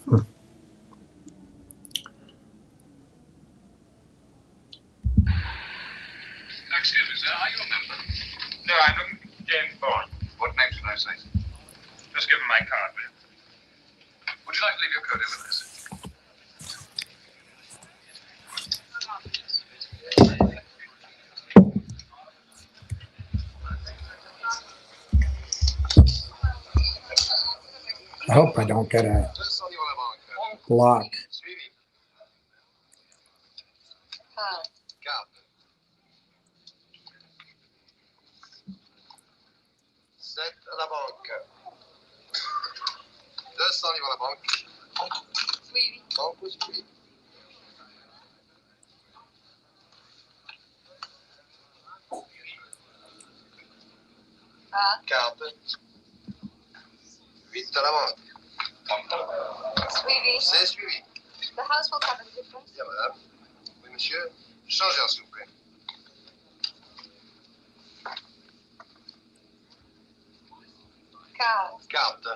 Excuse me, sir. Are you a member? No, I'm looking for James Bond. What name should I say? Just give him my card, will you? Would you like to leave your coat in with this? I hope I don't get a block. À la banque. 200 livres à la banque. Suivi. Banque suivi. Carte. 8 à la banque. Suivi. C'est suivi. The house will cover the difference. Bien, madame. Oui, monsieur. Changeur, s'il vous plaît. Carte.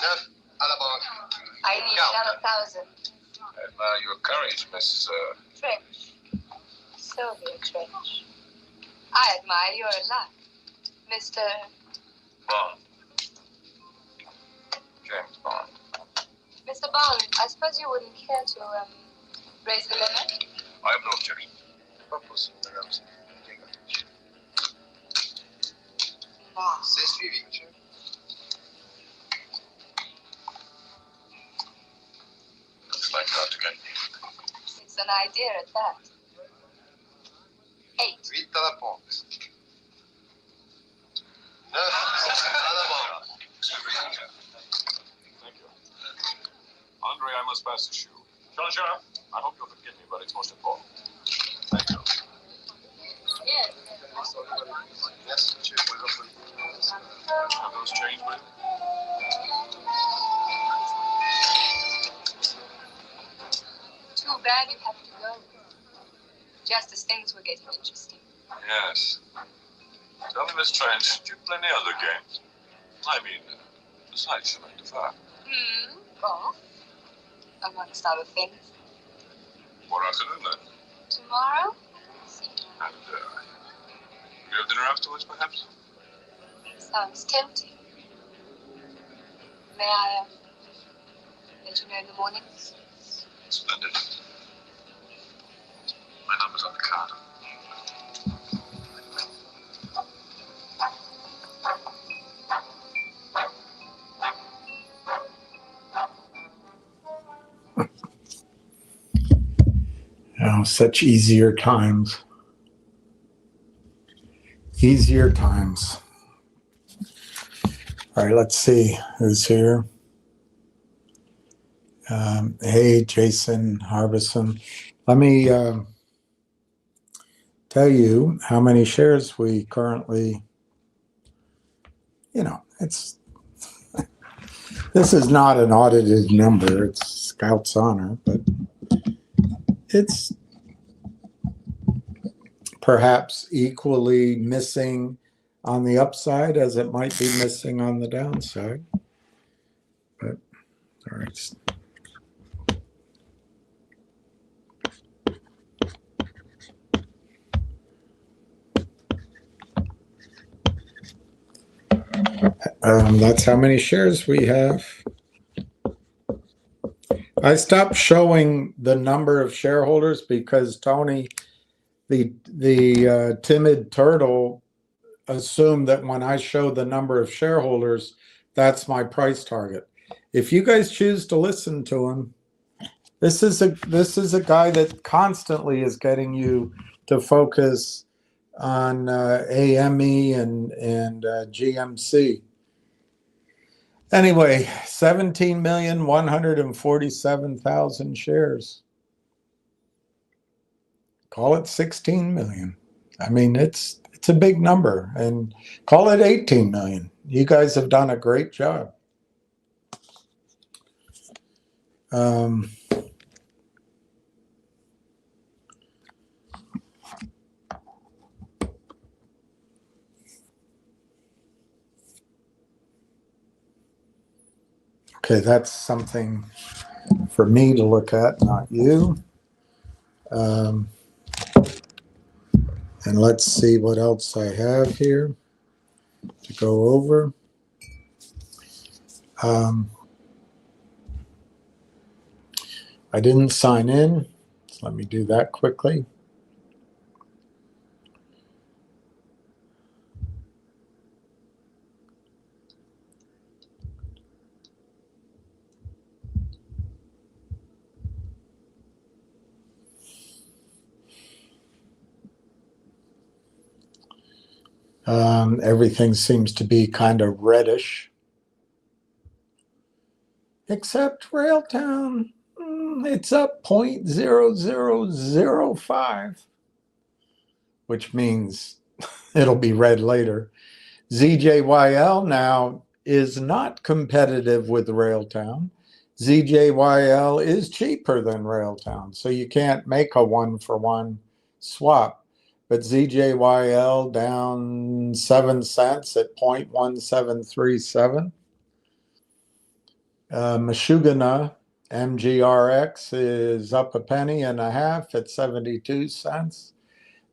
9 à la banque. I need another 1,000. Admire your courage, Miss... Trench. Sylvia Trench. I admire your luck, Mr. Bond. James Bond. Mr. Bond, I suppose you wouldn't care to raise the limit? I have no objection. Pas possible, madame. No. C'est suivi, monsieur. Looks like that again. It's an idea at that. 8. 8 à la banque. 9 à la banque. Excuse me. Thank you. Andre, I must pass the shoe. Jean-Jean, I hope you'll forgive me, but it's most important. Thank you. Yes. Merci, monsieur. Have those changed, please? Too bad you have to go. Just as things were getting interesting. Yes. Tell me, Miss Trench, do you play any other games? I mean, besides chemin de fer. Golf. Amongst other things. What afternoon, then? Tomorrow? And, you have dinner afterwards, perhaps? Sounds tempting. May I let you know in the morning? Splendid. My number's on the card. Oh, such easier times. Easier times. All right, let's see who's here. Hey, Jason Harbison. Let me tell you how many shares we currently, it's, this is not an audited number. It's Scout's honor, but it's perhaps equally missing on the upside as it might be missing on the downside. But all right. That's how many shares we have. I stopped showing the number of shareholders because Tony, the timid turtle, assumed that when I show the number of shareholders, that's my price target. If you guys choose to listen to him, this is a guy that constantly is getting you to focus on AME and GMC. Anyway, 17,147,000 shares. Call it 16 million. I mean, it's a big number, and call it 18 million. You guys have done a great job. Okay, that's something for me to look at, not you. And let's see what else I have here to go over. I didn't sign in, so let me do that quickly. Everything seems to be kind of reddish, except Railtown. It's up 0.0005, which means it'll be red later. ZJYL now is not competitive with Railtown. ZJYL is cheaper than Railtown, so you can't make a one-for-one swap. But ZJYL down 7 cents at 0.1737. Meshuggah MGRX is up 1.50 at 72 cents.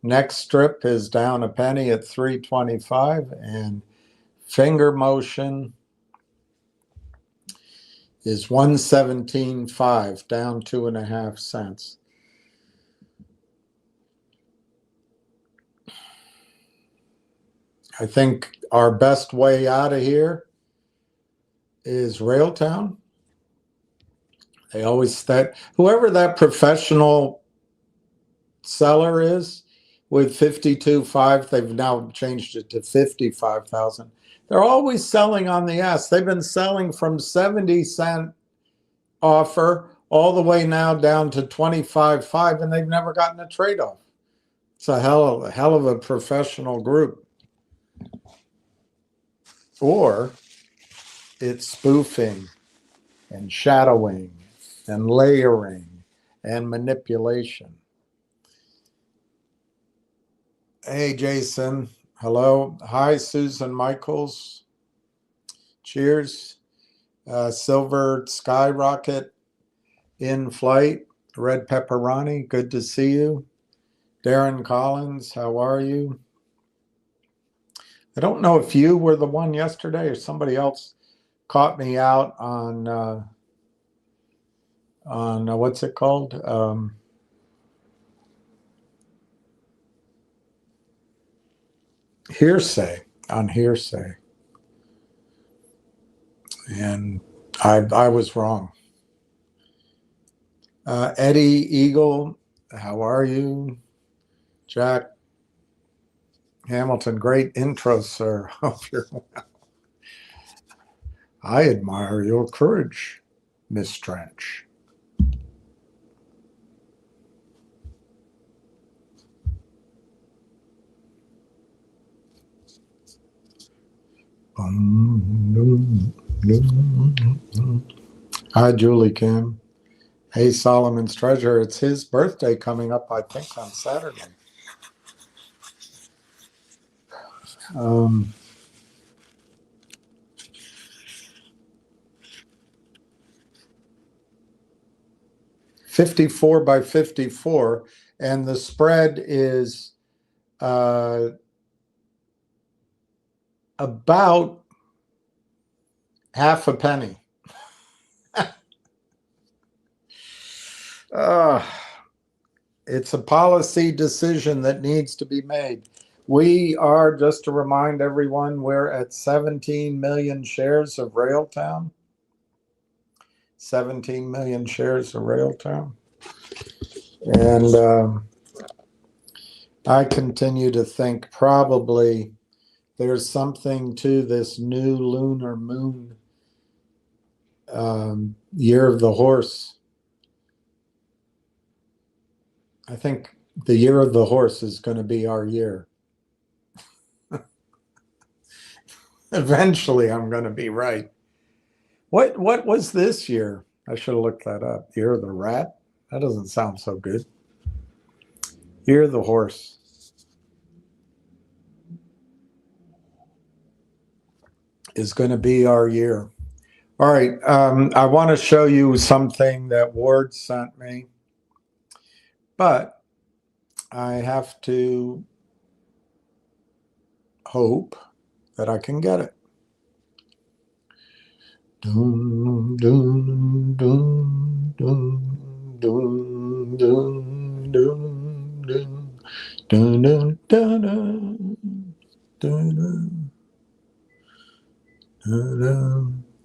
Next strip is down a penny at 3.25, and Finger Motion is 117.5, down 2.5 cents. I think our best way out of here is Railtown. They always whoever that professional seller is with 52.5, they've now changed it to 55,000. They're always selling on the S. They've been selling from 70-cent offer all the way now down to 25.5, and they've never gotten a trade-off. It's a hell of a professional group. Or it's spoofing and shadowing and layering and manipulation. Hey, Jason. Hello. Hi, Susan Michaels. Cheers. Silver Skyrocket in flight. Red Pepperoni. Good to see you. Darren Collins, how are you? I don't know if you were the one yesterday or somebody else caught me out on what's it called? Hearsay, on hearsay. And I was wrong. Eddie Eagle, how are you? Jack Hamilton, great intro, sir. Hope you're well. I admire your courage, Miss Trench. Hi, Julie Kim. Hey, Solomon's Treasure. It's his birthday coming up, I think, on Saturday. 54 by 54, and the spread is about half a penny. It's a policy decision that needs to be made. We are, just to remind everyone, we're at 17 million shares of Railtown. 17 million shares of Railtown. And I continue to think probably there's something to this new lunar moon year of the horse. I think the year of the horse is going to be our year. Eventually, I'm going to be right. What was this year? I should have looked that up. Year of the rat? That doesn't sound so good. Year of the horse. Is going to be our year. All right, I want to show you something that Ward sent me, but I have to hope that I can get it. Dun, dun, dun, dun, dun, dun, dun, dun, dun, dun, dun, dun, dun.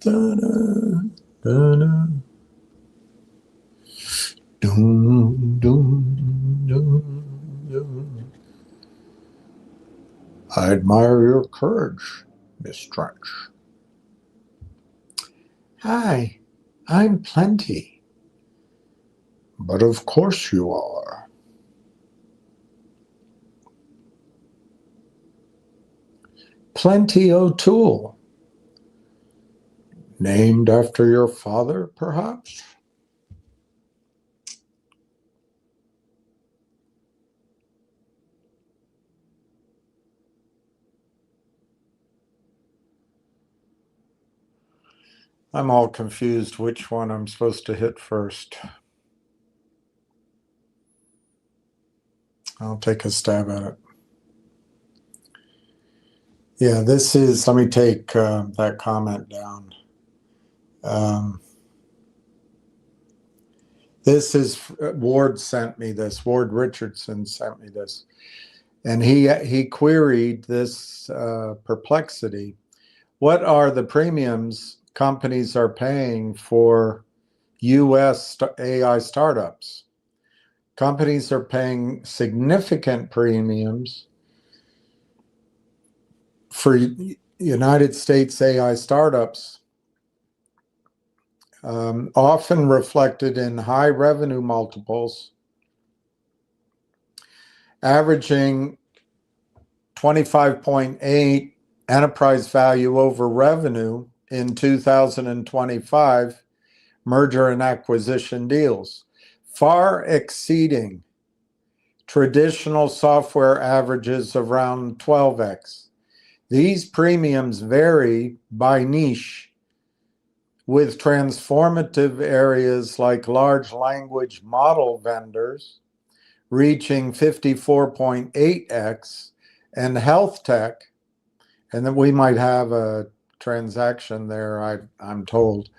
Dun, dun, dun, dun, dun, dun, dun, dun. I admire your courage, Miss Trench. Hi, I'm Plenty. But of course you are. Plenty O'Toole. Named after your father, perhaps? I'm all confused which one I'm supposed to hit first. I'll take a stab at it. Yeah, this is, let me take that comment down. This is, Ward sent me this, Ward Richardson sent me this. And he queried this perplexity. What are the premiums companies are paying for US AI startups? Companies are paying significant premiums for United States AI startups, often reflected in high revenue multiples, averaging 25.8 enterprise value over revenue in 2025 merger and acquisition deals, far exceeding traditional software averages around 12x. These premiums vary by niche, with transformative areas like large language model vendors reaching 54.8x, and health tech, and then we might have a transaction there, I'm told,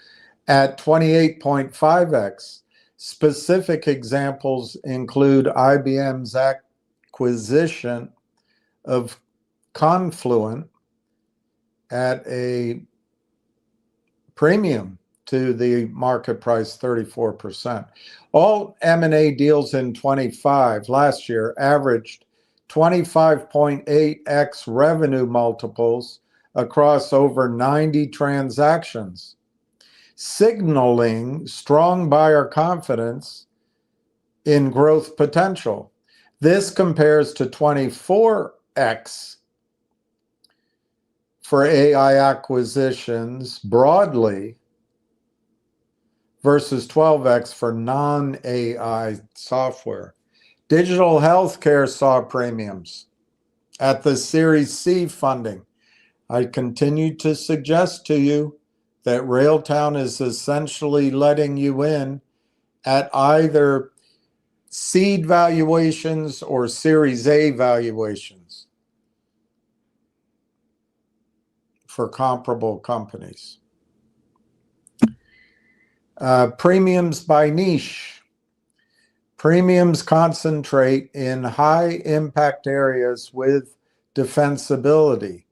at 28.5x. Specific examples include IBM's acquisition of Confluent at a premium to the market price, 34%. All M&A deals in last year averaged 25.8x revenue multiples across over 90 transactions, signaling strong buyer confidence in growth potential. This compares to 24x for AI acquisitions broadly versus 12x for non-AI software. Digital healthcare saw premiums at the Series C funding. I continue to suggest to you that Railtown is essentially letting you in at either seed valuations or Series A valuations for comparable companies. Premiums by niche. Premiums concentrate in high impact areas with defensibility.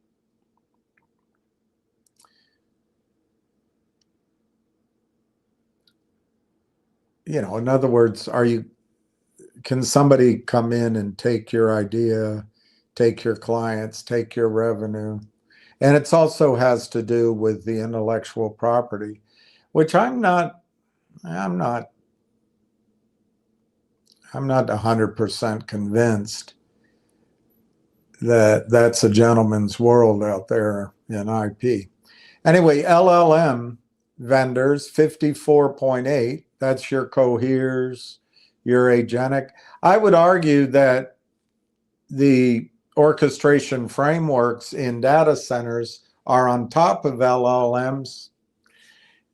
You know, in other words, can somebody come in and take your idea, take your clients, take your revenue? And it also has to do with the intellectual property, which I'm not 100% convinced that that's a gentleman's world out there in IP. Anyway, LLM vendors, 54.8, that's your Coheres, your Agentic. I would argue that the orchestration frameworks in data centers are on top of LLMs.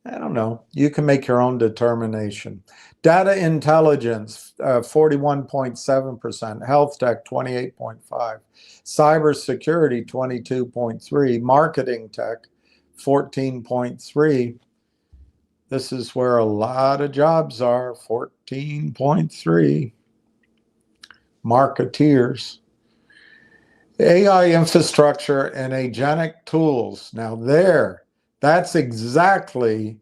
I don't know. You can make your own determination. Data intelligence, 41.7%. Health tech, 28.5%. Cybersecurity, 22.3%. Marketing tech, 14.3%. This is where a lot of jobs are, 14.3%. Marketeers. AI infrastructure and agentic tools. Now that's exactly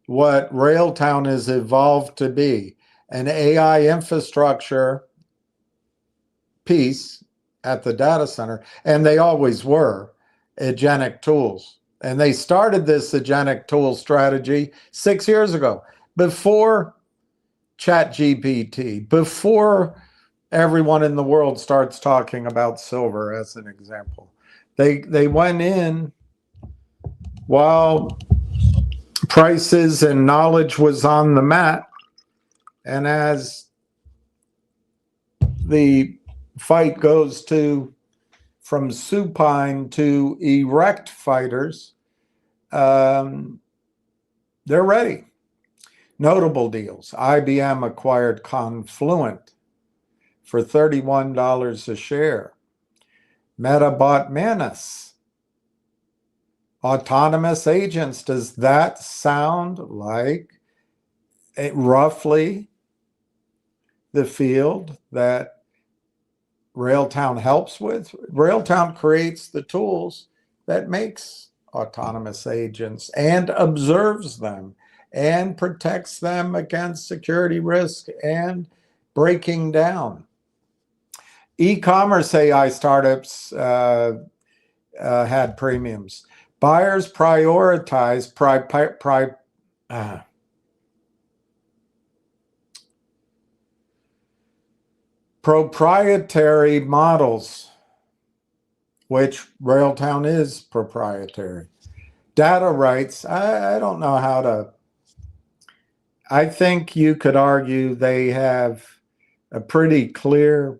what Railtown has evolved to be, an AI infrastructure piece at the data center, and they always were agentic tools. And they started this agentic tool strategy 6 years ago, before ChatGPT, before everyone in the world starts talking about silver, as an example. They went in while prices and knowledge was on the mat, and as the fight goes from supine to erect fighters, they're ready. Notable deals: IBM acquired Confluent for $31 a share. Meta bought Manus. Autonomous agents, does that sound like roughly the field that Railtown helps with? Railtown creates the tools that makes autonomous agents and observes them and protects them against security risk and breaking down. E-commerce AI startups had premiums. Buyers prioritize proprietary models, which Railtown is proprietary. Data rights, I don't know how to. I think you could argue they have a pretty clear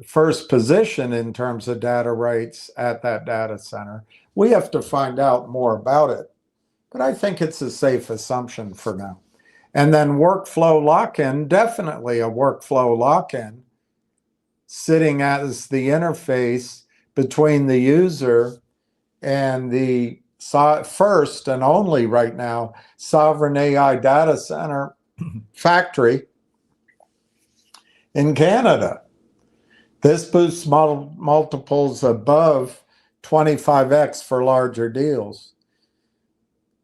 first position in terms of data rights at that data center. We have to find out more about it, but I think it's a safe assumption for now. And then workflow lock-in, definitely a workflow lock-in, sitting as the interface between the user and the first and only right now sovereign AI data center factory in Canada. This boosts multiples above 25x for larger deals.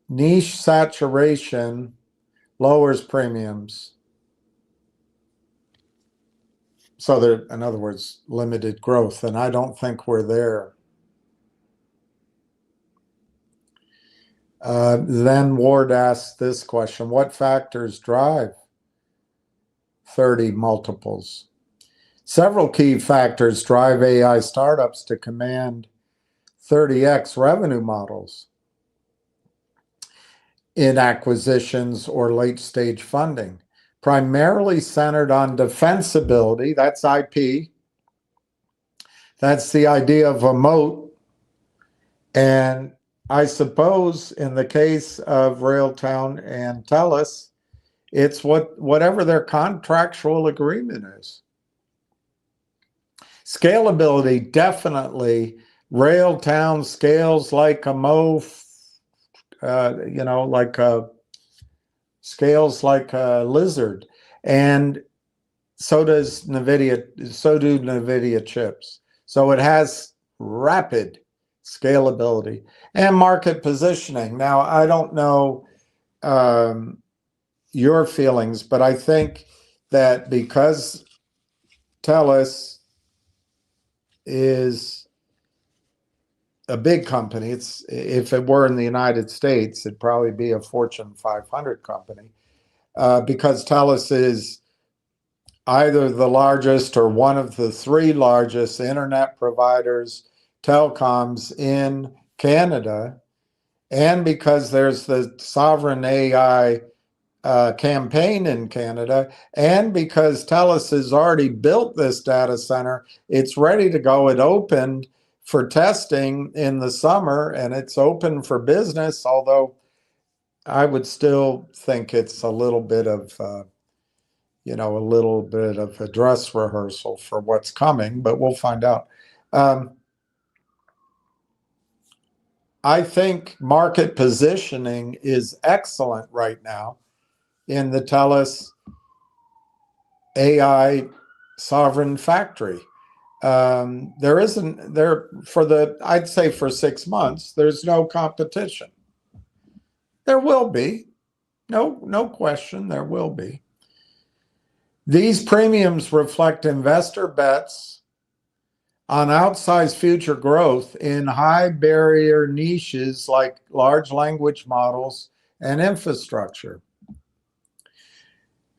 Niche saturation lowers premiums. So there, in other words, limited growth, and I don't think we're there. Then Ward asked this question: what factors drive 30 multiples? Several key factors drive AI startups to command 30x revenue models in acquisitions or late-stage funding, primarily centered on defensibility. That's IP. That's the idea of a moat. And I suppose in the case of Railtown and TELUS, it's whatever their contractual agreement is. Scalability, definitely. Railtown scales like a scales like a lizard, and so does NVIDIA. So do NVIDIA chips. So it has rapid scalability and market positioning. Now, I don't know your feelings, but I think that because TELUS is a big company, if it were in the United States, it'd probably be a Fortune 500 company, because TELUS is either the largest or one of the three largest internet providers, telecoms in Canada, and because there's the sovereign AI campaign in Canada, and because TELUS has already built this data center, it's ready to go. It opened for testing in the summer, and it's open for business, although I would still think it's a little bit of, a little bit of a dress rehearsal for what's coming, but we'll find out. I think market positioning is excellent right now in the TELUS AI sovereign factory. There isn't there for I'd say for 6 months, there's no competition. There will be. No question, there will be. These premiums reflect investor bets on outsized future growth in high barrier niches like large language models and infrastructure.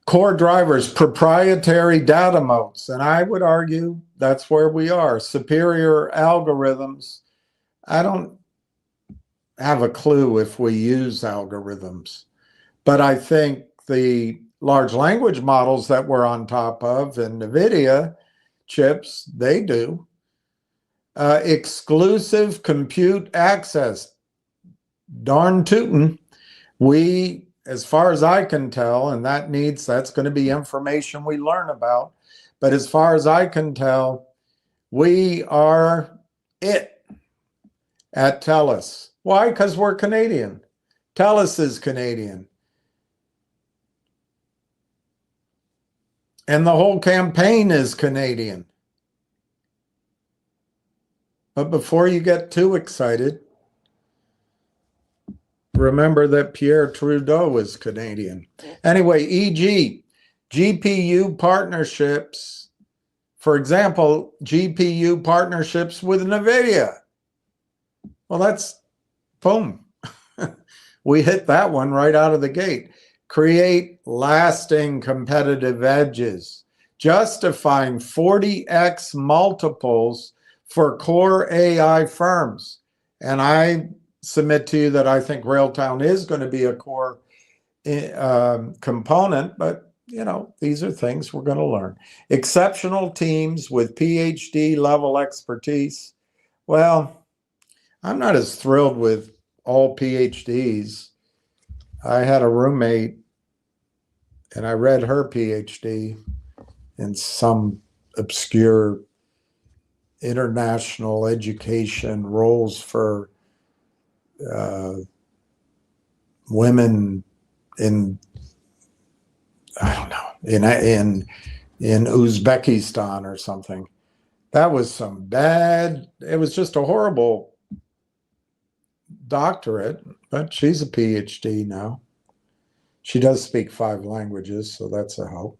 Core drivers, proprietary data moats, and I would argue that's where we are. Superior algorithms. I don't have a clue if we use algorithms, but I think the large language models that we're on top of and NVIDIA chips, they do. Exclusive compute access. Darn tootin'. We, as far as I can tell, and that's going to be information we learn about, but as far as I can tell, we are it at TELUS. Why? Because we're Canadian. TELUS is Canadian. And the whole campaign is Canadian. But before you get too excited, remember that Pierre Trudeau is Canadian. Anyway, e.g., GPU partnerships, for example, GPU partnerships with NVIDIA. Well, that's boom. We hit that one right out of the gate. Create lasting competitive edges, justifying 40x multiples for core AI firms. And I submit to you that I think Railtown is going to be a core component, but these are things we're going to learn. Exceptional teams with PhD level expertise. Well, I'm not as thrilled with all PhDs. I had a roommate and I read her PhD in some obscure international education roles for women in, I don't know, in Uzbekistan or something. That was some bad, it was just a horrible doctorate, but she's a PhD now. She does speak 5 languages, so that's a help.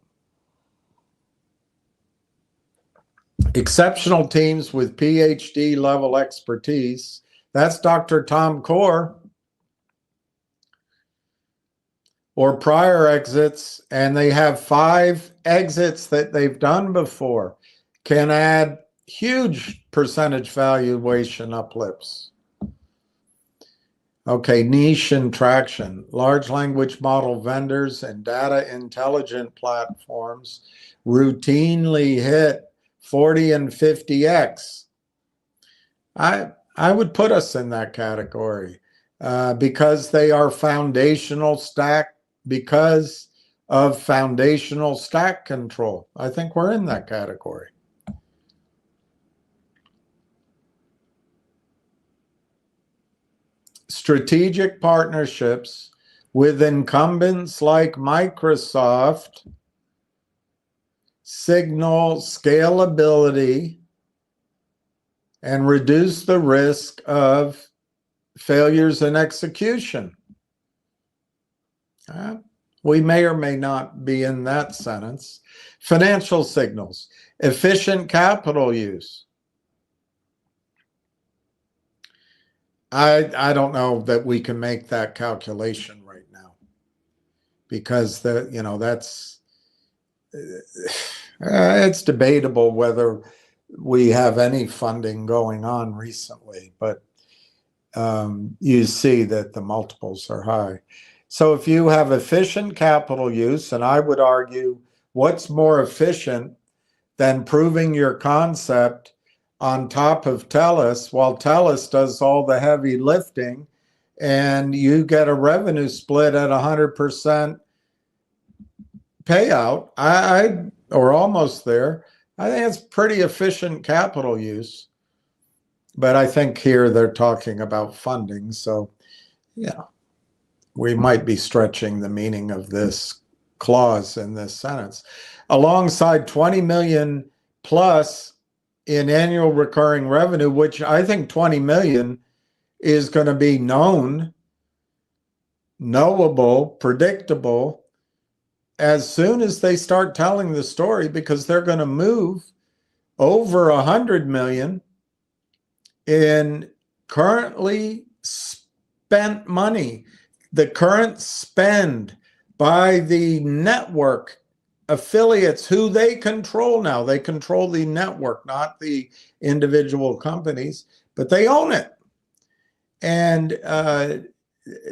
Exceptional teams with PhD level expertise. That's Dr. Tom Core. Or prior exits, and they have 5 exits that they've done before, can add huge percentage valuation uplifts. Okay, niche and traction. Large language model vendors and data intelligent platforms routinely hit 40 and 50x. I would put us in that category because they are foundational stack, because of foundational stack control. I think we're in that category. Strategic partnerships with incumbents like Microsoft signal scalability and reduce the risk of failures in execution. We may or may not be in that sentence. Financial signals, efficient capital use. I don't know that we can make that calculation right now, because that's it's debatable whether we have any funding going on recently, but you see that the multiples are high. So if you have efficient capital use, and I would argue, what's more efficient than proving your concept on top of TELUS, while TELUS does all the heavy lifting, and you get a revenue split at 100% payout. Or almost there. I think it's pretty efficient capital use. But I think here they're talking about funding. So, yeah, we might be stretching the meaning of this clause in this sentence. Alongside 20 million plus in annual recurring revenue, which I think 20 million is going to be known, knowable, predictable as soon as they start telling the story, because they're going to move over 100 million in currently spent money. The current spend by the network affiliates who they control now. They control the network, not the individual companies, but they own it. And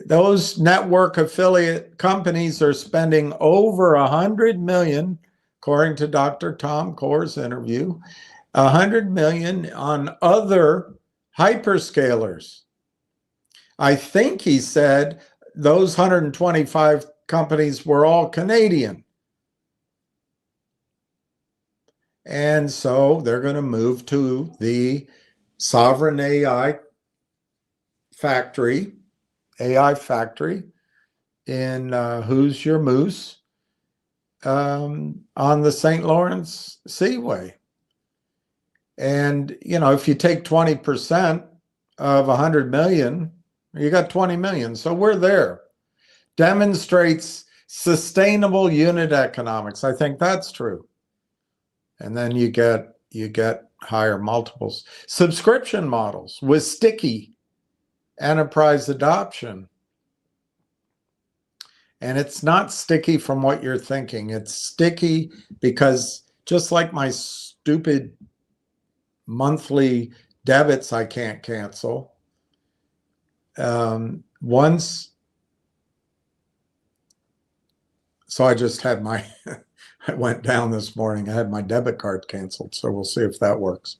those network affiliate companies are spending over 100 million, according to Dr. Tom Core's interview, 100 million on other hyperscalers. I think he said those 125 companies were all Canadian. And so they're going to move to the sovereign AI factory in Who's Your Moose on the St. Lawrence Seaway. And, if you take 20% of 100 million, you got 20 million. So we're there. Demonstrates sustainable unit economics. I think that's true. And then you get higher multiples. Subscription models with sticky enterprise adoption. And it's not sticky from what you're thinking. It's sticky because just like my stupid monthly debits I can't cancel, so I just had my, I went down this morning, I had my debit card canceled, so we'll see if that works.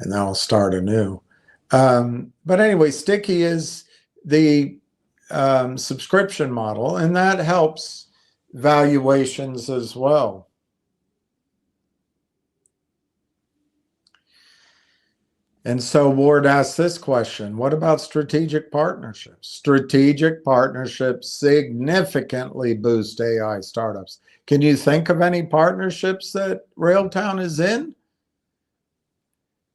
And then I'll start anew. But anyway, sticky is the subscription model, and that helps valuations as well. And so Ward asked this question, what about strategic partnerships? Strategic partnerships significantly boost AI startups. Can you think of any partnerships that Railtown is in?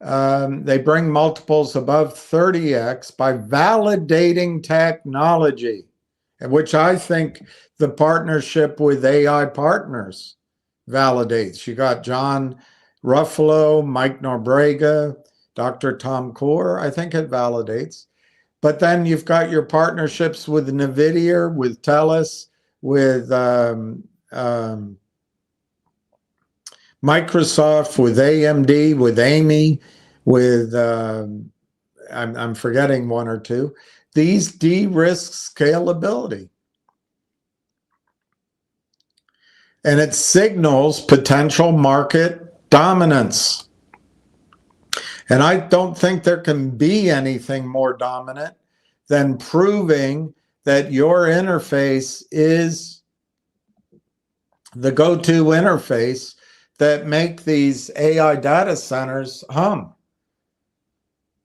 They bring multiples above 30x by validating technology, which I think the partnership with AI Partners validates. You got John Ruffalo, Mike Norbrega, Dr. Tom Core. I think it validates. But then you've got your partnerships with NVIDIA, with TELUS, with Microsoft, with AMD, with Amy, with I'm forgetting one or two. These de-risk scalability. And it signals potential market dominance. And I don't think there can be anything more dominant than proving that your interface is the go-to interface that make these AI data centers hum.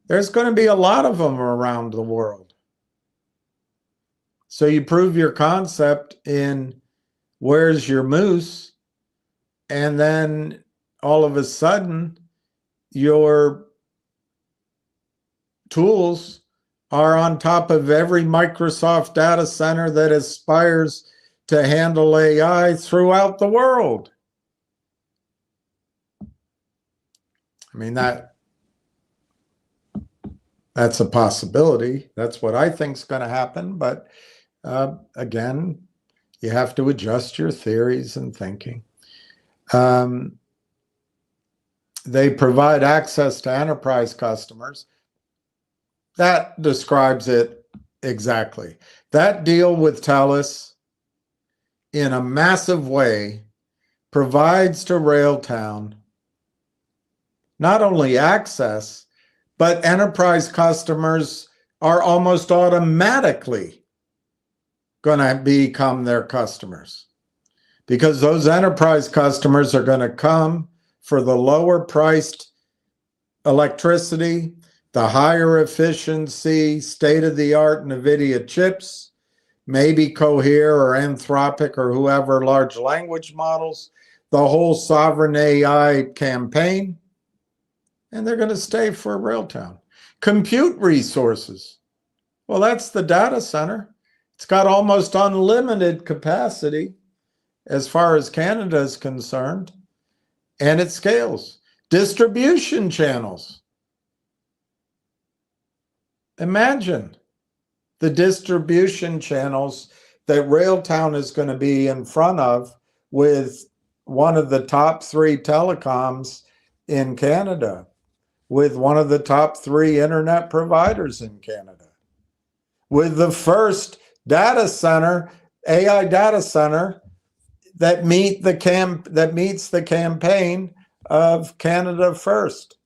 There's going to be a lot of them around the world. So you prove your concept in Where's Your Moose, and then all of a sudden your tools are on top of every Microsoft data center that aspires to handle AI throughout the world. I mean, that's a possibility. That's what I think is going to happen. But again, you have to adjust your theories and thinking. They provide access to enterprise customers. That describes it exactly. That deal with TELUS in a massive way provides to Railtown not only access, but enterprise customers are almost automatically going to become their customers, because those enterprise customers are going to come for the lower priced electricity, the higher efficiency, state-of-the-art NVIDIA chips, maybe Cohere or Anthropic or whoever large language models, the whole sovereign AI campaign, and they're going to stay for Railtown. Compute resources. Well, that's the data center. It's got almost unlimited capacity as far as Canada is concerned, and it scales. Distribution channels. Imagine the distribution channels that Railtown is going to be in front of with one of the top 3 telecoms in Canada, with one of the top 3 internet providers in Canada, with the first data center, AI data center that meets the campaign of Canada First.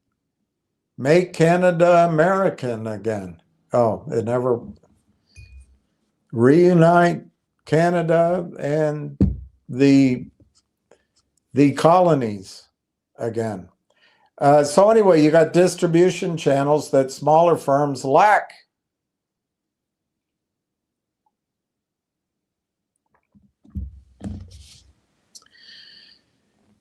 Make Canada American again. Oh, it never. Reunite Canada and the colonies again. So anyway, you got distribution channels that smaller firms lack.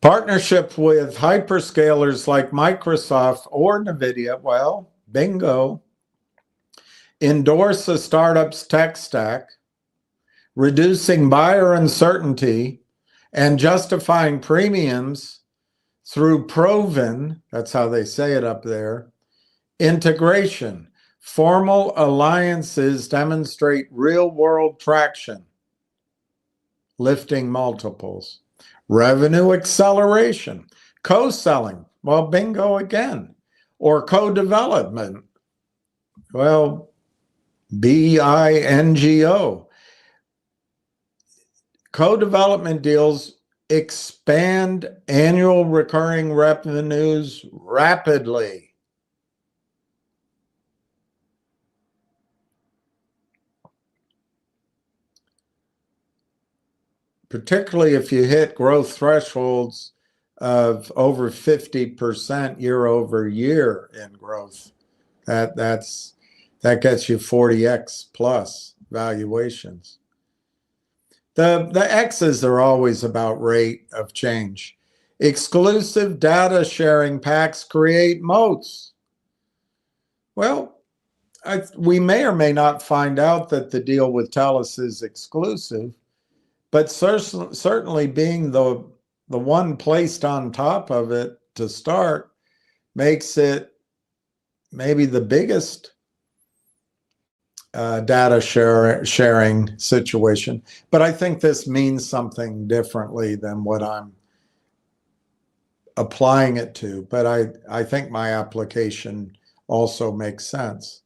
Partnership with hyperscalers like Microsoft or NVIDIA, well, bingo. Endorse a startup's tech stack, reducing buyer uncertainty and justifying premiums through proven, that's how they say it up there, integration. Formal alliances demonstrate real-world traction, lifting multiples. Revenue acceleration, co-selling, well, bingo again, or co-development, well, bingo. Co-development deals expand annual recurring revenues rapidly. Particularly if you hit growth thresholds of over 50% year over year in growth. That gets you 40x plus valuations. The X's are always about rate of change. Exclusive data sharing packs create moats. Well, we may or may not find out that the deal with TELUS is exclusive, but certainly being the one placed on top of it to start makes it maybe the biggest data sharing situation. But I think this means something differently than what I'm applying it to. But I think my application also makes sense.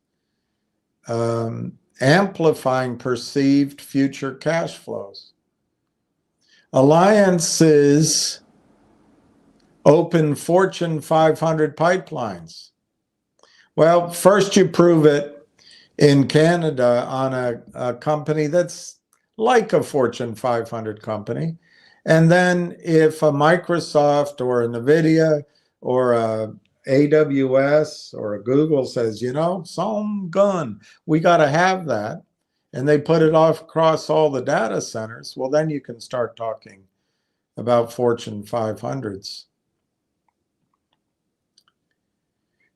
Amplifying perceived future cash flows. Alliances open Fortune 500 pipelines. Well, first you prove it in Canada on a company that's like a Fortune 500 company. And then if a Microsoft or a NVIDIA or a AWS or a Google says, you know, some gun, we got to have that, and they put it off across all the data centers, well, then you can start talking about Fortune 500s.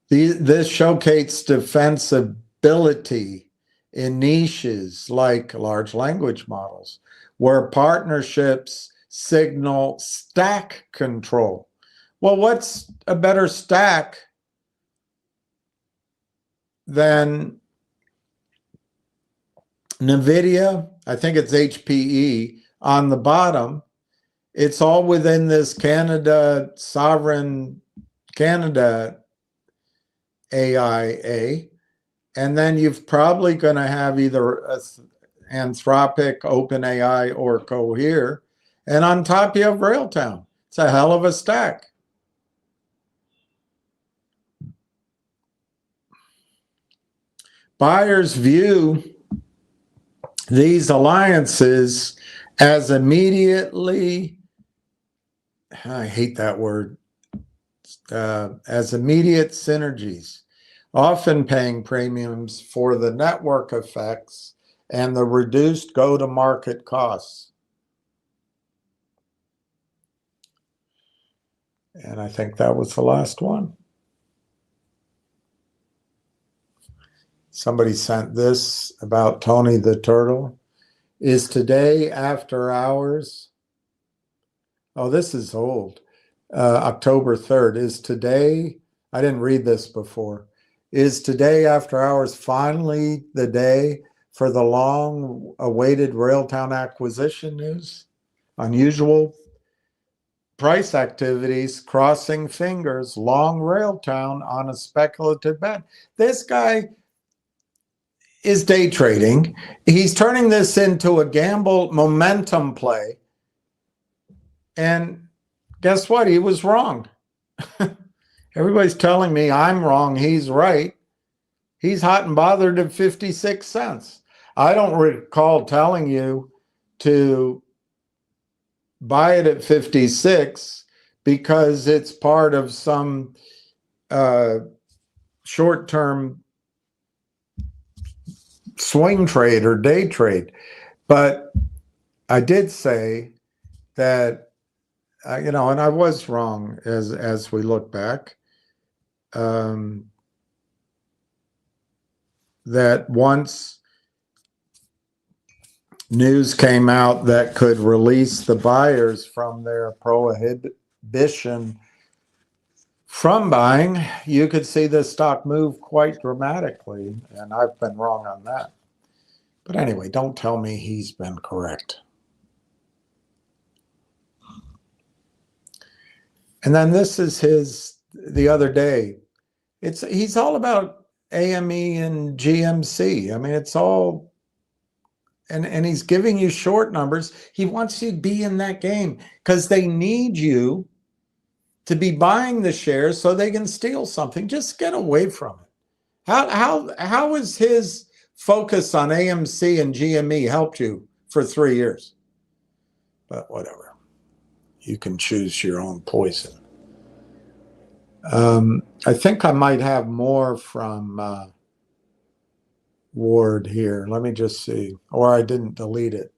This showcased defensibility in niches like large language models, where partnerships signal stack control. Well, what's a better stack than NVIDIA? I think it's HPE on the bottom. It's all within this Canada, sovereign Canada AIA. And then you've probably going to have either Anthropic, OpenAI, or Cohere. And on top you have Railtown. It's a hell of a stack. buyers view these alliances as immediately, I hate that word, as immediate synergies, often paying premiums for the network effects and the reduced go-to-market costs. And I think that was the last one. Somebody sent this about Tony the Turtle. Is today after hours? Oh, this is old. October 3rd. Is today, I didn't read this before. Is today after hours finally the day for the long awaited Railtown acquisition news? Unusual price activities, crossing fingers, long Railtown on a speculative bet. This guy is day trading. He's turning this into a gamble momentum play. And guess what? He was wrong. Everybody's telling me I'm wrong. He's right. He's hot and bothered at 56 cents. I don't recall telling you to buy it at 56 because it's part of some short-term swing trade or day trade. But I did say that, you know, and I was wrong as we look back, that once news came out that could release the buyers from their prohibition from buying, you could see the stock move quite dramatically, and I've been wrong on that. But anyway, don't tell me he's been correct. And then this is his, the other day. He's all about AME and GMC. I mean, it's all, and he's giving you short numbers. He wants you to be in that game because they need you to be buying the shares so they can steal something. Just get away from it. How has his focus on AMC and GME helped you for 3 years? But whatever. You can choose your own poison. I think I might have more from Ward here. Let me just see. Or I didn't delete it.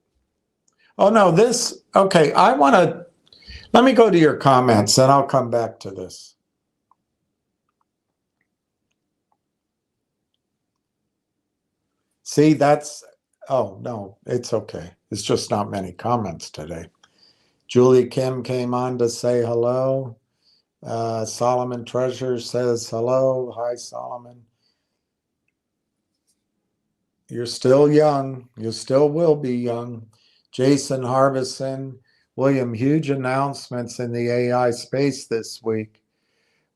Oh, no, this. Okay, let me go to your comments and I'll come back to this. See, oh, no, it's okay. It's just not many comments today. Julie Kim came on to say hello. Solomon Treasure says hello. Hi, Solomon. You're still young. You still will be young. Jason Harbison. William, huge announcements in the AI space this week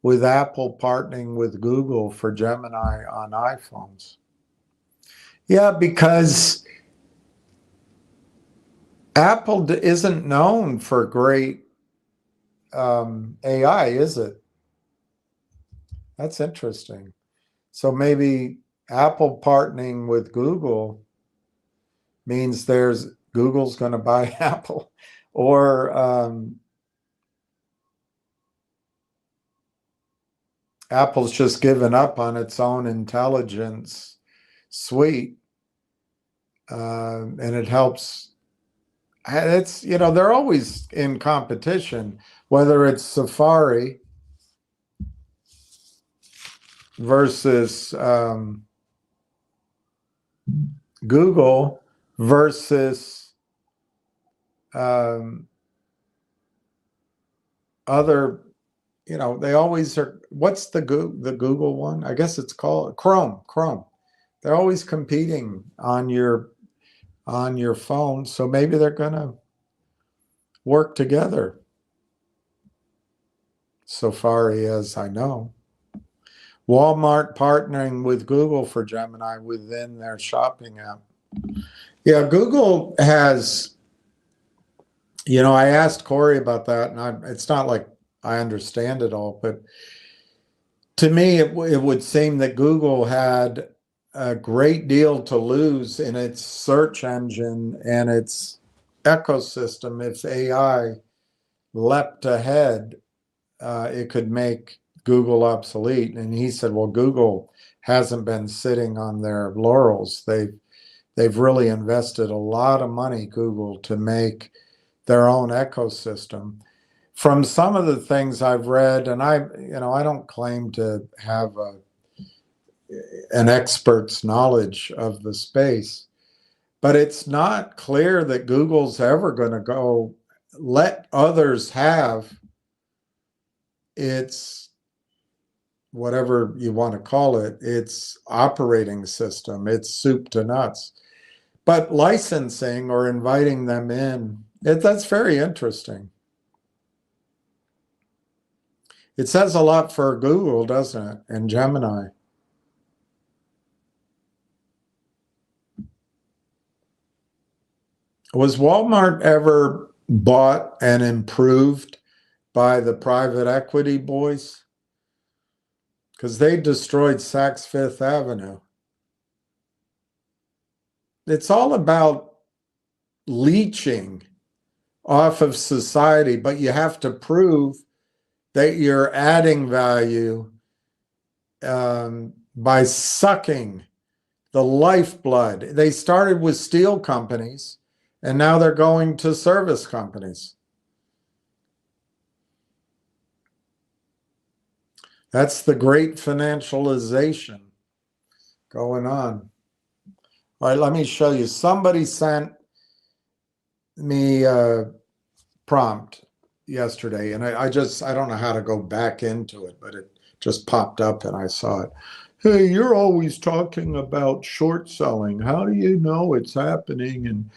with Apple partnering with Google for Gemini on iPhones. Yeah, because Apple isn't known for great AI, is it? That's interesting. So maybe Apple partnering with Google means Google's going to buy Apple, or Apple's just given up on its own intelligence suite, and it helps. It's, you know, they're always in competition, whether it's Safari versus Google versus other, you know, they always are. What's the Google one? I guess it's called Chrome. They're always competing on your phone, so maybe they're going to work together. Safari, as I know. Walmart partnering with Google for Gemini within their shopping app. Yeah, Google has, you know, I asked Corey about that, and it's not like I understand it all, but to me, it would seem that Google had a great deal to lose in its search engine and its ecosystem. If AI leapt ahead, it could make Google obsolete. And he said, well, Google hasn't been sitting on their laurels. They've really invested a lot of money, Google, to make their own ecosystem. From some of the things I've read, and I don't claim to have an expert's knowledge of the space, but it's not clear that Google's ever going to go let others have its, whatever you want to call it, its operating system, its soup to nuts. But licensing or inviting them in, that's very interesting. It says a lot for Google, doesn't it? And Gemini. Was Walmart ever bought and improved by the private equity boys? Because they destroyed Saks Fifth Avenue. It's all about leeching off of society, but you have to prove that you're adding value by sucking the lifeblood. They started with steel companies, and now they're going to service companies. That's the great financialization going on. All right, let me show you. Somebody sent me a prompt yesterday, and I don't know how to go back into it, but it just popped up and I saw it. Hey, you're always talking about short selling. How do you know it's happening? And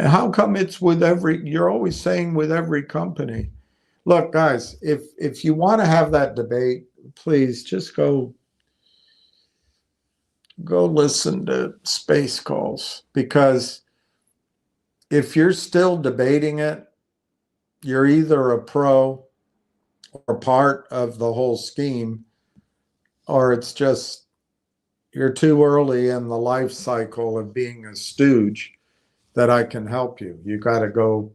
how come it's with you're always saying with every company? Look, guys, if you want to have that debate, please just go listen to Space Calls, because if you're still debating it, you're either a pro or part of the whole scheme, or it's just you're too early in the life cycle of being a stooge that I can help you. You got to go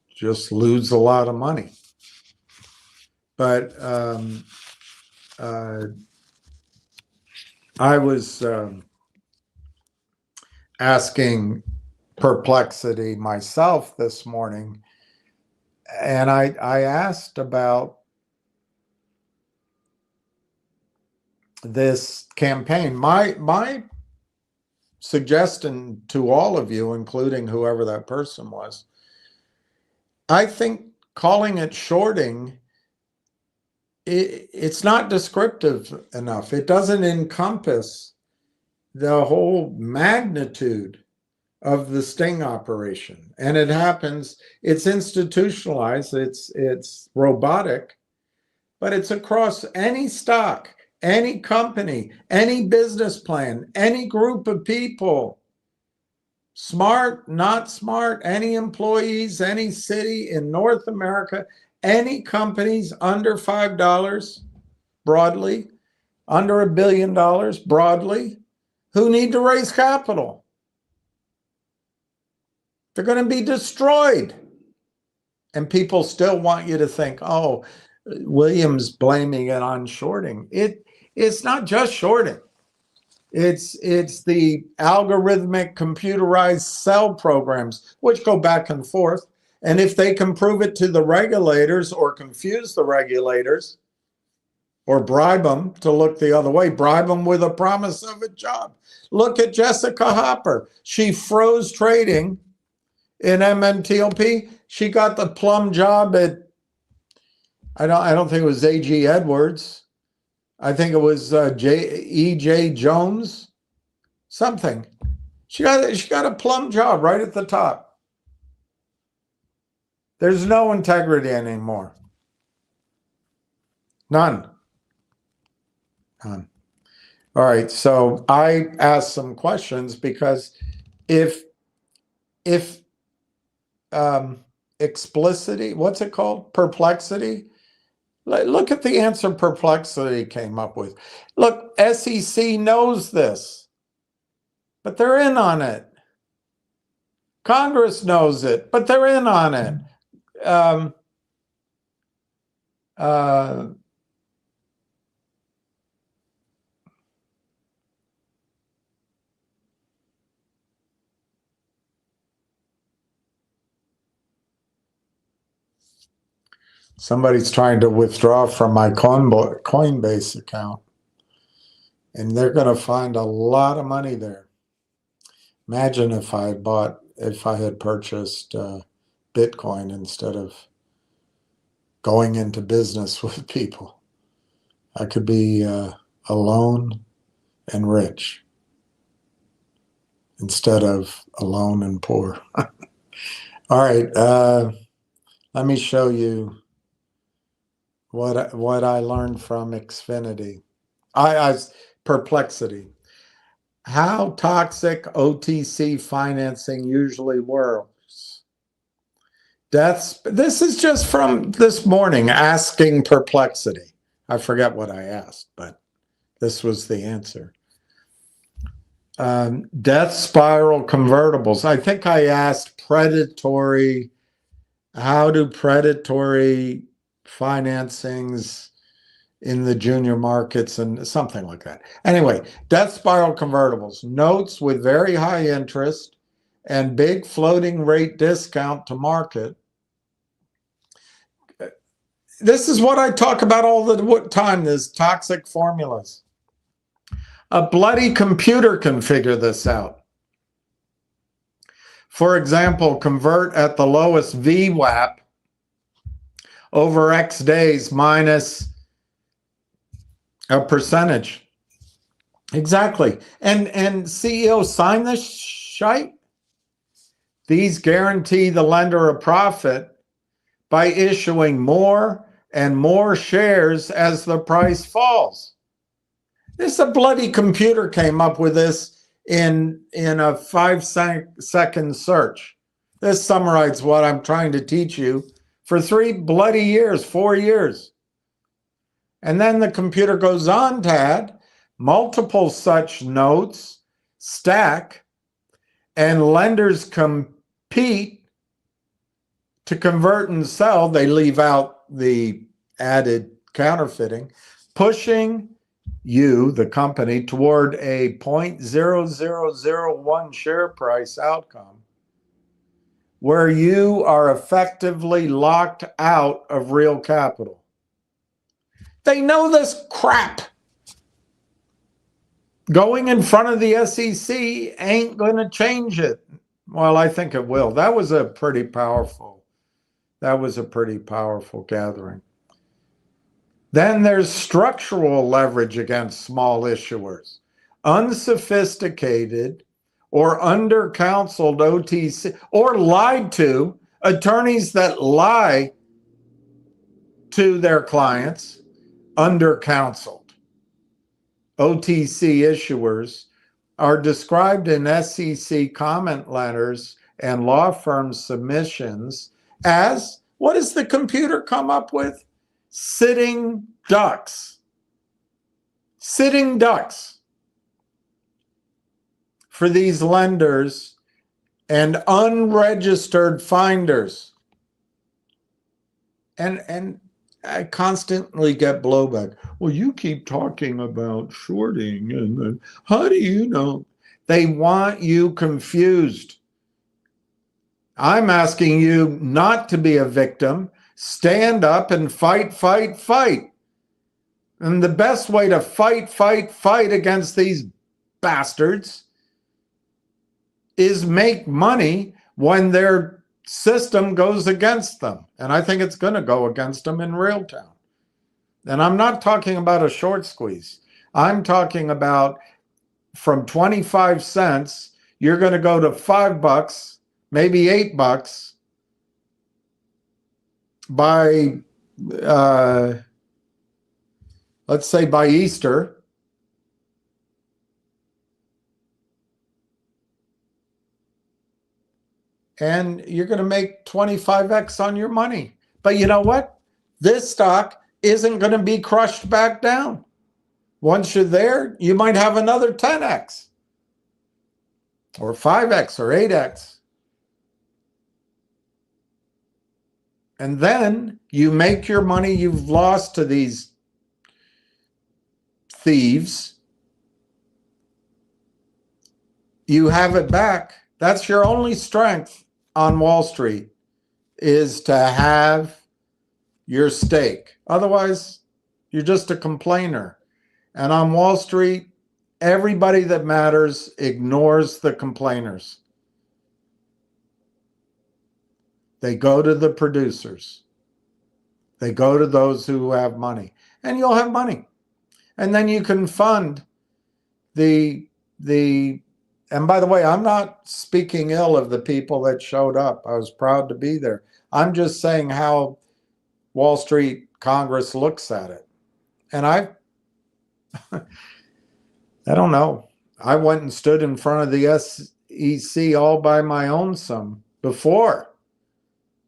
just lose a lot of money. But I was asking Perplexity myself this morning, and I asked about this campaign. My suggestion to all of you, including whoever that person was, I think calling it shorting, it's not descriptive enough. It doesn't encompass the whole magnitude of the sting operation. And it happens, it's institutionalized, it's robotic, but it's across any stock, any company, any business plan, any group of people, smart, not smart, any employees, any city in North America, any companies under $5 broadly, under $1 billion broadly, who need to raise capital. They're going to be destroyed. And people still want you to think, oh, William's blaming it on shorting. It's not just shorting. It's the algorithmic computerized sell programs, which go back and forth. And if they can prove it to the regulators or confuse the regulators or bribe them to look the other way, bribe them with a promise of a job. Look at Jessica Hopper. She froze trading in MNTLP. She got the plum job at, I don't think it was A.G. Edwards. I think it was E.J. Jones, something. She got a plum job right at the top. There's no integrity anymore. None. None. All right, so I asked some questions because if explicity, what's it called? Perplexity. Look at the answer Perplexity came up with. Look, SEC knows this. but they're in on it. Congress knows it, but they're in on it. Somebody's trying to withdraw from my Coinbase account, and they're going to find a lot of money there. Imagine if I had purchased Bitcoin instead of going into business with people. I could be alone and rich instead of alone and poor. All right, let me show you what I learned from Xfinity. Perplexity. How toxic OTC financing usually works. This is just from this morning, asking Perplexity. I forget what I asked, but this was the answer. Death spiral convertibles. I think I asked how do predatory financings in the junior markets and something like that. Anyway, death spiral convertibles, notes with very high interest and big floating rate discount to market. This is what I talk about all the time, these toxic formulas. A bloody computer can figure this out. For example, convert at the lowest VWAP over X days minus a percentage. Exactly. And CEOs sign this shite. These guarantee the lender a profit by issuing more and more shares as the price falls. This a bloody computer came up with this in a 5-second search. This summarizes what I'm trying to teach you for 4 years. And then the computer goes on to add multiple such notes stack, and lenders compete to convert and sell. They leave out the added counterfeiting, pushing you, the company, toward a 0.0001 share price outcome where you are effectively locked out of real capital. They know this crap. Going in front of the SEC ain't going to change it. Well, I think it will. That was a pretty powerful gathering. Then there's structural leverage against small issuers. Unsophisticated or under-counseled OTC or lied to attorneys that lie to their clients, under-counseled OTC issuers are described in SEC comment letters and law firm submissions as, what does the computer come up with? Sitting ducks. Sitting ducks for these lenders and unregistered finders. And I constantly get blowback. Well, you keep talking about shorting, and how do you know? They want you confused. I'm asking you not to be a victim. Stand up and fight, fight, fight. And the best way to fight, fight, fight against these bastards is make money when their system goes against them. And I think it's going to go against them in real time. And I'm not talking about a short squeeze. I'm talking about from 25 cents, you're going to go to $5, maybe $8 by, let's say by Easter. And you're going to make 25x on your money. But you know what? This stock isn't going to be crushed back down. Once you're there, you might have another 10x. or 5x or 8x. And then you make your money you've lost to these thieves. You have it back. That's your only strength on Wall Street, is to have your stake. Otherwise, you're just a complainer. And on Wall Street, everybody that matters ignores the complainers. They go to the producers. They go to those who have money. And you'll have money. And then you can fund the and by the way, I'm not speaking ill of the people that showed up. I was proud to be there. I'm just saying how Wall Street Congress looks at it. And I don't know. I went and stood in front of the SEC all by my own some before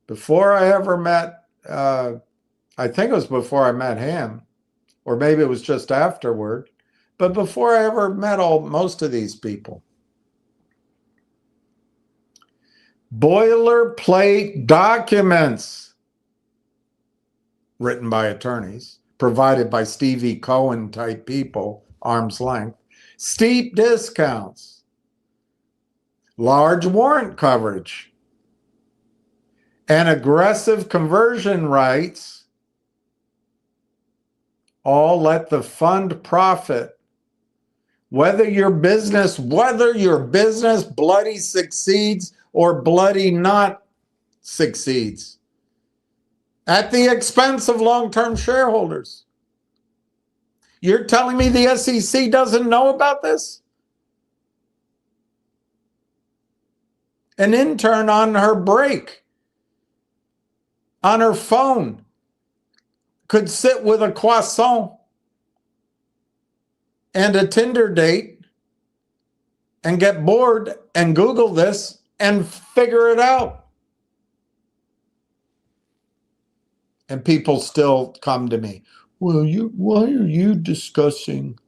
I ever met, I think it was before I met him, or maybe it was just afterward, but before I ever met most of these people. Boilerplate documents written by attorneys, provided by Stevie Cohen type people, arm's length, steep discounts, large warrant coverage, and aggressive conversion rights all let the fund profit. Whether your business bloody succeeds or bloody not succeeds, at the expense of long-term shareholders. You're telling me the SEC doesn't know about this? An intern on her break, on her phone, could sit with a croissant and a Tinder date and get bored and Google this and figure it out. And people still come to me. Well, why are you discussing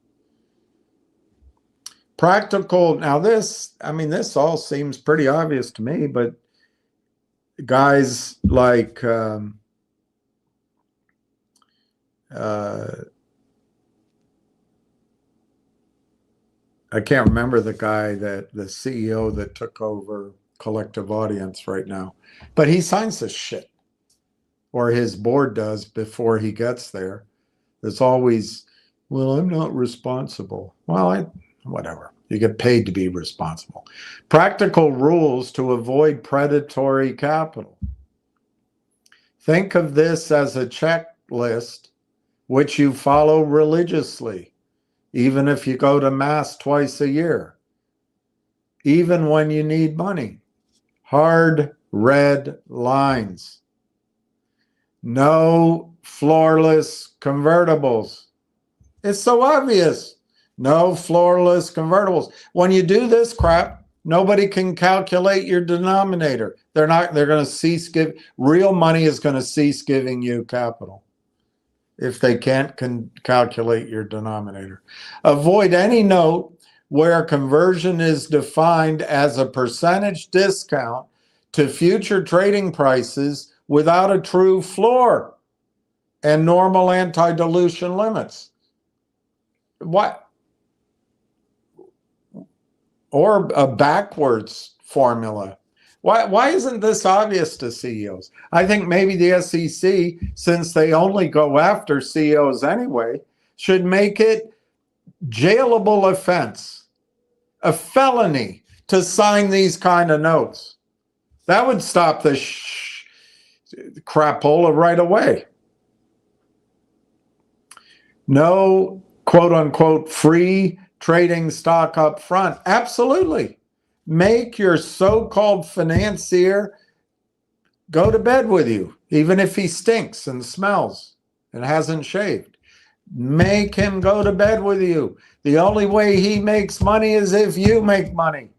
practical? Now this all seems pretty obvious to me, but guys like I can't remember the CEO that took over Collective Audience right now, but he signs this shit, or his board does before he gets there. There's always, well, I'm not responsible. Well, whatever. You get paid to be responsible. Practical rules to avoid predatory capital. Think of this as a checklist which you follow religiously, even if you go to mass twice a year, even when you need money. Hard red lines. No floorless convertibles. It's so obvious. No floorless convertibles. When you do this crap, nobody can calculate your denominator. They're going to cease real money is going to cease giving you capital if they can't calculate your denominator. Avoid any note where conversion is defined as a percentage discount to future trading prices without a true floor and normal anti-dilution limits. What? Or a backwards formula. Why isn't this obvious to CEOs? I think maybe the SEC, since they only go after CEOs anyway, should make it jailable offense, a felony to sign these kind of notes. That would stop the crapola right away. No quote unquote free trading stock up front. Absolutely. Make your so-called financier go to bed with you, even if he stinks and smells and hasn't shaved. Make him go to bed with you. The only way he makes money is if you make money.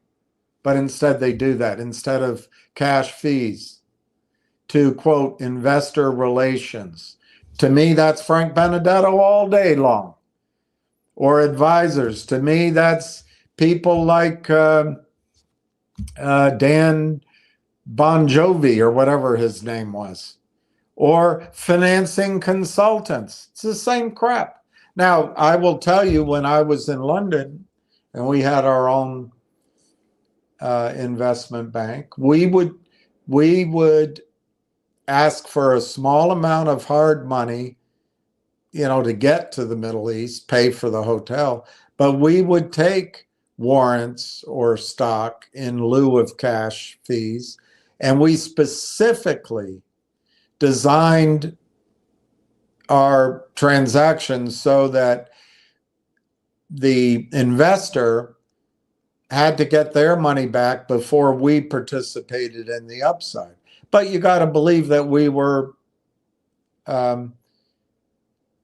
But instead they do that. Instead of cash fees to, quote, investor relations. To me, that's Frank Benedetto all day long. Or advisors. To me, that's people like Dan Bon Jovi or whatever his name was, or financing consultants. It's the same crap. Now, I will tell you, when I was in London and we had our own investment bank, we would ask for a small amount of hard money, to get to the Middle East, pay for the hotel, but we would take warrants or stock in lieu of cash fees. And we specifically designed our transactions so that the investor had to get their money back before we participated in the upside. But you got to believe that we were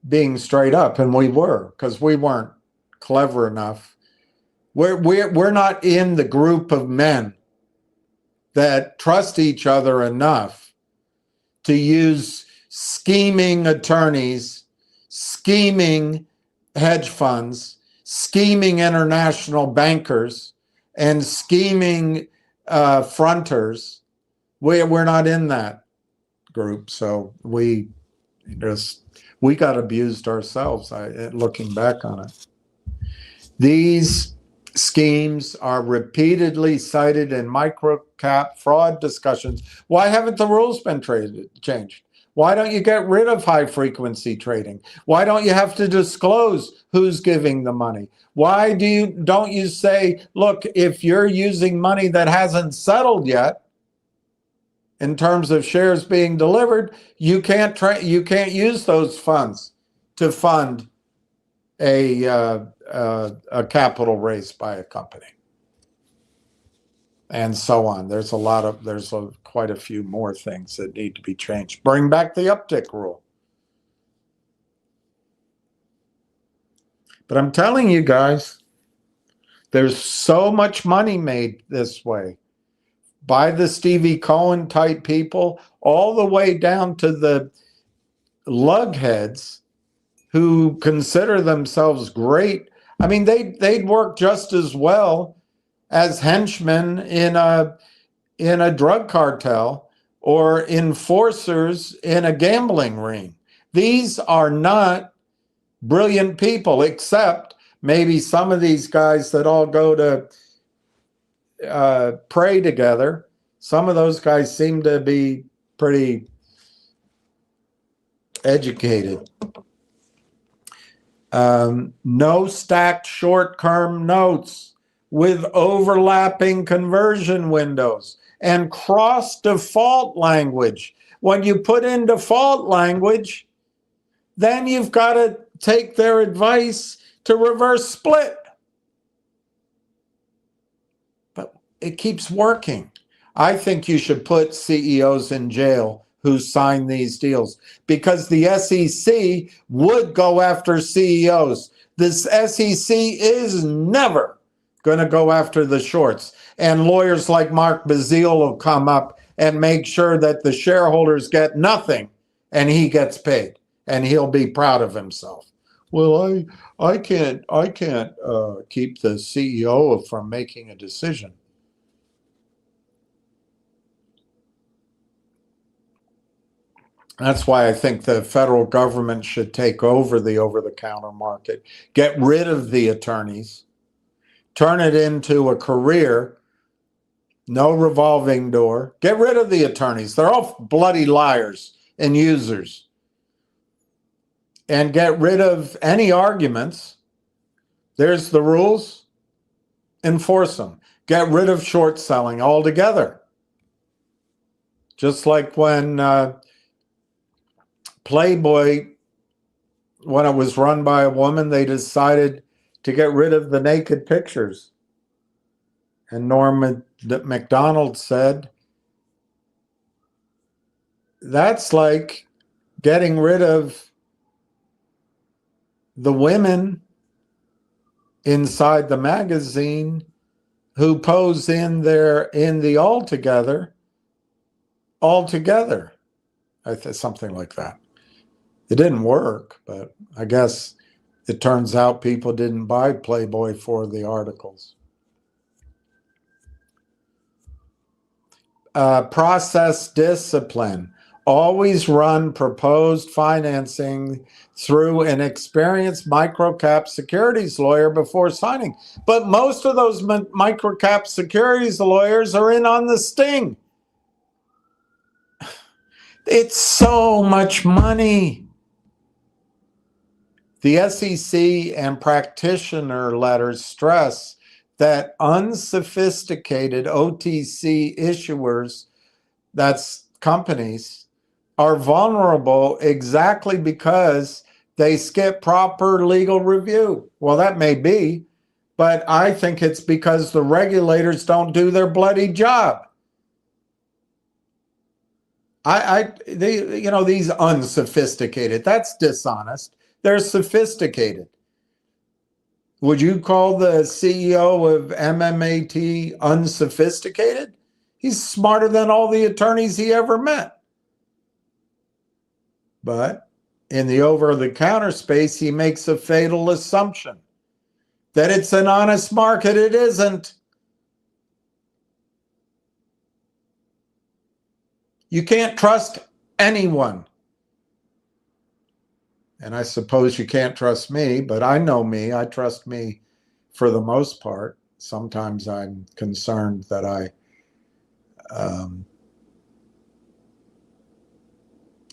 being straight up, and we were, because we weren't clever enough. We're not in the group of men that trust each other enough to use scheming attorneys, scheming hedge funds, scheming international bankers, and scheming fronters. We're not in that group, so we got abused ourselves, looking back on it. These schemes are repeatedly cited in microcap fraud discussions. Why haven't the rules been changed? Why don't you get rid of high frequency trading? Why don't you have to disclose who's giving the money? Why don't you say, look, if you're using money that hasn't settled yet, in terms of shares being delivered, you can't use those funds to fund a capital raise by a company, and so on. There's quite a few more things that need to be changed. Bring back the uptick rule. But I'm telling you guys, there's so much money made this way by the Stevie Cohen type people, all the way down to the lugheads who consider themselves great. I mean, they'd work just as well as henchmen in a drug cartel or enforcers in a gambling ring. These are not brilliant people, except maybe some of these guys that all go to pray together. Some of those guys seem to be pretty educated. No stacked short-term notes with overlapping conversion windows and cross default language. When you put in default language, then you've got to take their advice to reverse split. But it keeps working. I think you should put CEOs in jail who sign these deals, because the SEC would go after CEOs. This SEC is never going to go after the shorts. And lawyers like Mark Bazile will come up and make sure that the shareholders get nothing and he gets paid, and he'll be proud of himself. Well, I can't keep the CEO from making a decision. That's why I think the federal government should take over the over-the-counter market, get rid of the attorneys, turn it into a career, no revolving door. Get rid of the attorneys. They're all bloody liars and users. And get rid of any arguments. There's the rules. Enforce them. Get rid of short selling altogether. Just like when Playboy, when it was run by a woman, they decided to get rid of the naked pictures. And Norm Macdonald said, that's like getting rid of the women inside the magazine who pose in the altogether, something like that. It didn't work, but I guess it turns out people didn't buy Playboy for the articles. process discipline. Always run proposed financing through an experienced microcap securities lawyer before signing. But most of those microcap securities lawyers are in on the sting. It's so much money. The SEC and practitioner letters stress that unsophisticated OTC issuers, that's companies, are vulnerable exactly because they skip proper legal review. Well, that may be, but I think it's because the regulators don't do their bloody job. These unsophisticated, that's dishonest. They're sophisticated. Would you call the CEO of MMAT unsophisticated? He's smarter than all the attorneys he ever met. But in the over-the-counter space, he makes a fatal assumption that it's an honest market. It isn't. You can't trust anyone. And I suppose you can't trust me, but I know me. I trust me for the most part. Sometimes I'm concerned that I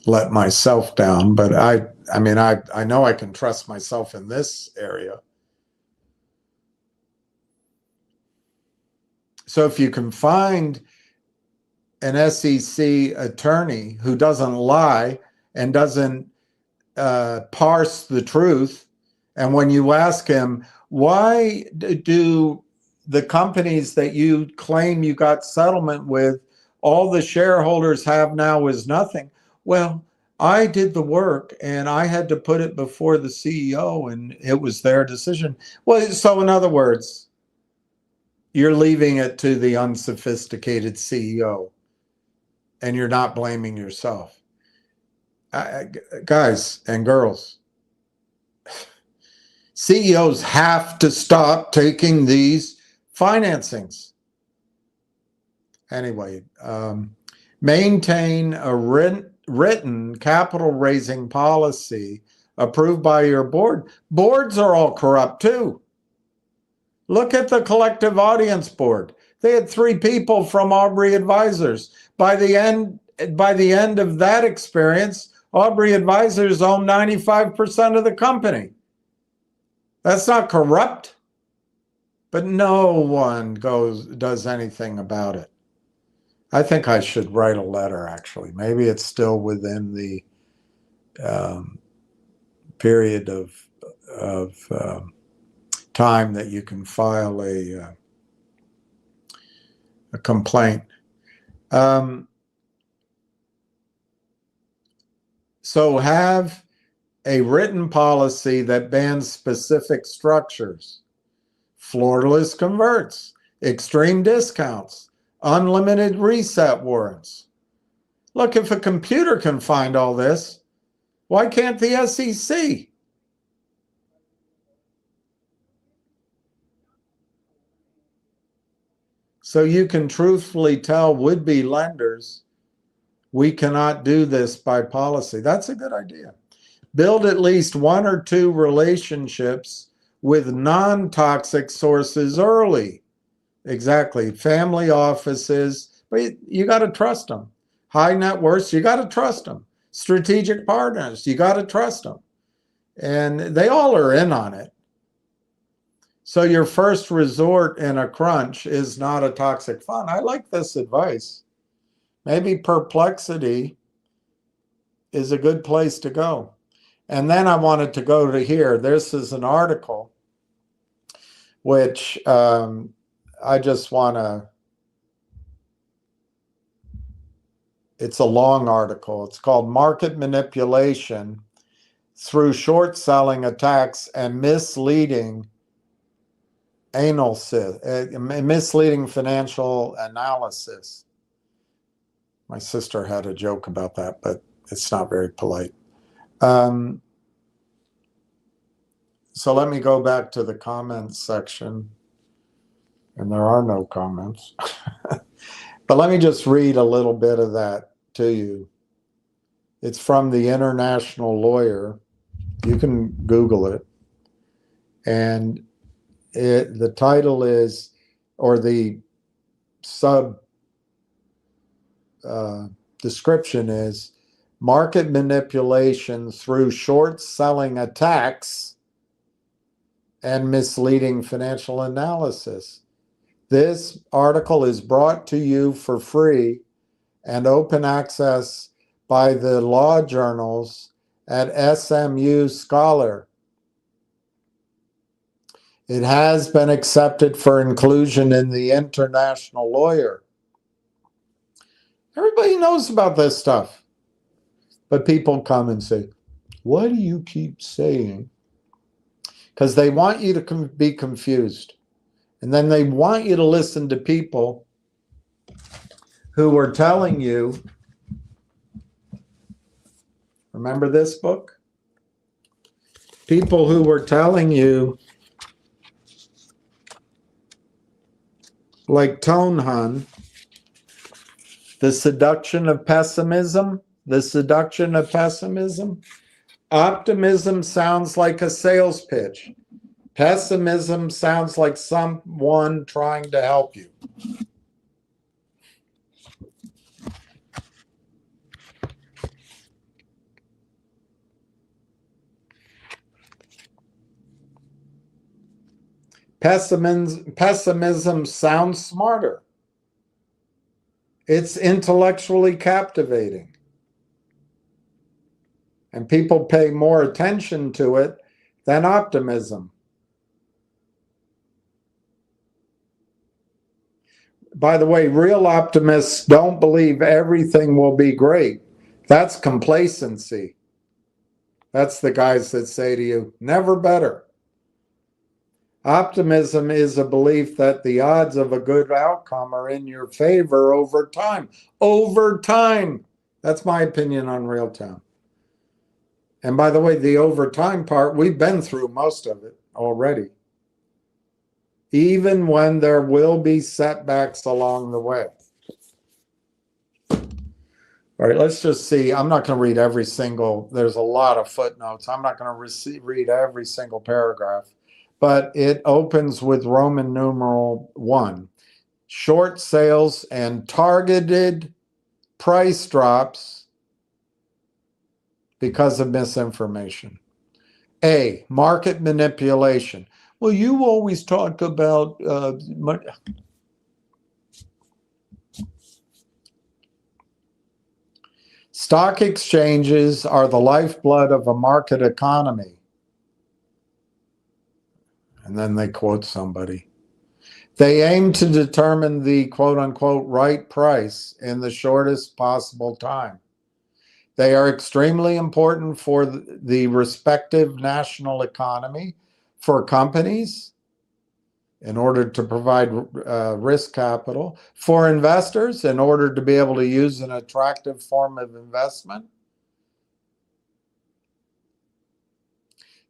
let myself down, but I know I can trust myself in this area. So if you can find an SEC attorney who doesn't lie and doesn't parse the truth, and when you ask him, why do the companies that you claim you got settlement with, all the shareholders have now is nothing? Well, I did the work and I had to put it before the CEO and it was their decision. Well, so in other words, you're leaving it to the unsophisticated CEO and you're not blaming yourself. Guys and girls, CEOs have to stop taking these financings. Anyway, maintain a written capital raising policy approved by your board. Boards are all corrupt too. Look at the collective audience board. They had 3 people from Aubrey Advisors. By the end of that experience, Aubrey Advisors own 95% of the company. That's not corrupt, but no one does anything about it. I think I should write a letter, actually. Maybe it's still within the period of time that you can file a complaint. So have a written policy that bans specific structures, floorless converts, extreme discounts, unlimited reset warrants. Look, if a computer can find all this, why can't the SEC? So you can truthfully tell would-be lenders, we cannot do this by policy. That's a good idea. Build at least 1 or 2 relationships with non-toxic sources early. Exactly. Family offices, but you got to trust them. High net worths, you got to trust them. Strategic partners, you got to trust them. And they all are in on it. So your first resort in a crunch is not a toxic fund. I like this advice. Maybe Perplexity is a good place to go. And then I wanted to go to here. This is an article which I just want to, it's a long article. It's called Market Manipulation Through Short Selling Attacks and Misleading Misleading Financial Analysis. My sister had a joke about that, but it's not very polite. So let me go back to the comments section. And there are no comments. But let me just read a little bit of that to you. It's from the International Lawyer. You can Google it. And the title is, or the sub description is, Market Manipulation Through Short Selling Attacks and Misleading Financial Analysis. This article is brought to you for free and open access by the law journals at SMU Scholar. It has been accepted for inclusion in the International Lawyer. Everybody knows about this stuff. But people come and say, why do you keep saying? Because they want you to be confused. And then they want you to listen to people who are telling you, remember this book? People who were telling you, like Tone Hun, the seduction of pessimism, the seduction of pessimism. Optimism sounds like a sales pitch. Pessimism sounds like someone trying to help you. Pessimism sounds smarter. It's intellectually captivating. And people pay more attention to it than optimism. By the way, real optimists don't believe everything will be great. That's complacency. That's the guys that say to you, never better. Optimism is a belief that the odds of a good outcome are in your favor over time. Over time. That's my opinion on real time. And by the way, the over time part, we've been through most of it already. Even when there will be setbacks along the way. All right, let's just see. I'm not going to read every single, there's a lot of footnotes. I'm not going to read every single paragraph. But it opens with Roman numeral 1. Short sales and targeted price drops because of misinformation. A, market manipulation. Well, you always talk about stock exchanges are the lifeblood of a market economy. And then they quote somebody. They aim to determine the quote-unquote right price in the shortest possible time. They are extremely important for the respective national economy, for companies, in order to provide risk capital, for investors, in order to be able to use an attractive form of investment.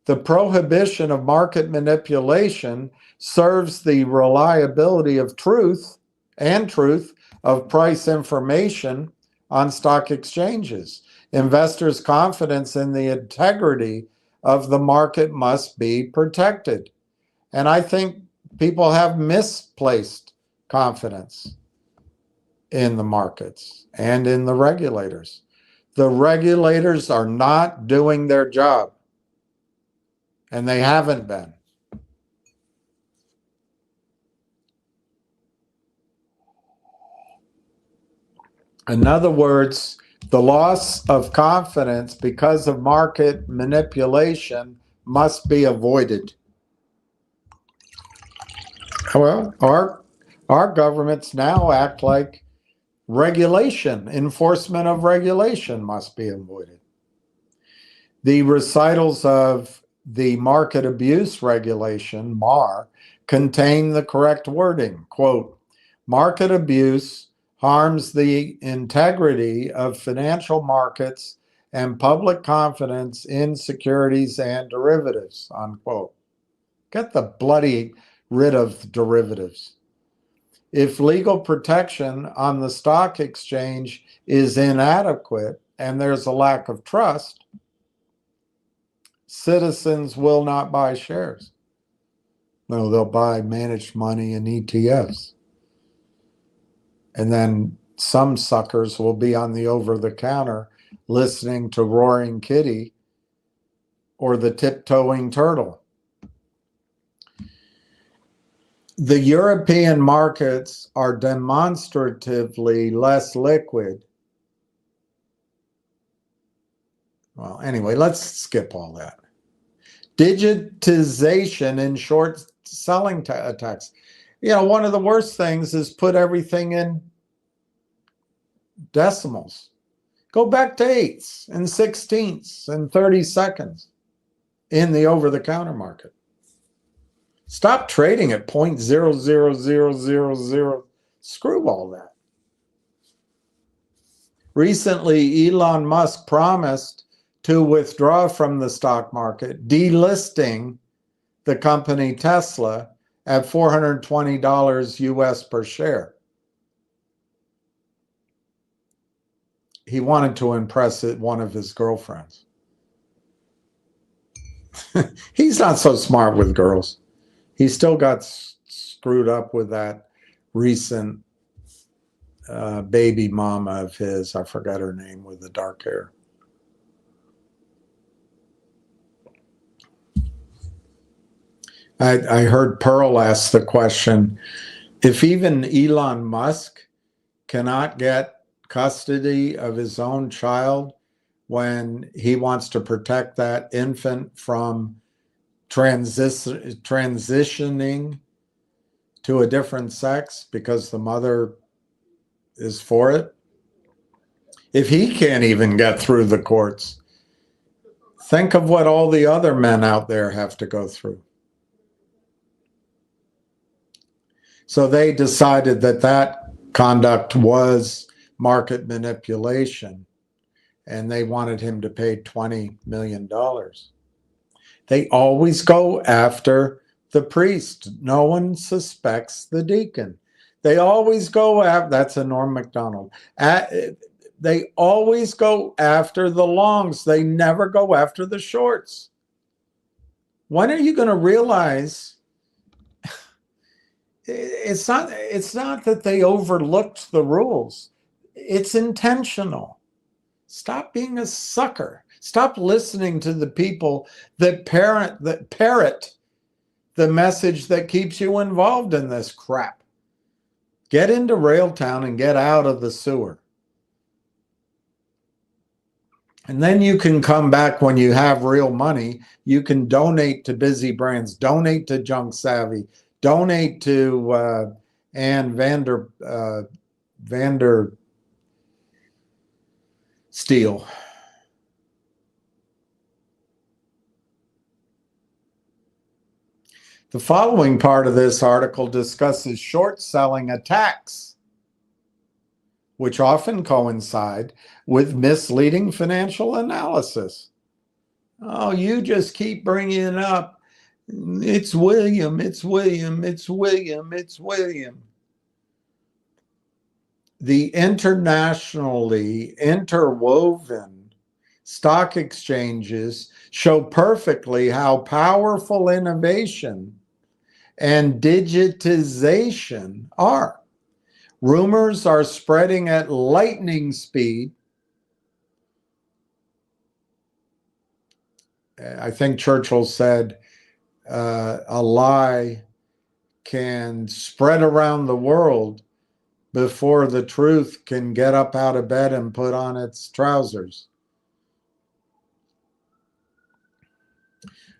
The prohibition of market manipulation serves the reliability of truth of price information on stock exchanges. Investors' confidence in the integrity of the market must be protected. And I think people have misplaced confidence in the markets and in the regulators. The regulators are not doing their job. And they haven't been. In other words, the loss of confidence because of market manipulation must be avoided. Well, our governments now act like regulation, enforcement of regulation must be avoided. The recitals of the market abuse regulation, MAR, contain the correct wording. Quote, market abuse harms the integrity of financial markets and public confidence in securities and derivatives, unquote. Get the bloody rid of derivatives. If legal protection on the stock exchange is inadequate and there's a lack of trust, citizens will not buy shares. No, they'll buy managed money and ETFs. And then some suckers will be on the over-the-counter listening to Roaring Kitty or the Tiptoeing Turtle. The European markets are demonstratively less liquid. Well, anyway, let's skip all that. Digitization in short selling attacks. You know, one of the worst things is put everything in decimals. Go back to eighths and sixteenths and 30 seconds in the over-the-counter market. Stop trading at 0.00000. Screw all that. Recently, Elon Musk promised to withdraw from the stock market, delisting the company Tesla at $420 US per share. He wanted to impress one of his girlfriends. He's not so smart with girls. He still got screwed up with that recent baby mama of his. I forgot her name, with the dark hair. I heard Pearl ask the question, if even Elon Musk cannot get custody of his own child when he wants to protect that infant from transitioning to a different sex because the mother is for it. If he can't even get through the courts, think of what all the other men out there have to go through. So they decided that that conduct was market manipulation, and they wanted him to pay $20 million. They always go after the priest. No one suspects the deacon. They always go after, that's a Norm Macdonald. They always go after the longs. They never go after the shorts. When are you going to realize it's not that they overlooked the rules. It's intentional. Stop being a sucker. Stop listening to the people that parrot the message that keeps you involved in this crap. Get into Railtown and get out of the sewer. And then you can come back when you have real money. You can donate to Busy Brands, donate to Junk Savvy, donate to Ann Vander Steel. The following part of this article discusses short selling attacks, which often coincide with misleading financial analysis. Oh, you just keep bringing up, it's William, it's William, it's William, it's William. The internationally interwoven stock exchanges show perfectly how powerful innovation and digitization are. Rumors are spreading at lightning speed. I think Churchill said, a lie can spread around the world before the truth can get up out of bed and put on its trousers.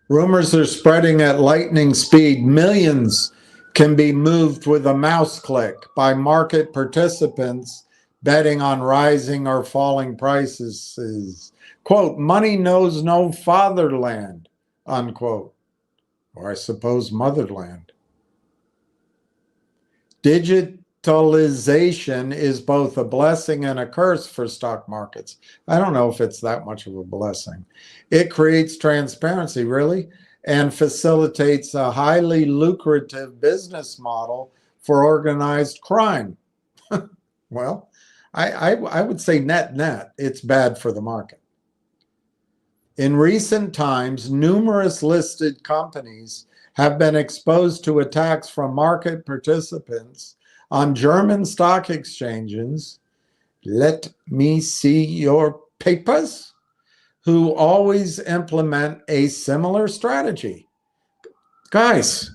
Rumors are spreading at lightning speed. Millions can be moved with a mouse click by market participants betting on rising or falling prices. Quote, money knows no fatherland, unquote, or I suppose motherland. Digitalization is both a blessing and a curse for stock markets. I don't know if it's that much of a blessing. It creates transparency, really, and facilitates a highly lucrative business model for organized crime. Well, I would say net, it's bad for the market. In recent times, numerous listed companies have been exposed to attacks from market participants on German stock exchanges. Let me see your papers. Who always implement a similar strategy. Guys,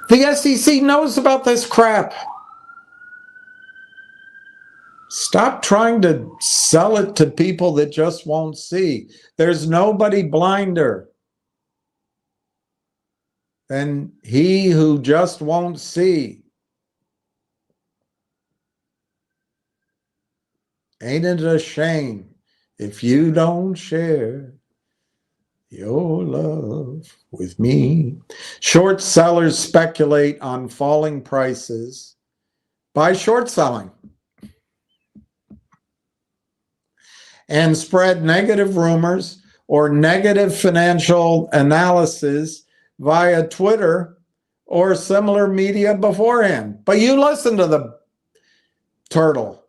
the SEC knows about this crap. Stop trying to sell it to people that just won't see. There's nobody blinder than he who just won't see. Ain't it a shame if you don't share your love with me? Short sellers speculate on falling prices by short selling and spread negative rumors or negative financial analysis via Twitter or similar media beforehand. But you listen to the turtle.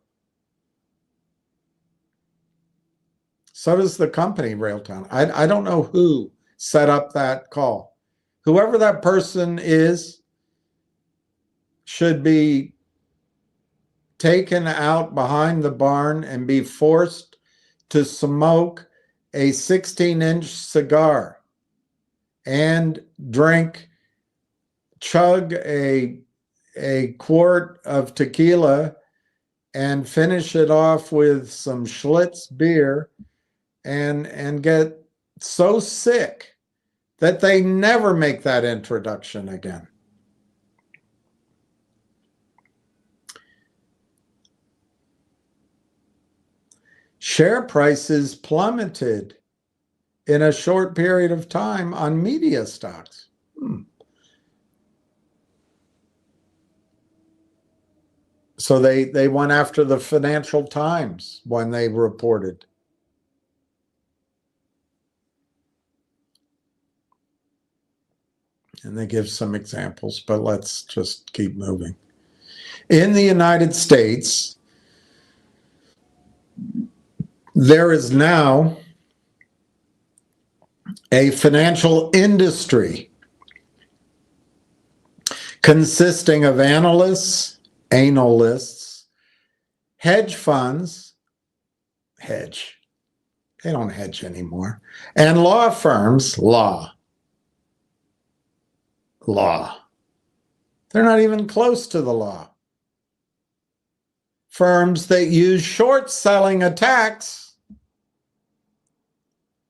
So does the company, Railtown. I don't know who set up that call. Whoever that person is should be taken out behind the barn and be forced to smoke a 16-inch cigar and chug a quart of tequila and finish it off with some Schlitz beer and get so sick that they never make that introduction again. Share prices plummeted in a short period of time on media stocks. So they went after the Financial Times when they reported. And they give some examples, but let's just keep moving. In the United States, there is now a financial industry consisting of analysts, hedge funds, they don't hedge anymore, and law firms, law. They're not even close to the law. Firms that use short selling attacks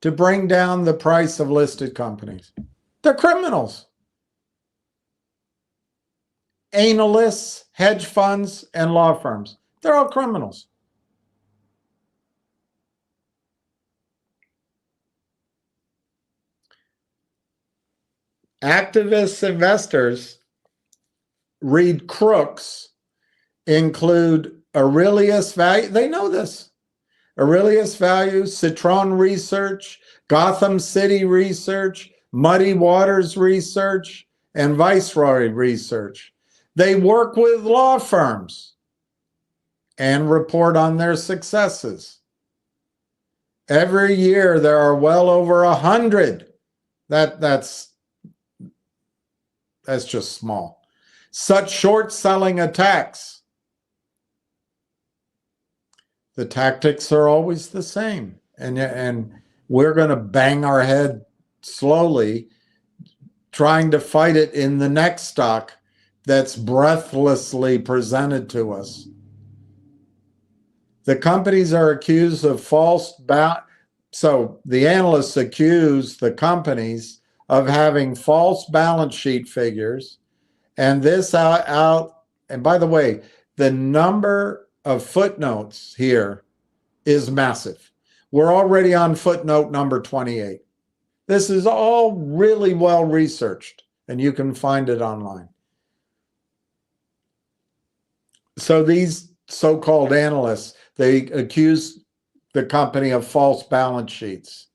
to bring down the price of listed companies. They're criminals. Analysts, hedge funds, and law firms. They're all criminals. Activist investors, read crooks, include Aurelius Value. They know this. Aurelius Value, Citron Research, Gotham City Research, Muddy Waters Research, and Viceroy Research. They work with law firms and report on their successes. Every year there are well over 100. That's just small. Such short selling attacks. The tactics are always the same. And we're going to bang our head slowly trying to fight it in the next stock that's breathlessly presented to us. The companies are accused of so the analysts accuse the companies of having false balance sheet figures, and this and by the way, the number of footnotes here is massive. We're already on footnote number 28. This is all really well researched, and you can find it online. So these so-called analysts, they accuse the company of false balance sheets.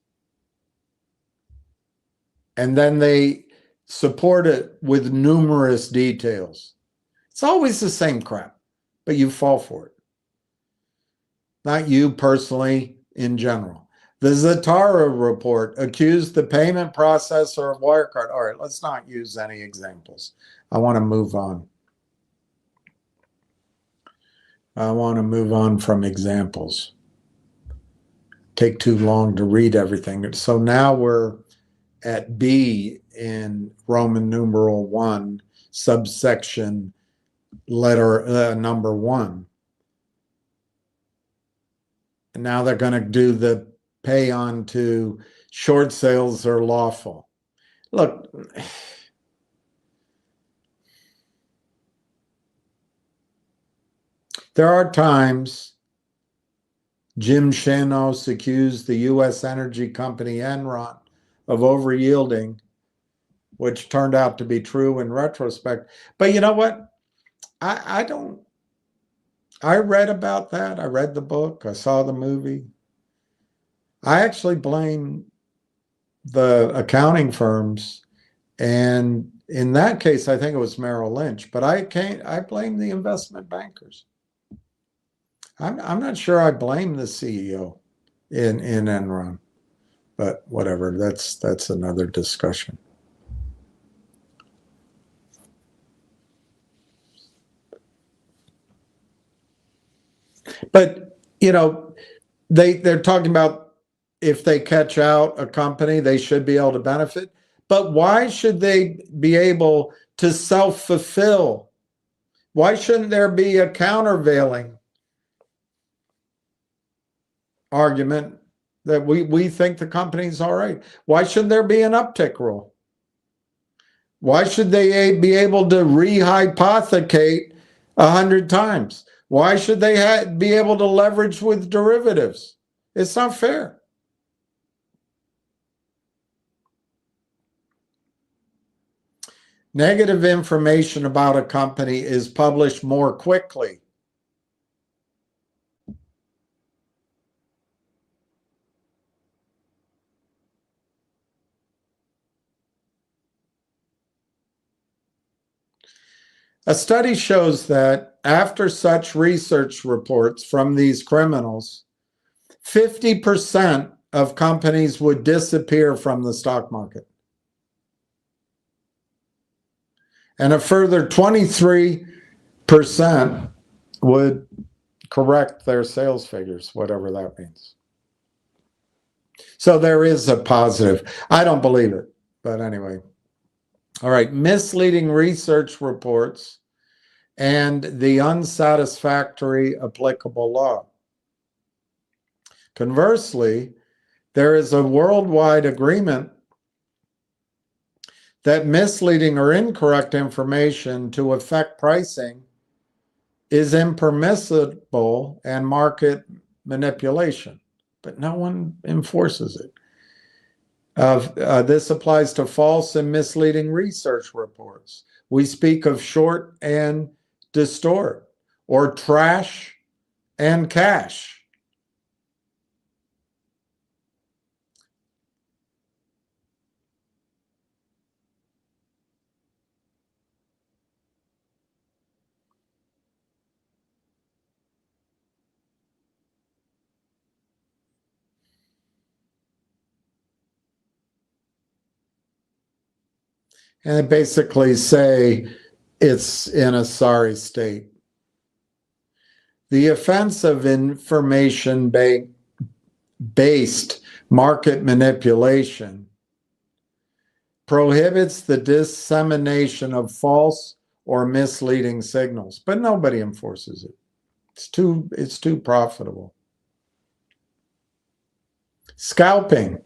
And then they support it with numerous details. It's always the same crap, but you fall for it. Not you personally, in general. The Zatara report accused the payment processor of Wirecard. All right, let's not use any examples. I want to move on. I want to move on from examples. Take too long to read everything. So now we're at B in Roman numeral 1, subsection letter number 1. And now they're going to do the pay on to short sales are lawful. Look, there are times Jim Chanos accused the U.S. energy company Enron of over-yielding, which turned out to be true in retrospect. But you know what? I read about that. I read the book. I saw the movie. I actually blame the accounting firms. And in that case, I think it was Merrill Lynch. But I blame the investment bankers. I'm not sure I blame the CEO in Enron. But whatever, that's another discussion. But, you know, they're talking about if they catch out a company, they should be able to benefit. But why should they be able to self-fulfill? Why shouldn't there be a countervailing argument that we think the company's all right? Why shouldn't there be an uptick rule? Why should they be able to rehypothecate 100 times? Why should they be able to leverage with derivatives? It's not fair. Negative information about a company is published more quickly. A study shows that after such research reports from these criminals, 50% of companies would disappear from the stock market. And a further 23% would correct their sales figures, whatever that means. So there is a positive. I don't believe it, but anyway. All right, misleading research reports and the unsatisfactory applicable law. Conversely, there is a worldwide agreement that misleading or incorrect information to affect pricing is impermissible and market manipulation, but no one enforces it. This applies to false and misleading research reports. We speak of short and distort, or trash and cash. And they basically say it's in a sorry state. The offense of information-based market manipulation prohibits the dissemination of false or misleading signals, but nobody enforces it. It's too profitable. Scalping.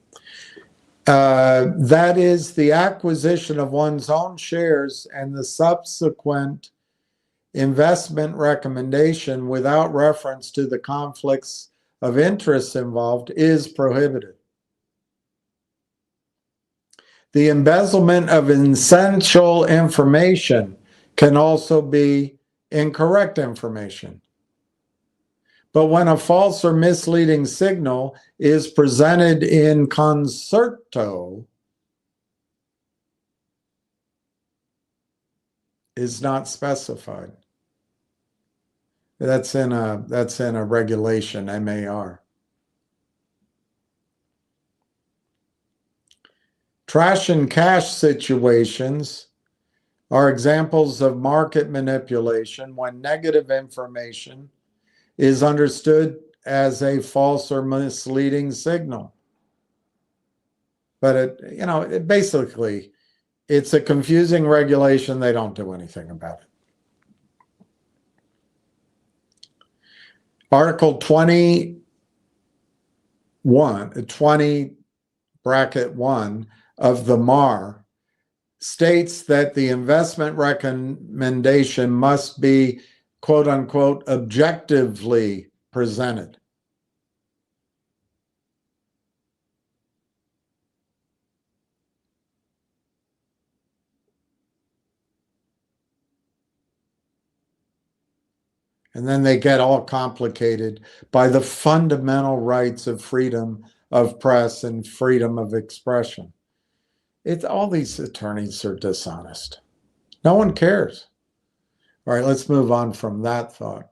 That is the acquisition of one's own shares and the subsequent investment recommendation without reference to the conflicts of interest involved is prohibited. The embezzlement of essential information can also be incorrect information. But when a false or misleading signal is presented in concerto is not specified. That's in a regulation, MAR. Trash and cash situations are examples of market manipulation when negative information is understood as a false or misleading signal. But basically, it's a confusing regulation. They don't do anything about it. Article 20 bracket 1 of the MAR states that the investment recommendation must be, quote unquote, objectively presented. And then they get all complicated by the fundamental rights of freedom of press and freedom of expression. All these attorneys are dishonest. No one cares. All right, let's move on from that thought.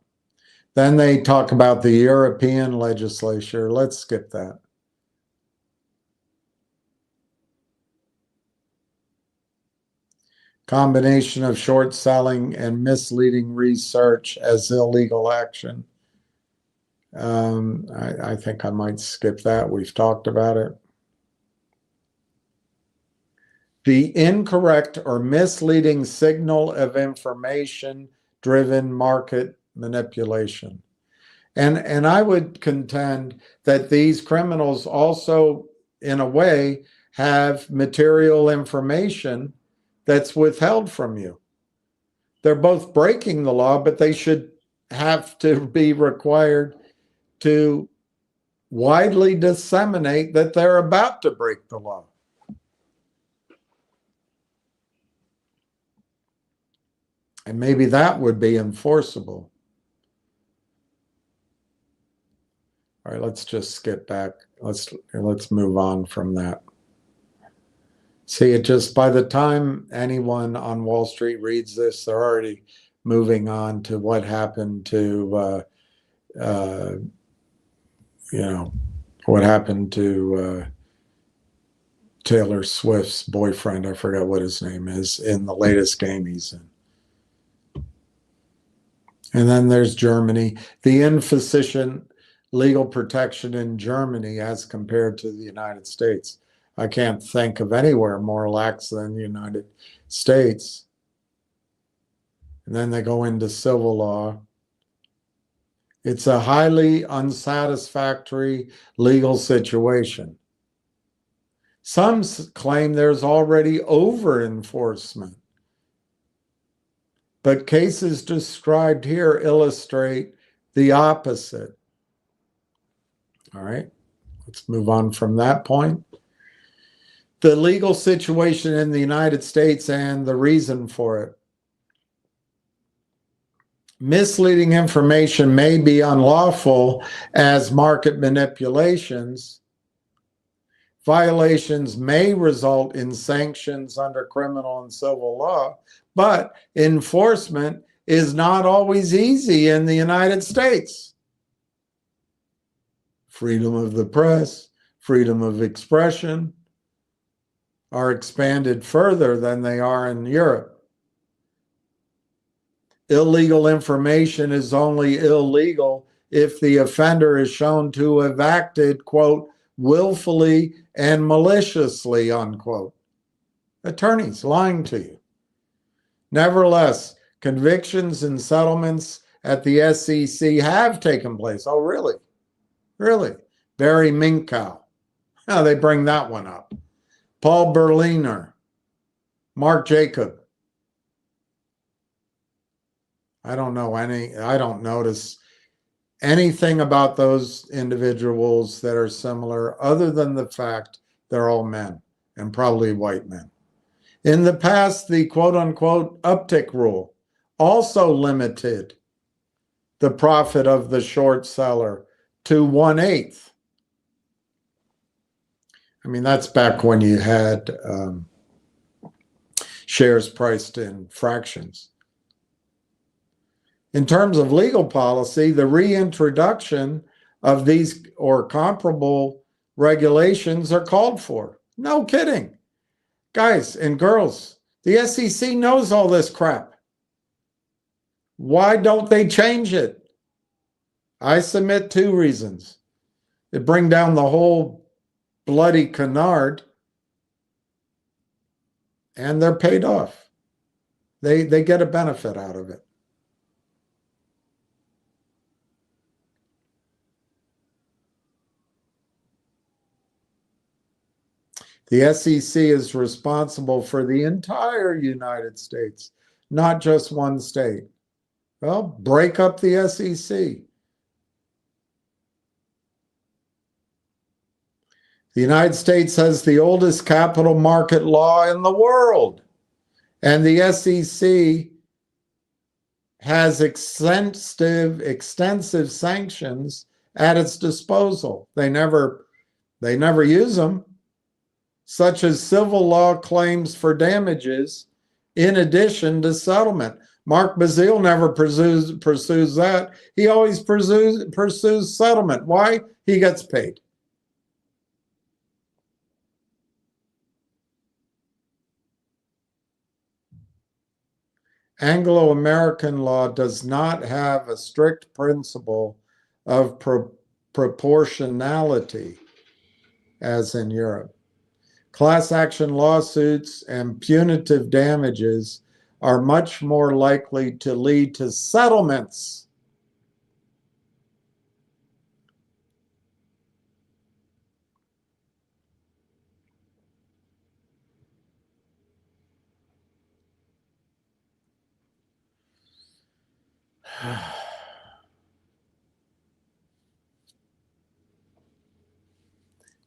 Then they talk about the European legislature. Let's skip that. Combination of short selling and misleading research as illegal action. I think I might skip that. We've talked about it. The incorrect or misleading signal of information-driven market manipulation. And I would contend that these criminals also, in a way, have material information that's withheld from you. They're both breaking the law, but they should have to be required to widely disseminate that they're about to break the law. And maybe that would be enforceable. All right, let's just skip back. Let's move on from that. See, it just, by the time anyone on Wall Street reads this, they're already moving on to what happened to, what happened to Taylor Swift's boyfriend. I forgot what his name is in the latest game he's in. And then there's Germany, the insufficient legal protection in Germany as compared to the United States. I can't think of anywhere more lax than the United States. And then they go into civil law. It's a highly unsatisfactory legal situation. Some claim there's already over-enforcement. But cases described here illustrate the opposite. All right, let's move on from that point. The legal situation in the United States and the reason for it. Misleading information may be unlawful as market manipulations. Violations may result in sanctions under criminal and civil law, but enforcement is not always easy in the United States. Freedom of the press, freedom of expression are expanded further than they are in Europe. Illegal information is only illegal if the offender is shown to have acted, quote, willfully and maliciously, unquote. Attorneys lying to you. Nevertheless, convictions and settlements at the SEC have taken place. Oh, really? Really? Barry Minkow. Oh, they bring that one up. Paul Berliner. Mark Jacob. I don't notice anything about those individuals that are similar other than the fact they're all men and probably white men. In the past, the quote-unquote uptick rule also limited the profit of the short seller to 1/8. I mean, that's back when you had shares priced in fractions. In terms of legal policy, the reintroduction of these or comparable regulations are called for. No kidding. Guys and girls, the SEC knows all this crap. Why don't they change it? I submit 2 reasons. It bring down the whole bloody canard, and they're paid off. They get a benefit out of it. The SEC is responsible for the entire United States, not just one state. Well, break up the SEC. The United States has the oldest capital market law in the world, and the SEC has extensive sanctions at its disposal. They never use them, such as civil law claims for damages in addition to settlement. Mark Bazile never pursues that. He always pursues settlement. Why? He gets paid. Anglo-American law does not have a strict principle of proportionality as in Europe. Class action lawsuits and punitive damages are much more likely to lead to settlements.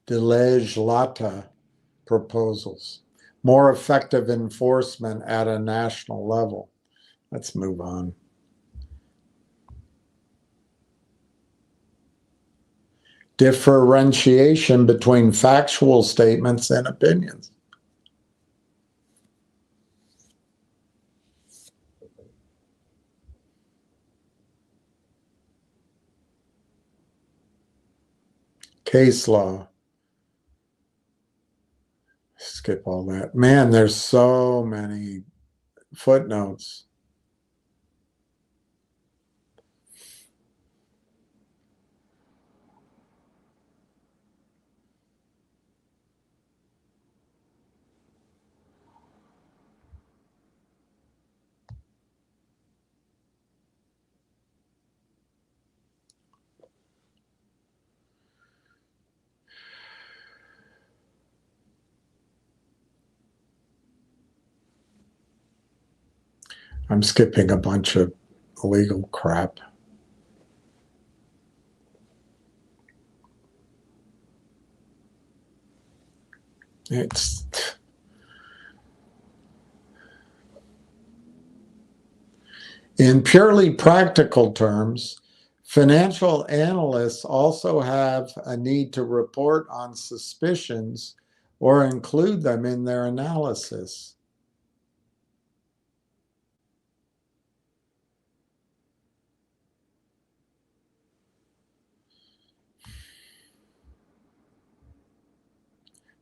Legislata proposals. More effective enforcement at a national level. Let's move on. Differentiation between factual statements and opinions. Case law. Skip all that. Man, there's so many footnotes. I'm skipping a bunch of legal crap. It's in purely practical terms, financial analysts also have a need to report on suspicions or include them in their analysis.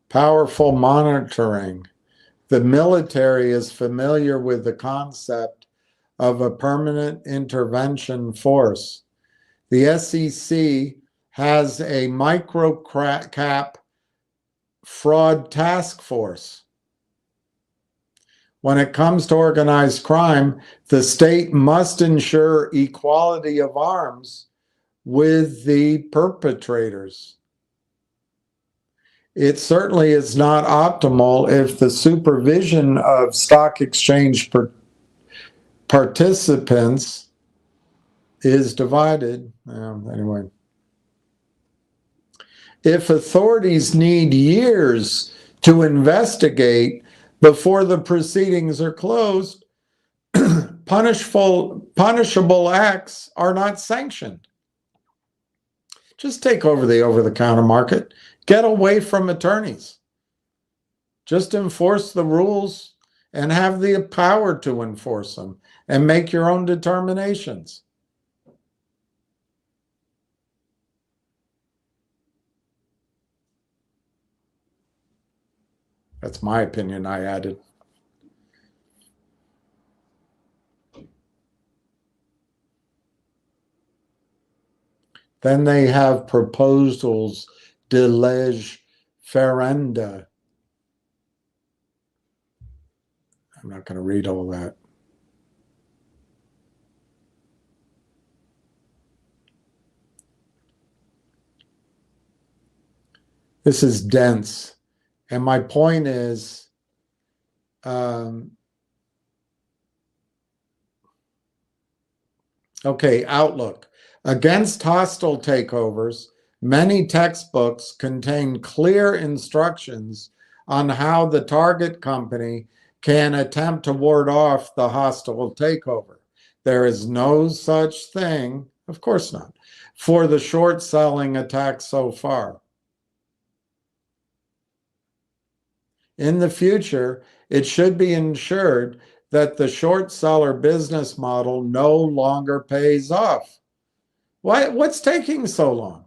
Powerful monitoring. The military is familiar with the concept of a permanent intervention force. The SEC has a micro-cap fraud task force. When it comes to organized crime, the state must ensure equality of arms with the perpetrators. It certainly is not optimal if the supervision of stock exchange participants is divided. Anyway, if authorities need years to investigate before the proceedings are closed, punishable acts are not sanctioned. Just take over the over-the-counter market. Get away from attorneys. Just enforce the rules and have the power to enforce them. and make your own determinations. That's my opinion, I added. Then they have proposals de lege ferenda. I'm not going to read all that. This is dense. And my point is, okay, outlook. Against hostile takeovers, many textbooks contain clear instructions on how the target company can attempt to ward off the hostile takeover. There is no such thing, of course not, for the short selling attack so far. In the future, it should be ensured that the short seller business model no longer pays off. What's taking so long?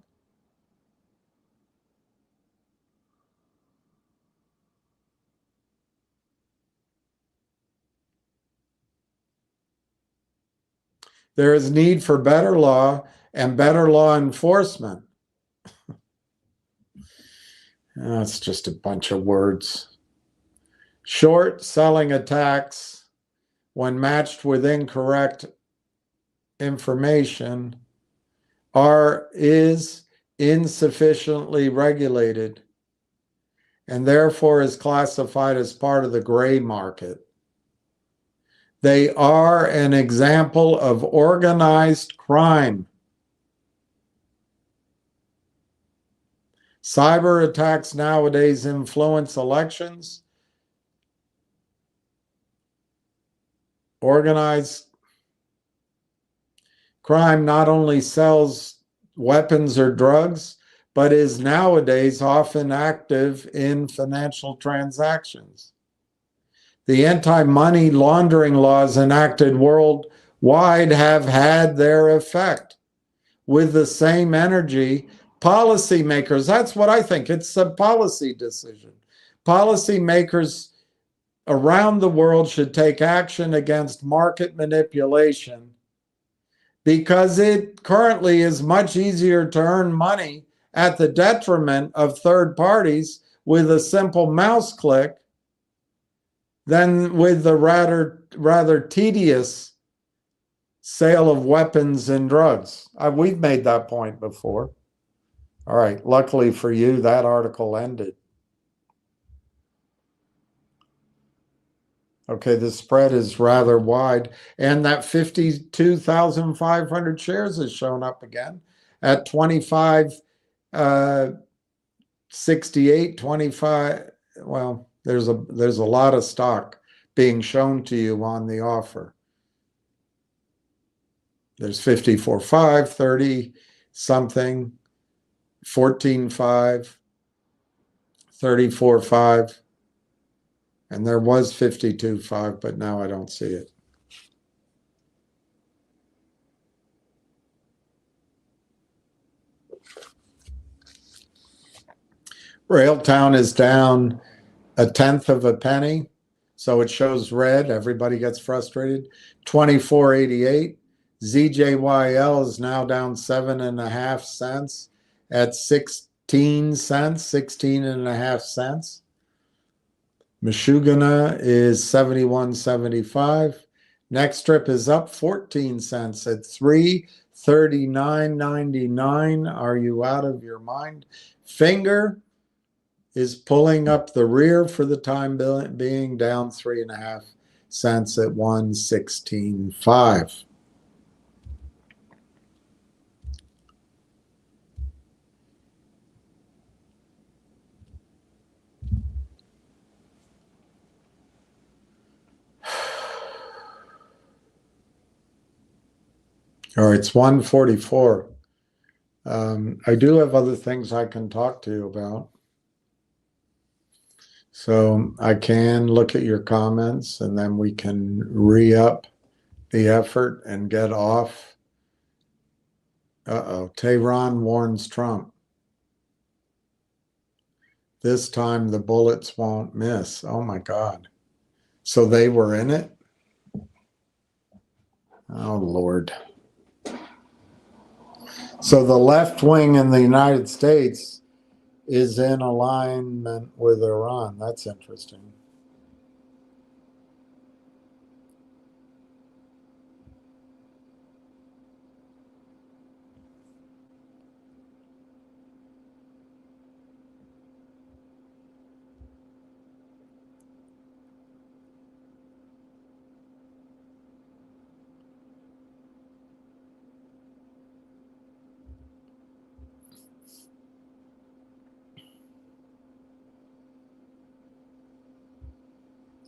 There is need for better law and better law enforcement. That's just a bunch of words. Short selling attacks, when matched with incorrect information, is insufficiently regulated and therefore is classified as part of the gray market. They are an example of organized crime. Cyber attacks nowadays influence elections. Organized crime not only sells weapons or drugs, but is nowadays often active in financial transactions. The anti-money laundering laws enacted worldwide have had their effect. With the same energy, policymakers, that's what I think, it's a policy decision. Policymakers around the world should take action against market manipulation because it currently is much easier to earn money at the detriment of third parties with a simple mouse click than with the rather tedious sale of weapons and drugs. We've made that point before. All right, luckily for you, that article ended. Okay, the spread is rather wide, and that 52,500 shares has shown up again at 25.68, 25. Well, there's a lot of stock being shown to you on the offer. There's 54.5, 30 something, 14.5, 34.5. And there was 52.5, but now I don't see it. Railtown is down 1/10 of a penny, so it shows red. Everybody gets frustrated. 24.88. ZJYL is now down 7.5 cents at 16 cents, 16.5 cents. Mashugana is 71.75. Next strip is up 14 cents at 339.99. Are you out of your mind? Finger is pulling up the rear for the time being, down 3.5 cents at 116.5. All right, it's 1:44. I do have other things I can talk to you about. So I can look at your comments and then we can re-up the effort and get off. Uh-oh, Tehran warns Trump. This time the bullets won't miss. Oh my God. So they were in it? Oh Lord. So the left wing in the United States is in alignment with Iran. That's interesting.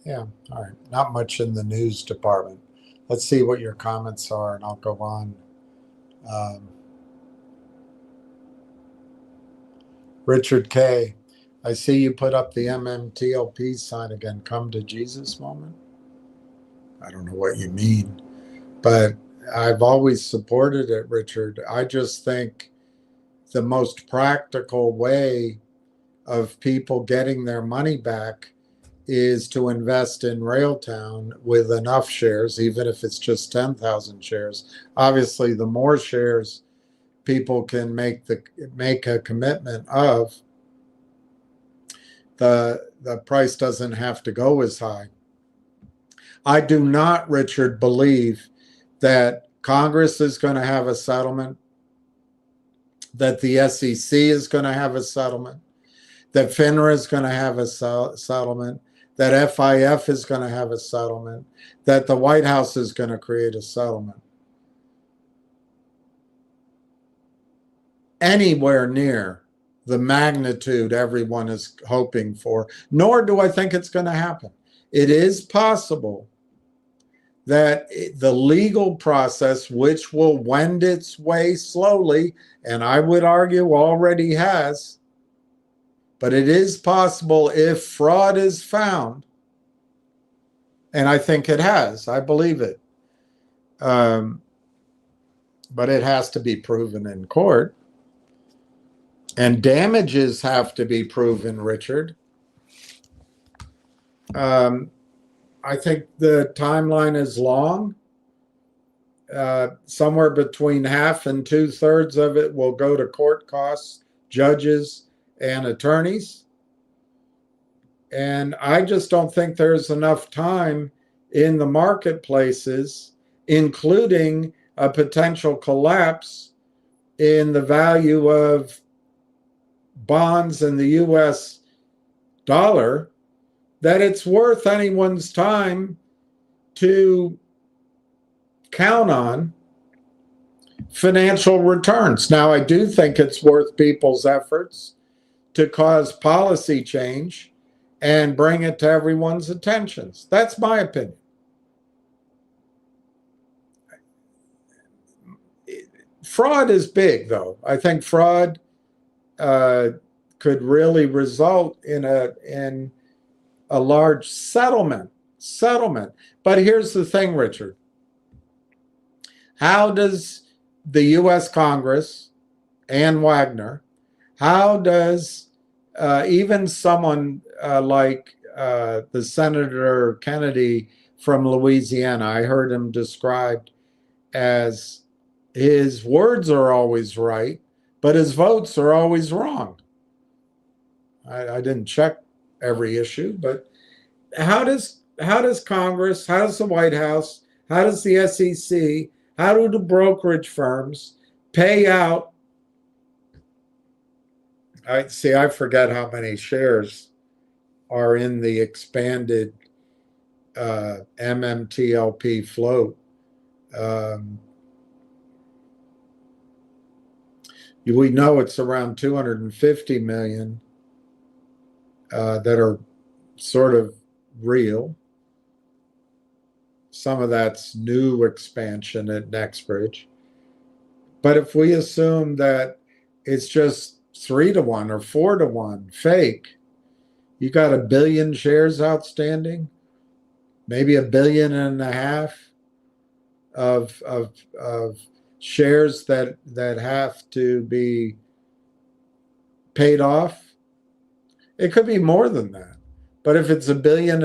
Yeah, all right. Not much in the news department. Let's see what your comments are, and I'll go on. Richard K., I see you put up the MMTLP sign again. Come to Jesus moment? I don't know what you mean, but I've always supported it, Richard. I just think the most practical way of people getting their money back is to invest in Railtown with enough shares, even if it's just 10,000 shares. Obviously, the more shares people can make a commitment of, the price doesn't have to go as high. I do not, Richard, believe that Congress is going to have a settlement, that the SEC is going to have a settlement, that FINRA is going to have a settlement, that FIF is going to have a settlement, that the White House is going to create a settlement. Anywhere near the magnitude everyone is hoping for, nor do I think it's going to happen. It is possible that the legal process, which will wend its way slowly, and I would argue already has, but it is possible if fraud is found, and I think it has, I believe it, but it has to be proven in court, and damages have to be proven, Richard. I think the timeline is long. Somewhere between half and 2/3 of it will go to court costs, judges, and attorneys. And I just don't think there's enough time in the marketplaces, including a potential collapse in the value of bonds in the US dollar, that it's worth anyone's time to count on financial returns. Now, I do think it's worth people's efforts to cause policy change and bring it to everyone's attentions. That's my opinion. Fraud is big, though. I think fraud could really result in a large settlement. But here's the thing, Richard. How does the U.S. Congress and Wagner, how does even someone like the Senator Kennedy from Louisiana, I heard him described as his words are always right, but his votes are always wrong. I didn't check every issue, but how does Congress, how does the White House, how does the SEC, how do the brokerage firms pay out? I forget how many shares are in the expanded MMTLP float. We know it's around 250 million that are sort of real. Some of that's new expansion at Nextbridge. But if we assume that it's just 3-to-1 or 4-to-1 fake, you got 1 billion shares outstanding, maybe 1.5 billion. of shares that have to be paid off. It could be more than that. But if it's $1.5 billion,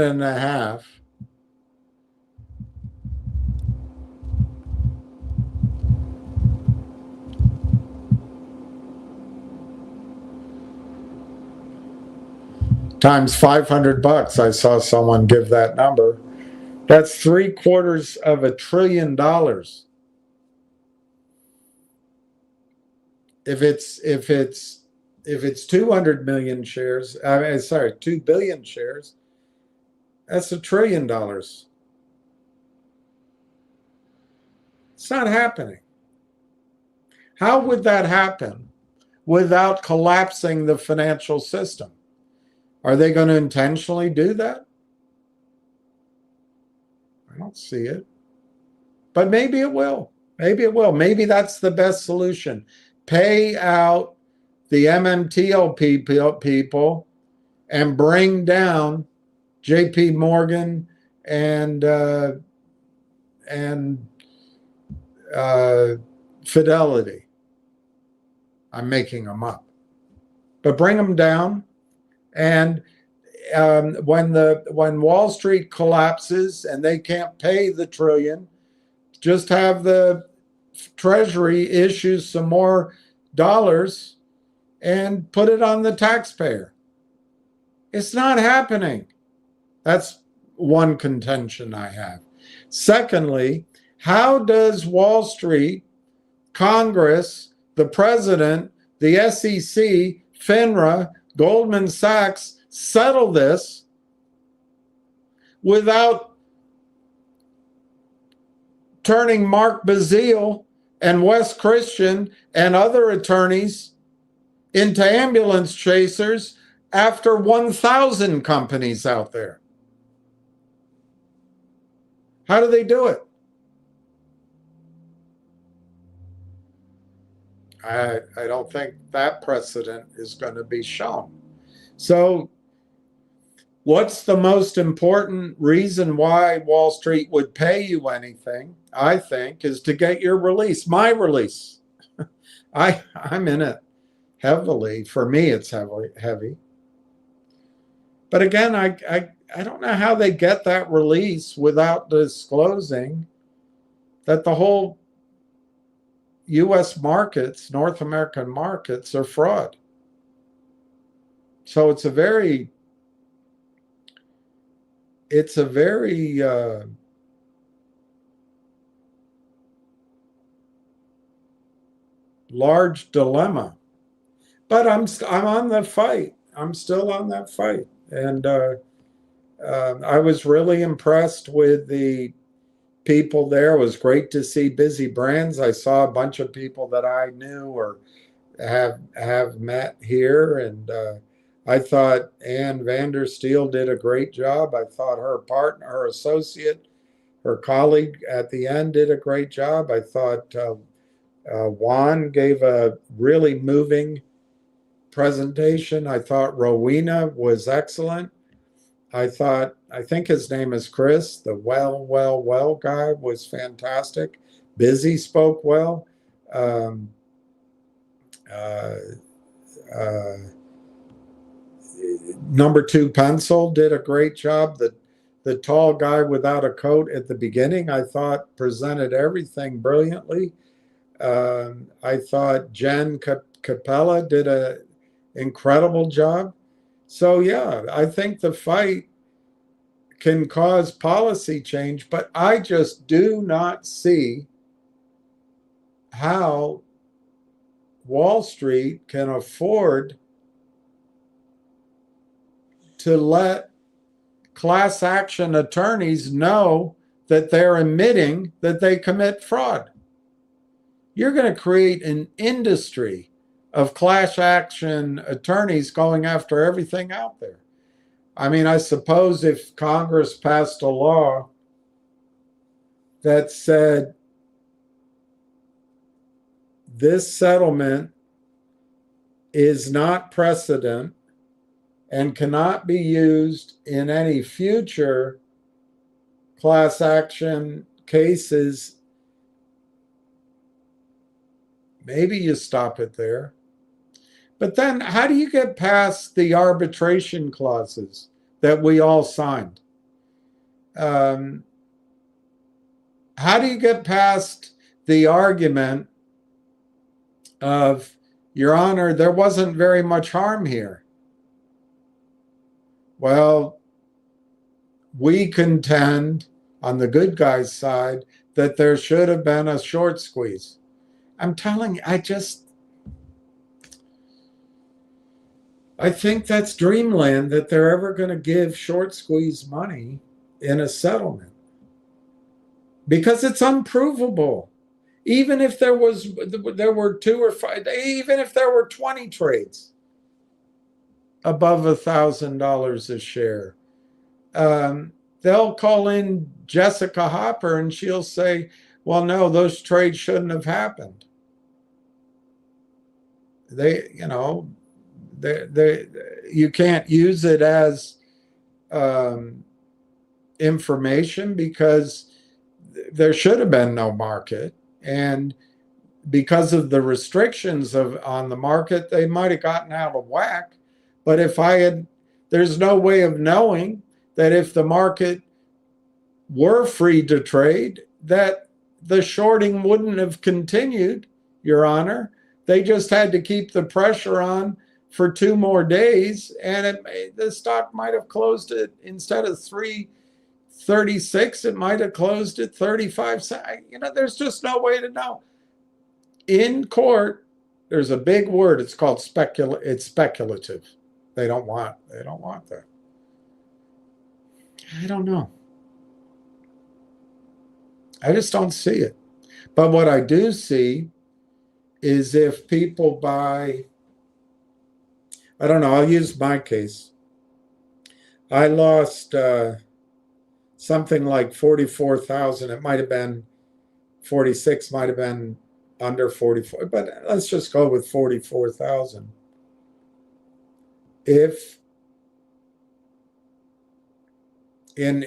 times $500, I saw someone give that number. That's $750 billion. If it's 200 million shares, 2 billion shares, that's $1 trillion. It's not happening. How would that happen without collapsing the financial system? Are they going to intentionally do that? I don't see it. But maybe it will. Maybe it will. Maybe that's the best solution. Pay out the MMTLP people and bring down JP Morgan and Fidelity. I'm making them up. But bring them down. And when Wall Street collapses and they can't pay the trillion, just have the Treasury issue some more dollars and put it on the taxpayer. It's not happening. That's one contention I have. Secondly, how does Wall Street, Congress, the president, the SEC, FINRA, Goldman Sachs settle this without turning Mark Bazile and Wes Christian and other attorneys into ambulance chasers after 1,000 companies out there? How do they do it? I don't think that precedent is going to be shown. So what's the most important reason why Wall Street would pay you anything, I think, is to get your release, my release. I'm in it heavily. For me, it's heavy. But again, I don't know how they get that release without disclosing that the whole U.S. markets, North American markets, are fraud. So it's a very large dilemma. But I'm on the fight. I'm still on that fight. And I was really impressed with the people there. It was great to see Busy Brands. I saw a bunch of people that I knew or have met here, and I thought Ann Vandersteel did a great job. I thought her partner, her associate, her colleague at the end did a great job. I thought Juan gave a really moving presentation. I thought Rowena was excellent. I think his name is Chris, the well guy was fantastic. Busy spoke well. Number 2 Pencil did a great job. The tall guy without a coat at the beginning, I thought, presented everything brilliantly. I thought Jen Capella did an incredible job. So yeah, I think the fight can cause policy change, but I just do not see how Wall Street can afford to let class action attorneys know that they're admitting that they commit fraud. You're going to create an industry of class action attorneys going after everything out there. I mean, I suppose if Congress passed a law that said this settlement is not precedent and cannot be used in any future class action cases maybe you stop it there. But then how do you get past the arbitration clauses that we all signed? How do you get past the argument of, Your Honor, there wasn't very much harm here? Well, we contend on the good guy's side that there should have been a short squeeze. I'm telling you, I think that's dreamland that they're ever going to give short squeeze money in a settlement, because it's unprovable. Even if there were 2 or 5, even if there were 20 trades above $1,000 a share, they'll call in Jessica Hopper and she'll say, well, no, those trades shouldn't have happened. You can't use it as information because there should have been no market. And because of the restrictions on the market, they might have gotten out of whack. But there's no way of knowing that if the market were free to trade, that the shorting wouldn't have continued, Your Honor. They just had to keep the pressure on for 2 more days, and the stock might have closed it, instead of 336, it might have closed at 35 cents. There's just no way to know. In court, there's a big word. It's called it's speculative. They don't want that. I don't know. I just don't see it. But what I do see is if people buy, I don't know, I'll use my case. I lost something like 44,000. It might have been 46, might have been under 44, but let's just go with 44,000. If in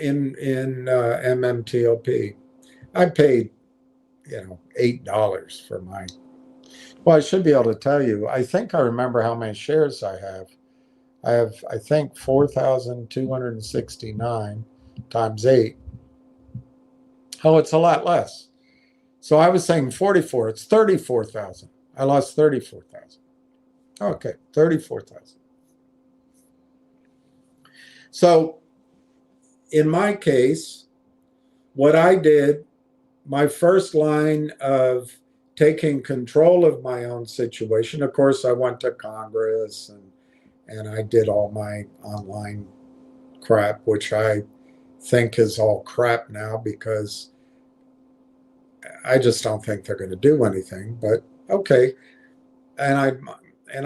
MMTLP, I paid, $8 for mine. Well, I should be able to tell you. I think I remember how many shares I have. I think 4,269 times 8. Oh, it's a lot less. So I was saying 44. It's 34,000. I lost 34,000. Okay, 34,000. So in my case, what I did, my first line of taking control of my own situation, of course, I went to Congress and I did all my online crap, which I think is all crap now because I just don't think they're going to do anything. But okay, and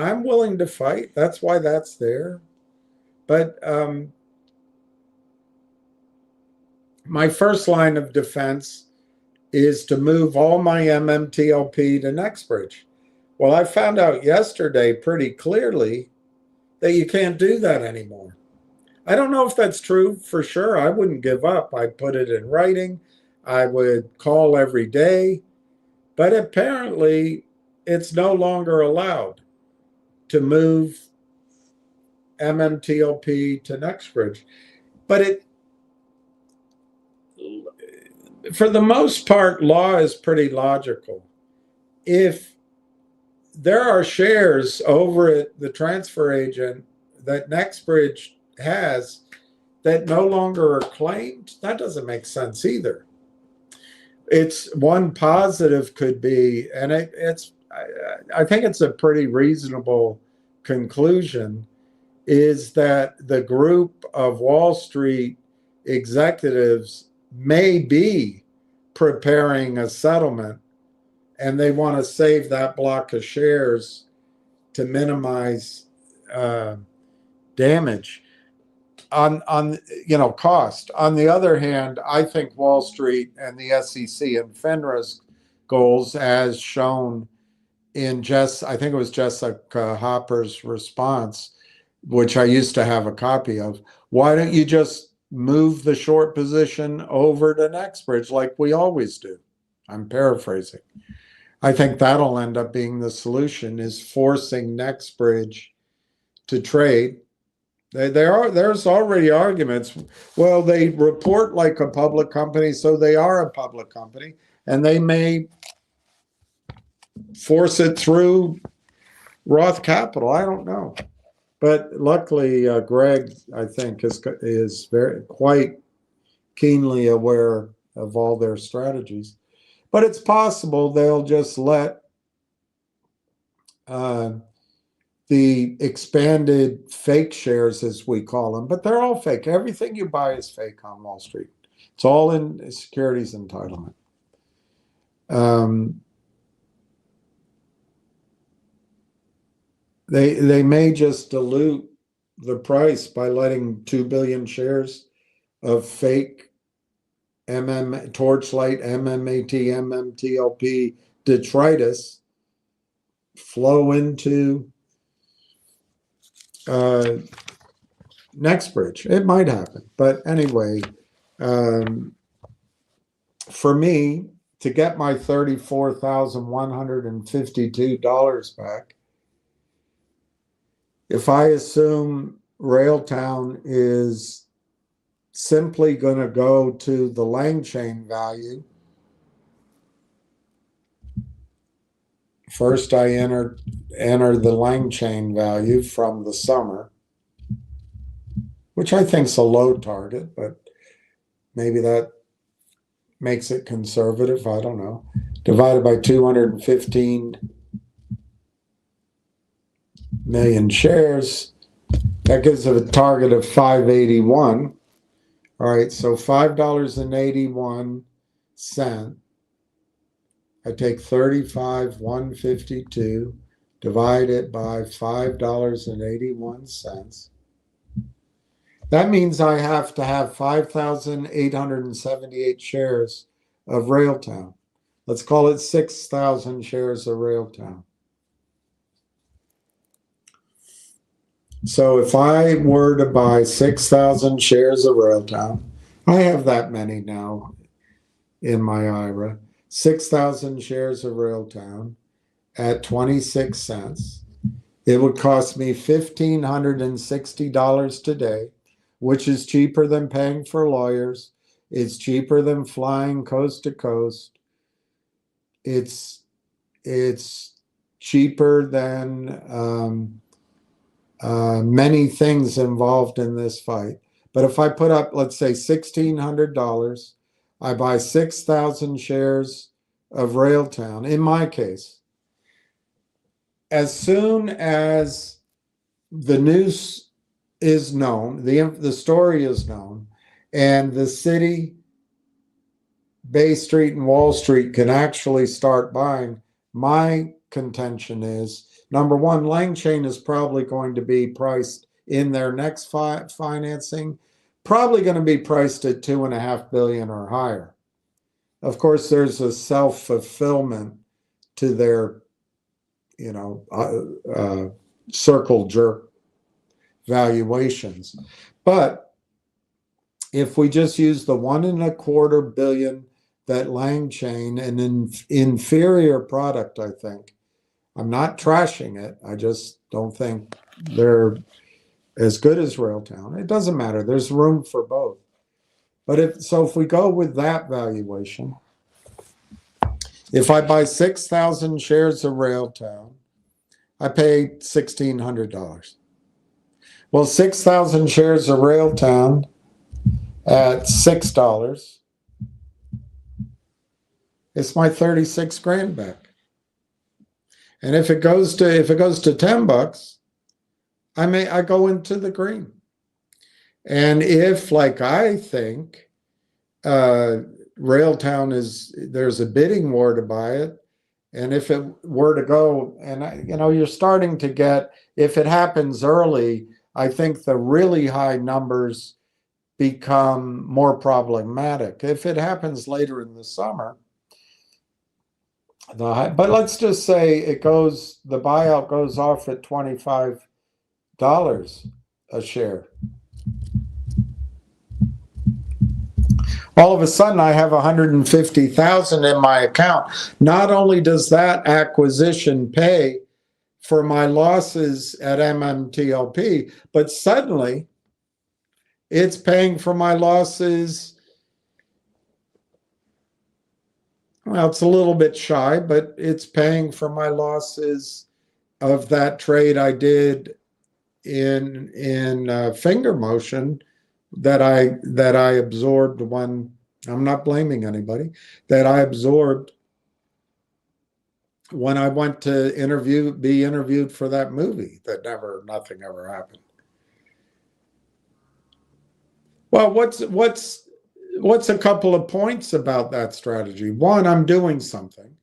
I'm willing to fight. That's why that's there. But my first line of defense is to move all my MMTLP to Nextbridge. Well, I found out yesterday pretty clearly that you can't do that anymore. I don't know if that's true for sure. I wouldn't give up. I'd put it in writing. I would call every day. But apparently, it's no longer allowed to move MMTLP to Nextbridge. But for the most part, law is pretty logical. If there are shares over at the transfer agent that Nextbridge has that no longer are claimed, that doesn't make sense either. It's one positive could be, and I think it's a pretty reasonable conclusion, is that the group of Wall Street executives may be preparing a settlement and they want to save that block of shares to minimize damage on cost. On the other hand, I think Wall Street and the SEC and FINRA's goals, as shown in I think it was Jessica Hopper's response, which I used to have a copy of. Why don't you just move the short position over to Nextbridge like we always do? I'm paraphrasing. I think that'll end up being the solution, is forcing NextBridge to trade. There's already arguments. Well, they report like a public company, so they are a public company, and they may force it through Roth Capital. I don't know. But luckily, Greg, I think, is very quite keenly aware of all their strategies. But it's possible they'll just let the expanded fake shares, as we call them, but they're all fake. Everything you buy is fake on Wall Street. It's all in securities entitlement. They may just dilute the price by letting 2 billion shares of fake Torchlight, MMAT, MMTLP detritus flow into NextBridge. It might happen, but anyway, for me to get my $34,152 back, if I assume Railtown is simply going to go to the Lang chain value, first I enter the Lang chain value from the summer, which I think is a low target, but maybe that makes it conservative. I don't know. Divided by 215 million shares, that gives it a target of 581. All right, so $5.81. I take 35,152, divide it by $5.81. That means I have to have 5,878 shares of Railtown. Let's call it 6,000 shares of Railtown. So if I were to buy 6,000 shares of Railtown, I have that many now in my IRA, 6,000 shares of Railtown at 26 cents. It would cost me $1,560 today, which is cheaper than paying for lawyers. It's cheaper than flying coast to coast. It's cheaper than many things involved in this fight. But if I put up, let's say, $1,600, I buy 6,000 shares of Railtown, in my case. As soon as the news is known, the story is known, and the city, Bay Street, and Wall Street can actually start buying, my contention is, number one, Lang Chain is probably going to be priced in their next financing, probably going to be priced at $2.5 billion or higher. Of course, there's a self-fulfillment to their, circle jerk valuations. But if we just use the $1.25 billion that Lang Chain, an inferior product, I think. I'm not trashing it. I just don't think they're as good as Railtown. It doesn't matter. There's room for both. But if we go with that valuation, if I buy 6,000 shares of Railtown, I pay $1,600. Well, 6,000 shares of Railtown at $6, it's my 36 grand back. And if it goes to $10, I go into the green. And if, like I think, Railtown there's a bidding war to buy it, and if it were to go, and you're starting to get, if it happens early, I think the really high numbers become more problematic. If it happens later in the summer, but let's just say the buyout goes off at $25 a share. All of a sudden I have 150,000 in my account. Not only does that acquisition pay for my losses at MMTLP, but suddenly it's paying for my losses. Well, it's a little bit shy, but it's paying for my losses of that trade I did in finger motion that I absorbed when, I'm not blaming anybody, that I absorbed when I went to be interviewed for that movie that nothing ever happened. Well, what's a couple of points about that strategy? One, I'm doing something.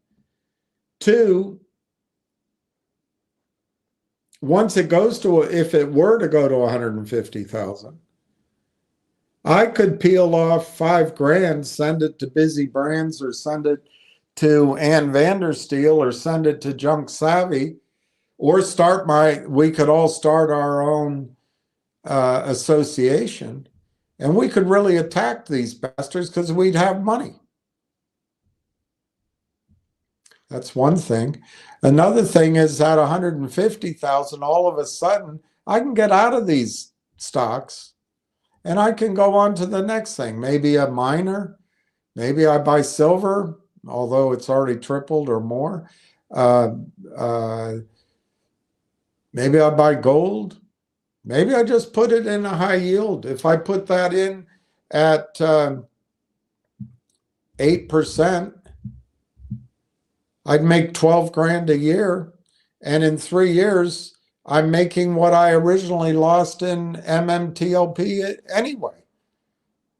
Two, once it goes to, if it were to go to 150,000, I could peel off $5,000, send it to Busy Brands, or send it to Ann Vandersteel, or send it to Junk Savvy, or we could all start our own association, and we could really attack these bastards because we'd have money. That's one thing. Another thing is that 150,000, all of a sudden, I can get out of these stocks and I can go on to the next thing. Maybe a miner. Maybe I buy silver, although it's already tripled or more. Maybe I buy gold. Maybe I just put it in a high yield. If I put that in at 8%, I'd make 12 grand a year. And in 3 years, I'm making what I originally lost in MMTLP anyway.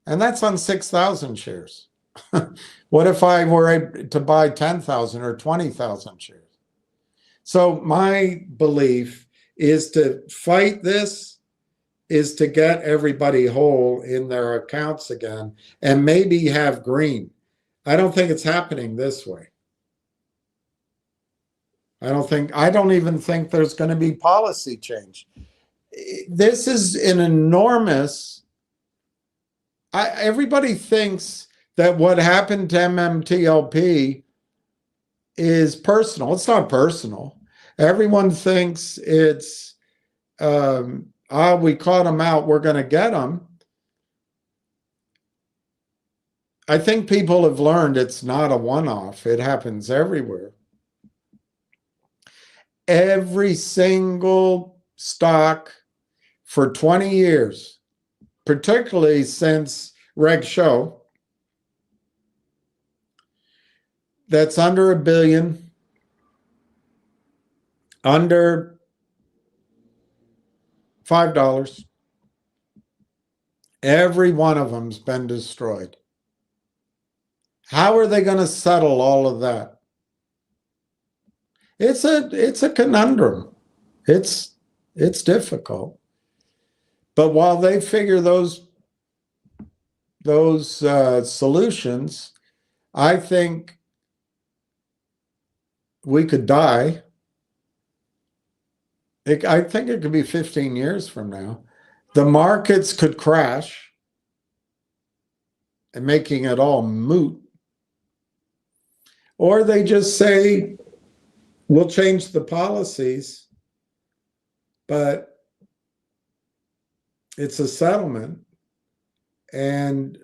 And that's on 6,000 shares. What if I were able to buy 10,000 or 20,000 shares? So my belief is to fight this, is to get everybody whole in their accounts again, and maybe have green. I don't think it's happening this way. I don't even think there's going to be policy change. This is an enormous, everybody thinks that what happened to MMTLP is personal. It's not personal. Everyone thinks it's, we caught them out, we're going to get them. I think people have learned it's not a one-off. It happens everywhere. Every single stock for 20 years, particularly since Reg Show, that's under $1 billion, under $5, every one of them's been destroyed. How are they going to settle all of that? It's a conundrum. It's difficult. But while they figure those solutions, I think we could die. I think it could be 15 years from now. The markets could crash, and making it all moot. Or they just say, we'll change the policies, but it's a settlement, and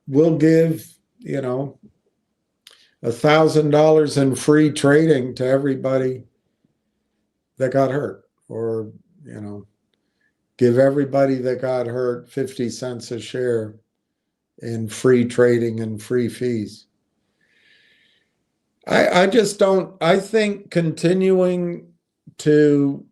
we'll give, $1,000 in free trading to everybody that got hurt, or, give everybody that got hurt 50 cents a share in free trading and free fees. I just don't, I think continuing to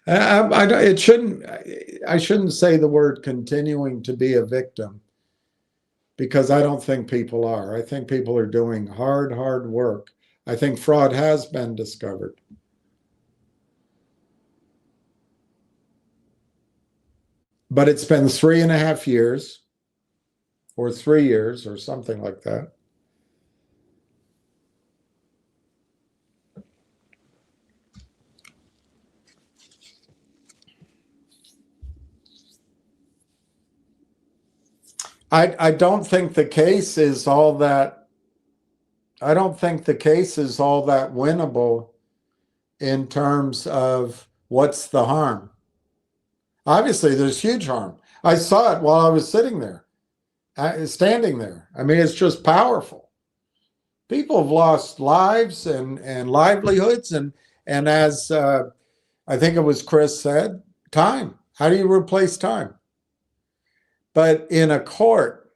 I shouldn't say the word continuing to be a victim, because I don't think people are. I think people are doing hard work. I think fraud has been discovered. But it's been 3.5 years, or 3 years, or something like that. I don't think the case is all that. I don't think the case is all that winnable in terms of what's the harm. Obviously, there's huge harm. I saw it while I was sitting there, standing there. I mean, it's just powerful. People have lost lives and livelihoods, and as I think it was Chris said, time. How do you replace time? But in a court,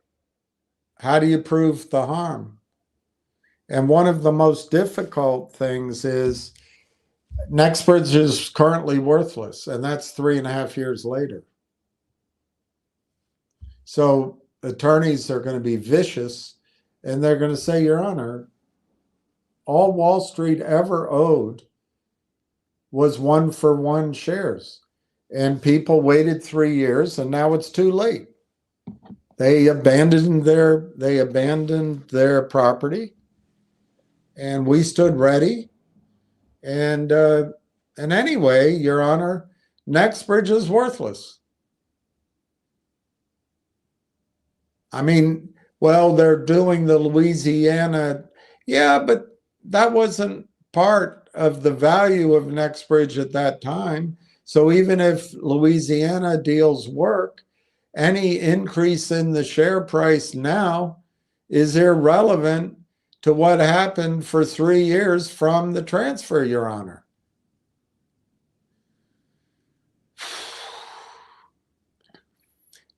how do you prove the harm? And one of the most difficult things is Nexbridge is currently worthless, and that's 3.5 years later. So attorneys are going to be vicious, and they're going to say, Your Honor, all Wall Street ever owed was 1-for-1 shares. And people waited 3 years, and now it's too late. They abandoned their property, and we stood ready. And anyway, Your Honor, Nexbridge is worthless. I mean, well, they're doing the Louisiana. Yeah, but that wasn't part of the value of Nexbridge at that time. So even if Louisiana deals work, any increase in the share price now is irrelevant to what happened for 3 years from the transfer, Your Honor.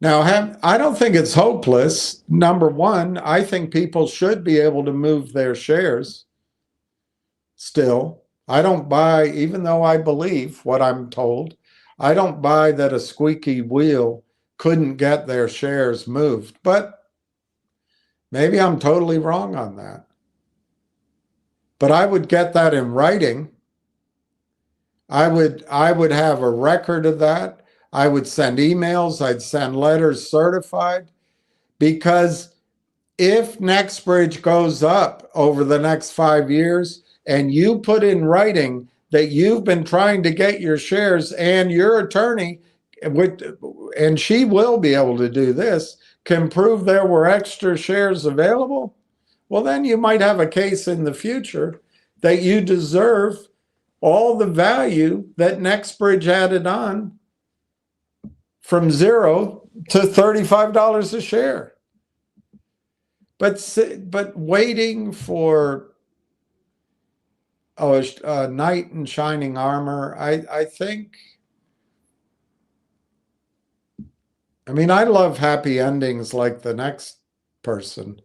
Now, I don't think it's hopeless. Number one, I think people should be able to move their shares still. I don't buy, even though I believe what I'm told, I don't buy that a squeaky wheel couldn't get their shares moved. But maybe I'm totally wrong on that. But I would get that in writing. I would have a record of that. I would send emails, I'd send letters certified, because if Nexbridge goes up over the next 5 years and you put in writing that you've been trying to get your shares, and your attorney, and she will be able to do this, can prove there were extra shares available, well, then you might have a case in the future that you deserve all the value that Nexbridge added on from $0 to $35 a share. But waiting for a knight in shining armor, I think, I mean, I love happy endings like the next person,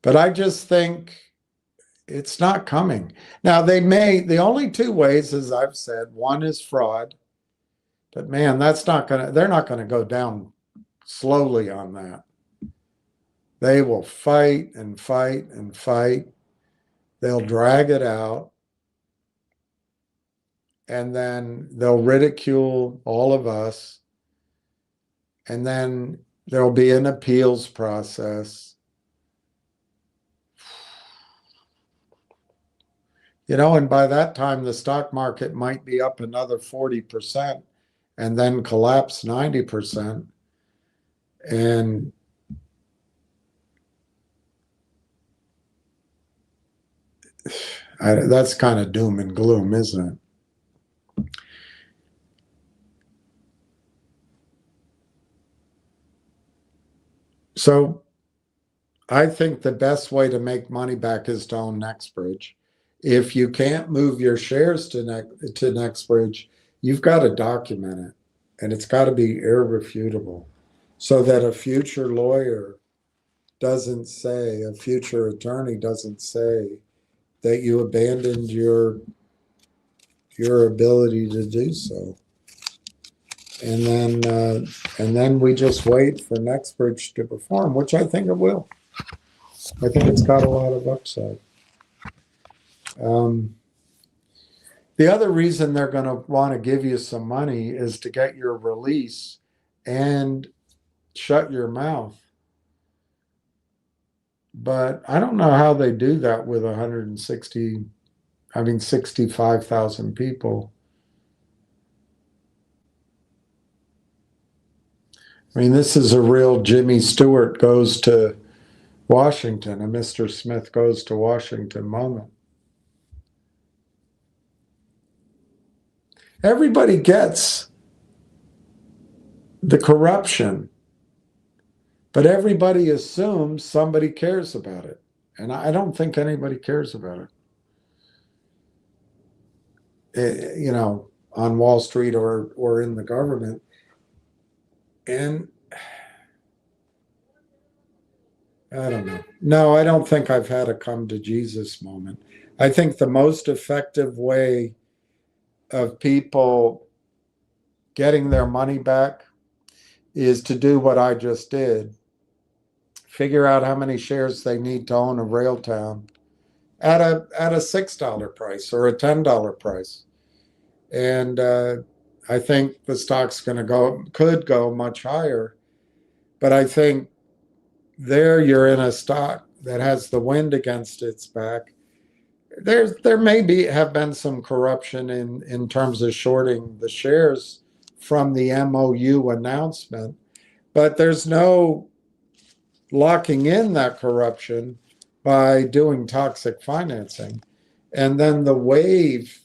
but I just think it's not coming. Now, the only two ways, as I've said, one is fraud, but man, they're not gonna go down slowly on that. They will fight and fight and fight. They'll drag it out, and then they'll ridicule all of us, and then there'll be an appeals process. And by that time, the stock market might be up another 40% and then collapse 90%. And that's kind of doom and gloom, isn't it? So I think the best way to make money back is to own Nexbridge. If you can't move your shares to Nexbridge, you've got to document it, and it's got to be irrefutable, so that a future lawyer doesn't say, a future attorney doesn't say that you abandoned your ability to do so. And then we just wait for Nexbridge to perform, which I think it will. I think it's got a lot of upside. The other reason they're going to want to give you some money is to get your release and shut your mouth. But I don't know how they do that with 65,000 people. I mean, this is a real Jimmy Stewart goes to Washington, a Mr. Smith goes to Washington moment. Everybody gets the corruption, but everybody assumes somebody cares about it. And I don't think anybody cares about it, you know, on Wall Street or in the government. And I don't know. No, I don't think I've had a come to Jesus moment. I think the most effective way of people getting their money back is to do what I just did. Figure out how many shares they need to own a rail town at a $6 price or a $10 price. And I think the stock's could go much higher. But I think there you're in a stock that has the wind against its back. There may have been some corruption in terms of shorting the shares from the MOU announcement, but there's no locking in that corruption by doing toxic financing. And then the wave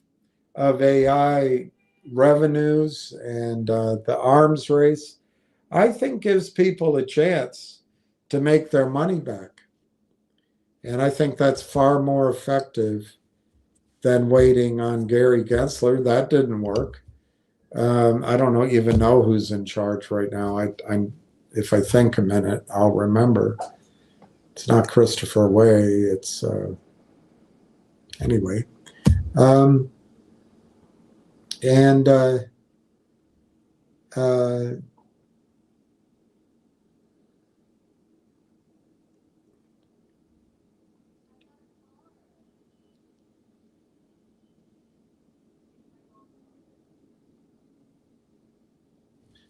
of AI revenues and the arms race, I think gives people a chance to make their money back. And I think that's far more effective than waiting on Gary Gensler. That didn't work. I don't even know who's in charge right now. If I think a minute, I'll remember. It's not Christopher Way. It's anyway. And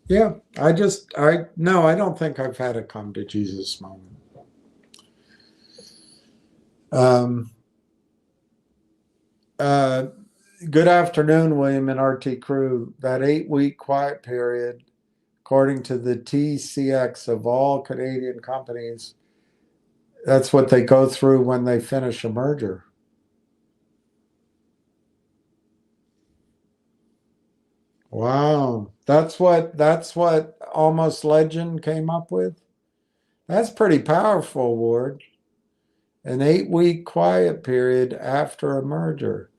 yeah, no, I don't think I've had a come to Jesus moment. Good afternoon, William and RT crew. That 8-week quiet period, according to the TCX of all Canadian companies, that's what they go through when they finish a merger. Wow, that's what Almost Legend came up with. That's pretty powerful, Ward. An 8-week quiet period after a merger.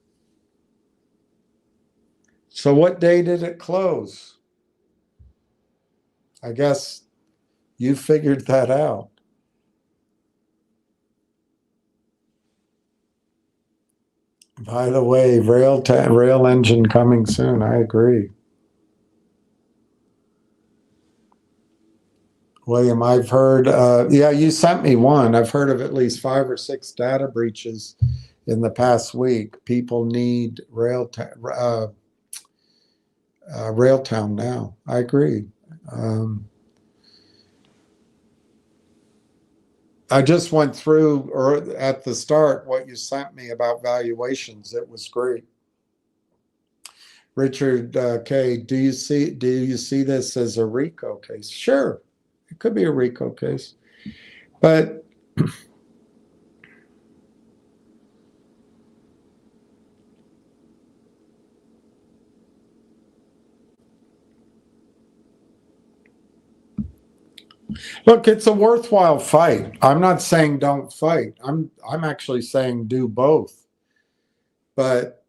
So what day did it close? I guess you figured that out. By the way, rail engine coming soon. I agree. William, I've heard, yeah, you sent me one. I've heard of at least 5 or 6 data breaches in the past week. People need Railtown now. I agree. I just went through at the start what you sent me about valuations. It was great. Richard K, do you see this as a RICO case? Sure, it could be a RICO case, but look, it's a worthwhile fight. I'm not saying don't fight. I'm actually saying do both. But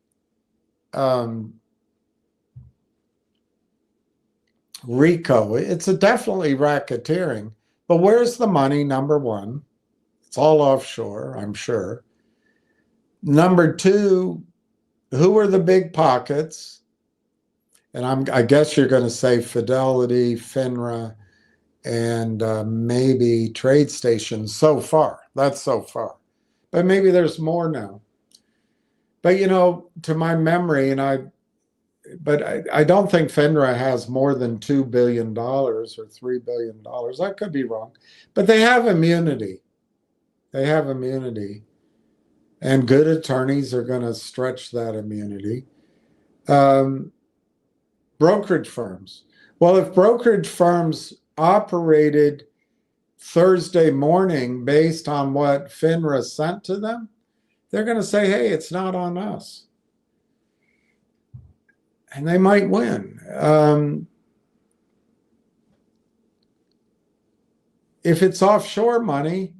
RICO, it's definitely racketeering. But where's the money? Number one, it's all offshore, I'm sure. Number two, who are the big pockets? And I guess you're going to say Fidelity, FINRA, and maybe trade stations so far. That's so far. But maybe there's more now. But, to my memory, I don't think FINRA has more than $2 billion or $3 billion. I could be wrong. But they have immunity. They have immunity. And good attorneys are going to stretch that immunity. Brokerage firms. Well, if brokerage firms operated Thursday morning based on what FINRA sent to them, they're going to say, hey, it's not on us. And they might win. If it's offshore money,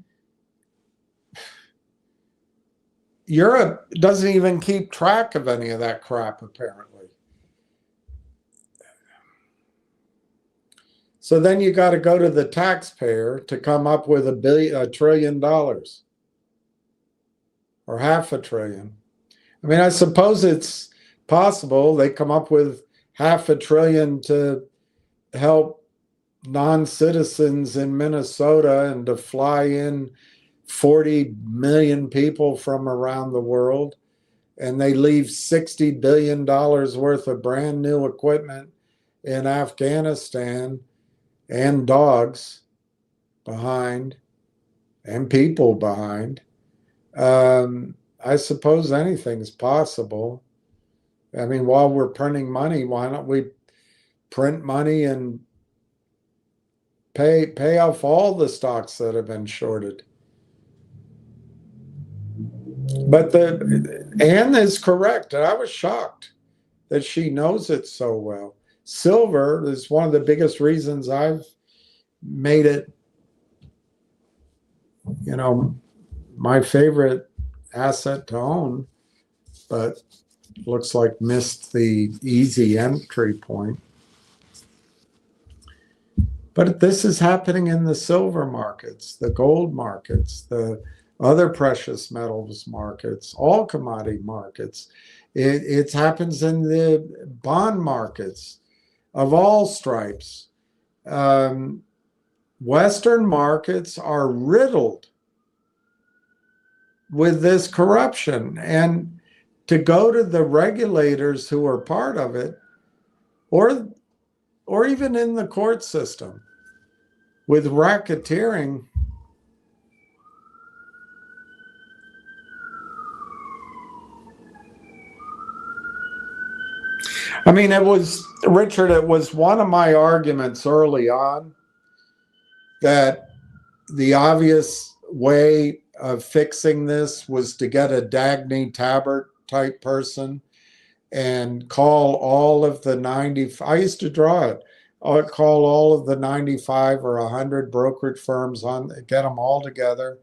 Europe doesn't even keep track of any of that crap, apparently. So then you got to go to the taxpayer to come up with $1 trillion or $500 billion. I mean, I suppose it's possible they come up with $500 billion to help non-citizens in Minnesota and to fly in 40 million people from around the world, and they leave $60 billion worth of brand new equipment in Afghanistan and dogs behind and people behind. I suppose anything's possible. I mean, while we're printing money, why don't we print money and pay off all the stocks that have been shorted? But Anne is correct, and I was shocked that she knows it so well. Silver is one of the biggest reasons I've made it, my favorite asset to own, but looks like missed the easy entry point. But this is happening in the silver markets, the gold markets, the other precious metals markets, all commodity markets. It happens in the bond markets of all stripes. Western markets are riddled with this corruption. And to go to the regulators who are part of it, or even in the court system, with racketeering, I mean, Richard, it was one of my arguments early on that the obvious way of fixing this was to get a Dagny Tabbert type person and call all of the 90, I used to draw it, I'd call all of the 95 or 100 brokerage firms on, get them all together,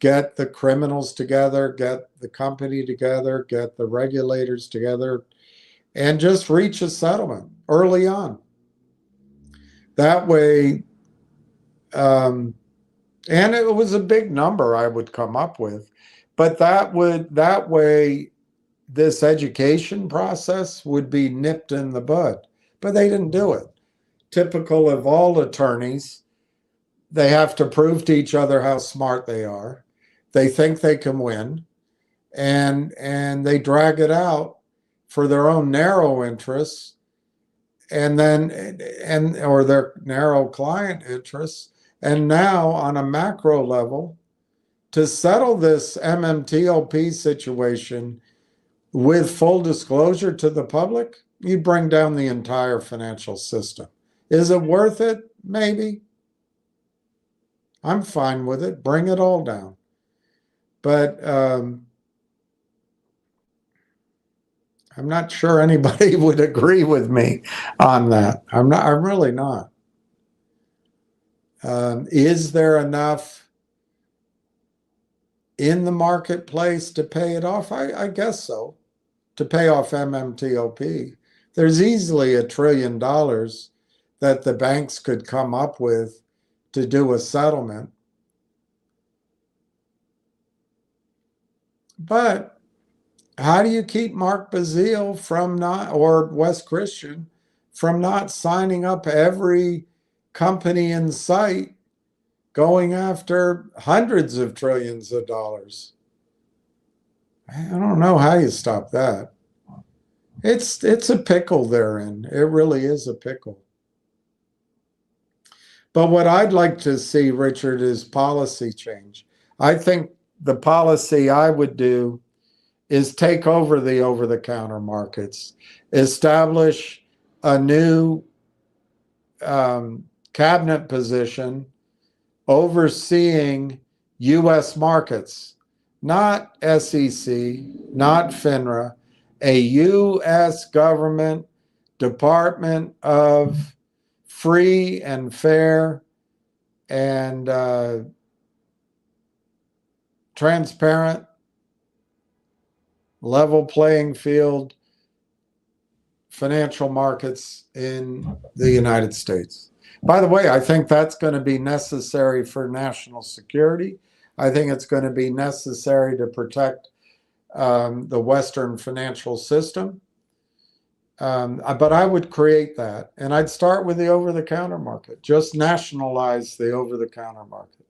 get the criminals together, get the company together, get the regulators together, and just reach a settlement early on. That way, and it was a big number I would come up with, but that way this education process would be nipped in the bud. But they didn't do it. Typical of all attorneys, they have to prove to each other how smart they are. They think they can win, and they drag it out for their own narrow interests, or their narrow client interests. And now on a macro level, to settle this MMTLP situation with full disclosure to the public, you bring down the entire financial system. Is it worth it? Maybe. I'm fine with it. Bring it all down. But I'm not sure anybody would agree with me on that. I'm really not. Is there enough in the marketplace to pay it off? I guess so. To pay off MMTLP. There's easily $1 trillion that the banks could come up with to do a settlement. But how do you keep Mark Bazile or Wes Christian from not signing up every company in sight going after hundreds of trillions of dollars? I don't know how you stop that. It's a pickle they're in. It really is a pickle. But what I'd like to see, Richard, is policy change. I think the policy I would do is take over the over-the-counter markets, establish a new cabinet position overseeing U.S. markets, not SEC, not FINRA, a U.S. government Department of free and fair and transparent, level playing field financial markets in the United States. By the way, I think that's going to be necessary for national security. I think it's going to be necessary to protect the Western financial system. But I would create that, and I'd start with the over-the-counter market. Just nationalize the over-the-counter market.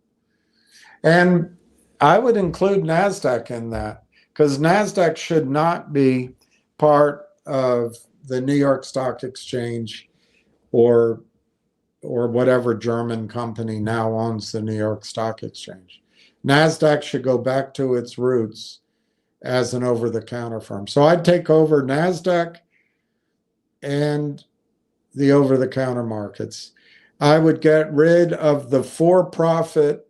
And I would include NASDAQ in that, because NASDAQ should not be part of the New York Stock Exchange or whatever German company now owns the New York Stock Exchange. NASDAQ should go back to its roots as an over-the-counter firm. So I'd take over NASDAQ and the over-the-counter markets. I would get rid of the for-profit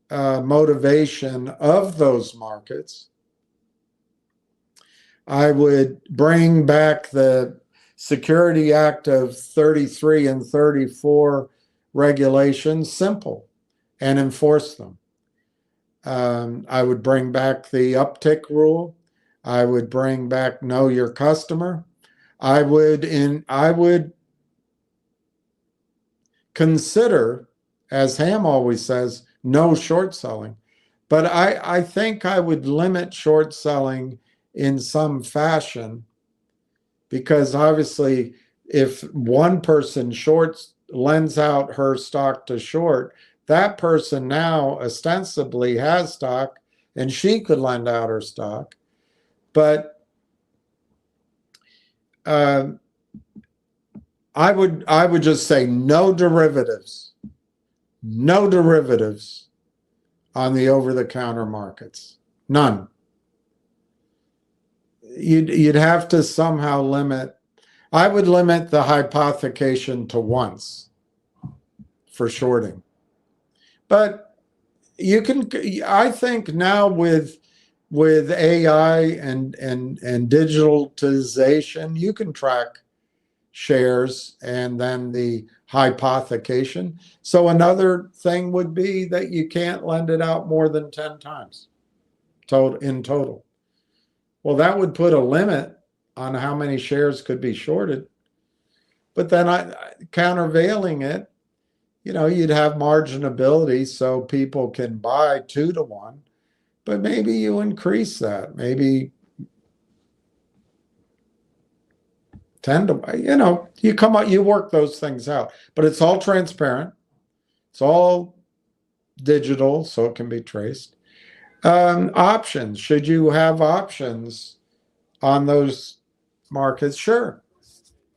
motivation of those markets. I would bring back the Security Act of 33 and 34 regulations, simple, and enforce them. I would bring back the uptick rule. I would bring back know your customer. I would consider, as Ham always says, no short selling. But I think I would limit short selling in some fashion, because obviously if one person lends out her stock to short, that person now ostensibly has stock and she could lend out her stock. But I would just say no derivatives on the over-the-counter markets, none. You'd have to somehow limit. I would limit the hypothecation to once for shorting. But you can, I think now with AI and digitalization, you can track shares and then the hypothecation. So another thing would be that you can't lend it out more than 10 times in total. Well, that would put a limit on how many shares could be shorted. But then countervailing it, you'd have marginability so people can buy 2 to 1. But maybe you increase that, maybe 10 to 1. You work those things out. But it's all transparent. It's all digital, so it can be traced. Options. Should you have options on those markets? Sure.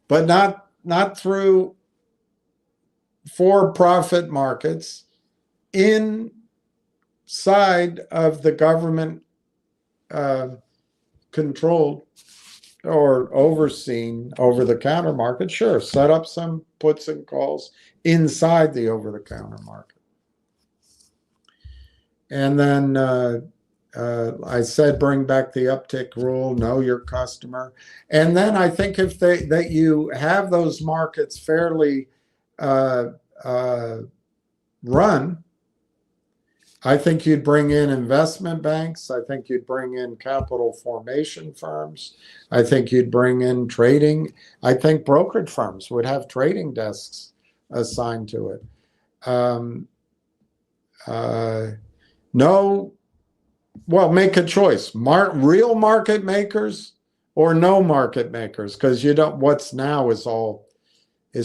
But not through for-profit markets inside of the government controlled or overseen over-the-counter market. Sure, set up some puts and calls inside the over-the-counter market. And then I said bring back the uptick rule, know your customer. And then I think that you have those markets fairly run, I think you'd bring in investment banks. I think you'd bring in capital formation firms. I think you'd bring in trading. I think brokerage firms would have trading desks assigned to it. Make a choice. Real market makers or no market makers, because what's now is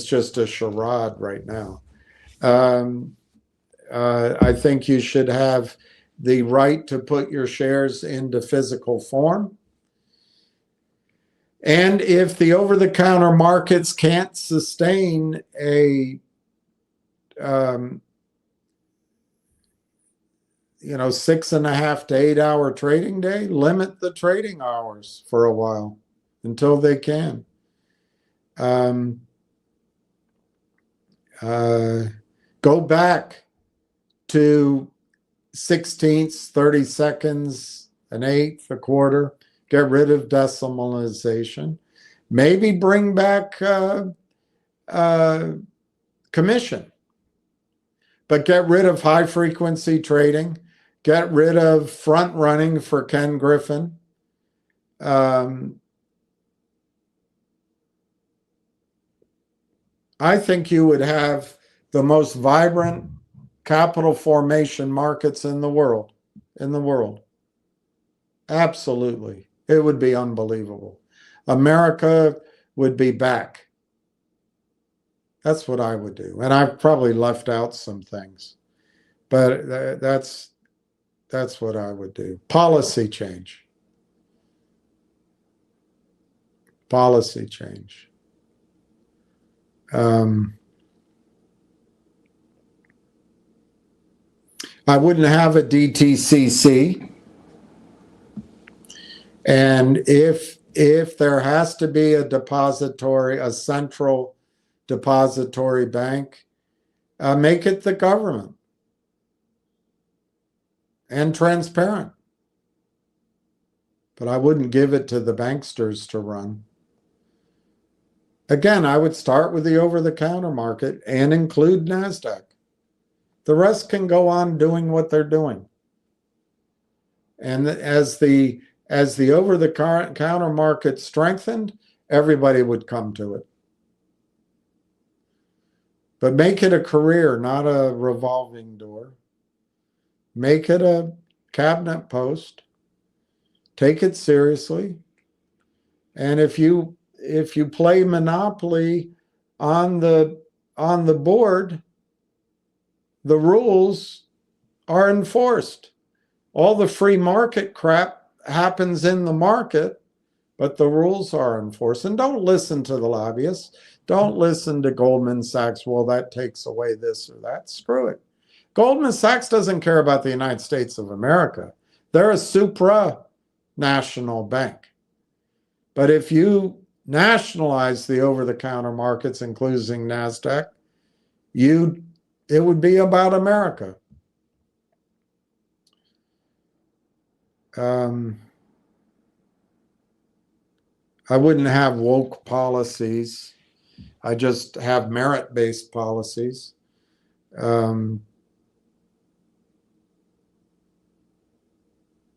just a charade right now. I think you should have the right to put your shares into physical form. And if the over-the-counter markets can't sustain a 6.5 to 8 hour trading day, limit the trading hours for a while until they can. Go back to 16ths, 30 seconds, an eighth, a quarter. Get rid of decimalization. Maybe bring back commission. But get rid of high frequency trading. Get rid of front running for Ken Griffin. I think you would have the most vibrant capital formation markets in the world. Absolutely. It would be unbelievable. America would be back. That's what I would do. And I've probably left out some things, but that's what I would do. Policy change. Policy change. I wouldn't have a DTCC. And if there has to be a depository, a central depository bank, make it the government and transparent. But I wouldn't give it to the banksters to run. Again, I would start with the over-the-counter market and include NASDAQ. The rest can go on doing what they're doing. And as the over-the-counter market strengthened, everybody would come to it. But make it a career, not a revolving door. Make it a cabinet post. Take it seriously. And if you play Monopoly on the board, the rules are enforced. All the free market crap happens in the market, but the rules are enforced. And don't listen to the lobbyists. Don't listen to Goldman Sachs. Well, that takes away this or that. Screw it. Goldman Sachs doesn't care about the United States of America. They're a supranational bank. But if you nationalize the over-the-counter markets, including NASDAQ, it would be about America. I wouldn't have woke policies. I just have merit-based policies.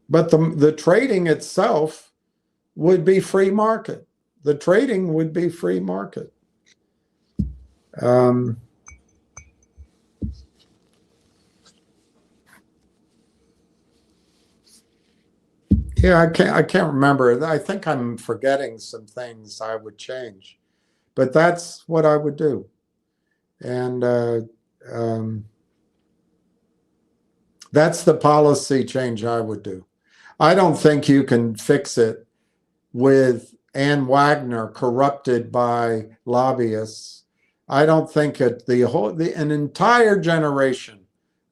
But the trading itself would be free market. The trading would be free market. Yeah, I can't remember. I think I'm forgetting some things I would change, but that's what I would do. And that's the policy change I would do. I don't think you can fix it with Ann Wagner corrupted by lobbyists. I don't think an entire generation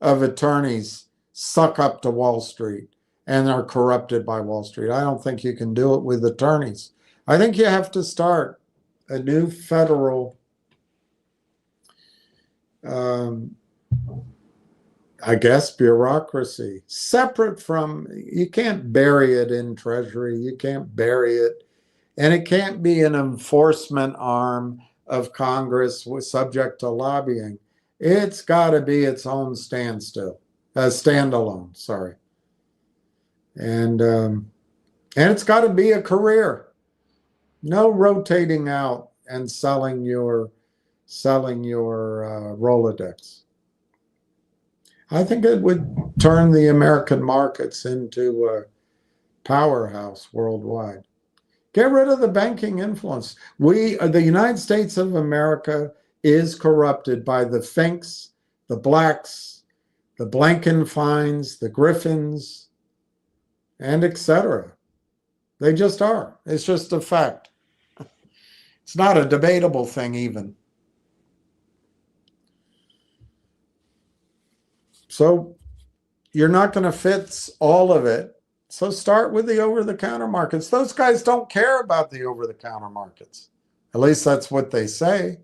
of attorneys suck up to Wall Street and are corrupted by Wall Street. I don't think you can do it with attorneys. I think you have to start a new federal, I guess, bureaucracy, separate from, you can't bury it in Treasury, you can't bury it, and it can't be an enforcement arm of Congress subject to lobbying. It's got to be its own standalone, sorry. And it's got to be a career. No rotating out and selling your Rolodex. I think it would turn the American markets into a powerhouse worldwide. Get rid of the banking influence. The United States of America is corrupted by the Finks, the Blacks, the Blankenfeins, the Griffins, and etc. They just are. It's just a fact. It's not a debatable thing even. So you're not going to fit all of it. So start with the over-the-counter markets. Those guys don't care about the over-the-counter markets. At least that's what they say.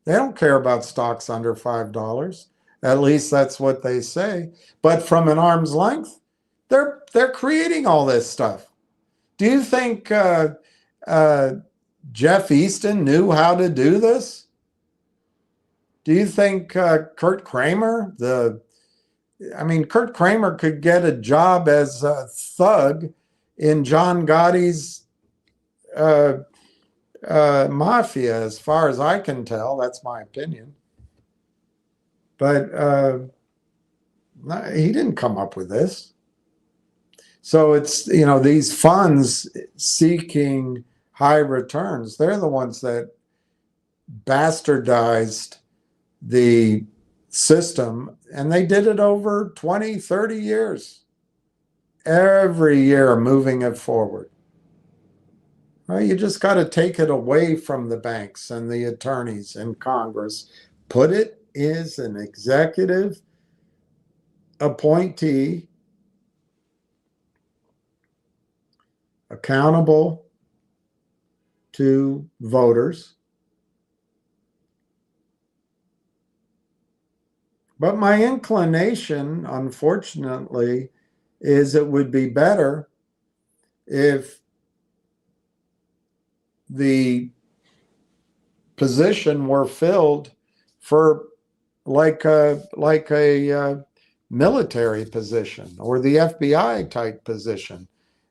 They don't care about stocks under $5. At least that's what they say. But from an arm's length, they're creating all this stuff. Do you think Jeff Easton knew how to do this? Do you think Kurt Kramer, Kurt Kramer could get a job as a thug in John Gotti's mafia, as far as I can tell. That's my opinion. But he didn't come up with this. So it's, these funds seeking high returns, they're the ones that bastardized the system, and they did it over 20, 30 years. Every year moving it forward. Well, you just got to take it away from the banks and the attorneys and Congress. Put it as an executive appointee, accountable to voters. But my inclination, unfortunately, is it would be better if the position were filled for like a military position or the FBI type position,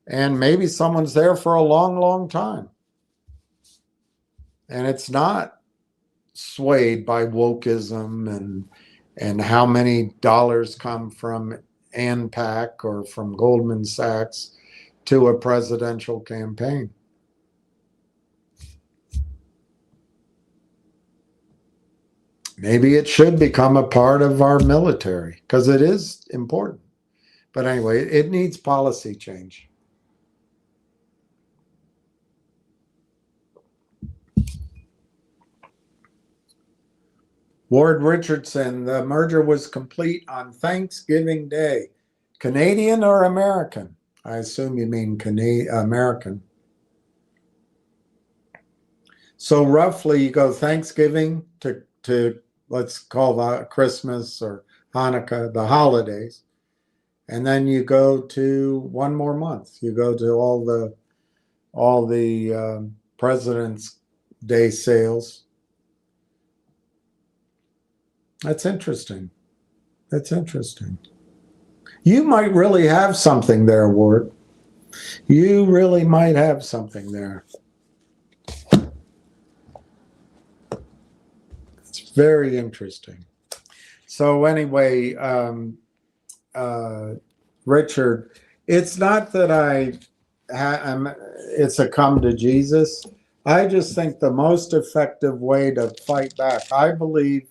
and maybe someone's there for a long, long time, and it's not swayed by wokeism and how many dollars come from ANPAC or from Goldman Sachs to a presidential campaign. Maybe it should become a part of our military because it is important. But anyway, it needs policy change. Ward Richardson, the merger was complete on Thanksgiving Day. Canadian or American? I assume you mean American. So roughly you go Thanksgiving to let's call that Christmas or Hanukkah, the holidays. And then you go to one more month. You go to all the President's Day sales. That's interesting. That's interesting. You might really have something there, Ward. You really might have something there. It's very interesting. So anyway, Richard, it's not that it's a come to Jesus. I just think the most effective way to fight back, I believe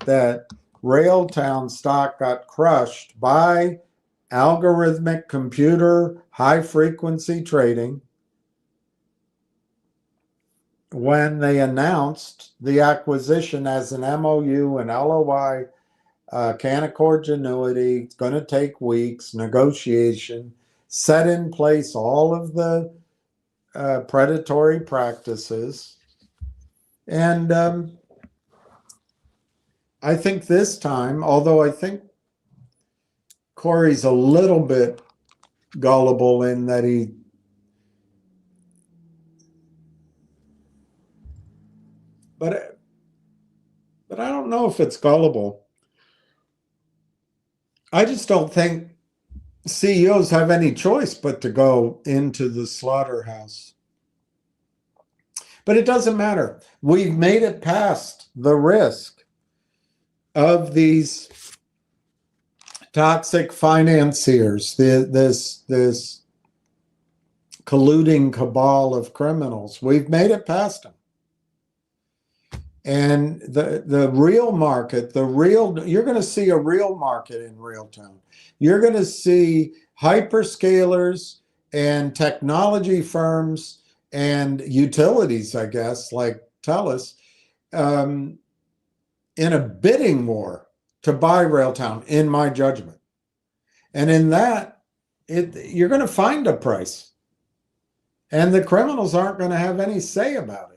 that Railtown stock got crushed by algorithmic computer high frequency trading when they announced the acquisition as an MOU and LOI, Canaccord Genuity. It's going to take weeks, negotiation, set in place all of the predatory practices. And I think this time, although I think Corey's a little bit gullible in that but I don't know if it's gullible. I just don't think CEOs have any choice but to go into the slaughterhouse. But it doesn't matter. We've made it past the risk of these toxic financiers, this colluding cabal of criminals. We've made it past them. And the real market, you're going to see a real market in Railtown. You're going to see hyperscalers and technology firms and utilities, I guess, like TELUS, in a bidding war to buy Railtown, in my judgment. And in that, you're going to find a price. And the criminals aren't going to have any say about it.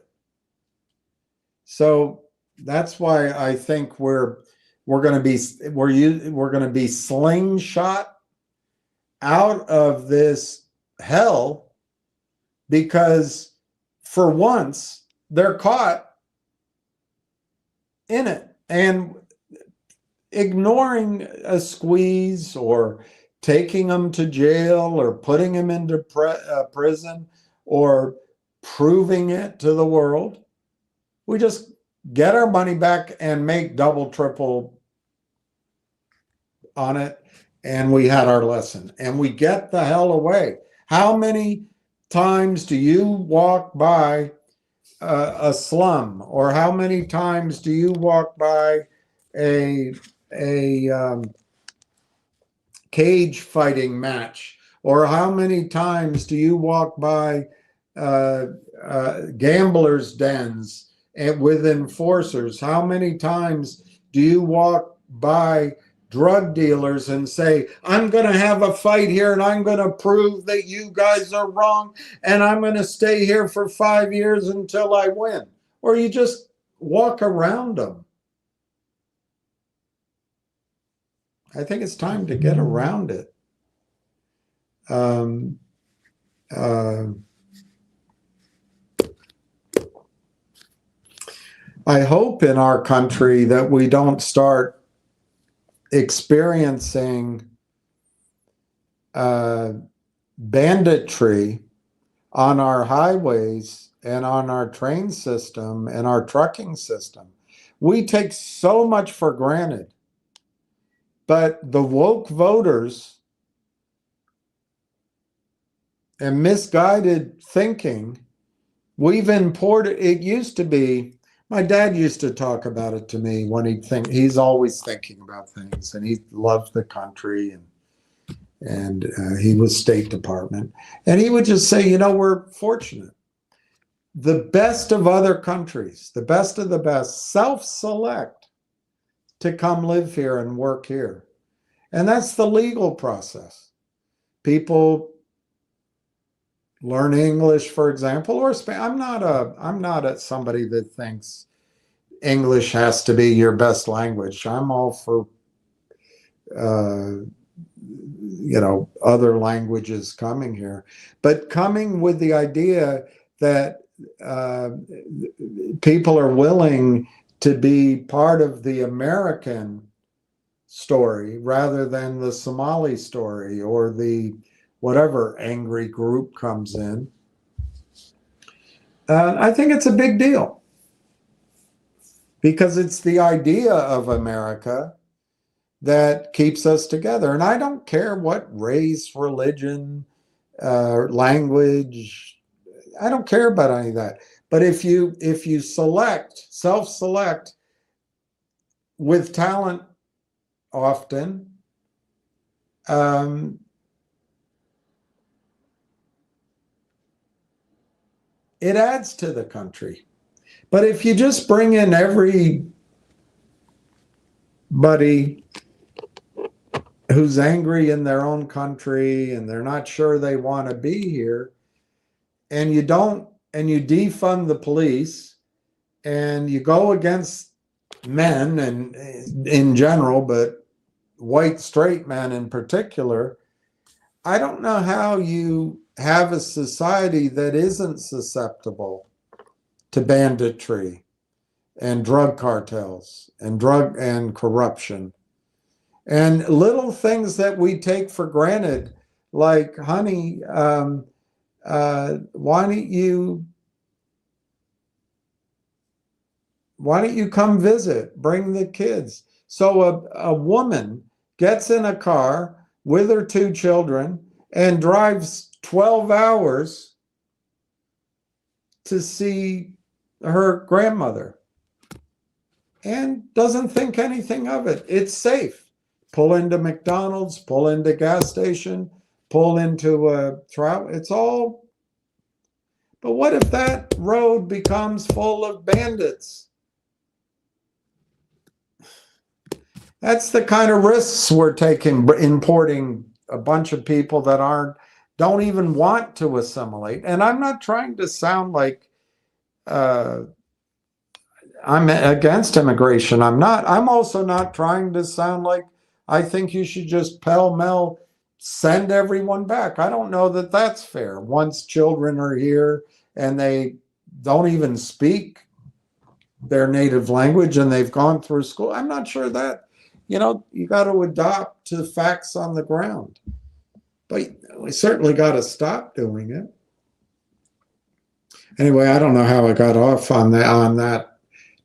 So That's why I think we're going to be slingshot out of this hell, because for once they're caught in it, and ignoring a squeeze or taking them to jail or putting them into prison or proving it to the world. We just get our money back and make double, triple on it. And we had our lesson and we get the hell away. How many times do you walk by a slum, or how many times do you walk by a cage fighting match, or how many times do you walk by gamblers' dens with enforcers? How many times do you walk by drug dealers and say, I'm going to have a fight here and I'm going to prove that you guys are wrong and I'm going to stay here for 5 years until I win? Or you just walk around them. I think it's time to get around it. I hope in our country that we don't start experiencing banditry on our highways and on our train system and our trucking system. We take so much for granted. But the woke voters and misguided thinking, we've imported. It used to be, my dad used to talk about it to me when he's always thinking about things, and he loved the country, and he was State Department. And he would just say, we're fortunate. The best of other countries, the best of the best, self-select to come live here and work here. And that's the legal process. People learn English, for example, or I'm not somebody that thinks English has to be your best language. I'm all for other languages coming here, but coming with the idea that people are willing to be part of the American story rather than the Somali story or the whatever angry group comes in. I think it's a big deal, because it's the idea of America that keeps us together. And I don't care what race, religion, language, I don't care about any of that. But if you self-select with talent, often, it adds to the country. But if you just bring in everybody who's angry in their own country and they're not sure they want to be here, and you defund the police, and you go against men and in general, but white straight men in particular, I don't know how you have a society that isn't susceptible to banditry and drug cartels and corruption and little things that we take for granted, like, honey, why don't you come visit, bring the kids? So a woman gets in a car with her 2 children and drives 12 hours to see her grandmother and doesn't think anything of it. It's safe. Pull into McDonald's, pull into gas station, pull into a trout. It's all. But what if that road becomes full of bandits? That's the kind of risks we're taking, importing a bunch of people that don't even want to assimilate. And I'm not trying to sound like I'm against immigration. I'm also not trying to sound like I think you should just pell-mell send everyone back. I don't know that that's fair. Once children are here and they don't even speak their native language and they've gone through school, I'm not sure that, you got to adopt to facts on the ground. But we certainly got to stop doing it. Anyway, I don't know how I got off on that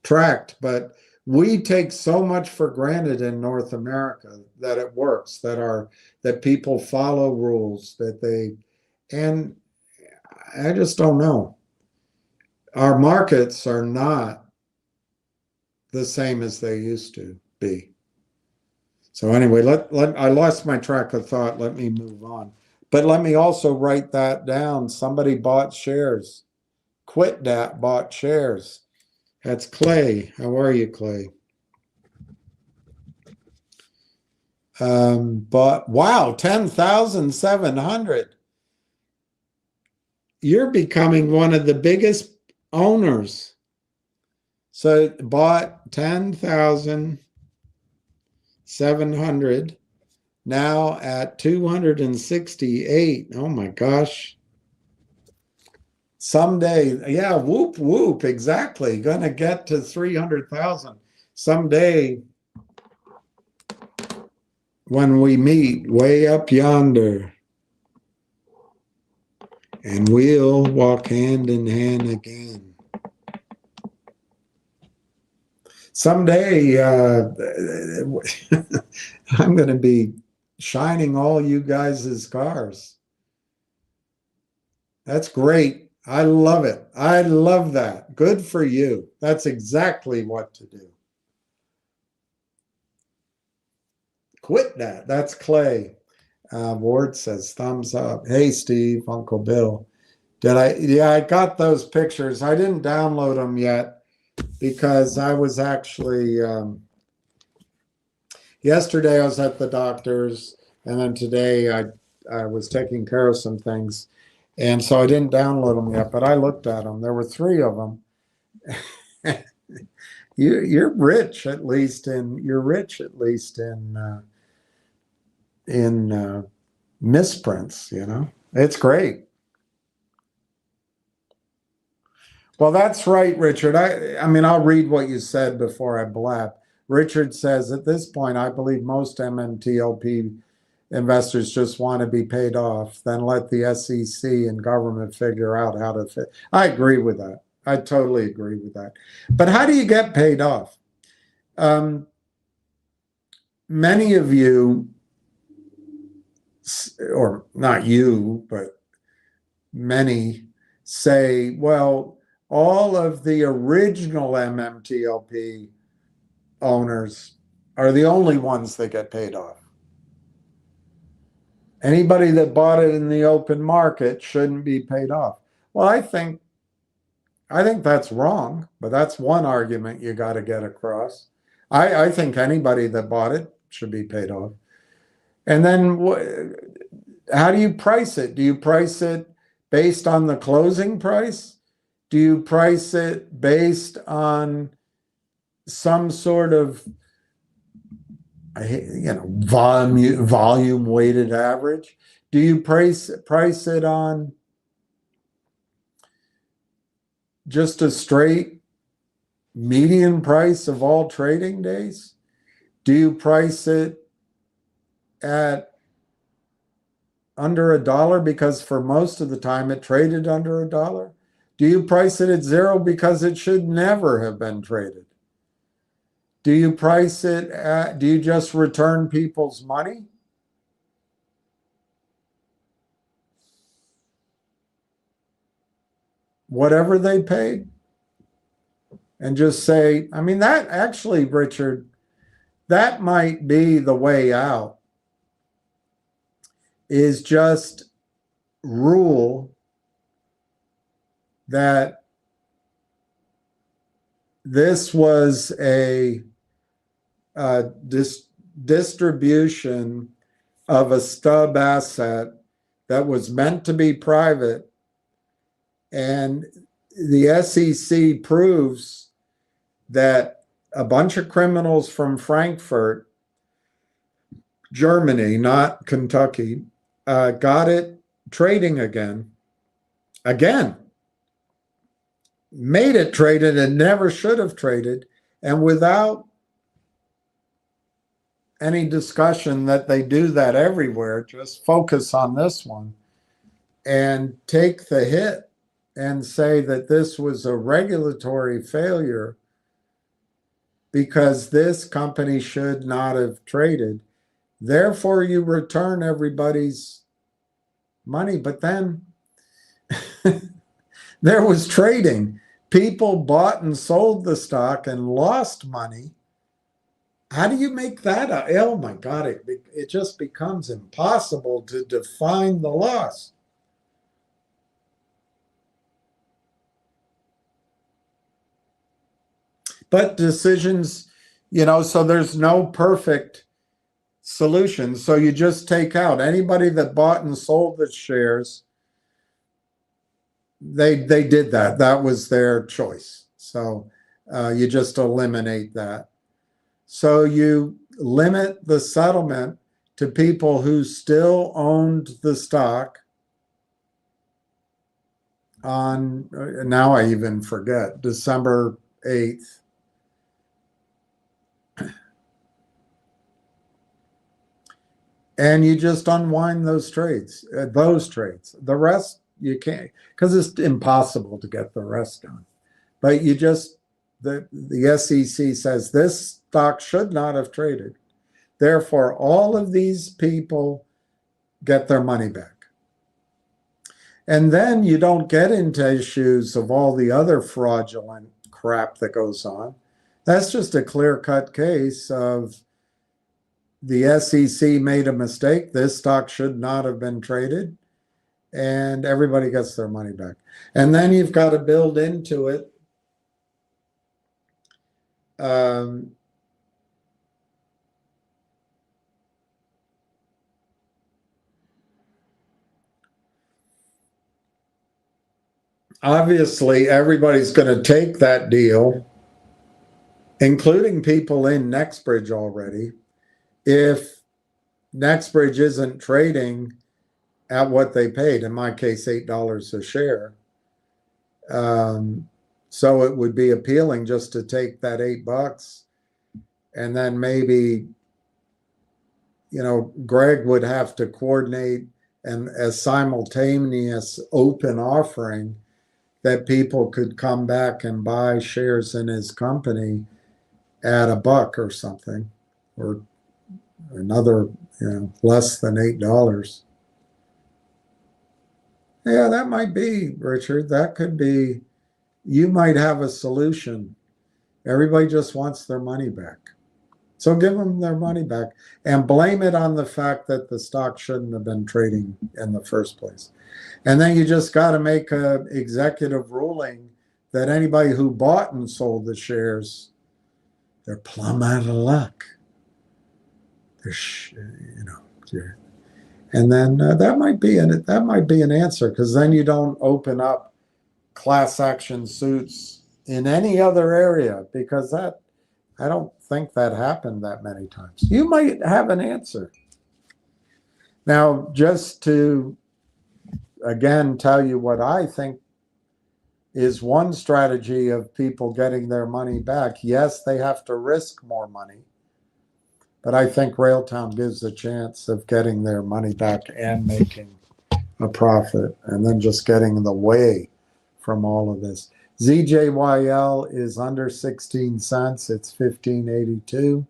tract, but we take so much for granted in North America that it works, that people follow rules, and I just don't know. Our markets are not the same as they used to be. So anyway, I lost my track of thought. Let me move on. But let me also write that down. Somebody bought shares. Quit that, bought shares. That's Clay. How are you, Clay? But wow, 10,700. You're becoming one of the biggest owners. So bought 10,700, now at 268. Oh my gosh. Someday, yeah, whoop, whoop, exactly. Gonna get to 300,000. Someday when we meet way up yonder, and we'll walk hand in hand again. Someday, I'm going to be shining all you guys' cars. That's great. I love it. I love that. Good for you. That's exactly what to do. Quit that. That's Clay. Ward says thumbs up. Hey, Steve, Uncle Bill. Yeah, I got those pictures. I didn't download them yet because I was actually, yesterday I was at the doctor's, and then today I was taking care of some things. And so I didn't download them yet, but I looked at them. There were 3 of them. You're rich, at least in misprints, It's great. Well, that's right, Richard. I mean, I'll read what you said before I blab. Richard says, at this point, I believe most MMTLP investors just want to be paid off, then let the SEC and government figure out how to fit. I agree with that. I totally agree with that. But how do you get paid off? Many of you, or not you, but many say, well, all of the original MMTLP owners are the only ones that get paid off. Anybody that bought it in the open market shouldn't be paid off. Well, I think that's wrong, but that's one argument you got to get across. I think anybody that bought it should be paid off. And then how do you price it? Do you price it based on the closing price? Do you price it based on some sort of volume weighted average? Do you price it on just a straight median price of all trading days? Do you price it at under $1 because for most of the time it traded under $1? Do you price it at 0 because it should never have been traded? Do you price it at, do you just return people's money? Whatever they paid? And just say, I mean, that actually, Richard, that might be the way out, is just rule that this was a distribution of a stub asset that was meant to be private, and the SEC proves that a bunch of criminals from Frankfurt, Germany, not Kentucky, got it trading again, made it traded and never should have traded, and without any discussion that they do that everywhere, just focus on this one and take the hit and say that this was a regulatory failure because this company should not have traded. Therefore, you return everybody's money. But then there was trading. People bought and sold the stock and lost money. How do you make that up? Oh my God, it just becomes impossible to define the loss. But decisions, so there's no perfect solution. So you just take out anybody that bought and sold the shares. They did that. That was their choice. So you just eliminate that. So you limit the settlement to people who still owned the stock on, now I even forget, December 8th. And you just unwind those trades. The rest you can't, because it's impossible to get the rest done. But you just, the SEC says this stock should not have traded. Therefore, all of these people get their money back. And then you don't get into issues of all the other fraudulent crap that goes on. That's just a clear-cut case of the SEC made a mistake. This stock should not have been traded, and everybody gets their money back. And then you've got to build into it obviously everybody's going to take that deal, including people in Nextbridge already, if Nextbridge isn't trading at what they paid, in my case, $8 a share. So it would be appealing just to take that $8 and then maybe, Greg would have to coordinate a simultaneous open offering that people could come back and buy shares in his company at $1 or something, or another, less than $8. Yeah, that might be, Richard. That could be, you might have a solution. Everybody just wants their money back. So give them their money back and blame it on the fact that the stock shouldn't have been trading in the first place. And then you just got to make an executive ruling that anybody who bought and sold the shares, they're plumb out of luck. And then that might be an answer, because then you don't open up class action suits in any other area, because I don't think that happened that many times. You might have an answer. Now, just to again tell you what I think is one strategy of people getting their money back. Yes, they have to risk more money, but I think Railtown gives a chance of getting their money back and making a profit, and then just getting away from all of this. ZJYL is under 16 cents. It's 15.82.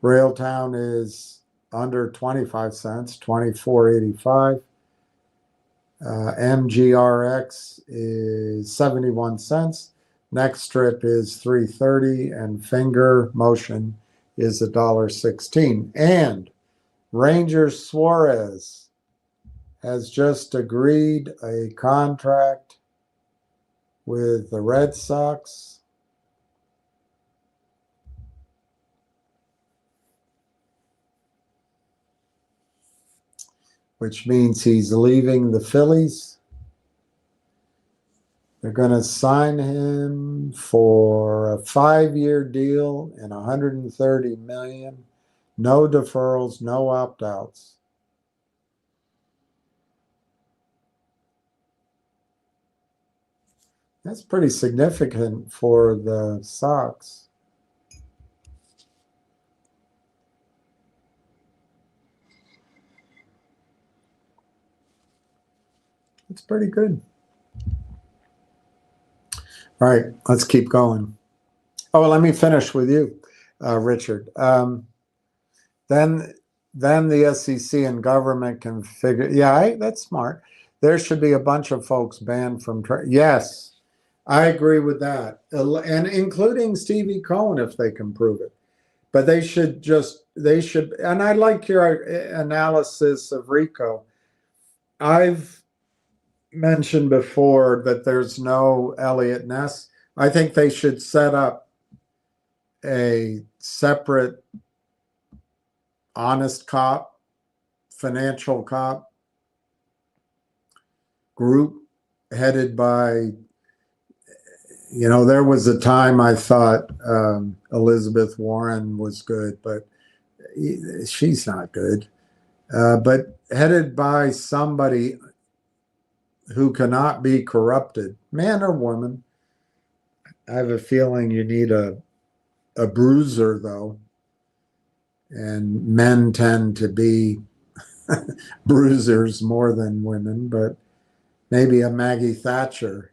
Railtown is under 25 cents, 24.85. MGRX is 71 cents. Next strip is 3.30, and Finger Motion is $1.16. And Ranger Suarez has just agreed a contract with the Red Sox. Which means he's leaving the Phillies. They're going to sign him for a 5-year deal and 130 million. No deferrals, no opt-outs. That's pretty significant for the Sox. It's pretty good. All right, let's keep going. Oh, let me finish with you, Richard. Then the SEC and government can figure. Yeah, that's smart. There should be a bunch of folks banned from. Yes, I agree with that, and including Stevie Cohen if they can prove it. But they should. And I like your analysis of RICO. I've mentioned before that there's no Elliot Ness. I think they should set up a separate honest cop, financial cop group headed by, there was a time I thought Elizabeth Warren was good, but she's not good. But headed by somebody who cannot be corrupted, man or woman. I have a feeling you need a bruiser, though. And men tend to be bruisers more than women, but maybe a Maggie Thatcher,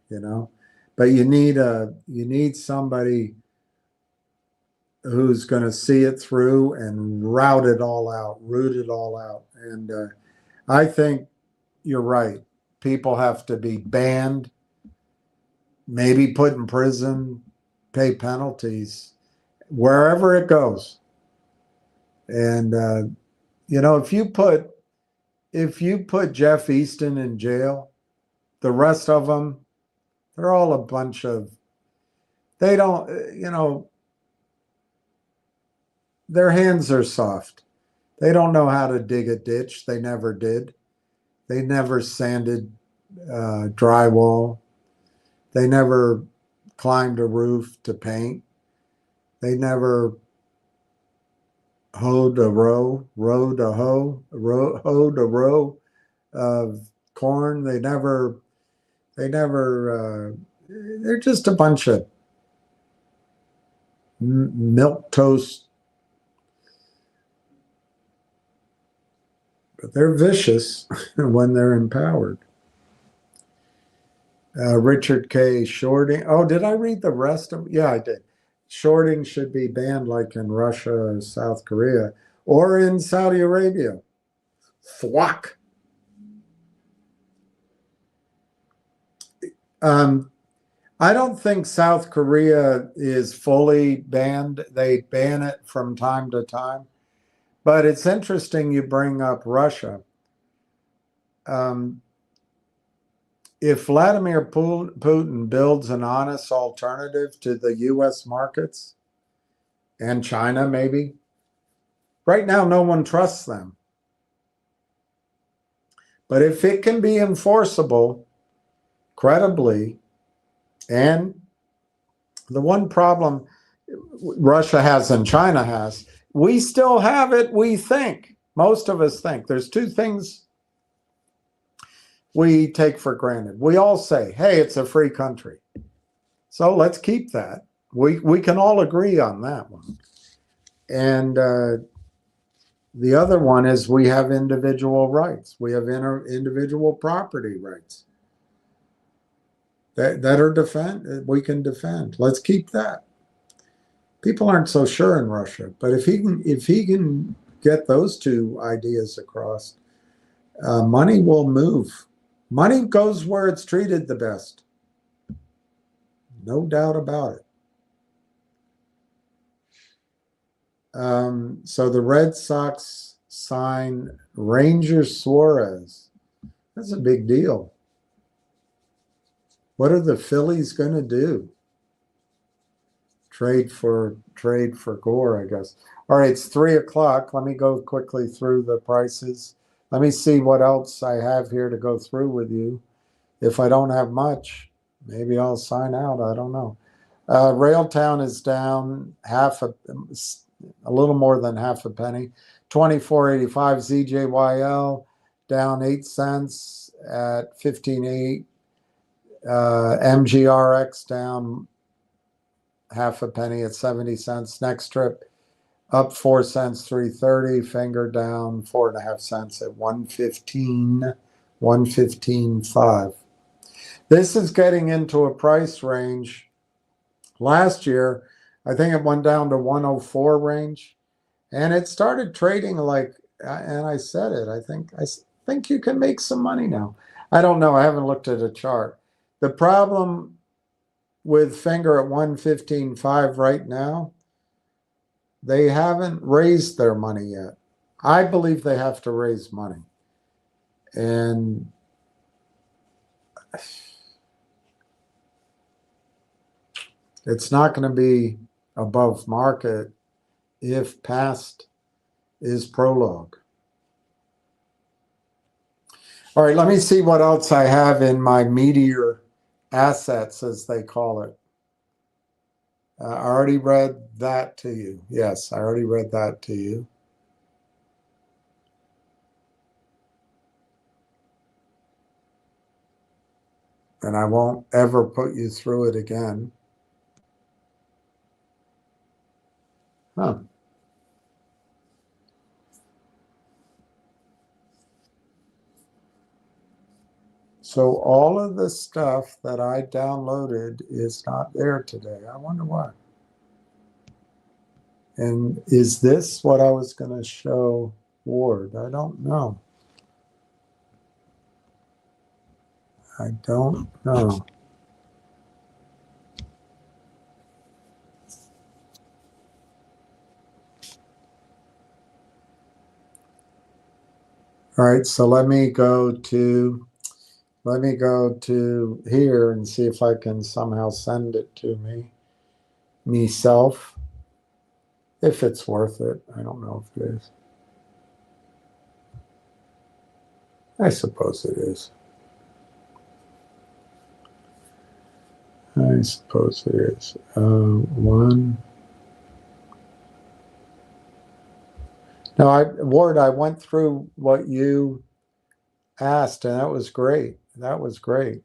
But you need somebody who's going to see it through and root it all out. And I think you're right. People have to be banned, maybe put in prison, pay penalties, wherever it goes. And if you put Jeff Easton in jail, the rest of them, they're all a bunch of, they don't, their hands are soft. They don't know how to dig a ditch. They never did. They never sanded drywall. They never climbed a roof to paint. They never hoed a row of corn. They're just a bunch of milk toast. But they're vicious when they're empowered. Richard K. Shorting. Oh, did I read the rest of? Yeah, I did. Shorting should be banned like in Russia or South Korea or in Saudi Arabia. Thwack. I don't think South Korea is fully banned. They ban it from time to time. But it's interesting you bring up Russia. If Vladimir Putin builds an honest alternative to the U.S. markets and China, maybe, right now no one trusts them. But if it can be enforceable credibly, and the one problem Russia has and China has, we still have it, we think. Most of us think. There's two things we take for granted. We all say, hey, it's a free country. So let's keep that. We can all agree on that one. And the other one is we have individual rights. We have individual property rights that are we can defend. Let's keep that. People aren't so sure in Russia, but if he can get those two ideas across, money will move. Money goes where it's treated the best. No doubt about it. So the Red Sox sign Ranger Suarez. That's a big deal. What are the Phillies going to do? Trade for Gore, I guess. All right, it's 3:00. Let me go quickly through the prices. Let me see what else I have here to go through with you. If I don't have much, Maybe I'll sign out. I don't know. Railtown is down a little more than half a penny. 24.85. ZJYL down 8 cents at 15.8. MGRX down half a penny at 70 cents. Next Trip up 4 cents, 3.30. Finger down 4.5 cents at 115, 115.5. This is getting into a price range. Last year, I think it went down to 104 range, and it started trading like, and I said it, I think you can make some money now. I don't know. I haven't looked at a chart. The problem with Finger at 115.5 right now, they haven't raised their money yet. I believe they have to raise money. And it's not going to be above market if past is prologue. All right, let me see what else I have in my meteor assets, as they call it. I already read that to you. Yes, I already read that to you. And I won't ever put you through it again. Huh. So all of the stuff that I downloaded is not there today. I wonder why. And is this what I was going to show Ward? I don't know. I don't know. All right, so let me go to here and see if I can somehow send it to myself. If it's worth it. I don't know if it is. I suppose it is. I suppose it is. One. No, Ward, I went through what you asked, and that was great. That was great.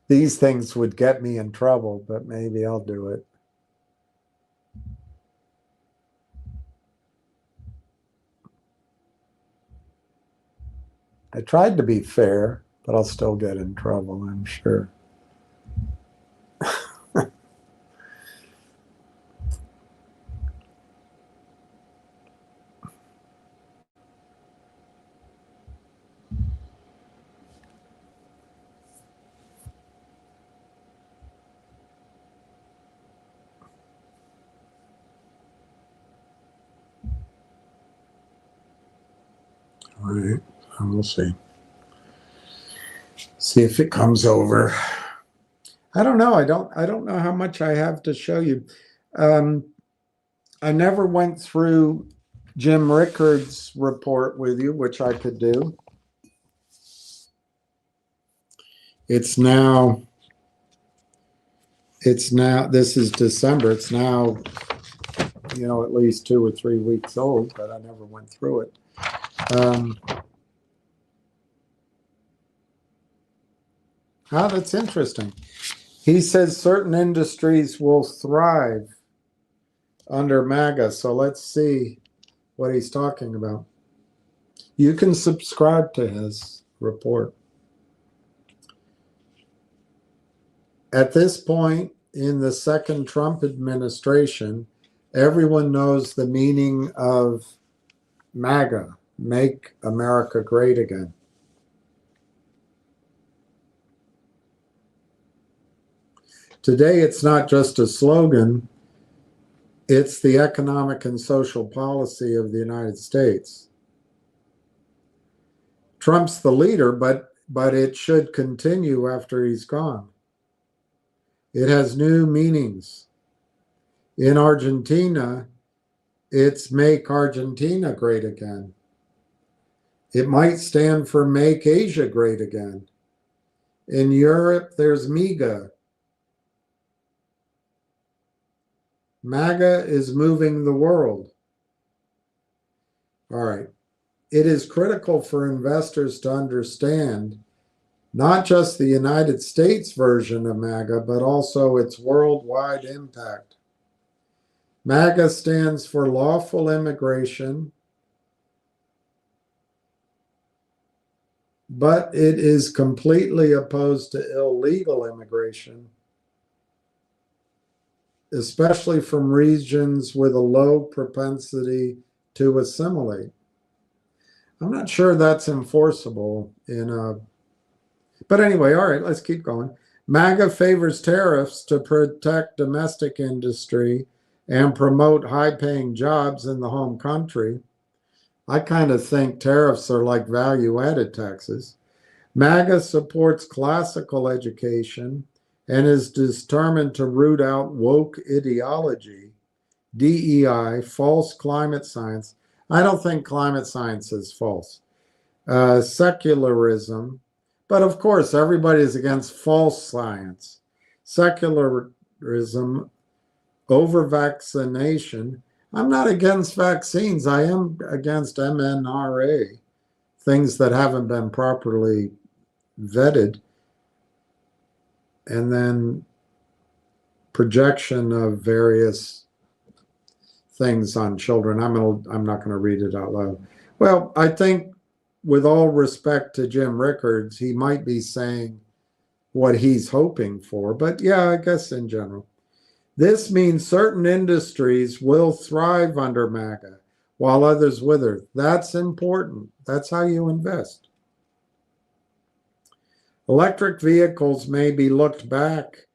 These things would get me in trouble, but maybe I'll do it. I tried to be fair, but I'll still get in trouble, I'm sure. All right, and we'll see. See if it comes over. I don't know. I don't know how much I have to show you. I never went through Jim Rickard's report with you, which I could do. It's now, this is December. It's now, at least 2 or 3 weeks old, but I never went through it. That's interesting. He says certain industries will thrive under MAGA. So let's see what he's talking about. You can subscribe to his report. At this point in the second Trump administration, everyone knows the meaning of MAGA, Make America Great Again. Today, it's not just a slogan, it's the economic and social policy of the United States. Trump's the leader, but it should continue after he's gone. It has new meanings. In Argentina, it's Make Argentina Great Again. It might stand for Make Asia Great Again. In Europe, there's MAGA. MAGA is moving the world. All right. It is critical for investors to understand not just the United States version of MAGA, but also its worldwide impact. MAGA stands for lawful immigration, but it is completely opposed to illegal immigration, especially from regions with a low propensity to assimilate. I'm not sure that's enforceable in a, but anyway, all right, let's keep going. MAGA favors tariffs to protect domestic industry and promote high-paying jobs in the home country. I kind of think tariffs are like value-added taxes. MAGA supports classical education and is determined to root out woke ideology, DEI, false climate science. I don't think climate science is false. Secularism, but of course everybody is against false science. Secularism, over-vaccination. I'm not against vaccines. I am against mRNA, things that haven't been properly vetted. And then projection of various things on children. I'm not going to read it out loud. Well, I think with all respect to Jim Rickards, he might be saying what he's hoping for. But yeah, I guess in general. This means certain industries will thrive under MAGA while others wither. That's important. That's how you invest. Electric vehicles may be looked back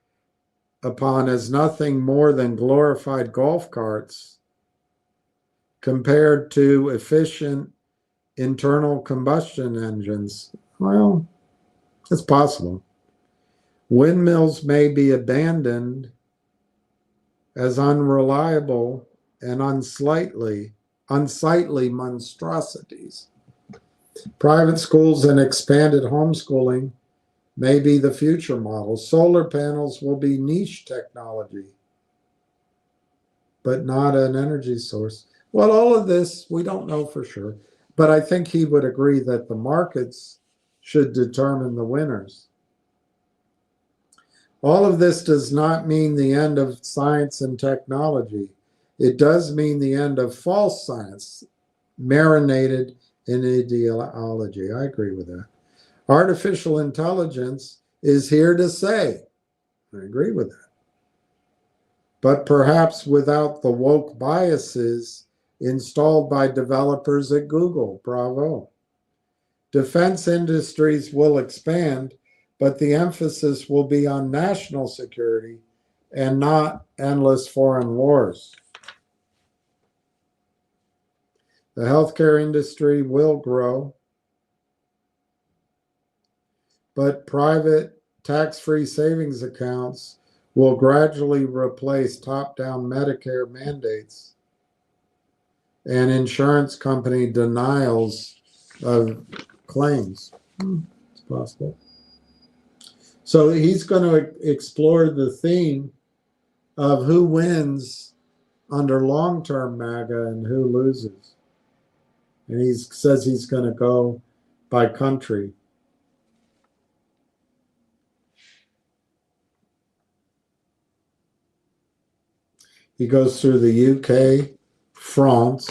upon as nothing more than glorified golf carts compared to efficient internal combustion engines. Well, it's possible. Windmills may be abandoned as unreliable and unsightly monstrosities. Private schools and expanded homeschooling may be the future model. Solar panels will be niche technology, but not an energy source. Well, all of this, we don't know for sure, but I think he would agree that the markets should determine the winners. All of this does not mean the end of science and technology. It does mean the end of false science, marinated in ideology. I agree with that. Artificial intelligence is here to stay. I agree with that. But perhaps without the woke biases installed by developers at Google. Bravo. Defense industries will expand, but the emphasis will be on national security and not endless foreign wars. The healthcare industry will grow, but private tax-free savings accounts will gradually replace top-down Medicare mandates and insurance company denials of claims. It's possible. So he's going to explore the theme of who wins under long-term MAGA and who loses. And he says he's going to go by country. He goes through the UK, France,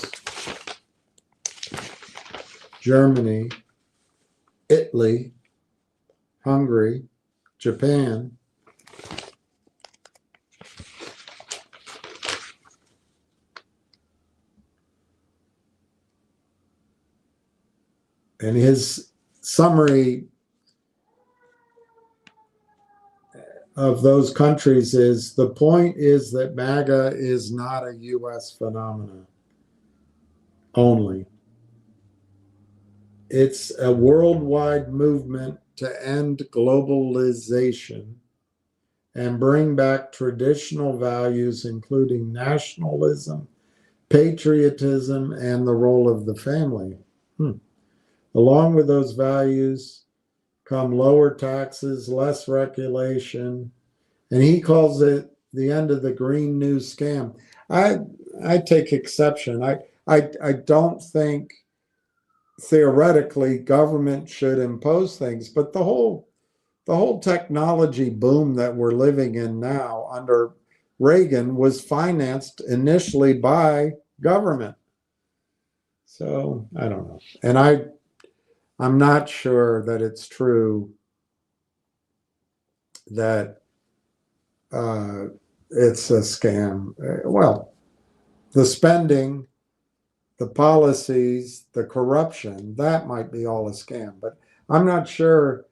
Germany, Italy, Hungary, Japan, and his summary of those countries is, the point is that MAGA is not a US phenomenon only. It's a worldwide movement to end globalization and bring back traditional values, including nationalism, patriotism, and the role of the family. Along with those values come lower taxes, less regulation, and he calls it the end of the Green New Scam. I take exception. I don't think theoretically government should impose things, but the whole technology boom that we're living in now under Reagan was financed initially by government. So I don't know. And I'm not sure that it's true that it's a scam. Well, the spending, the policies, the corruption, that might be all a scam. But I'm not sure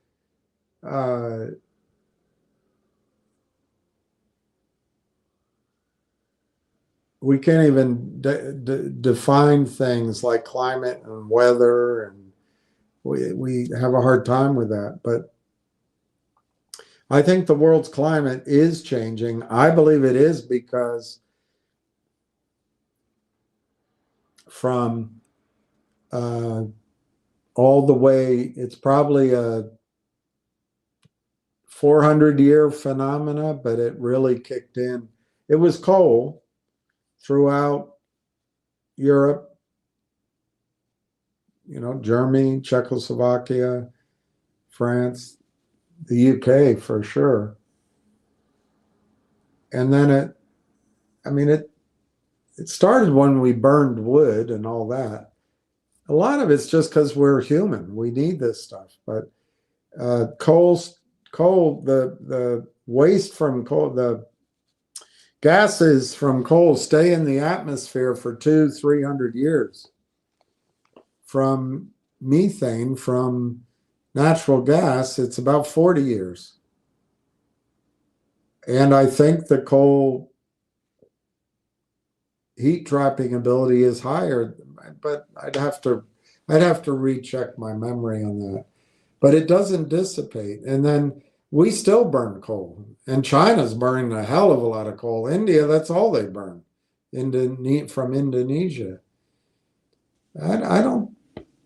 we can't even define things like climate and weather, and we have a hard time with that. But I think the world's climate is changing. I believe it is because from all the way, it's probably a 400-year phenomena, but it really kicked in. It was coal throughout Europe, Germany, Czechoslovakia, France, the UK for sure. And then it started when we burned wood and all that. A lot of it's just because we're human. We need this stuff. But coal, the waste from coal, the gases from coal stay in the atmosphere for 200-300 years. From methane, from natural gas, it's about 40 years. And I think the coal heat trapping ability is higher, but I'd have to recheck my memory on that. But it doesn't dissipate. And then we still burn coal. And China's burning a hell of a lot of coal. India, that's all they burn from Indonesia.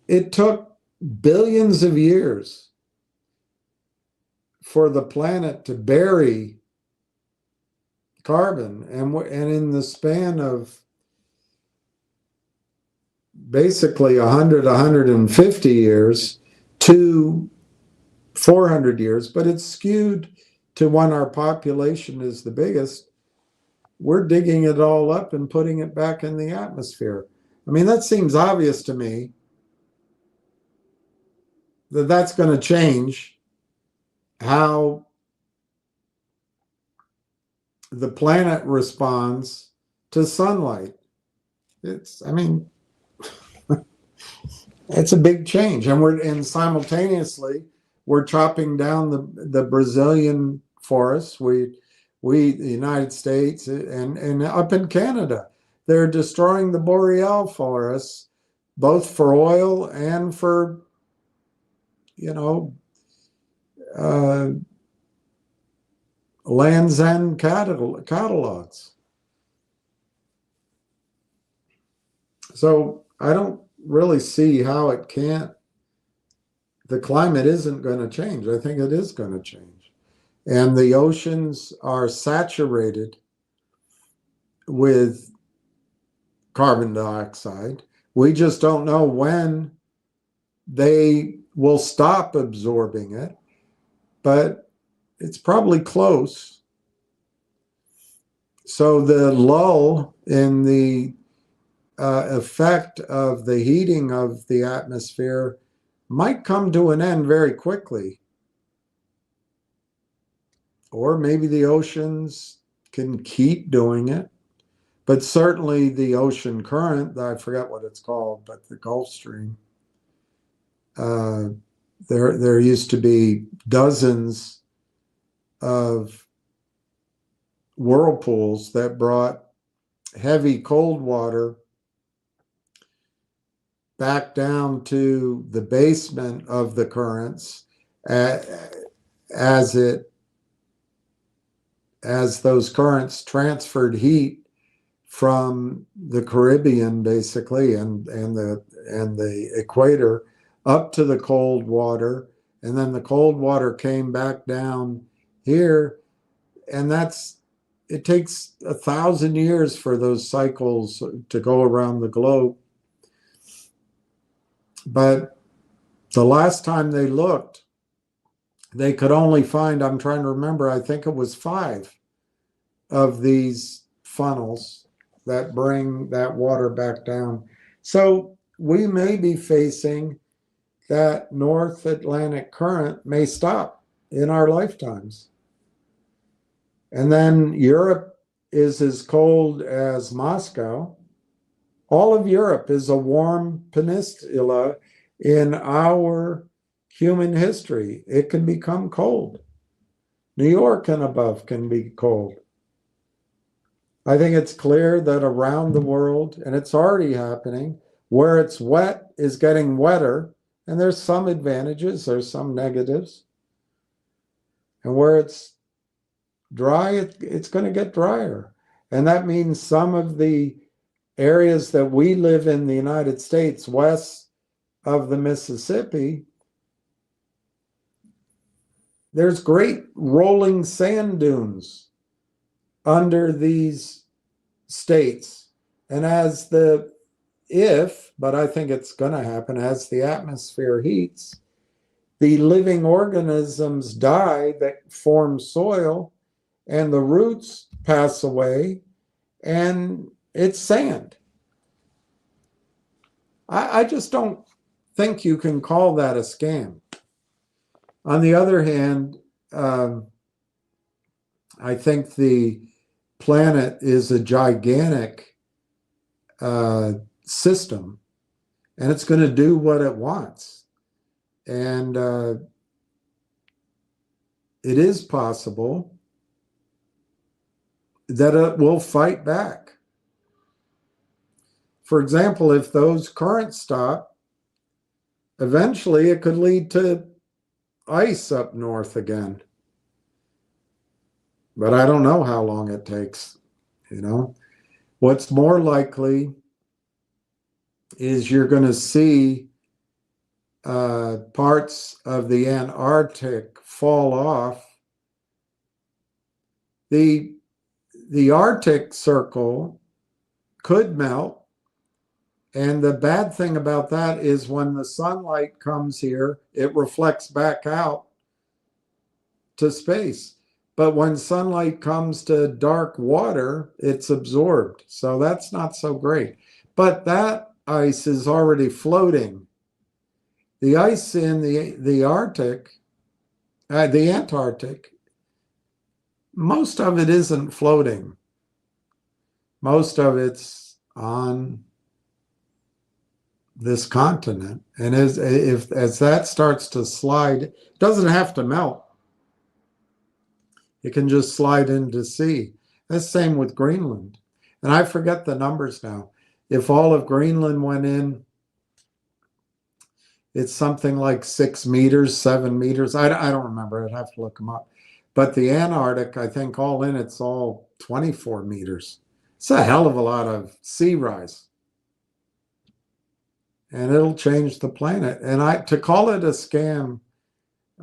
It took billions of years for the planet to bury carbon, and in the span of basically 150 years to 400 years, but it's skewed to when our population is the biggest. We're digging it all up and putting it back in the atmosphere. I mean, that seems obvious to me that that's going to change how the planet responds to sunlight. It's a big change, and simultaneously we're chopping down the Brazilian forests. The United States and up in Canada, they're destroying the boreal forests, both for oil and for Land's End catalogs. So I don't really see how the climate isn't going to change. I think it is going to change. And the oceans are saturated with carbon dioxide. We just don't know when they will stop absorbing it, but it's probably close. So the lull in the effect of the heating of the atmosphere might come to an end very quickly. Or maybe the oceans can keep doing it. But certainly the ocean current, I forget what it's called, but the Gulf Stream, there used to be dozens of whirlpools that brought heavy cold water back down to the basement of the currents as those currents transferred heat from the Caribbean, basically, and the equator up to the cold water, and then the cold water came back down here, and it takes 1,000 years for those cycles to go around the globe. But the last time they looked, they could only find, I'm trying to remember, I think it was 5 of these funnels that bring that water back down. So we may be facing that North Atlantic current may stop in our lifetimes. And then Europe is as cold as Moscow. All of Europe is a warm peninsula in our human history. It can become cold. New York and above can be cold. I think it's clear that around the world, and it's already happening, where it's wet is getting wetter, and there's some advantages, there's some negatives. And where it's dry, it's going to get drier. And that means some of the areas that we live in the United States, west of the Mississippi, there's great rolling sand dunes under these states. And but I think it's going to happen, as the atmosphere heats, the living organisms die that form soil, and the roots pass away, and it's sand. I just don't think you can call that a scam. On the other hand, I think the planet is a gigantic system, and it's going to do what it wants. And it is possible that it will fight back. For example, if those currents stop, eventually it could lead to ice up north again. But I don't know how long it takes, What's more likely is you're going to see parts of the Antarctic fall off. The Arctic Circle could melt, and the bad thing about that is when the sunlight comes here, it reflects back out to space. But when sunlight comes to dark water, it's absorbed. So that's not so great. But that ice is already floating. The ice in the Antarctic, most of it isn't floating. Most of it's on this continent. And as that starts to slide, it doesn't have to melt. It can just slide into sea. That's the same with Greenland. And I forget the numbers now. If all of Greenland went in, it's something like 6 meters, 7 meters. I don't remember. I'd have to look them up. But the Antarctic, I think all in, it's all 24 meters. It's a hell of a lot of sea rise. And it'll change the planet. And to call it a scam,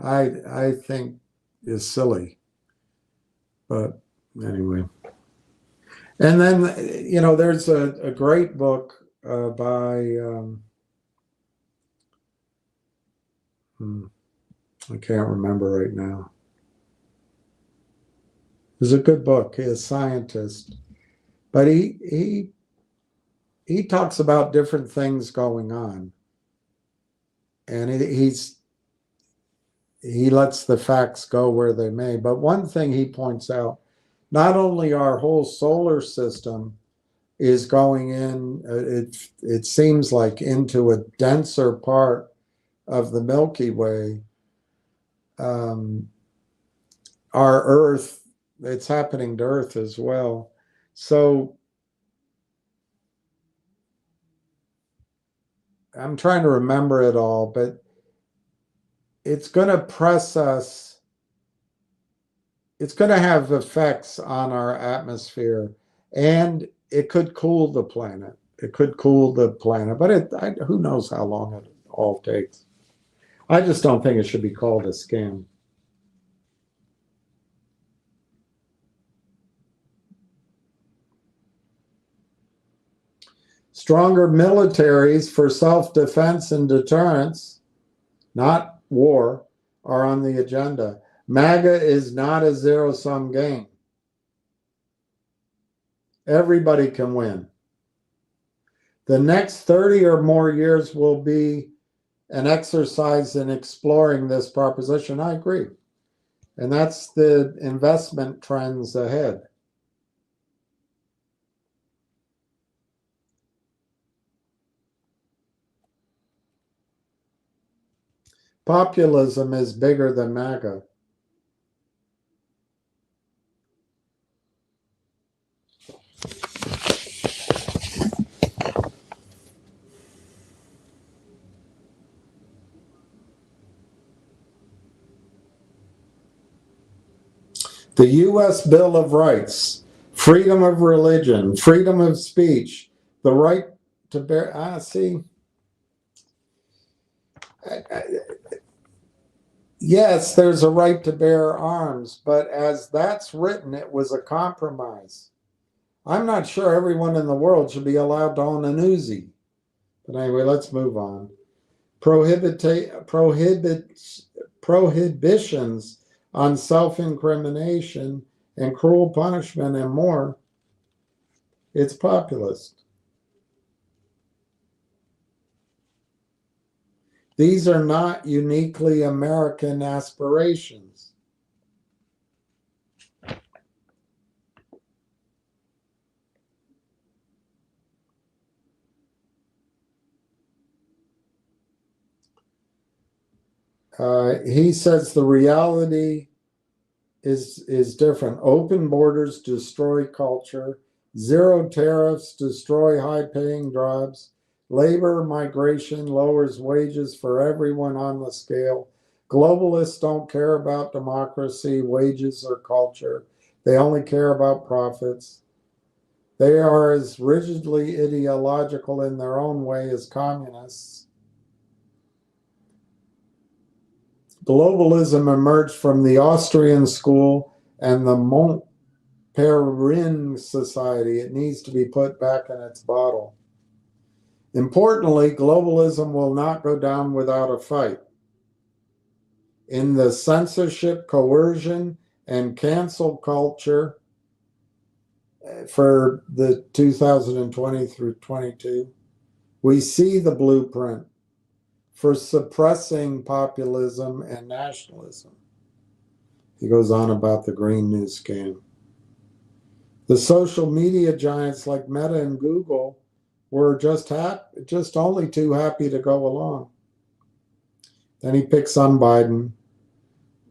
I think is silly. But anyway. And then, there's a great book by, I can't remember right now. It's a good book. He's a scientist. But he talks about different things going on. And he lets the facts go where they may. But one thing he points out, not only our whole solar system is going in, it seems like into a denser part of the Milky Way. Our Earth, it's happening to Earth as well. So I'm trying to remember it all, but it's going to press us. It's going to have effects on our atmosphere, and it could cool the planet. It could cool the planet, but who knows how long it all takes. I just don't think it should be called a scam. Stronger militaries for self-defense and deterrence, not war, are on the agenda. MAGA is not a zero-sum game. Everybody can win. The next 30 or more years will be an exercise in exploring this proposition. I agree. And that's the investment trends ahead. Populism is bigger than MAGA. The U.S. Bill of Rights, freedom of religion, freedom of speech, the right to bear. Yes, there's a right to bear arms, but as that's written, it was a compromise. I'm not sure everyone in the world should be allowed to own an Uzi. But anyway, let's move on. Prohibitions on self-incrimination and cruel punishment and more, it's populist. These are not uniquely American aspirations. He says the reality is different. Open borders destroy culture. Zero tariffs destroy high-paying jobs. Labor migration lowers wages for everyone on the scale. Globalists don't care about democracy, wages, or culture. They only care about profits. They are as rigidly ideological in their own way as communists. Globalism emerged from the Austrian school and the Montpellier society. It needs to be put back in its bottle. Importantly, globalism will not go down without a fight. In the censorship, coercion, and cancel culture for the 2020 through 22, we see the blueprint for suppressing populism and nationalism. He goes on about the Green New scam. The social media giants like Meta and Google were just only too happy to go along. Then he picks on Biden,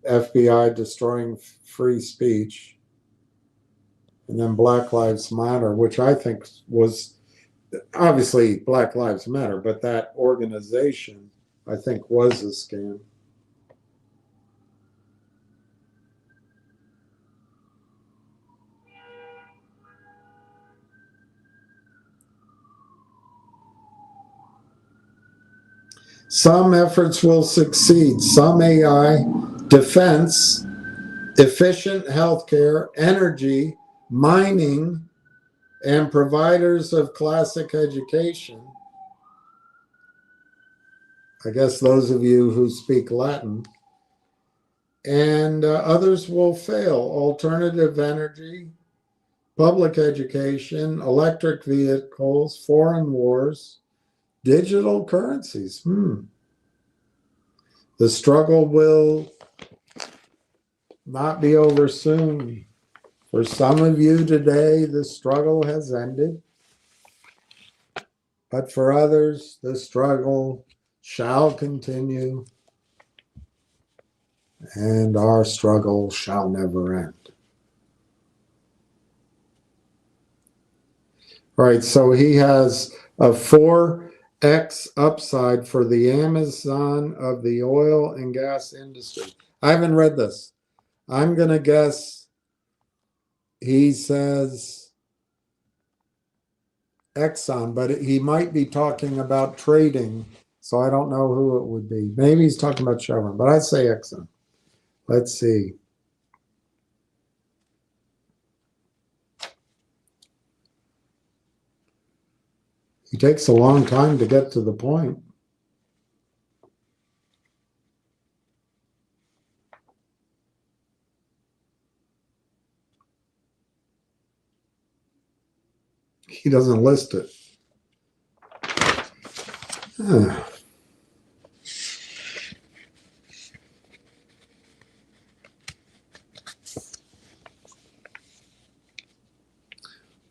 FBI destroying free speech, and then Black Lives Matter, which I think was obviously Black Lives Matter, but that organization I think was a scam. Some efforts will succeed. Some AI, defense, efficient healthcare, energy, mining, and providers of classic education. I guess those of you who speak Latin. And others will fail. Alternative energy, public education, electric vehicles, foreign wars, digital currencies. The struggle will not be over soon. For some of you today, the struggle has ended. But for others, the struggle shall continue. And our struggle shall never end. Right, so he has a 4x upside for the Amazon of the oil and gas industry. I haven't read this. I'm going to guess he says Exxon, but he might be talking about trading, so I don't know who it would be. Maybe he's talking about Chevron, but I'd say Exxon. Let's see. He takes a long time to get to the point. He doesn't list it. Huh.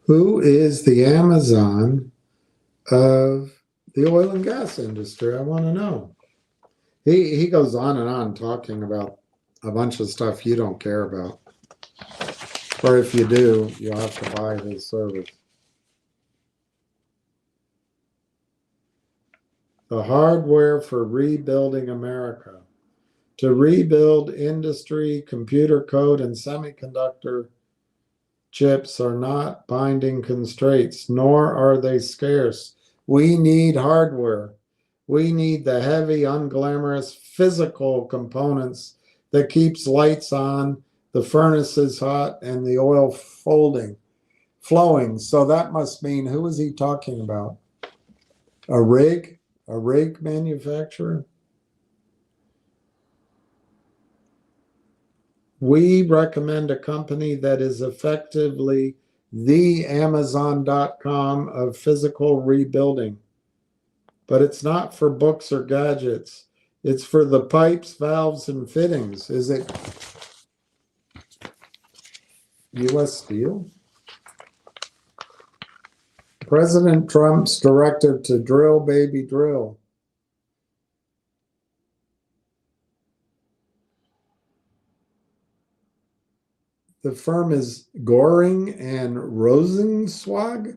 Who is the Amazon of the oil and gas industry? I want to know. He goes on and on talking about a bunch of stuff you don't care about. Or if you do, you'll have to buy his service. The hardware for rebuilding America. To rebuild industry, computer code, and semiconductor chips are not binding constraints, nor are they scarce. We need hardware. We need the heavy, unglamorous physical components that keeps lights on, the furnaces hot, and the oil flowing. So that must mean, who is he talking about? A rig? A rig manufacturer? We recommend a company that is effectively the Amazon.com of physical rebuilding. But it's not for books or gadgets. It's for the pipes, valves, and fittings. Is it U.S. Steel? President Trump's directive to drill, baby, drill. The firm is Goring and Rosenzweig.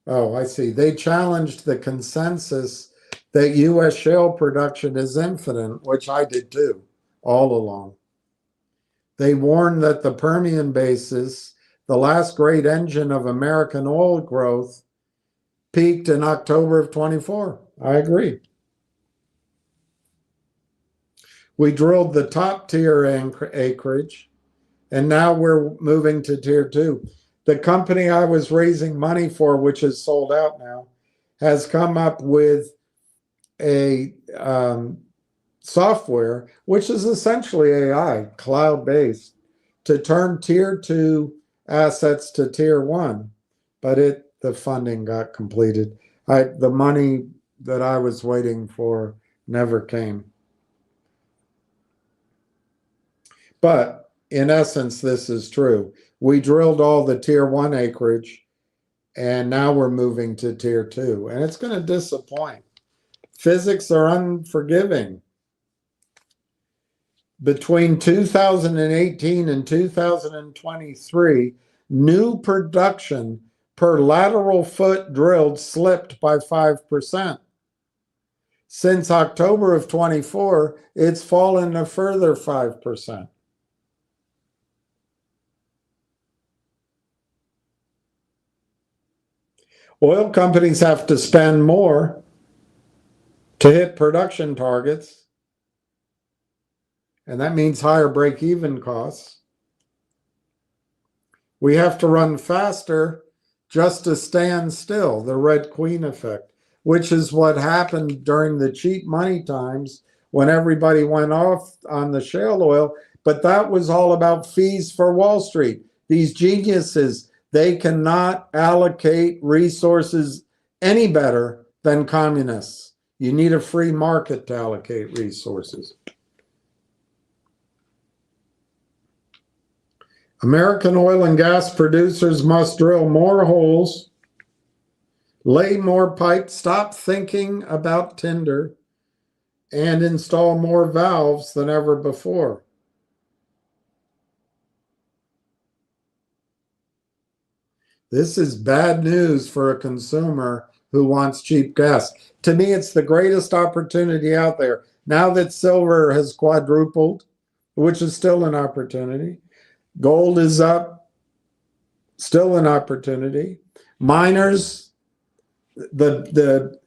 Oh, I see. They challenged the consensus that U.S. shale production is infinite, which I did too, all along. They warned that the Permian Basin, the last great engine of American oil growth, peaked in October of 24. I agree. We drilled the top tier acreage, and now we're moving to tier 2. The company I was raising money for, which is sold out now, has come up with a software, which is essentially AI, cloud-based, to turn tier 2 assets to tier 1. But the funding got completed. The money that I was waiting for never came. But in essence, this is true. We drilled all the tier 1 acreage, and now we're moving to tier 2. And it's going to disappoint. Physics are unforgiving. Between 2018 and 2023, new production per lateral foot drilled slipped by 5%. Since October of 24, it's fallen a further 5%. Oil companies have to spend more to hit production targets, and that means higher break-even costs. We have to run faster just to stand still, the Red Queen effect, which is what happened during the cheap money times when everybody went off on the shale oil. But that was all about fees for Wall Street. These geniuses, they cannot allocate resources any better than communists. You need a free market to allocate resources. American oil and gas producers must drill more holes, lay more pipes, stop thinking about tinder, and install more valves than ever before. This is bad news for a consumer who wants cheap gas. To me, it's the greatest opportunity out there. Now that silver has quadrupled, which is still an opportunity, gold is up, Still an opportunity. Miners, the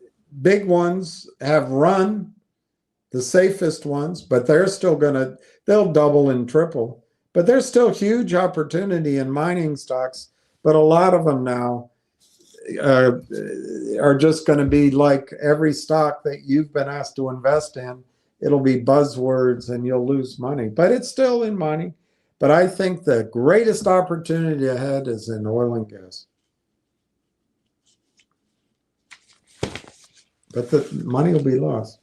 big ones have run, the safest ones, but they're still they'll double and triple. But there's still huge opportunity in mining stocks. But a lot of them now are just going to be like every stock that you've been asked to invest in. It'll be buzzwords and you'll lose money, but it's still in money. But I think the greatest opportunity ahead is in oil and gas. But the money will be lost.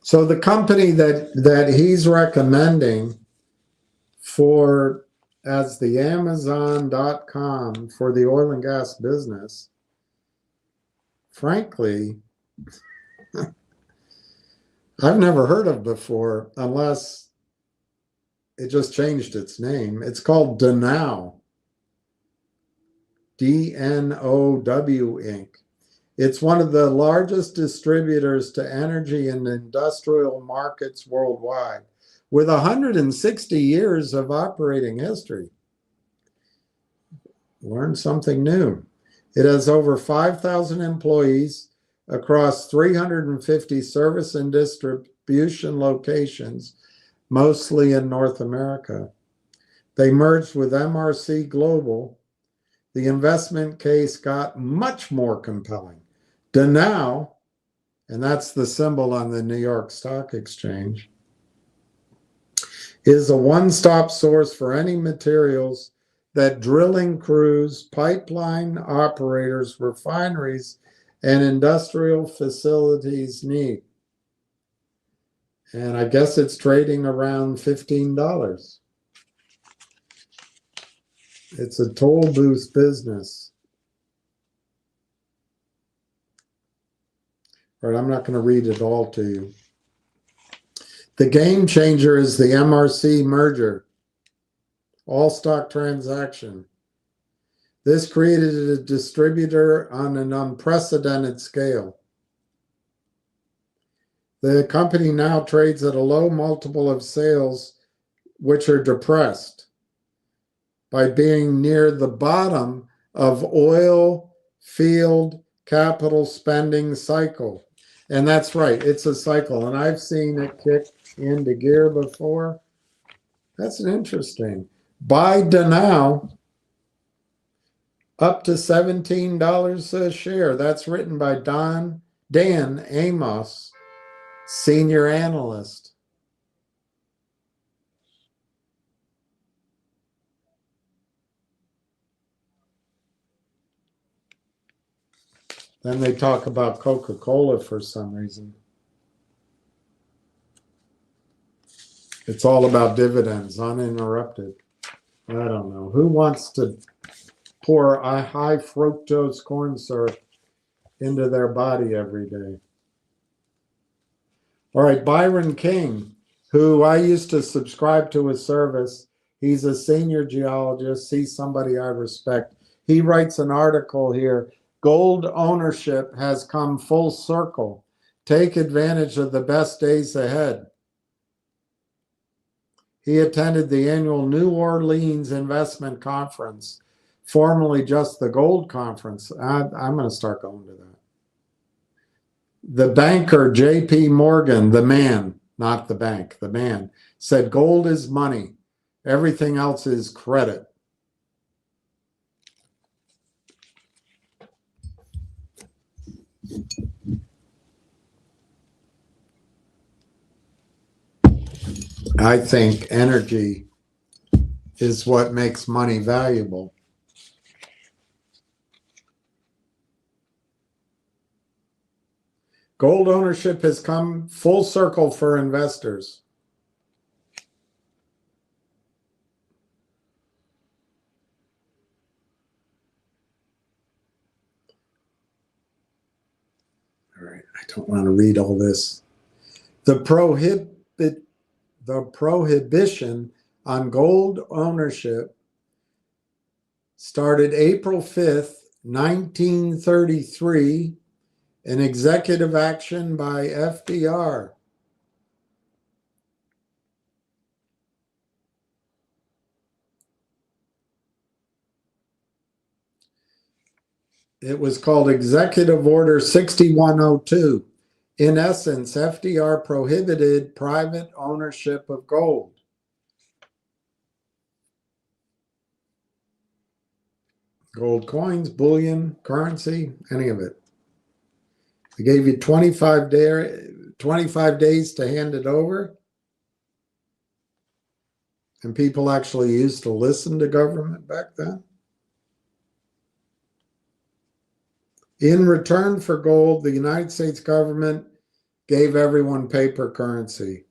So the company that he's recommending for as the Amazon.com for the oil and gas business, frankly, I've never heard of before unless it just changed its name. It's called Dnow, D-N-O-W Inc. It's one of the largest distributors to energy and industrial markets worldwide, with 160 years of operating history. Learn something new. It has over 5,000 employees across 350 service and distribution locations, mostly in North America. They merged with MRC Global. The investment case got much more compelling. Dnow, and that's the symbol on the New York Stock Exchange, is a one-stop source for any materials that drilling crews, pipeline operators, refineries, and industrial facilities need. And I guess it's trading around $15. It's a toll booth business. All right, I'm not going to read it all to you. The game changer is the MRC merger, all-stock transaction. This created a distributor on an unprecedented scale. The company now trades at a low multiple of sales, which are depressed by being near the bottom of oil field capital spending cycle. And that's right, it's a cycle. And I've seen it kick into gear before. That's interesting. Buy Dnow up to $17 a share. That's written by Dan Amos, senior analyst. Then they talk about Coca-Cola for some reason. It's all about dividends, uninterrupted. I don't know. Who wants to pour a high fructose corn syrup into their body every day? All right, Byron King, who I used to subscribe to his service. He's a senior geologist. He's somebody I respect. He writes an article here. Gold ownership has come full circle. Take advantage of the best days ahead. He attended the annual New Orleans Investment Conference, formerly just the Gold Conference. I'm going to start going to that. The banker, J.P. Morgan, the man, not the bank, the man, said gold is money. Everything else is credit. I think energy is what makes money valuable. Gold ownership has come full circle for investors. All right, I don't want to read all this. The prohibition on gold ownership started April 5th, 1933, An executive action by FDR. It was called Executive Order 6102. In essence, FDR prohibited private ownership of gold. Gold coins, bullion, currency, any of it. They gave you 25 days to hand it over. And people actually used to listen to government back then. In return for gold, the United States government gave everyone paper currency.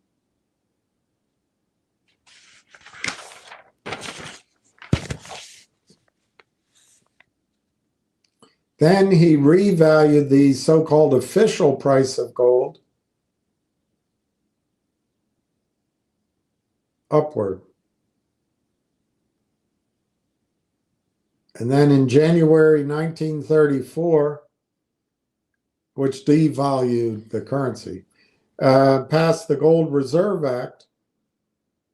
Then he revalued the so-called official price of gold upward. And then in January 1934, which devalued the currency, passed the Gold Reserve Act,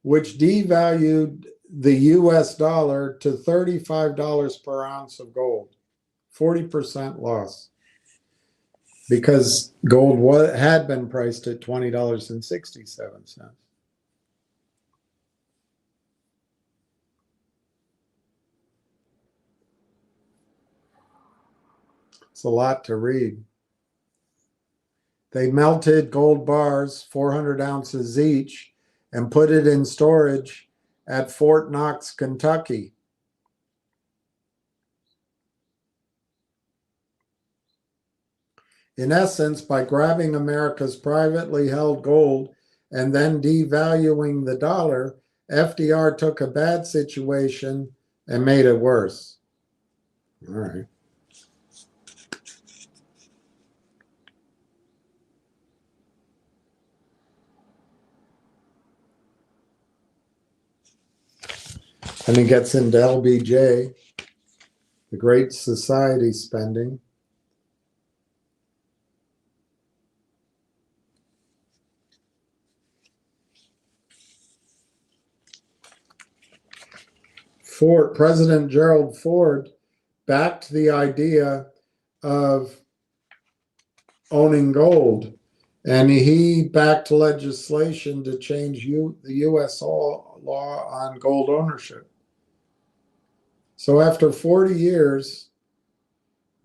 which devalued the US dollar to $35 per ounce of gold, 40% loss, because gold had been priced at $20.67. It's a lot to read. They melted gold bars, 400 ounces each, and put it in storage at Fort Knox, Kentucky. In essence, by grabbing America's privately held gold and then devaluing the dollar, FDR took a bad situation and made it worse. All right. And he gets into LBJ, the Great Society spending. President Gerald Ford backed the idea of owning gold, and he backed legislation to change the U.S. law on gold ownership. So after 40 years,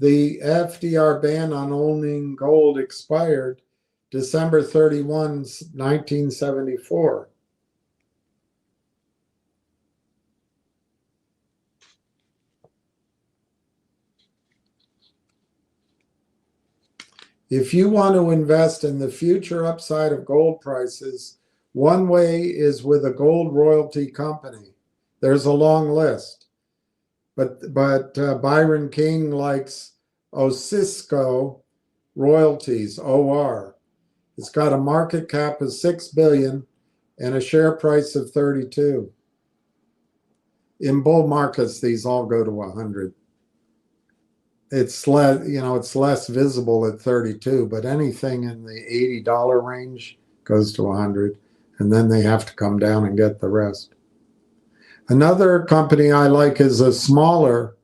the FDR ban on owning gold expired December 31, 1974. If you want to invest in the future upside of gold prices, one way is with a gold royalty company. There's a long list. But Byron King likes Osisco Royalties, OR. It's got a market cap of $6 billion and a share price of 32. In bull markets, these all go to 100. It's less visible at 32, but anything in the $80 range goes to 100, and then they have to come down and get the rest. Another company I like is a smaller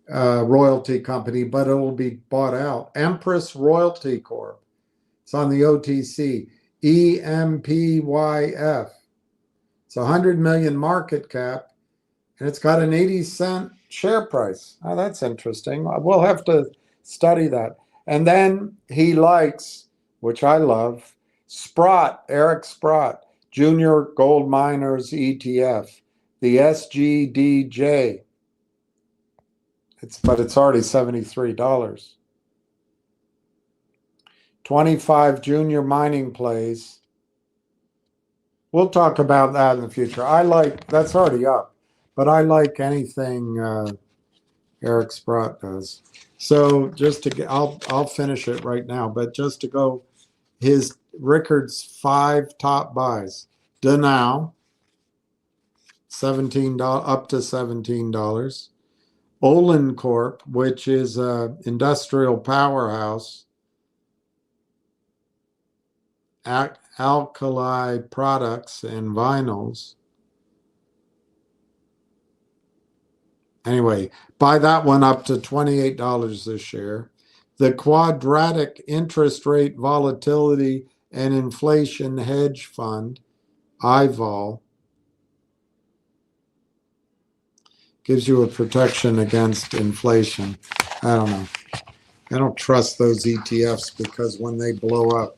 royalty company, but it will be bought out. Empress Royalty Corp. It's on the OTC. EMPYF. It's 100 million market cap, and it's got an 80-cent share price. Oh, that's interesting. We'll have to study that. And then he likes, which I love, Sprott, Eric Sprott, Junior Gold Miners ETF, the SGDJ. But it's already $73. 25 junior mining plays. We'll talk about that in the future. That's already up, but I like anything Eric Sprott does. So just to get, I'll finish it right now, but just to go, Rickard's 5 top buys. Dow, $17 up to $17. Olin Corp, which is a industrial powerhouse, alkali products and vinyls. Anyway, buy that one up to $28 a share. The Quadratic Interest Rate Volatility and Inflation Hedge Fund, IVOL, gives you a protection against inflation. I don't know. I don't trust those ETFs because when they blow up,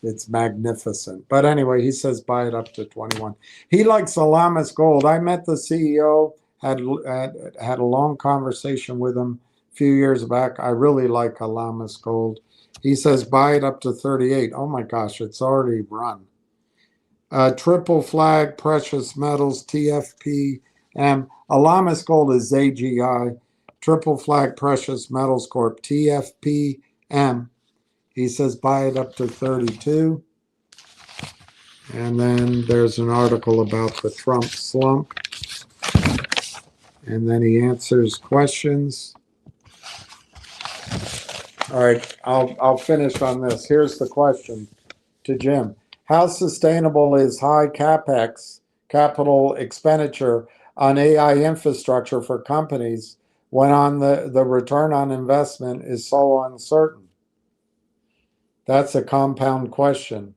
it's magnificent. But anyway, he says buy it up to 21. He likes Alamis Gold. I met the CEO, had a long conversation with him a few years back. I really like Alamis Gold. He says buy it up to 38. Oh my gosh, it's already run. Triple Flag Precious Metals, TFPM. Alamis Gold is AGI. Triple Flag Precious Metals Corp, TFPM. He says buy it up to 32. And then there's an article about the Trump slump. And then he answers questions. All right, I'll finish on this. Here's the question to Jim. How sustainable is high CapEx, capital expenditure, on AI infrastructure for companies when on the return on investment is so uncertain? That's a compound question.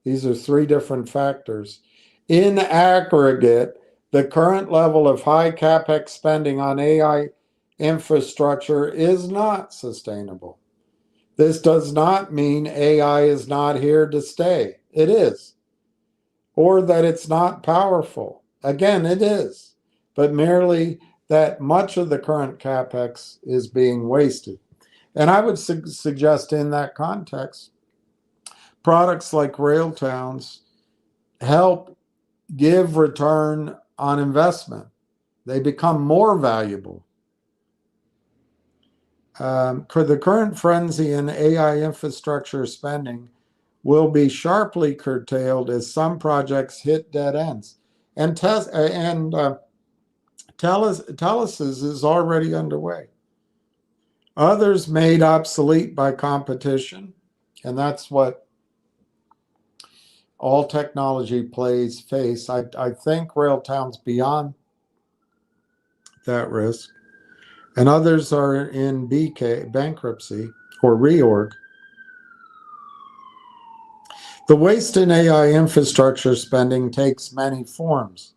These are three different factors. In aggregate, the current level of high CapEx spending on AI infrastructure is not sustainable. This does not mean AI is not here to stay. It is. Or that it's not powerful. Again, it is. But merely that much of the current CapEx is being wasted. And I would suggest in that context, products like Rail Towns help give return on investment. They become more valuable. The current frenzy in AI infrastructure spending will be sharply curtailed as some projects hit dead ends. And Teles's is already underway. Others made obsolete by competition, and that's what all technology plays face. I think Railtown's beyond that risk, and others are in bankruptcy or reorg. The waste in AI infrastructure spending takes many forms.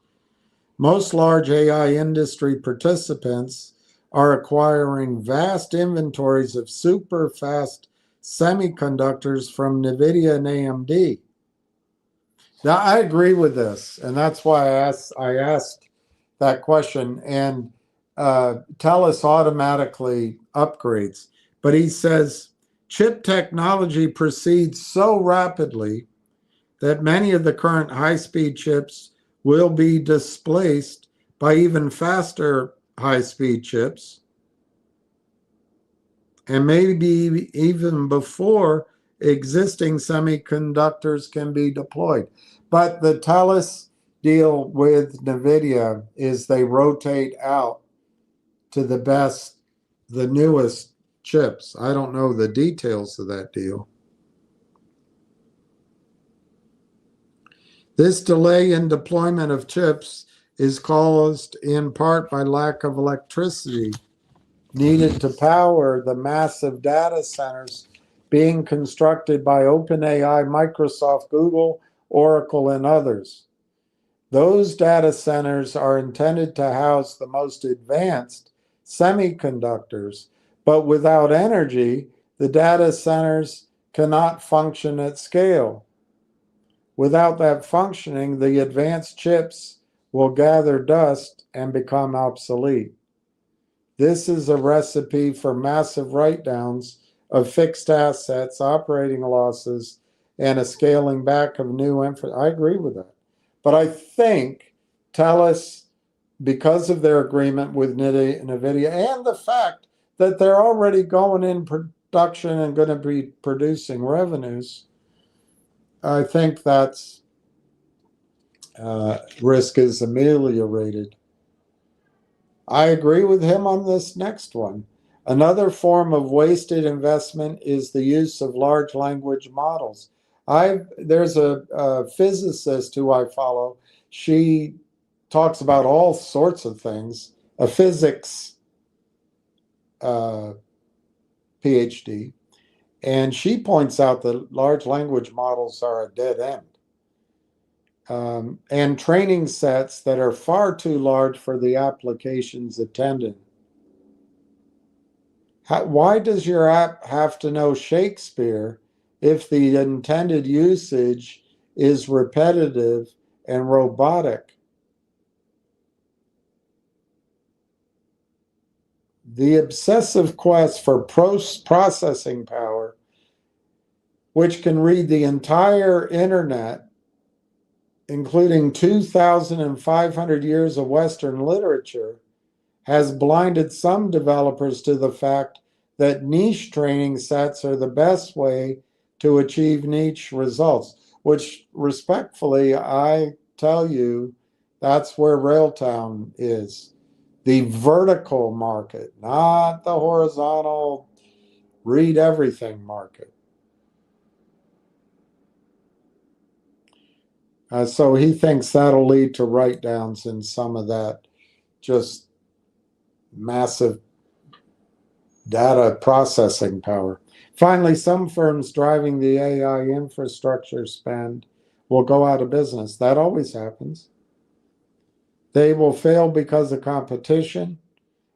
Most large AI industry participants are acquiring vast inventories of super fast semiconductors from NVIDIA and AMD. Now, I agree with this, and that's why I asked that question. And TELUS automatically upgrades. But he says chip technology proceeds so rapidly that many of the current high-speed chips will be displaced by even faster high-speed chips, and maybe even before existing semiconductors can be deployed. But the TELUS deal with NVIDIA is they rotate out to the best, the newest chips. I don't know the details of that deal. This delay in deployment of chips is caused in part by lack of electricity needed to power the massive data centers being constructed by OpenAI, Microsoft, Google, Oracle, and others. Those data centers are intended to house the most advanced semiconductors, but without energy, the data centers cannot function at scale. Without that functioning, the advanced chips will gather dust and become obsolete. This is a recipe for massive write-downs of fixed assets, operating losses, and a scaling back of new infrastructure. I agree with that. But I think TELUS, because of their agreement with NVIDIA and the fact that they're already going in production and going to be producing revenues, I think that's risk is ameliorated I agree with him on this next one. Another form of wasted investment is the use of large language models. There's a physicist who I follow. She talks about all sorts of things, a physics PhD, and she points out that large language models are a dead end. And training sets that are far too large for the applications attended. Why does your app have to know Shakespeare if the intended usage is repetitive and robotic? The obsessive quest for processing power, which can read the entire internet, including 2,500 years of Western literature, has blinded some developers to the fact that niche training sets are the best way to achieve niche results, which respectfully, I tell you, that's where Railtown is. The vertical market, not the horizontal read everything market. So he thinks that'll lead to write-downs in some of that just massive data processing power. Finally, some firms driving the AI infrastructure spend will go out of business. That always happens. They will fail because of competition,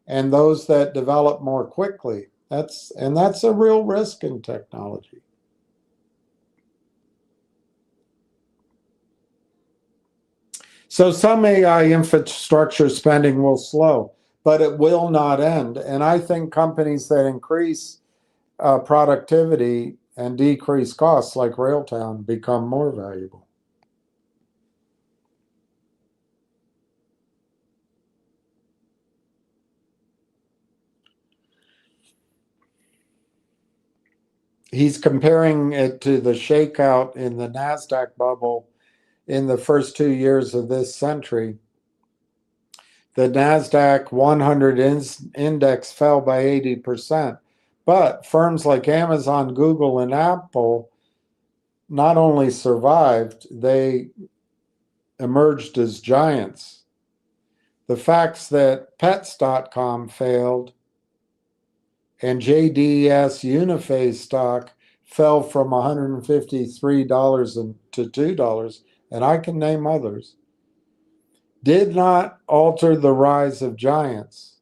and those that develop more quickly. That's a real risk in technology. So some AI infrastructure spending will slow, but it will not end. And I think companies that increase productivity and decrease costs like Railtown become more valuable. He's comparing it to the shakeout in the NASDAQ bubble in the first 2 years of this century. The NASDAQ 100 index fell by 80%. But firms like Amazon, Google, and Apple not only survived, they emerged as giants. The facts that Pets.com failed and JDS Uniphase stock fell from $153 to $2, and I can name others, did not alter the rise of giants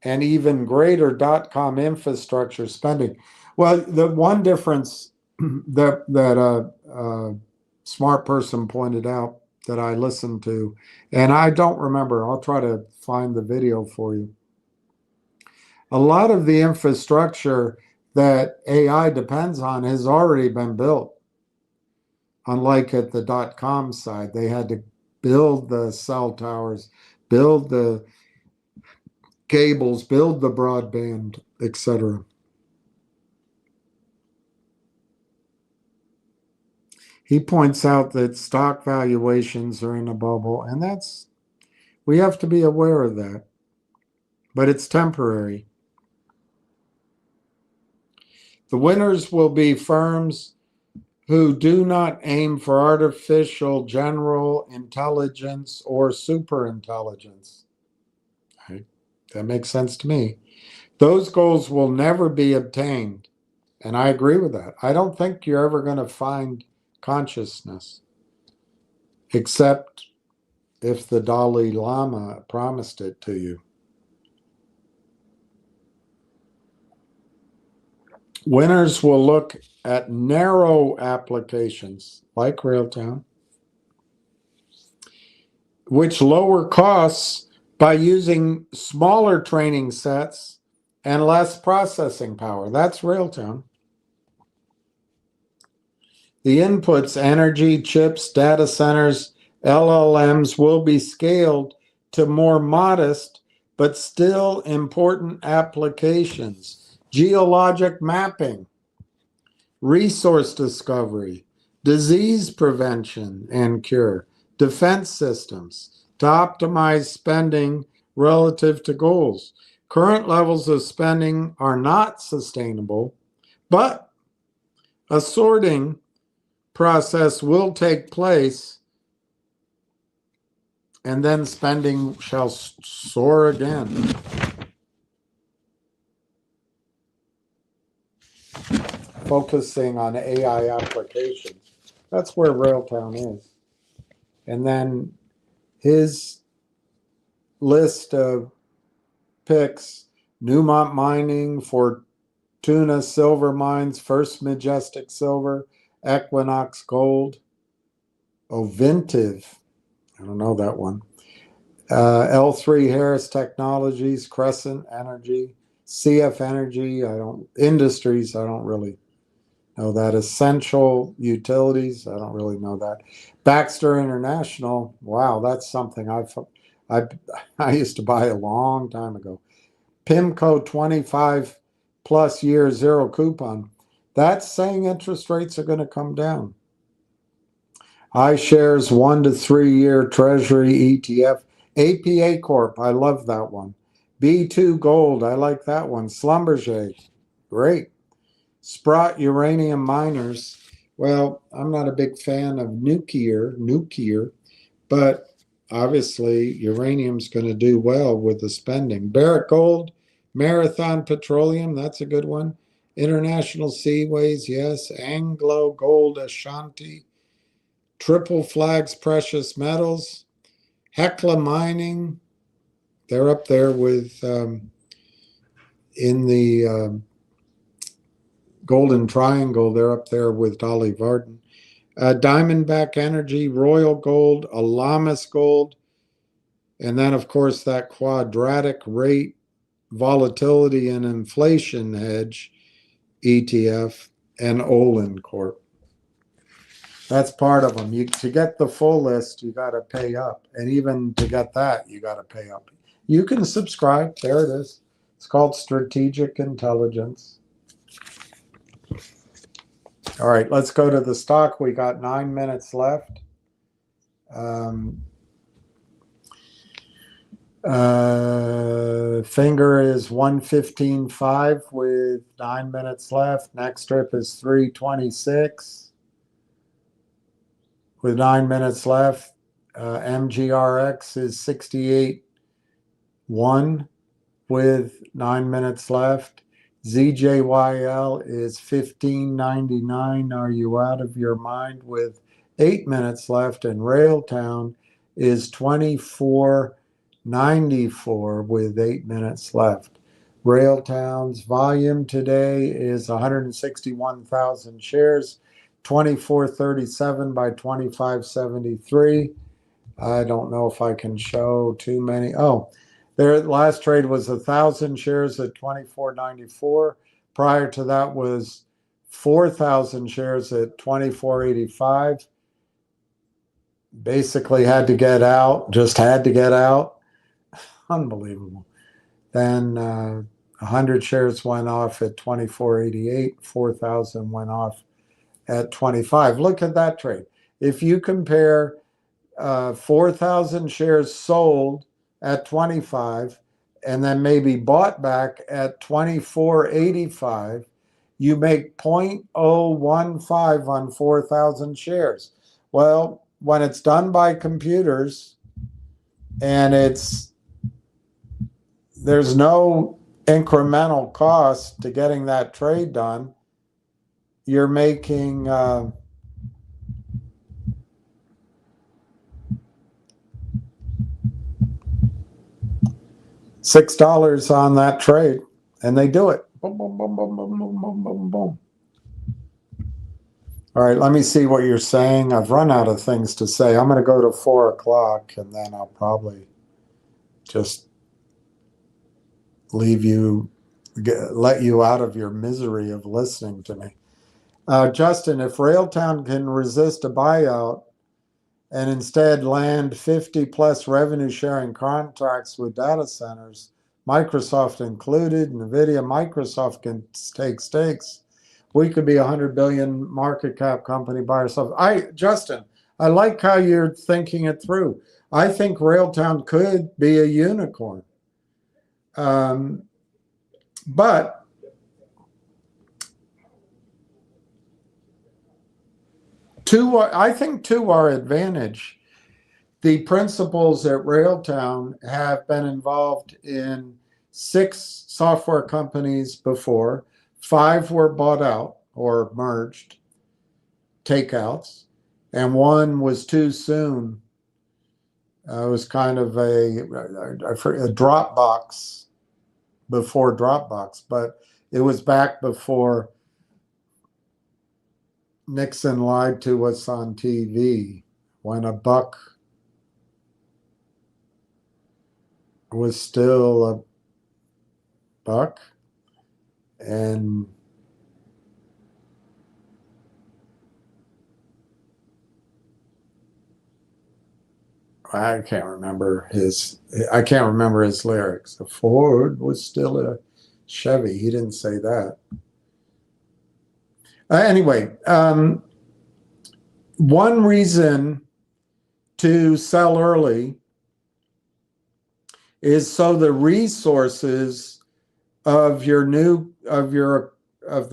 and even greater .com infrastructure spending. Well, the one difference that a smart person pointed out that I listened to, and I don't remember, I'll try to find the video for you. A lot of the infrastructure that AI depends on has already been built. Unlike at the .com side, they had to build the cell towers, build the cables, build the broadband, etc. He points out that stock valuations are in a bubble, and we have to be aware of that. But it's temporary. The winners will be firms who do not aim for artificial general intelligence or superintelligence. Right? That makes sense to me. Those goals will never be obtained. And I agree with that. I don't think you're ever going to find consciousness, except if the Dalai Lama promised it to you. Winners will look at narrow applications like Railtown, which lower costs by using smaller training sets and less processing power. That's Railtown. The inputs, energy, chips, data centers, LLMs will be scaled to more modest but still important applications. Geologic mapping, resource discovery, disease prevention and cure, defense systems to optimize spending relative to goals. Current levels of spending are not sustainable, but a sorting process will take place, and then spending shall soar again. Focusing on AI applications. That's where Railtown is. And then his list of picks: Newmont Mining, Fortuna Silver Mines, First Majestic Silver, Equinox Gold, Ovintiv, I don't know that one, L3 Harris Technologies, Crescent Energy, CF Energy, Industries, I don't really know that. Essential Utilities, I don't really know that. Baxter International, wow, that's something I used to buy a long time ago. PIMCO 25 plus year zero coupon. That's saying interest rates are going to come down. iShares 1 to 3 year Treasury ETF. APA Corp, I love that one. B2 Gold, I like that one. Schlumberger, great. Sprott Uranium Miners. Well, I'm not a big fan of nuclear, but obviously uranium's going to do well with the spending. Barrick Gold, Marathon Petroleum, that's a good one. International Seaways, yes. Anglo Gold Ashanti, Triple Flags Precious Metals, Hecla Mining, they're up there with in the Golden Triangle, they're up there with Dolly Varden. Diamondback Energy, Royal Gold, Alamis Gold, and then, of course, that quadratic rate volatility and inflation hedge ETF, and Olin Corp. That's part of them. To get the full list, you got to pay up. And even to get that, you got to pay up. You can subscribe. There it is. It's called Strategic Intelligence. All right, let's go to the stock. We got 9 minutes left. Finger is 115.5 with 9 minutes left. Next strip is 326 with 9 minutes left. MGRX is 68.1 with 9 minutes left. ZJYL is 15.99. Are you out of your mind with 8 minutes left? And Railtown is 24.94 with 8 minutes left. Railtown's volume today is 161,000 shares, 2437 by 2573. I don't know if I can show too many. Oh, their last trade was 1,000 shares at 24.94. Prior to that was 4,000 shares at 24.85. Basically had to get out, just had to get out. Unbelievable. Then 100 shares went off at 24.88. 4,000 went off at 25. Look at that trade. If you compare 4,000 shares sold at 25 and then maybe bought back at 24.85, you make 0.015 on 4,000 shares. Well, when it's done by computers and there's no incremental cost to getting that trade done, you're making $6 on that trade, and they do it. Boom, boom, boom, boom, boom, boom, boom, boom, boom. All right, let me see what you're saying. I've run out of things to say. I'm going to go to 4 o'clock, and then I'll probably just let you out of your misery of listening to me. Justin, if Railtown can resist a buyout and instead land 50 plus revenue sharing contracts with data centers, Microsoft included, NVIDIA, Microsoft can take stakes. We could be a $100 billion market cap company by ourselves. Justin, I like how you're thinking it through. I think Railtown could be a unicorn. But I think to our advantage, the principals at Railtown have been involved in 6 software companies before. 5 were bought out or merged, takeouts, and 1 was too soon. It was kind of a Dropbox before Dropbox, but it was back before Nixon lied to us on TV when a buck was still a buck. And I can't remember his lyrics. A Ford was still a Chevy. He didn't say that. Anyway, one reason to sell early is so the resources of the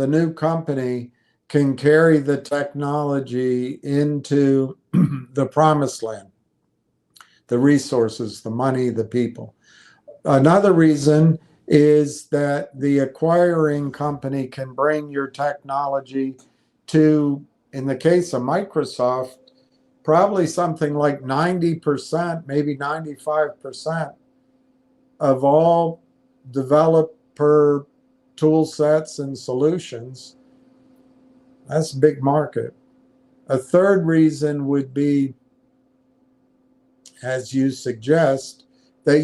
new company can carry the technology into the promised land. The resources, the money, the people. Another reason is that the acquiring company can bring your technology to, in the case of Microsoft, probably something like 90%, maybe 95% of all developer tool sets and solutions. That's a big market. A third reason would be, as you suggest, that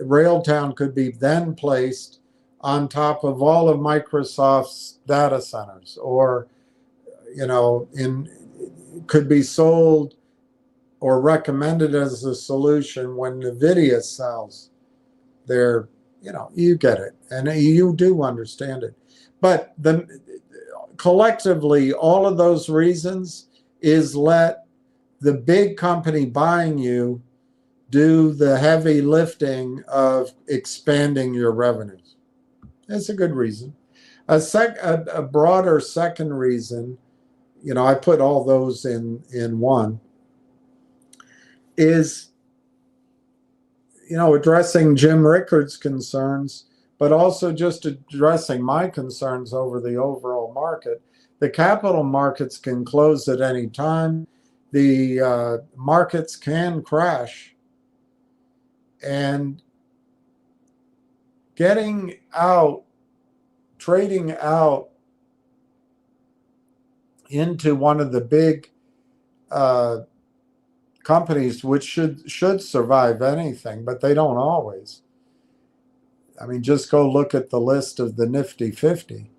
Railtown could be then placed on top of all of Microsoft's data centers, or, could be sold or recommended as a solution when NVIDIA sells their, you get it, and you do understand it. But collectively, all of those reasons is let the big company buying you do the heavy lifting of expanding your revenues. That's a good reason. A broader second reason, I put all those in one, is, addressing Jim Rickard's concerns, but also just addressing my concerns over the overall market. The capital markets can close at any time. The markets can crash. And trading out into one of the big companies, which should survive anything, but they don't always. I mean, just go look at the list of the Nifty 50.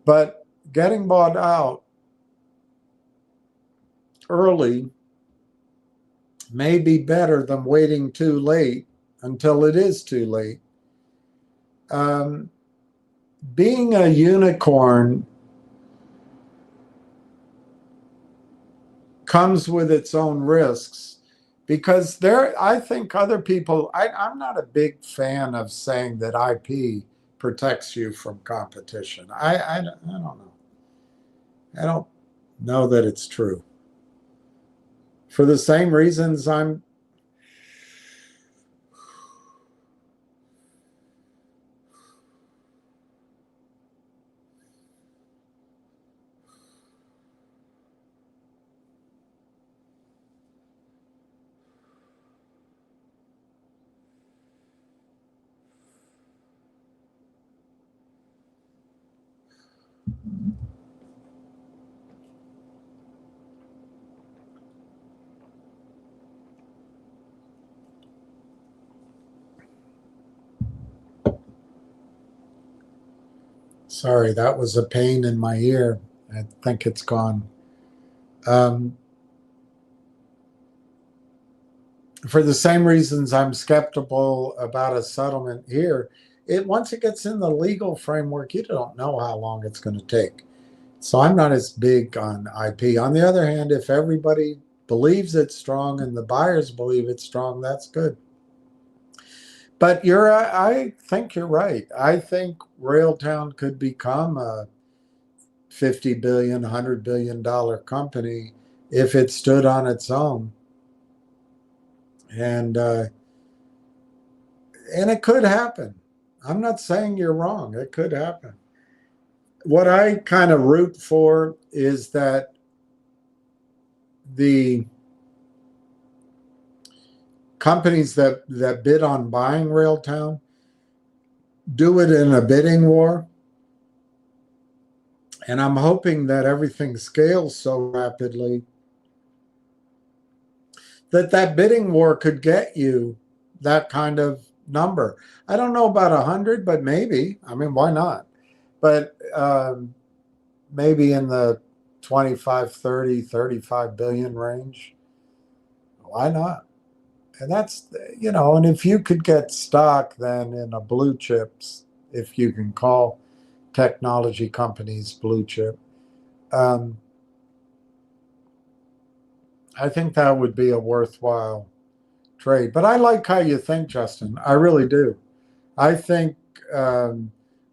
But getting bought out early may be better than waiting too late until it is too late. Being a unicorn comes with its own risks, because I think other people, I'm not a big fan of saying that IP protects you from competition. I don't know. I don't know that it's true. For the same reasons sorry, that was a pain in my ear. I think it's gone. For the same reasons I'm skeptical about a settlement here, once it gets in the legal framework, you don't know how long it's going to take. So I'm not as big on IP. On the other hand, if everybody believes it's strong and the buyers believe it's strong, that's good. But I think you're right. I think Railtown could become a 50 billion, $100 billion company if it stood on its own. And it could happen. I'm not saying you're wrong. It could happen. What I kind of root for is that the companies that bid on buying Railtown do it in a bidding war. And I'm hoping that everything scales so rapidly that bidding war could get you that kind of number. I don't know about 100, but maybe. I mean, why not? But maybe in the 25, 30, 35 billion range. Why not? And that's, and if you could get stock then in a blue chips, if you can call technology companies blue chip, I think that would be a worthwhile trade. But I like how you think, Justin. I really do. I think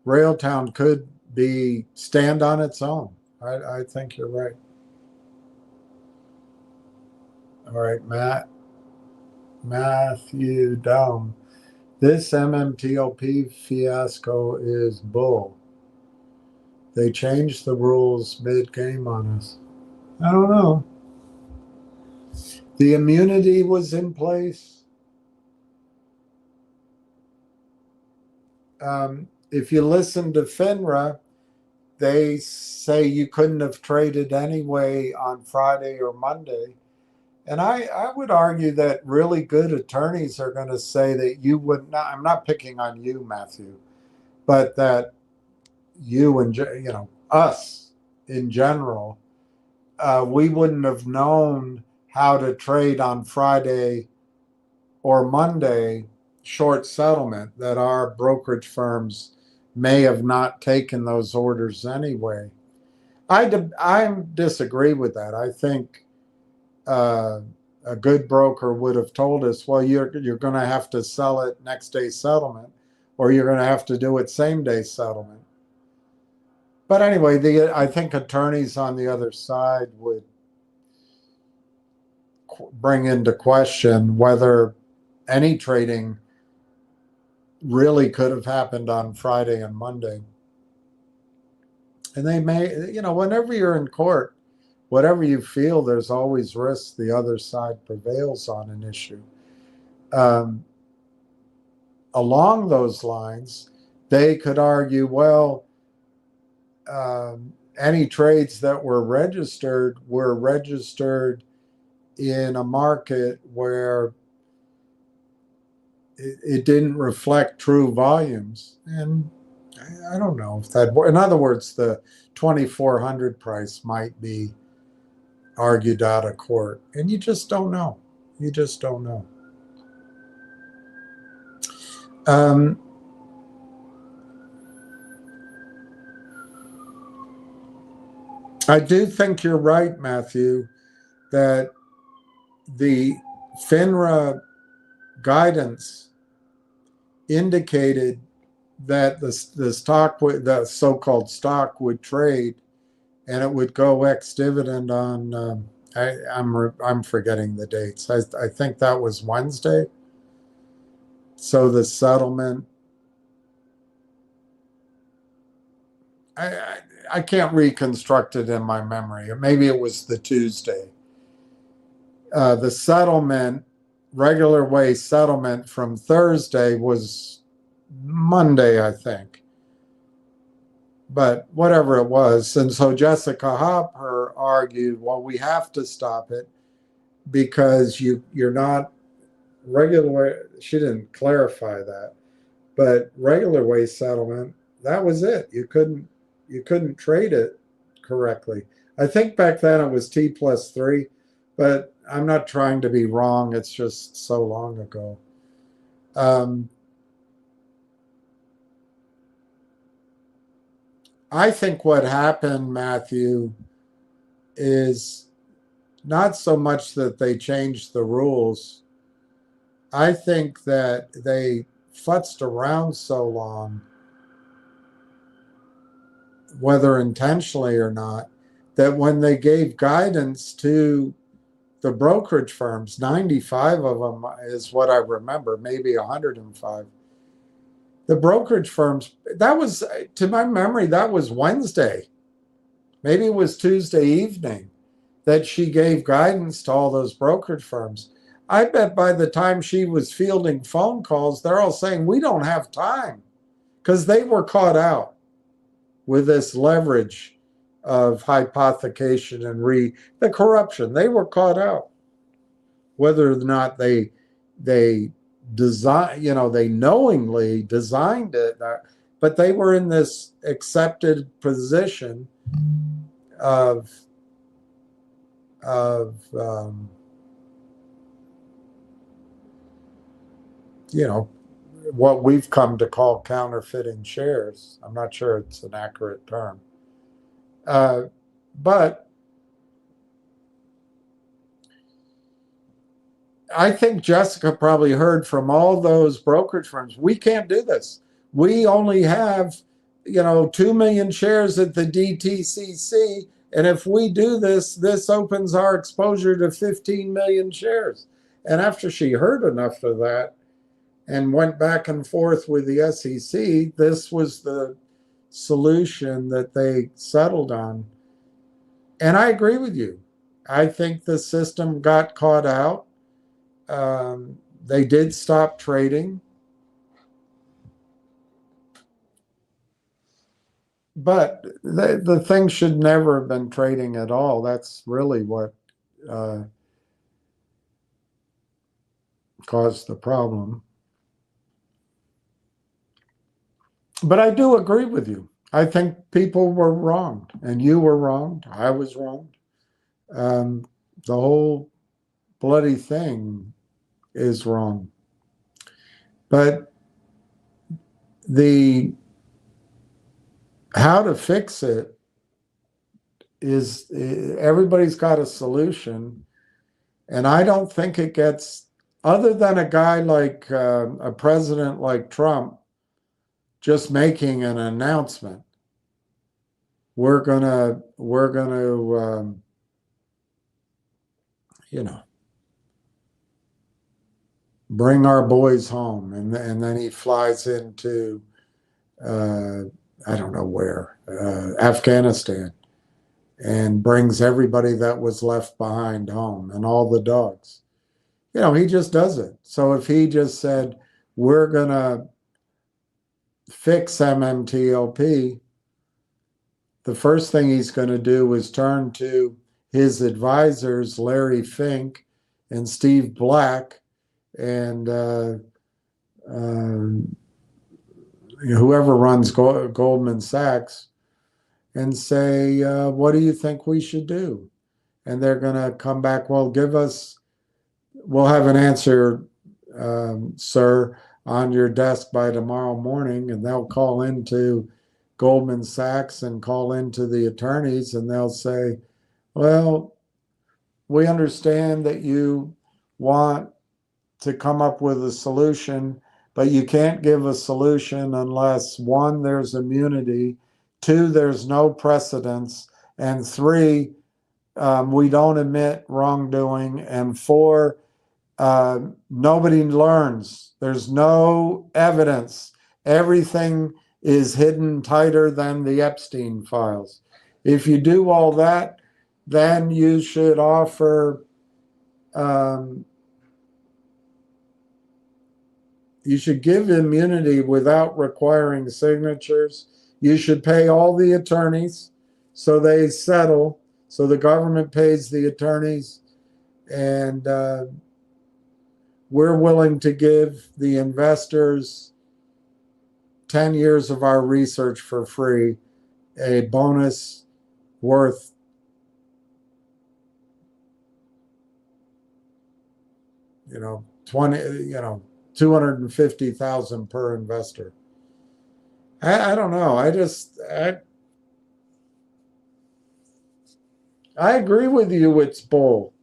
Railtown could stand on its own. I think you're right. All right, Matthew Down. This MMTOP fiasco is bull. They changed the rules mid-game on us. I don't know. The immunity was in place. If you listen to FINRA, they say you couldn't have traded anyway on Friday or Monday. And I would argue that really good attorneys are going to say that you would not. I'm not picking on you, Matthew, but that you and us in general, we wouldn't have known how to trade on Friday or Monday short settlement, that our brokerage firms may have not taken those orders anyway. I disagree with that. I think a good broker would have told us, well, you're going to have to sell it next day settlement, or you're going to have to do it same day settlement. But anyway, I think attorneys on the other side would bring into question whether any trading really could have happened on Friday and Monday. And they may, whenever you're in court, whatever you feel, there's always risk the other side prevails on an issue. Along those lines, they could argue, well, any trades that were registered in a market where it didn't reflect true volumes. And I don't know if that, in other words, the 2,400 price might be argued out of court. And you just don't know. You just don't know. I do think you're right, Matthew, that the FINRA guidance indicated that the stock, the so-called stock, would trade, and it would go ex-dividend on. I'm forgetting the dates. I think that was Wednesday. So the settlement. I can't reconstruct it in my memory. Maybe it was the Tuesday. The settlement, regular way settlement from Thursday was Monday, I think. But whatever it was. And so Jessica Hopper argued, well, we have to stop it because you're not regular. She didn't clarify that. But regular way settlement, that was it. You couldn't trade it correctly. I think back then it was T+3, but I'm not trying to be wrong. It's just so long ago. I think what happened, Matthew, is not so much that they changed the rules. I think that they futzed around so long, whether intentionally or not, that when they gave guidance to the brokerage firms, 95 of them is what I remember, maybe 105. The brokerage firms, that was, to my memory, that was Wednesday. Maybe it was Tuesday evening that she gave guidance to all those brokerage firms. I bet by the time she was fielding phone calls, they're all saying, we don't have time, because they were caught out with this leverage of hypothecation and the corruption. They were caught out. Whether or not they design, they knowingly designed it, but they were in this accepted position of what we've come to call counterfeiting shares. I'm not sure it's an accurate term, but I think Jessica probably heard from all those brokerage firms, we can't do this. We only have, 2 million shares at the DTCC. And if we do this, this opens our exposure to 15 million shares. And after she heard enough of that and went back and forth with the SEC, this was the solution that they settled on. And I agree with you. I think the system got caught out. They did stop trading, but the thing should never have been trading at all. That's really what caused the problem. But I do agree with you. I think people were wronged, and you were wronged. I was wronged. The whole bloody thing is wrong. But how to fix it is, everybody's got a solution. And I don't think it gets, other than a guy like a president like Trump just making an announcement, we're gonna bring our boys home, and then he flies into I don't know where, Afghanistan, and brings everybody that was left behind home and all the dogs. He just does it. So if he just said, we're gonna fix MMTLP, the first thing he's going to do is turn to his advisors, Larry Fink and Steve Black, and whoever runs Goldman Sachs, and say, what do you think we should do? And they're going to come back, well, we'll have an answer, sir, on your desk by tomorrow morning. And they'll call into Goldman Sachs and call into the attorneys, and they'll say, well, we understand that you want to come up with a solution, but you can't give a solution unless, 1, there's immunity, 2, there's no precedence, and 3, we don't admit wrongdoing, and 4, nobody learns. There's no evidence. Everything is hidden tighter than the Epstein files. If you do all that, then you should offer, you should give immunity without requiring signatures. You should pay all the attorneys so they settle, so the government pays the attorneys, and we're willing to give the investors 10 years of our research for free, a bonus worth $250,000 per investor. I don't know. I agree with you, it's bull.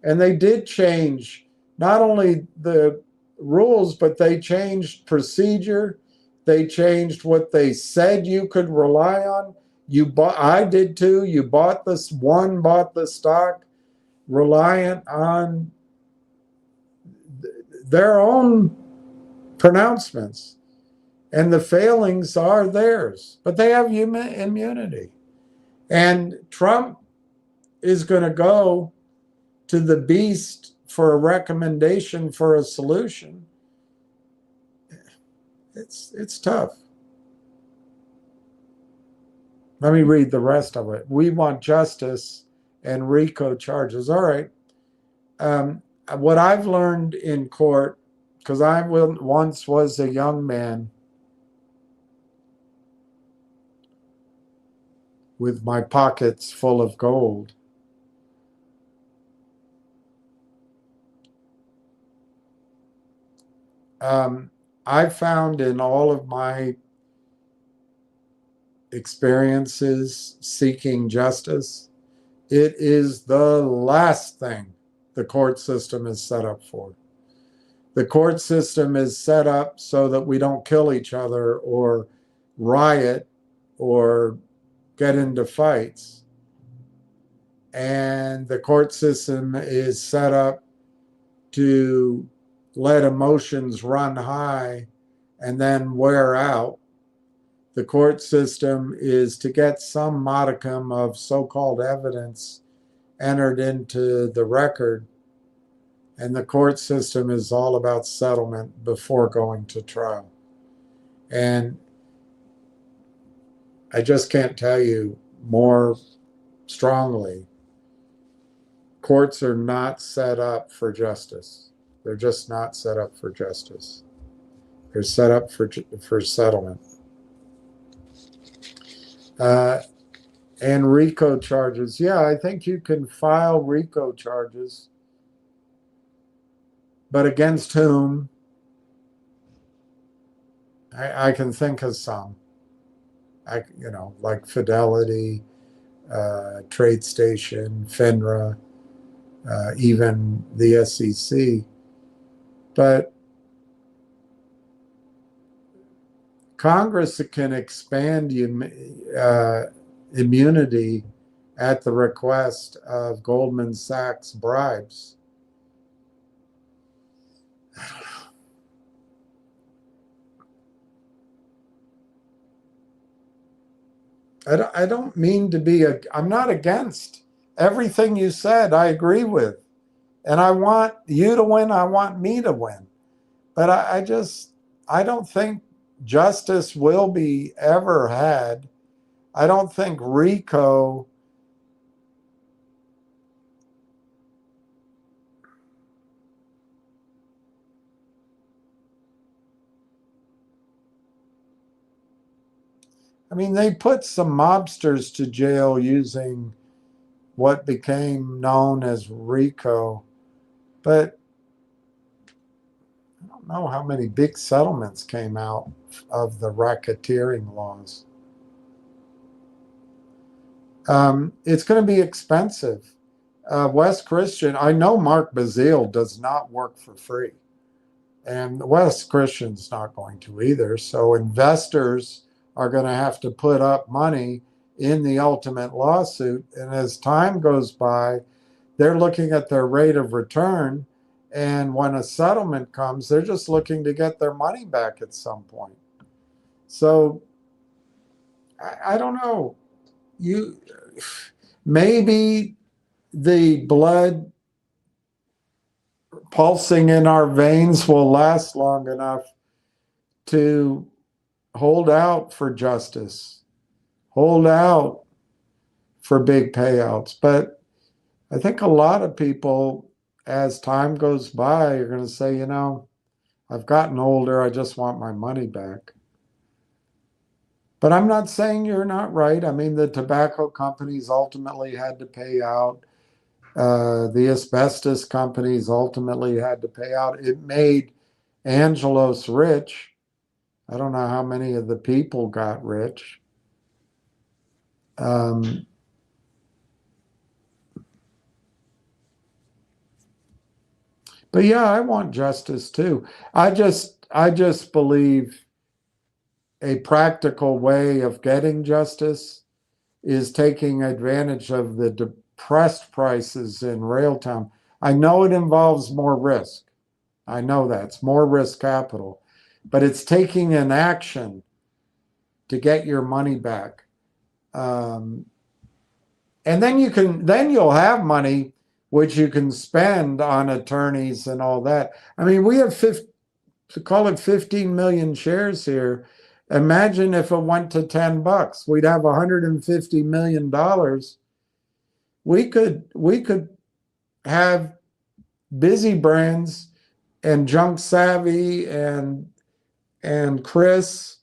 And they did change not only the rules, but they changed procedure. They changed what they said you could rely on. I did too. You bought this one, bought the stock reliant on their own pronouncements. And the failings are theirs, but they have immunity. And Trump is going to go to the beast for a recommendation for a solution. It's tough. Let me read the rest of it. We want justice and RICO charges. All right. What I've learned in court, because I once was a young man with my pockets full of gold. I found in all of my experiences seeking justice, it is the last thing the court system is set up for. The court system is set up so that we don't kill each other or riot or get into fights. And the court system is set up to let emotions run high and then wear out. The court system is to get some modicum of so-called evidence entered into the record. And the court system is all about settlement before going to trial. And I just can't tell you more strongly, courts are not set up for justice. They're just not set up for justice. They're set up for settlement. And RICO charges. Yeah, I think you can file RICO charges. But against whom? I can think of some. Like Fidelity, TradeStation, FINRA, even the SEC. But Congress can expand immunity at the request of Goldman Sachs bribes. I don't mean to be I'm not against everything you said. I agree with. And I want you to win. I want me to win. But I don't think justice will be ever had. I don't think RICO they put some mobsters to jail using what became known as RICO, but I don't know how many big settlements came out of the racketeering laws. It's going to be expensive. Wes Christian, I know Mark Bazile does not work for free, and Wes Christian's not going to either. So investors are going to have to put up money in the ultimate lawsuit. And as time goes by, they're looking at their rate of return. And when a settlement comes, they're just looking to get their money back at some point. So I don't know. Maybe the blood pulsing in our veins will last long enough to hold out for justice, hold out for big payouts. But I think a lot of people, as time goes by, are going to say, I've gotten older. I just want my money back. But I'm not saying you're not right. The tobacco companies ultimately had to pay out. The asbestos companies ultimately had to pay out. It made Angelos rich. I don't know how many of the people got rich. But yeah, I want justice too. I just believe a practical way of getting justice is taking advantage of the depressed prices in Railtown. I know it involves more risk. I know that's more risk capital, but it's taking an action to get your money back. And then you'll have money which you can spend on attorneys and all that. I mean, we have to call it 15 million shares here. Imagine if it went to $10, we'd have $150 million. We could have Busy Brains and Junk Savvy and Chris,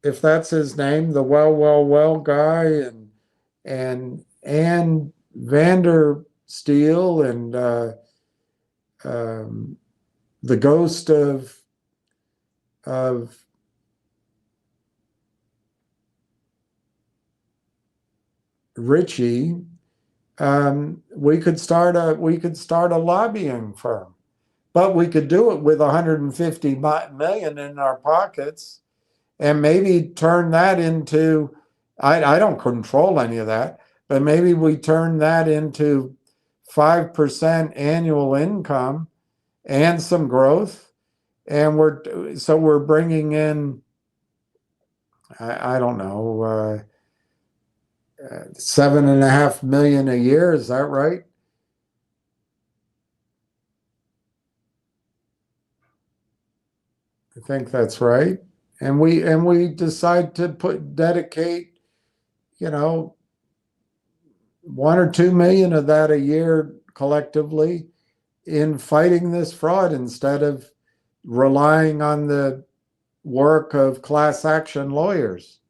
if that's his name, the well guy, and Vander Steel and the ghost of Richie. We could start a lobbying firm, but we could do it with 150 million in our pockets, and maybe turn that into. I don't control any of that, but maybe we turn that into 5% annual income and some growth, and we're bringing in. I don't know. 7.5 million a year, is that right? I think that's right. And we decide to dedicate, 1 or 2 million of that a year collectively in fighting this fraud instead of relying on the work of class action lawyers.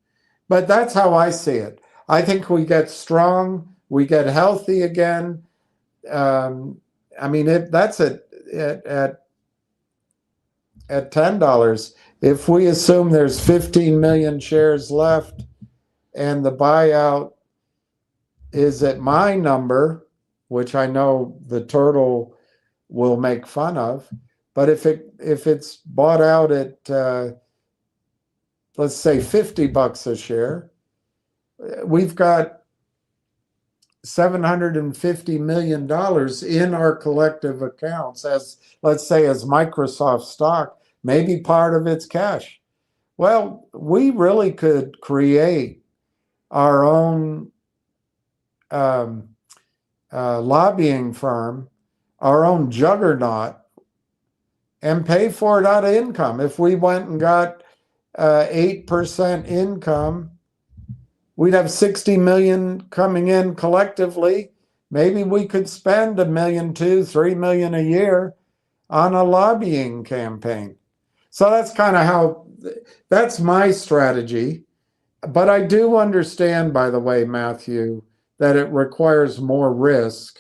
But that's how I see it. I think we get strong, we get healthy again. I mean, that's at $10. If we assume there's 15 million shares left, and the buyout is at my number, which I know the turtle will make fun of, but if it's bought out at let's say $50 a share, we've got $750 million in our collective accounts as, let's say, as Microsoft stock, maybe part of it's cash. Well, we really could create our own lobbying firm, our own juggernaut, and pay for it out of income. If we went and got 8% income, we'd have 60 million coming in collectively. Maybe we could spend $1 million, 3 million a year on a lobbying campaign. So that's kind of that's my strategy. But I do understand, by the way, Matthew, that it requires more risk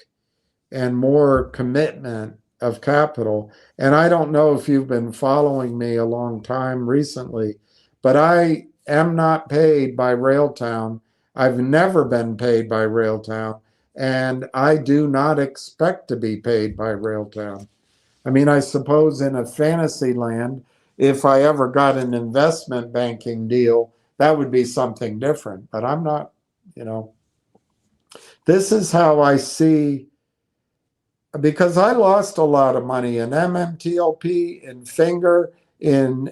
and more commitment of capital. And I don't know if you've been following me a long time recently, but I am not paid by Railtown. I've never been paid by Railtown, and I do not expect to be paid by Railtown. I mean, I suppose in a fantasy land, if I ever got an investment banking deal, that would be something different. But I'm not, This is how I see, because I lost a lot of money in MMTLP, in Finger, in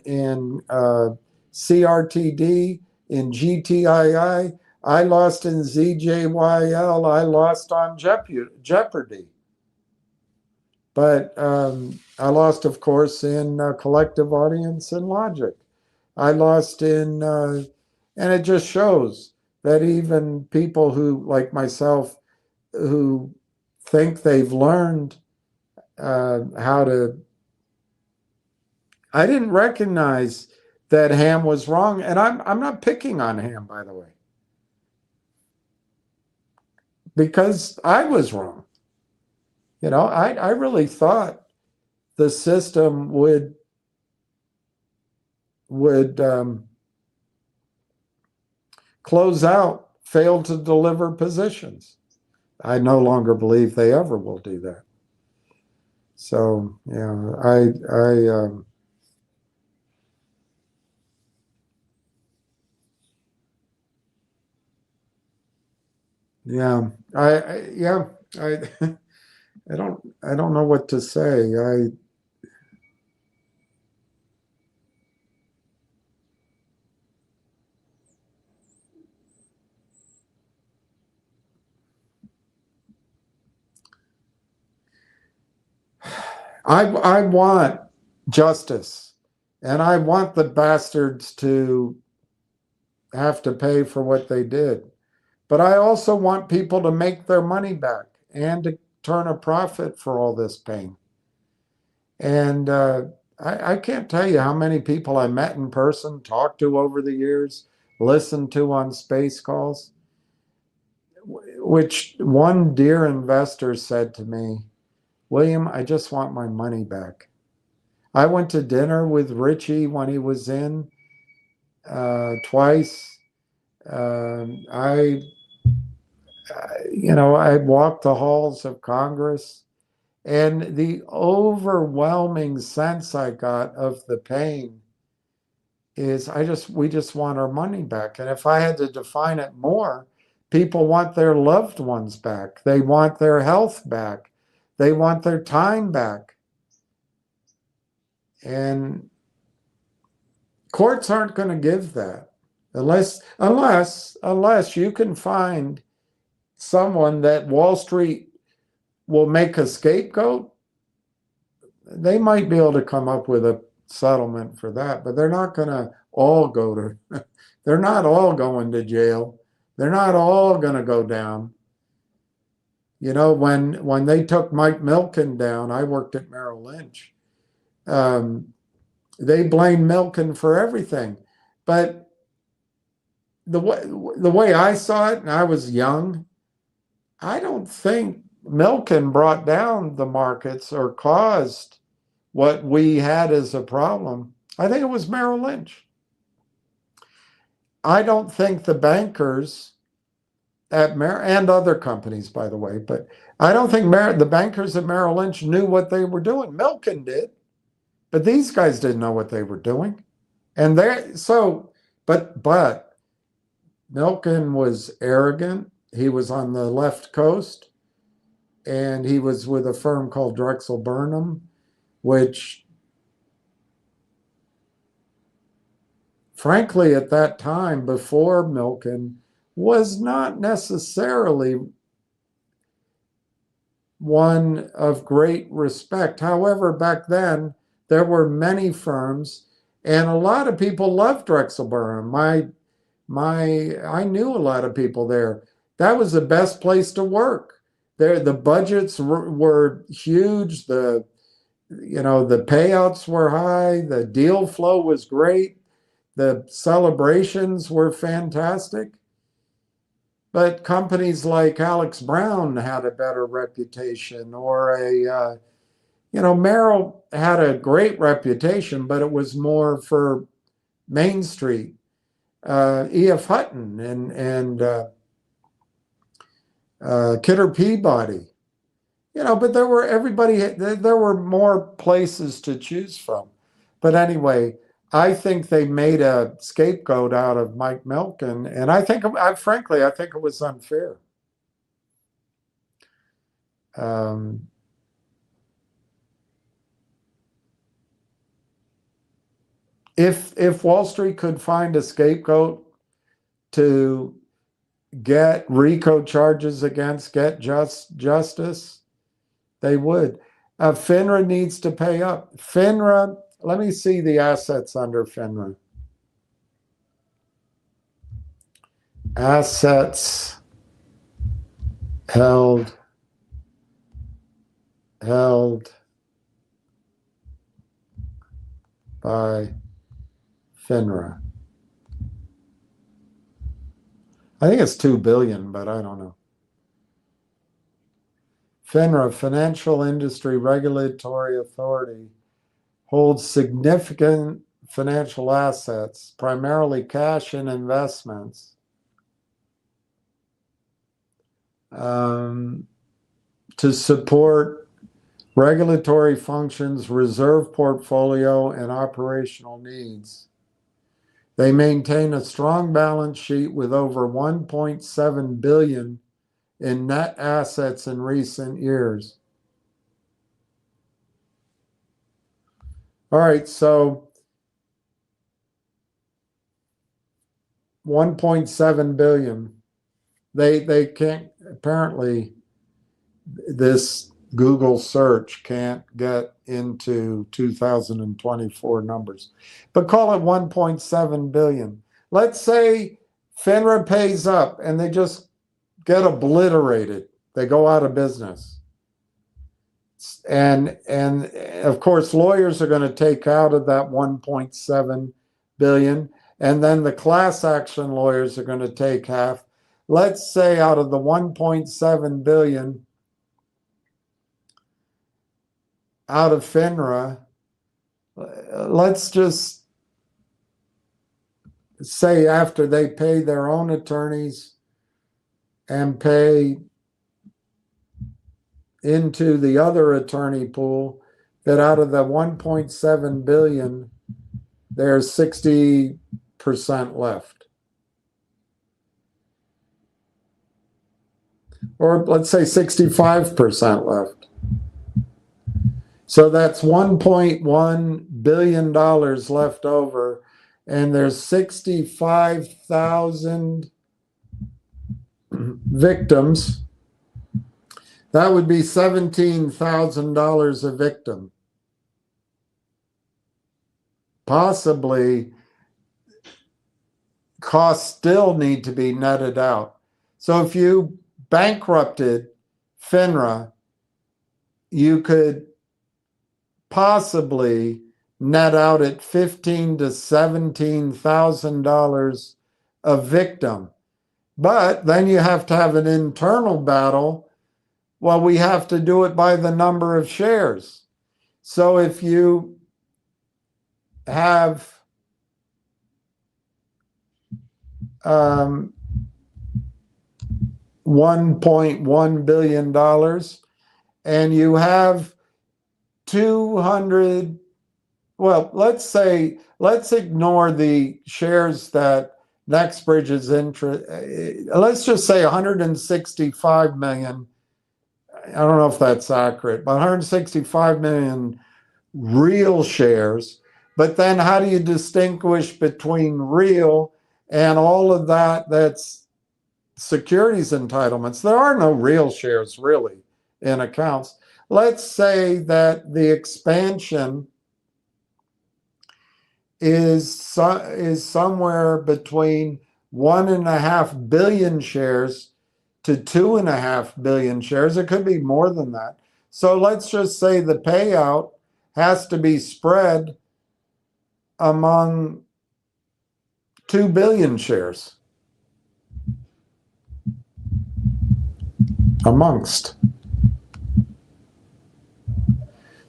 CRTD, in GTII. I lost in ZJYL. I lost on Jeopardy. But I lost, of course, in Collective Audience and Logic. I lost in, and it just shows that even people who, like myself, who think they've learned how to, I didn't recognize that Ham was wrong, and I'm not picking on Ham, by the way, because I was wrong. I really thought the system would close out, fail to deliver positions. I no longer believe they ever will do that. So yeah, yeah, yeah, I, I don't know what to say. I want justice, and I want the bastards to have to pay for what they did. But I also want people to make their money back and to turn a profit for all this pain. And I can't tell you how many people I met in person, talked to over the years, listened to on space calls, which one dear investor said to me, William, I just want my money back. I went to dinner with Richie when he was in twice. I I walked the halls of Congress, and the overwhelming sense I got of the pain is we just want our money back. And if I had to define it more, people want their loved ones back. They want their health back. They want their time back. And courts aren't going to give that unless you can find someone that Wall Street will make a scapegoat. They might be able to come up with a settlement for that, but they're not going to all go to they're not all going to jail. They're not all going to go down. When they took Mike Milken down, I worked at Merrill Lynch. They blamed Milken for everything. But the way I saw it, and I was young, I don't think Milken brought down the markets or caused what we had as a problem. I think it was Merrill Lynch. I don't think the bankers at and other companies, by the way, but I don't think the bankers at Merrill Lynch knew what they were doing. Milken did, but these guys didn't know what they were doing. And but Milken was arrogant. He was on the left coast, and he was with a firm called Drexel Burnham, which frankly, at that time, before Milken, was not necessarily one of great respect. However, back then, there were many firms, and a lot of people loved Drexel Burnham. I knew a lot of people there. That was the best place to work. There, the budgets were huge. The payouts were high. The deal flow was great. The celebrations were fantastic. But companies like Alex Brown had a better reputation, or Merrill had a great reputation, but it was more for Main Street. E.F. Hutton and Kidder Peabody, but there were more places to choose from. But anyway, I think they made a scapegoat out of Mike Milken, and frankly, I think it was unfair. If Wall Street could find a scapegoat to get RICO charges against, get justice, they would. FINRA needs to pay up. FINRA, let me see the assets under FINRA. Assets held by FINRA. I think it's 2 billion, but I don't know. FINRA, Financial Industry Regulatory Authority, holds significant financial assets, primarily cash and investments, to support regulatory functions, reserve portfolio, and operational needs. They maintain a strong balance sheet with over 1.7 billion in net assets in recent years. All right, so 1.7 billion. They can't, apparently this Google search can't get into 2024 numbers, but call it 1.7 billion. Let's say FINRA pays up and they just get obliterated. They go out of business. And of course, lawyers are going to take out of that 1.7 billion, and then the class action lawyers are going to take half. Let's say out of the 1.7 billion out of FINRA, let's just say after they pay their own attorneys and pay into the other attorney pool, that out of the 1.7 billion, there's 60% left. Or let's say 65% left. So that's $1.1 billion left over, and there's 65,000 victims. That would be $17,000 a victim. Possibly, costs still need to be netted out. So if you bankrupted FINRA, you could possibly net out at $15,000 to $17,000 a victim. But then you have to have an internal battle. Well, we have to do it by the number of shares. So if you have $1.1 billion and you have 200, well, let's ignore the shares that NextBridge is let's just say 165 million. I don't know if that's accurate, but 165 million real shares. But then how do you distinguish between real and all of that's securities entitlements? There are no real shares really in accounts. Let's say that the expansion is somewhere between 1.5 billion shares to 2.5 billion shares. It could be more than that. So let's just say the payout has to be spread among 2 billion shares. Amongst.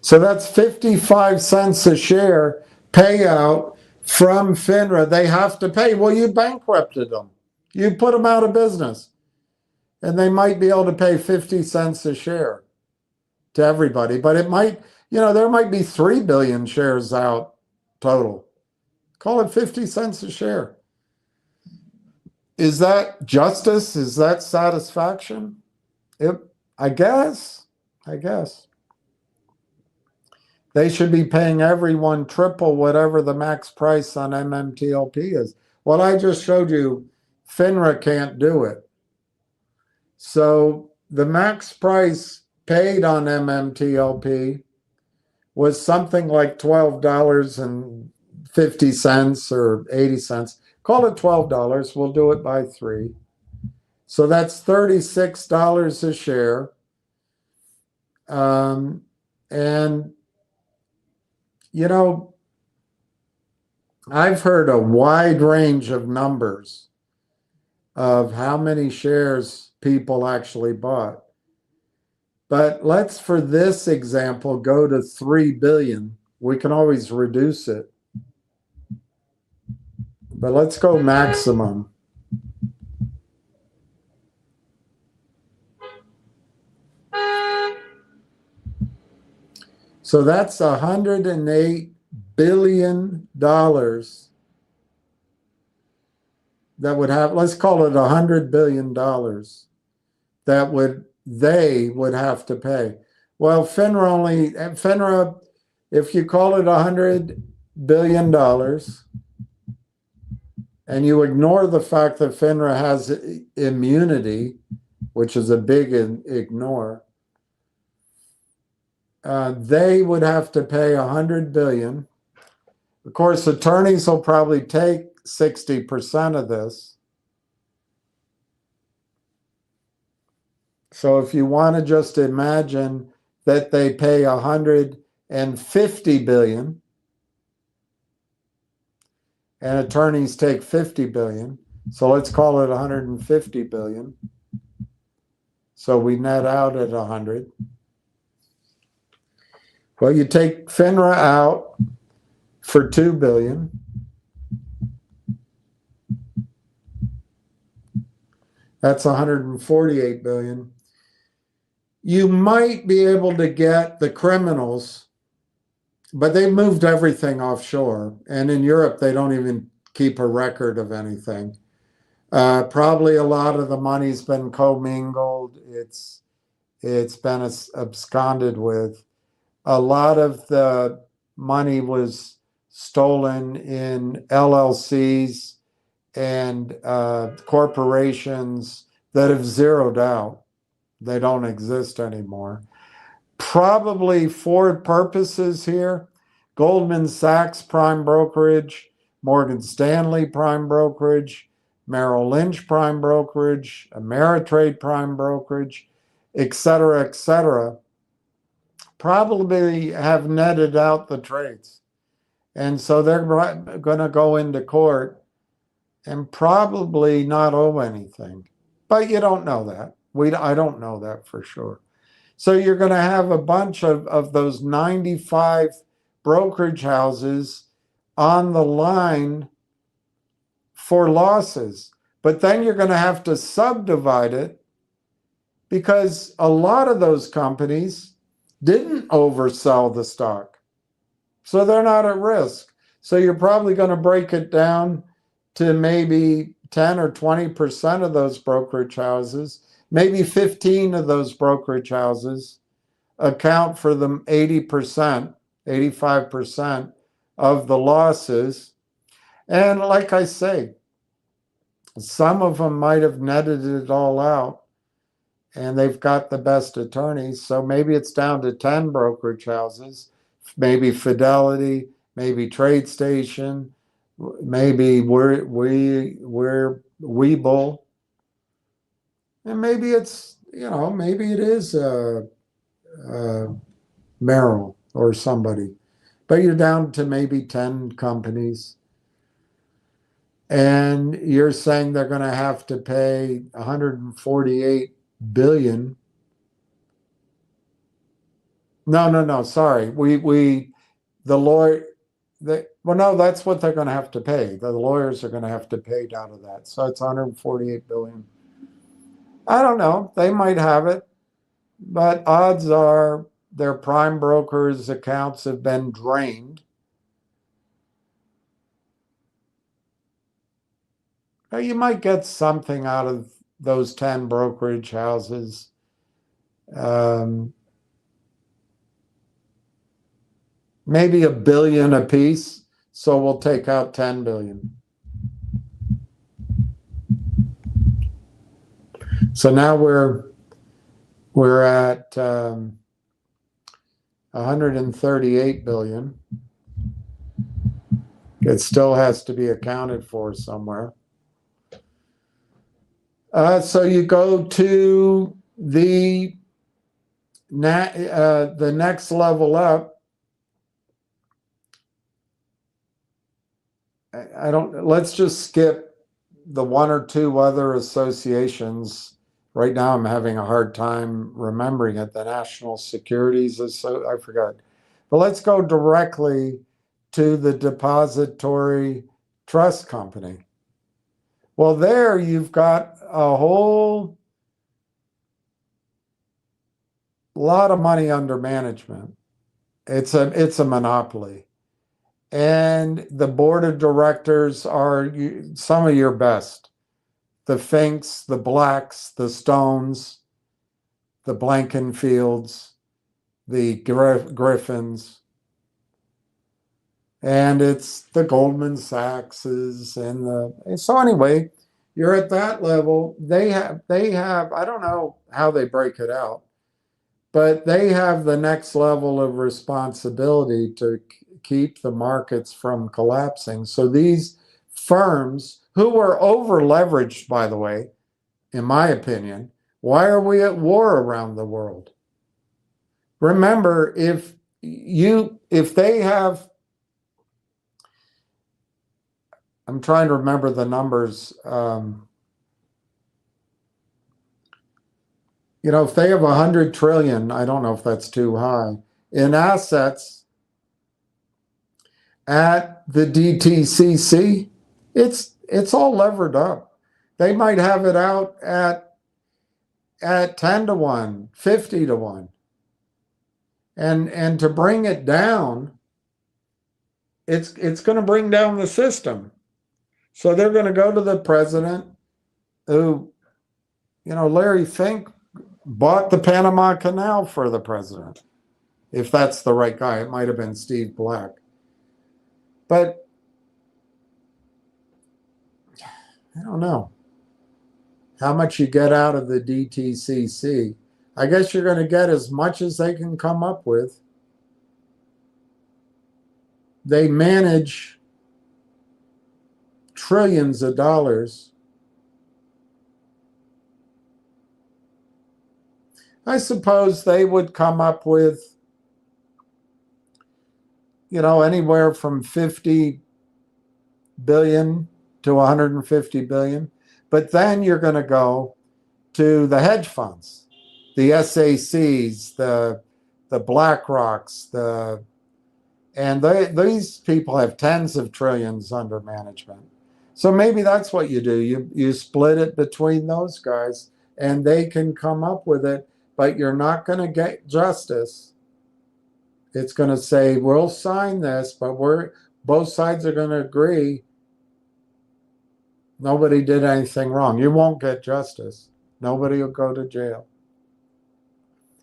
So that's 55 cents a share payout from FINRA. They have to pay. Well, you bankrupted them. You put them out of business. And they might be able to pay 50 cents a share to everybody. But it might, there might be 3 billion shares out total. Call it 50 cents a share. Is that justice? Is that satisfaction? I guess. They should be paying everyone triple whatever the max price on MMTLP is. Well, I just showed you FINRA can't do it. So the max price paid on MMTLP was something like $12.50 or 80 cents. Call it $12. We'll do it by 3. So that's $36 a share. And I've heard a wide range of numbers of how many shares people actually bought. But let's, for this example, go to 3 billion. We can always reduce it. But let's go maximum. So that's $108 billion that would have, let's call it $100 billion that they would have to pay. Well, FINRA, if you call it $100 billion and you ignore the fact that FINRA has immunity, which is a big ignore, they would have to pay $100 billion. Of course, attorneys will probably take 60% of this. So if you want to just imagine that they pay $150 billion and attorneys take $50 billion, so let's call it $150 billion. So we net out at 100. Well, you take FINRA out for $2 billion. That's $148 billion. You might be able to get the criminals, but they've moved everything offshore. And in Europe, they don't even keep a record of anything. Probably a lot of the money's been commingled. It's been absconded with. A lot of the money was stolen in LLCs and corporations that have zeroed out. They don't exist anymore. Probably for purposes here, Goldman Sachs prime brokerage, Morgan Stanley prime brokerage, Merrill Lynch prime brokerage, Ameritrade prime brokerage, et cetera, probably have netted out the trades. And so they're going to go into court and probably not owe anything. But you don't know that. I don't know that for sure. So you're going to have a bunch of those 95 brokerage houses on the line for losses. But then you're going to have to subdivide it because a lot of those companies didn't oversell the stock. So they're not at risk. So you're probably going to break it down to maybe 10 or 20% of those brokerage houses. Maybe 15 of those brokerage houses account for the 80%, 85% of the losses. And like I say, some of them might have netted it all out and they've got the best attorneys. So maybe it's down to 10 brokerage houses, maybe Fidelity, maybe TradeStation, maybe Webull. And maybe it's, maybe it is Merrill or somebody. But you're down to maybe 10 companies. And you're saying they're going to have to pay $148 billion. No, sorry. The lawyer, no, that's what they're going to have to pay. The lawyers are going to have to pay out of that. So it's $148 billion. I don't know. They might have it, but odds are their prime brokers' accounts have been drained. You might get something out of those 10 brokerage houses. Maybe $1 billion a piece. So we'll take out 10 billion. So now we're at 138 billion. It still has to be accounted for somewhere. So you go to the next level up. Let's just skip the one or two other associations. Right now I'm having a hard time remembering it. The National Securities, I forgot. But let's go directly to the Depository Trust Company. Well, there you've got a whole lot of money under management. It's a monopoly. And the board of directors are some of your best. The Finks, the Blacks, the Stones, the Blankenfields, the Griffins, and it's the Goldman Sachses so anyway, you're at that level. They have I don't know how they break it out, but they have the next level of responsibility to keep the markets from collapsing. So these firms who were over leveraged, by the way, in my opinion, why are we at war around the world? Remember, if they have, I'm trying to remember the numbers. If they have 100 trillion, I don't know if that's too high, in assets at the DTCC, it's all levered up. They might have it out at 10 to 1, 50 to 1. And to bring it down, it's going to bring down the system. So they're going to go to the president who, Larry Fink bought the Panama Canal for the president. If that's the right guy, it might have been Steve Black. But I don't know how much you get out of the DTCC. I guess you're going to get as much as they can come up with. They manage trillions of dollars. I suppose they would come up with, anywhere from 50 billion to 150 billion. But then you're going to go to the hedge funds, the SACs, the BlackRocks, and these people have tens of trillions under management. So maybe that's what you do. You split it between those guys, and they can come up with it, but you're not going to get justice. It's going to say, we'll sign this, but both sides are going to agree nobody did anything wrong. You won't get justice. Nobody will go to jail.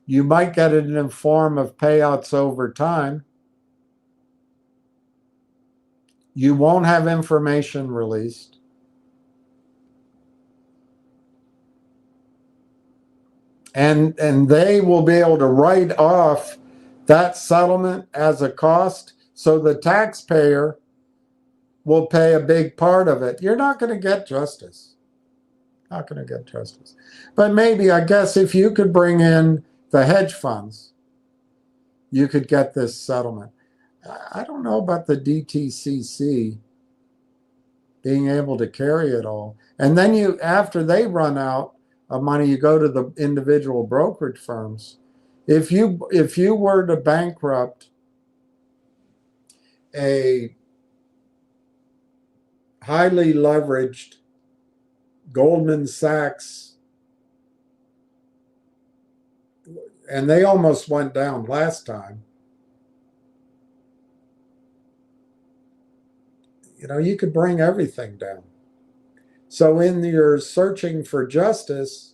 You might get it in the form of payouts over time. You won't have information released. And they will be able to write off that settlement as a cost, so the taxpayer will pay a big part of it. You're not going to get justice. Not going to get justice. But maybe, I guess, if you could bring in the hedge funds, you could get this settlement. I don't know about the DTCC being able to carry it all. And then after they run out of money, you go to the individual brokerage firms. If you were to bankrupt a highly leveraged Goldman Sachs, and they almost went down last time, you could bring everything down. So in your searching for justice,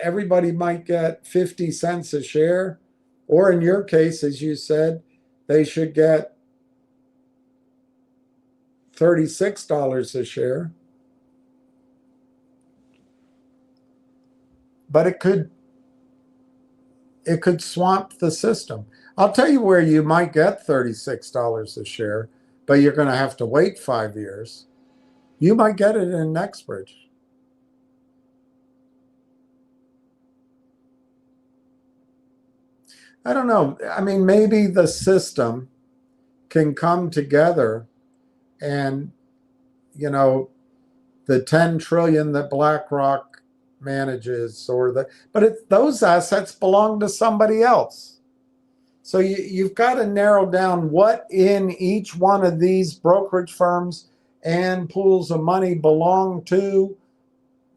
everybody might get 50 cents a share, or in your case, as you said, they should get $36 a share. But it could swamp the system. I'll tell you where you might get $36 a share, but you're going to have to wait 5 years. You might get it in Nextbridge. I don't know. I mean, maybe the system can come together and, the 10 trillion that BlackRock manages, but those assets belong to somebody else. So you've got to narrow down what in each one of these brokerage firms and pools of money belong to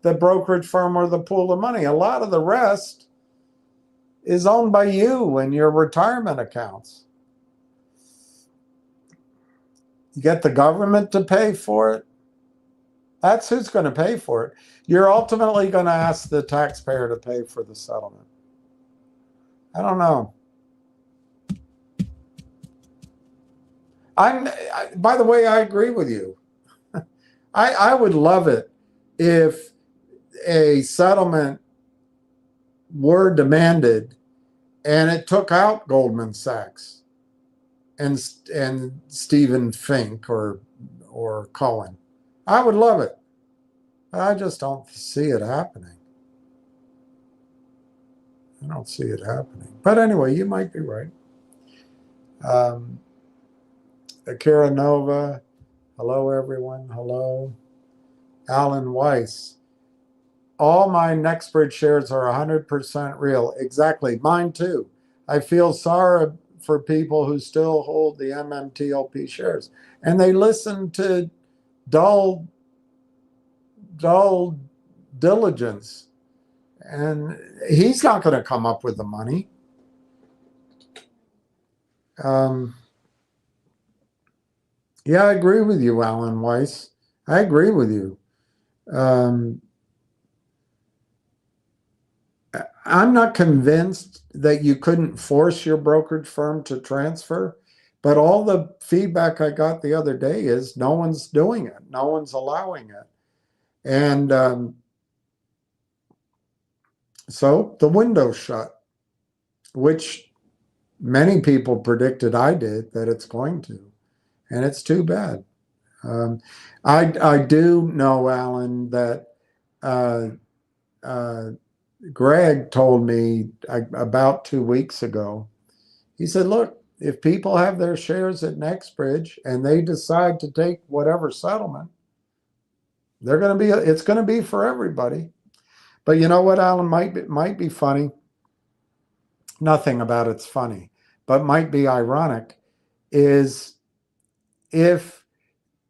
the brokerage firm or the pool of money. A lot of the rest is owned by you and your retirement accounts. You get the government to pay for it. That's who's going to pay for it. You're ultimately going to ask the taxpayer to pay for the settlement. I don't know. By the way, I agree with you. I would love it if a settlement were demanded and it took out Goldman Sachs and Stephen Fink or Cohen. I would love it. I just don't see it happening. I don't see it happening. But anyway, you might be right. Akira Nova, hello everyone, hello. Alan Weiss, all my NextBridge shares are 100% real. Exactly, mine too. I feel sorry for people who still hold the MMTLP shares. And they listen to dull diligence. And he's not going to come up with the money. Yeah, I agree with you, Alan Weiss. I agree with you. I'm not convinced that you couldn't force your brokerage firm to transfer, but all the feedback I got the other day is no one's doing it. No one's allowing it. And so the window's shut, which many people predicted I did that it's going to, and it's too bad. I do know, Alan, that Greg told me about 2 weeks ago. He said, look, if people have their shares at NextBridge and they decide to take whatever settlement, it's going to be for everybody. But you know what, Alan, might be funny. Nothing about it's funny, but might be ironic, is if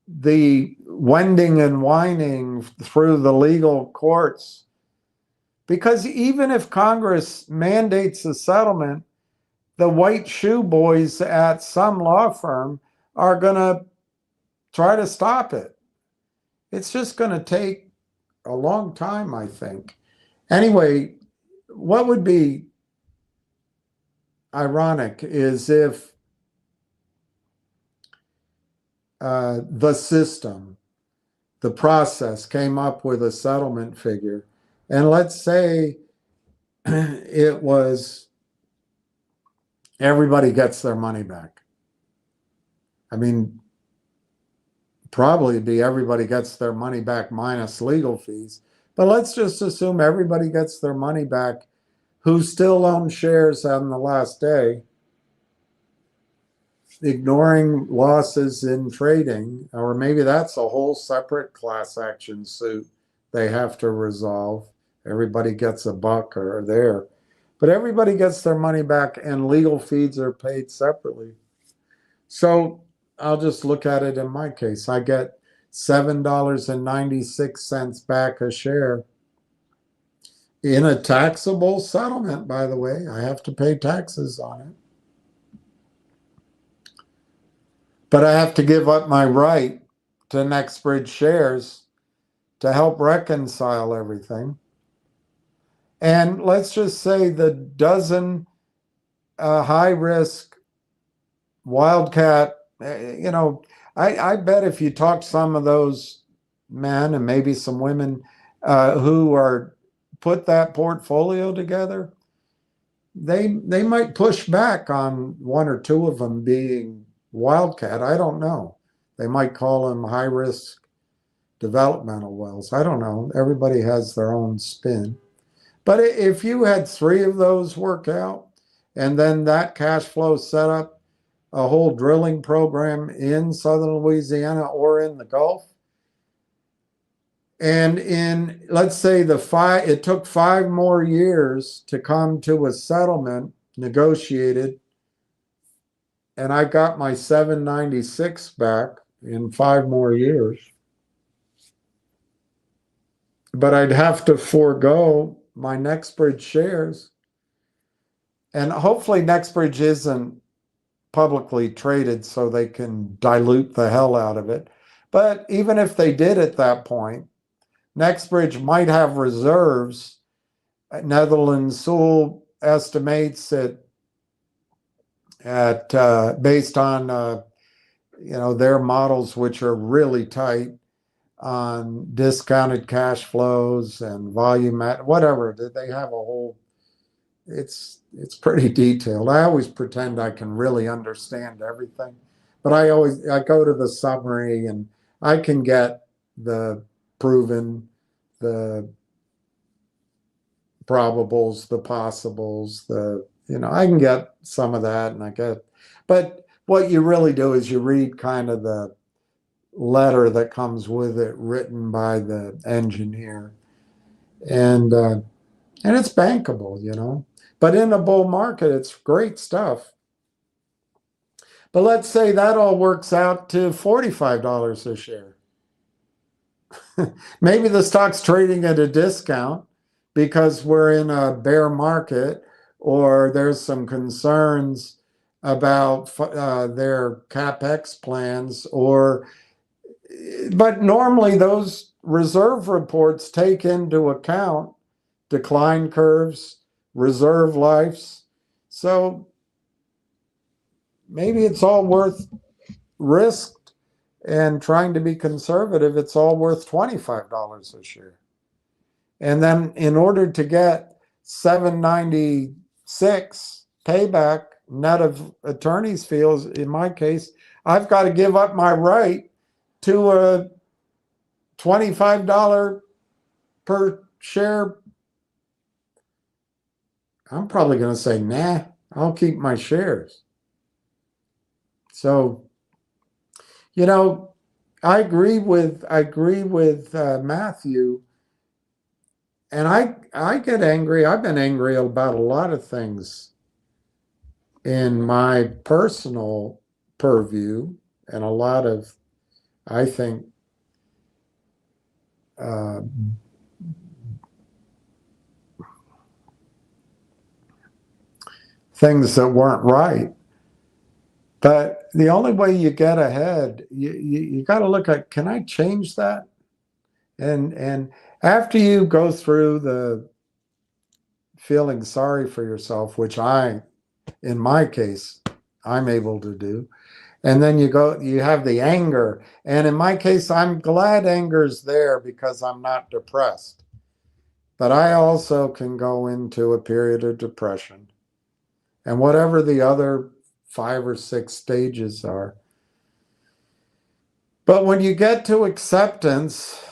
the wending and whining through the legal courts, because even if Congress mandates a settlement, the white shoe boys at some law firm are going to try to stop it. It's just going to take a long time, I think. Anyway, what would be ironic is if the system, the process came up with a settlement figure, and let's say it was everybody gets their money back. I mean, probably be everybody gets their money back minus legal fees. But let's just assume everybody gets their money back who still owns shares on the last day, ignoring losses in trading, or maybe that's a whole separate class action suit they have to resolve. Everybody gets a buck or there. But everybody gets their money back and legal fees are paid separately. So I'll just look at it in my case. I get $7.96 back a share in a taxable settlement, by the way. I have to pay taxes on it. But I have to give up my right to NextBridge shares to help reconcile everything. And let's just say the dozen high-risk wildcat, I bet if you talk to some of those men and maybe some women who are put that portfolio together, they might push back on one or two of them being wildcat. I don't know. They might call them high-risk developmental wells. I don't know. Everybody has their own spin. But if you had 3 of those work out, and then that cash flow set up a whole drilling program in southern Louisiana or in the Gulf, and let's say it took 5 more years to come to a settlement negotiated, and I got my 796 back in 5 more years, but I'd have to forego my NextBridge shares. and hopefully Nextbridge isn't publicly traded so they can dilute the hell out of it. But even if they did at that point, Nextbridge might have reserves. Netherlands Sewell estimates it at based on their models, which are really tight on discounted cash flows and volume, whatever. They have a whole. It's pretty detailed. I always pretend I can really understand everything, but I go to the summary and I can get the proven, the probables, the possibles, I can get some of that, and but what you really do is you read kind of the letter that comes with it, written by the engineer, and it's bankable, But in a bull market, it's great stuff. But let's say that all works out to $45 a share. Maybe the stock's trading at a discount because we're in a bear market, or there's some concerns about their CapEx plans, but normally those reserve reports take into account decline curves, reserve lives. So maybe it's all worth risked, and trying to be conservative, it's all worth $25 a share. And then in order to get $7.96 payback net of attorney's fees, in my case, I've got to give up my right to a $25 per share. I'm probably going to say, nah, I'll keep my shares. So, I agree with Matthew, and I get angry. I've been angry about a lot of things in my personal purview, and a lot of, I think, things that weren't right. But the only way you get ahead, you got to look at, can I change that? And after you go through the feeling sorry for yourself, which in my case, I'm able to do, and then you have the anger. And in my case, I'm glad anger's there because I'm not depressed. But I also can go into a period of depression. And whatever the other 5 or 6 stages are. But when you get to acceptance,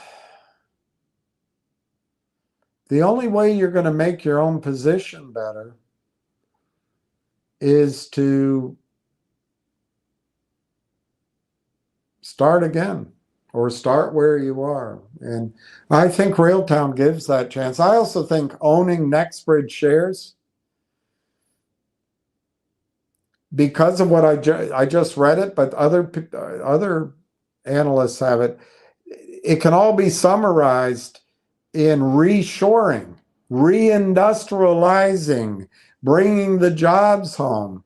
the only way you're going to make your own position better is to start again, or start where you are. And I think Railtown gives that chance. I also think owning Nextbridge shares, because of what I just read it, but other analysts have it. It can all be summarized in reshoring, reindustrializing, bringing the jobs home,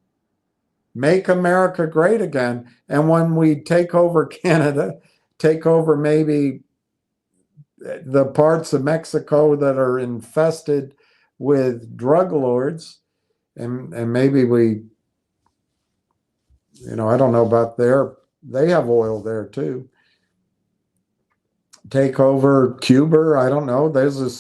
make America great again. And when we take over Canada, take over maybe the parts of Mexico that are infested with drug lords, and maybe we, I don't know about they have oil there too. Take over Cuba, I don't know. There's an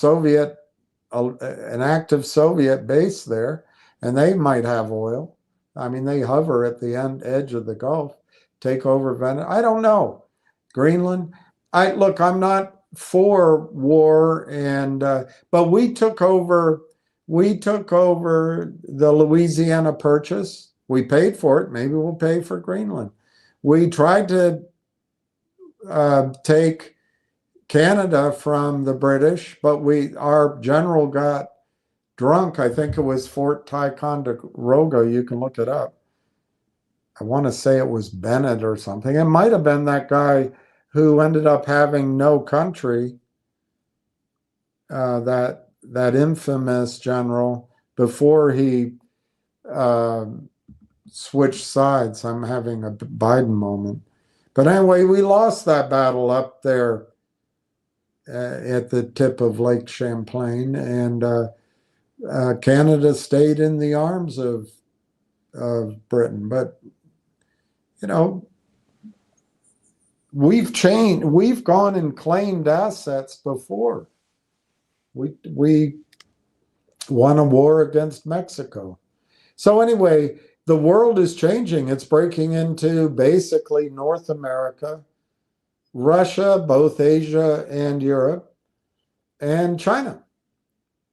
active Soviet base there, and they might have oil. I mean, they hover at the edge of the Gulf. Take over Venezuela. I don't know. Greenland. I'm not for war, but we took over the Louisiana Purchase. We paid for it. Maybe we'll pay for Greenland. We tried to take Canada from the British, but our general got drunk. I think it was Fort Ticonderoga. You can look it up. I want to say it was Bennett or something. It might have been that guy who ended up having no country, that infamous general, before he switch sides. I'm having a Biden moment. But anyway, we lost that battle up there at the tip of Lake Champlain, and Canada stayed in the arms of Britain. But you know, we've changed. We've gone and claimed assets before. We won a war against Mexico. So anyway, the world is changing. It's breaking into basically North America, Russia, both Asia and Europe, and China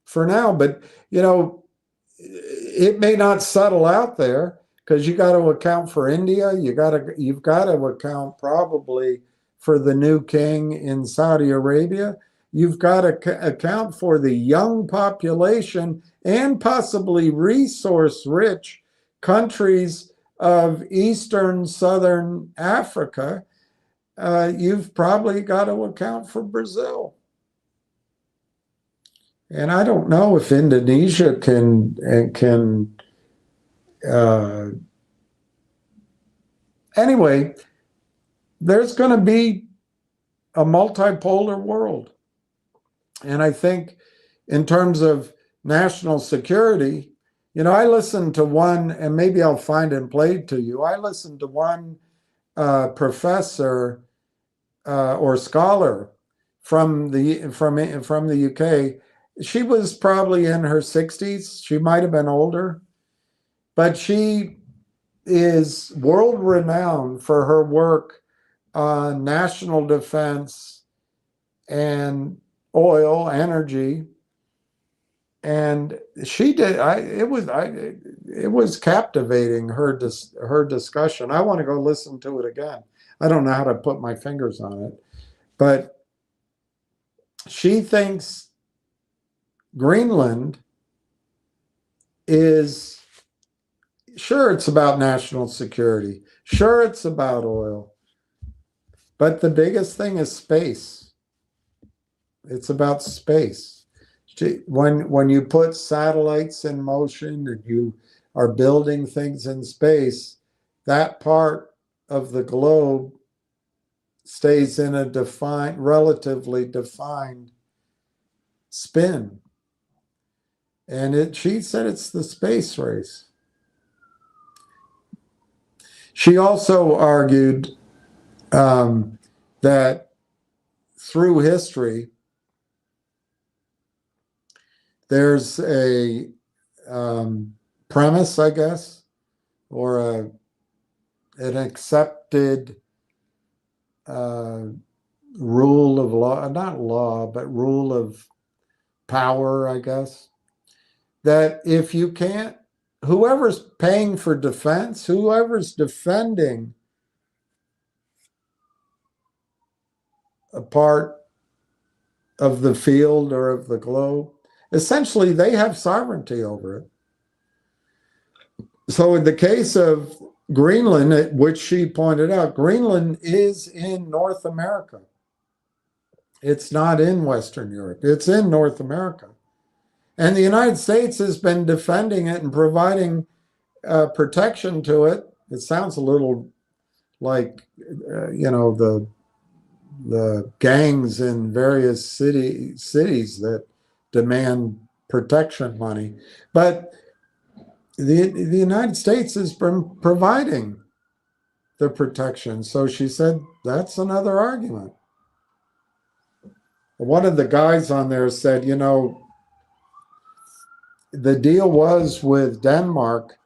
for now. But, you know, it may not settle out there because you got to account for India. You've got to account probably for the new king in Saudi Arabia. You've got to account for the young population and possibly resource-rich countries of Eastern, Southern Africa. You've probably got to account for Brazil. And I don't know if Indonesia can anyway, there's going to be a multipolar world. And I think in terms of national security, you know, I listened to one, and maybe I'll find and play it to you. I listened to one professor or scholar from the UK. She was probably in her 60s. She might have been older, but she is world renowned for her work on national defense and oil, energy. And she did. It was captivating, her discussion. I want to go listen to it again. I don't know how to put my fingers on it, but she thinks Greenland is, sure, it's about national security. Sure, it's about oil. But the biggest thing is space. It's about space. When you put satellites in motion and you are building things in space, that part of the globe stays in a relatively defined spin. And she said it's the space race. She also argued that through history, there's a premise, I guess, or an accepted rule of law, not law, but rule of power, I guess, that if you can't, whoever's paying for defense, whoever's defending a part of the field or of the globe, essentially they have sovereignty over it. So in the case of Greenland, which she pointed out, Greenland is in North America. It's not in Western Europe. It's in North America. And the United States has been defending it and providing protection to it. It sounds a little like, you know, the gangs in various cities that demand protection money. But the United States has been providing the protection. So she said, that's another argument. One of the guys on there said, you know, the deal was with Denmark.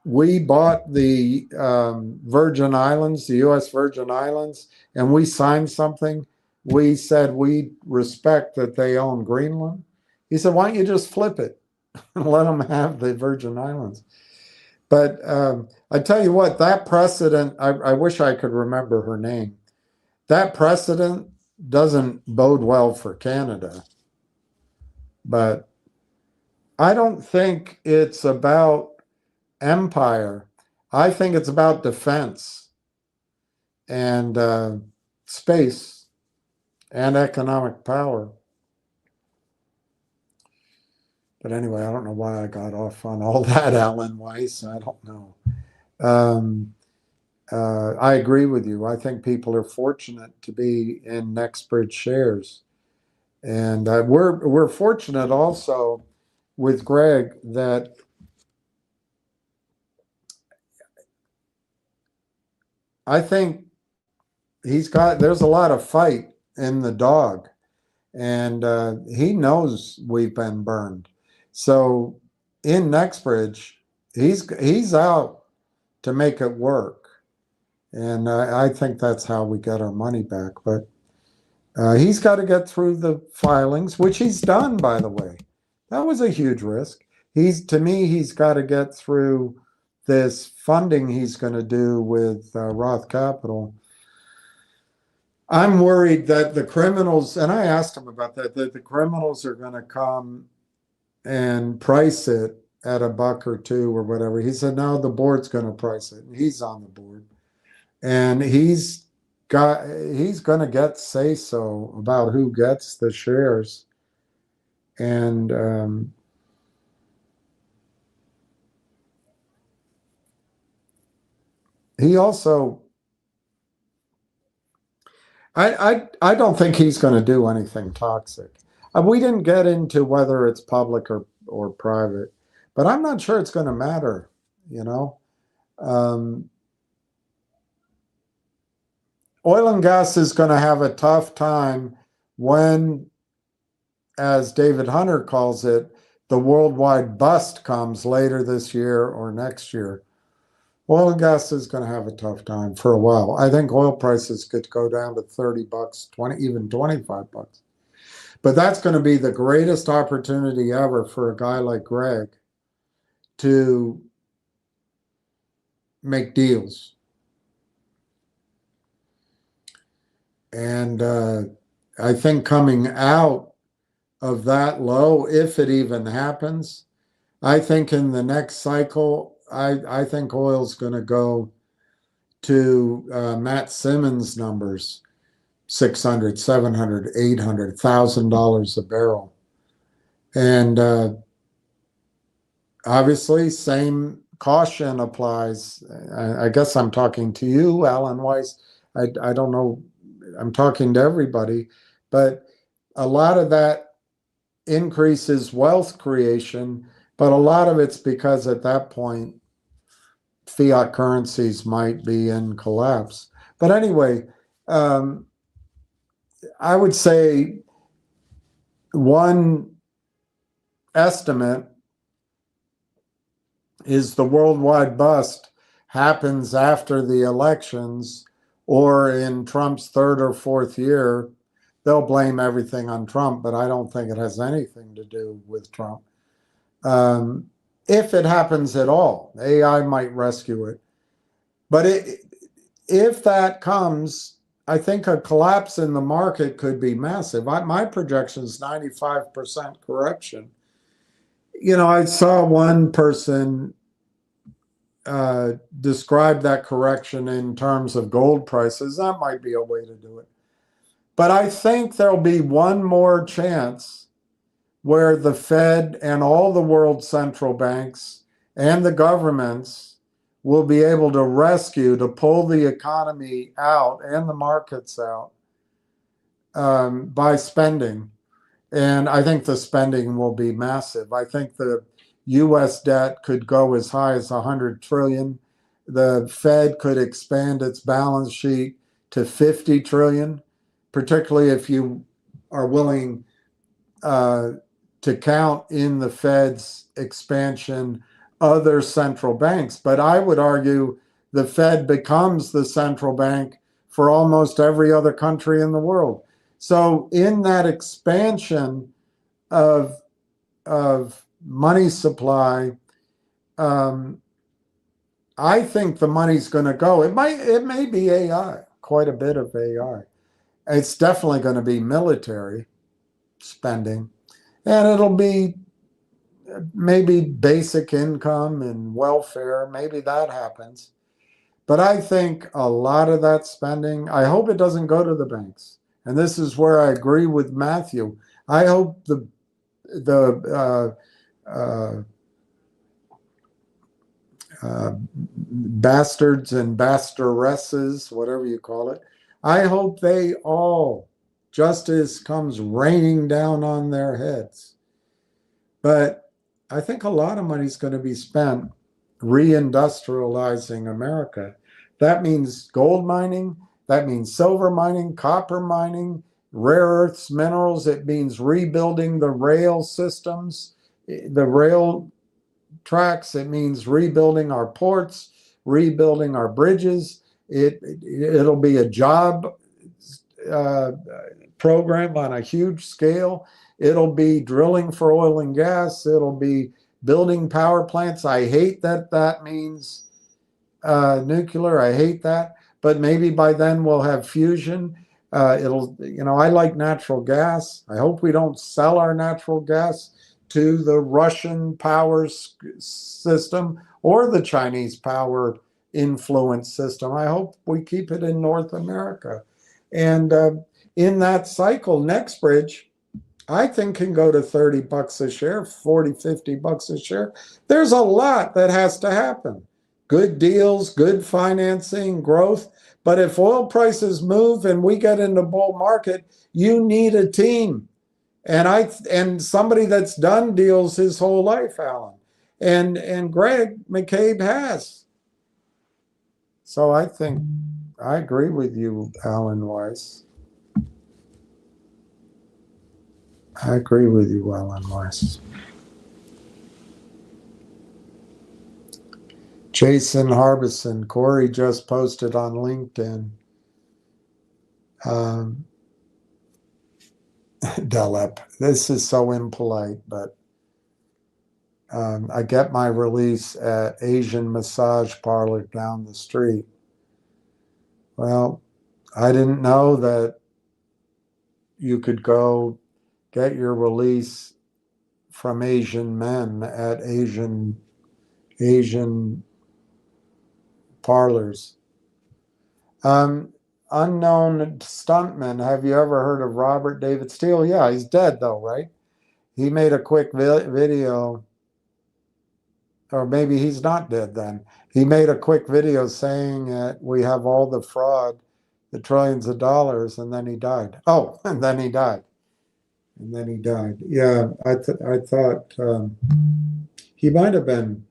We bought the Virgin Islands, the U.S. Virgin Islands, and we signed something. We said we respect that they own Greenland. He said, why don't you just flip it and let them have the Virgin Islands? But I tell you what, that precedent, I wish I could remember her name. That precedent doesn't bode well for Canada. But I don't think it's about empire. I think it's about defense and space and economic power. But anyway, I don't know why I got off on all that, Alan Weiss. I don't know. I agree with you. I think people are fortunate to be in NextBridge shares, and we're fortunate also with Greg that I think there's a lot of fight in the dog, and he knows we've been burned. So in NextBridge, he's out to make it work, and I think that's how we get our money back. But he's got to get through the filings, which he's done, by the way. That was a huge risk. To me, he's got to get through this funding he's going to do with Roth Capital. I'm worried that the criminals, and I asked him about that the criminals are going to come and price it at $1 or $2 or whatever. He said, no, the board's going to price it. And he's on the board. And he's going to get say-so about who gets the shares. And he also, I don't think he's going to do anything toxic. We didn't get into whether it's public or private, but I'm not sure it's going to matter, you know. Oil and gas is going to have a tough time when, as David Hunter calls it, the worldwide bust comes later this year or next year. Oil and gas is going to have a tough time for a while. I think oil prices could go down to $30, 20, even $25. But that's going to be the greatest opportunity ever for a guy like Greg to make deals. And I think coming out of that low, if it even happens, I think in the next cycle, I think oil's going to go to Matt Simmons numbers, $600, $700, $800, $1,000 a barrel. And obviously, same caution applies. I guess I'm talking to you, Alan Weiss. I don't know. I'm talking to everybody. But a lot of that increases wealth creation, but a lot of it's because at that point, fiat currencies might be in collapse. But anyway, I would say one estimate is the worldwide bust happens after the elections or in Trump's third or fourth year. They'll blame everything on Trump, but I don't think it has anything to do with Trump. If it happens at all, AI might rescue it. But if that comes, I think a collapse in the market could be massive. My projection is 95% correction. You know, I saw one person describe that correction in terms of gold prices. That might be a way to do it. But I think there'll be one more chance where the Fed and all the world central banks and the governments will be able to rescue, to pull the economy out and the markets out by spending. And I think the spending will be massive. I think the US debt could go as high as 100 trillion. The Fed could expand its balance sheet to 50 trillion, particularly if you are willing to count in the Fed's expansion other central banks. But I would argue the Fed becomes the central bank for almost every other country in the world. So in that expansion of money supply, I think the money's going to go. It may be AI, quite a bit of AI. It's definitely going to be military spending, and it'll be maybe basic income and welfare. Maybe that happens. But I think a lot of that spending, I hope it doesn't go to the banks. And this is where I agree with Matthew. I hope the uh, bastards and basteresses, whatever you call it. I hope they all, justice comes raining down on their heads. But I think a lot of money is going to be spent reindustrializing America. That means gold mining, that means silver mining, copper mining, rare earths, minerals. It means rebuilding the rail systems, the rail tracks. It means rebuilding our ports, rebuilding our bridges. It'll be a job uh, program on a huge scale. It'll be drilling for oil and gas. It'll be building power plants. I hate that that means nuclear. I hate that. But maybe by then we'll have fusion. I like natural gas. I hope we don't sell our natural gas to the Russian power system or the Chinese power influence system. I hope we keep it in North America. And in that cycle, NextBridge, I think can go to $30 a share, 40, $50 a share. There's a lot that has to happen. Good deals, good financing, growth. But if oil prices move and we get into bull market, you need a team. And somebody that's done deals his whole life, Alan. And Greg McCabe has. So I think I agree with you, Alan Weiss. I agree with you, Alan Weiss. Jason Harbison, Corey just posted on LinkedIn. Delep, this is so impolite, but I get my release at Asian Massage Parlor down the street. Well, I didn't know that you could go get your release from Asian men at Asian parlors. Unknown stuntman. Have you ever heard of Robert David Steele? Yeah, he's dead though, right? He made a quick video, or maybe he's not dead then. He made a quick video saying that we have all the fraud, the trillions of dollars, and then he died. Oh, and then he died. And then he died. Yeah, I thought he might have been.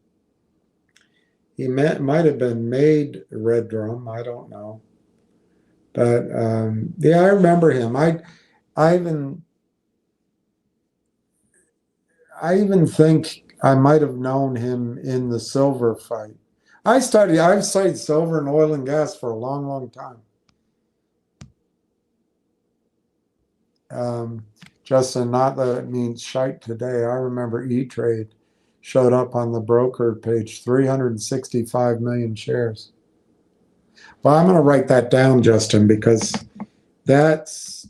Might have been made Red Drum. I don't know. But yeah, I remember him. I even think I might have known him in the silver fight. I've studied silver and oil and gas for a long, long time. Justin, not that it means shite today. I remember E-Trade showed up on the broker page, 365 million shares. Well, I'm going to write that down, Justin, because that's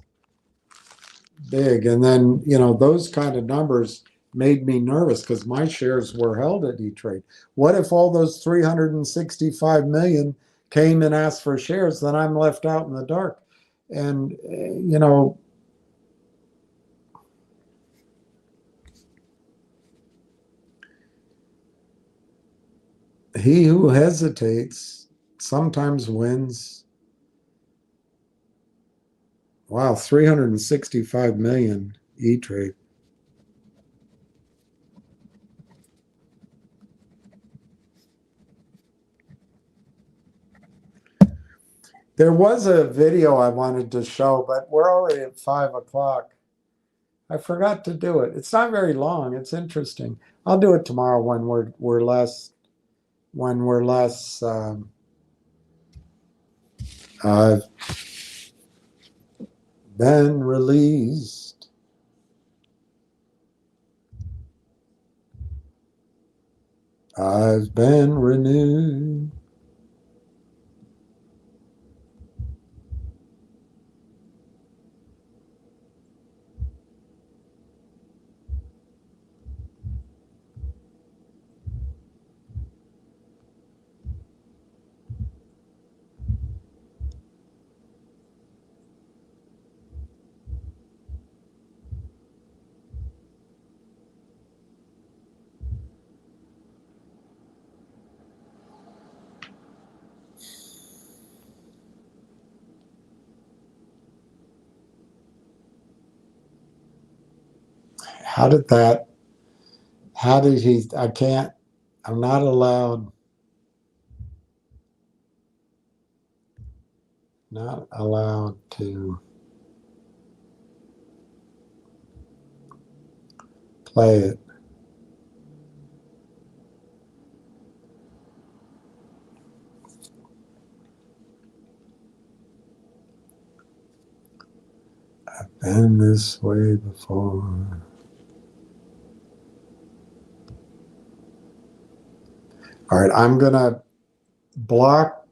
big. And then, those kind of numbers made me nervous because my shares were held at E-Trade. What if all those 365 million came and asked for shares? Then I'm left out in the dark. And, he who hesitates sometimes wins. Wow, 365 million E-Trade. There was a video I wanted to show, but we're already at 5 o'clock. I forgot to do it. It's not very long. It's interesting. I'll do it tomorrow when we're less I've been released. I've been renewed. how did he, I'm not allowed to play it. I've been this way before. All right, I'm going to block.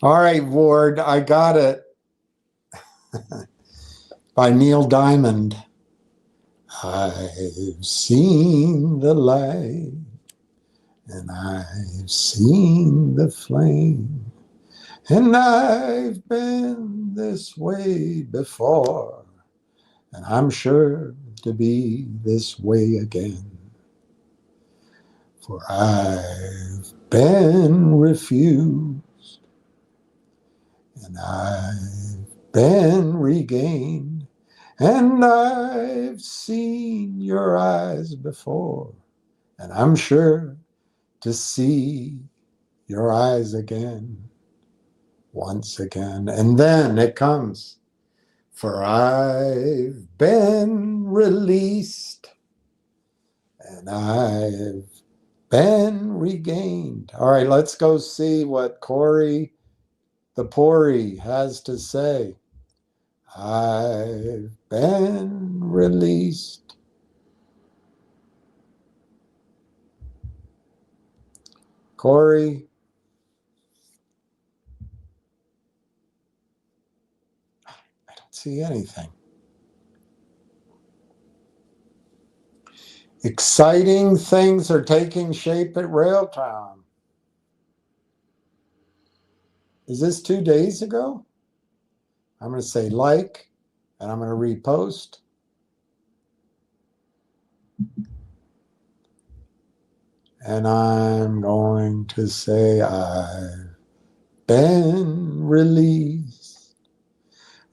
All right, Ward, I got it. By Neil Diamond. I've seen the light and I've seen the flame, and I've been this way before, and I'm sure to be this way again. For I've been refused, and I've been regained, and I've seen your eyes before, and I'm sure to see your eyes again, once again. And then it comes, for I've been released, and I've been regained. All right, let's go see what Corey the Pori has to say. I've been released. Corey. I don't see anything. Exciting things are taking shape at Railtown. Is this 2 days ago? I'm going to say like, and I'm going to repost. And I'm going to say I've been released.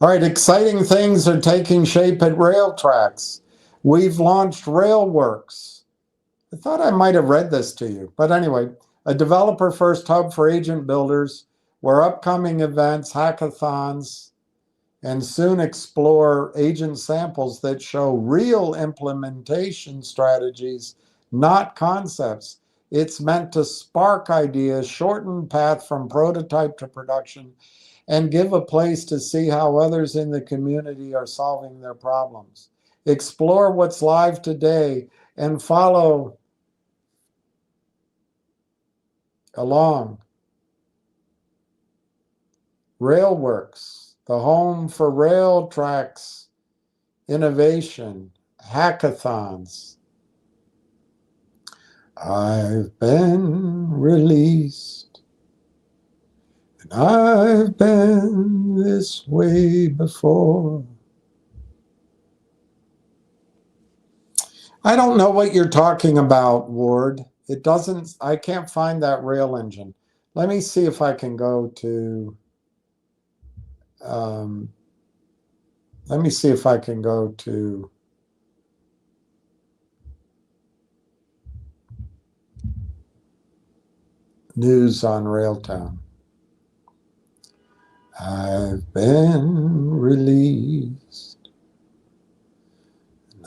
All right, exciting things are taking shape at Rail Tracks. We've launched RailWorks. I thought I might have read this to you. But anyway, a developer-first hub for agent builders where upcoming events, hackathons, and soon explore agent samples that show real implementation strategies, not concepts. It's meant to spark ideas, shorten path from prototype to production, and give a place to see how others in the community are solving their problems. Explore what's live today and follow along. RailWorks, the home for rail tracks innovation, hackathons. I've been released, and I've been this way before. I don't know what you're talking about, Ward. It doesn't, I can't find that rail engine. Let me see if I can go to, let me see if I can go to news on Railtown. I've been released.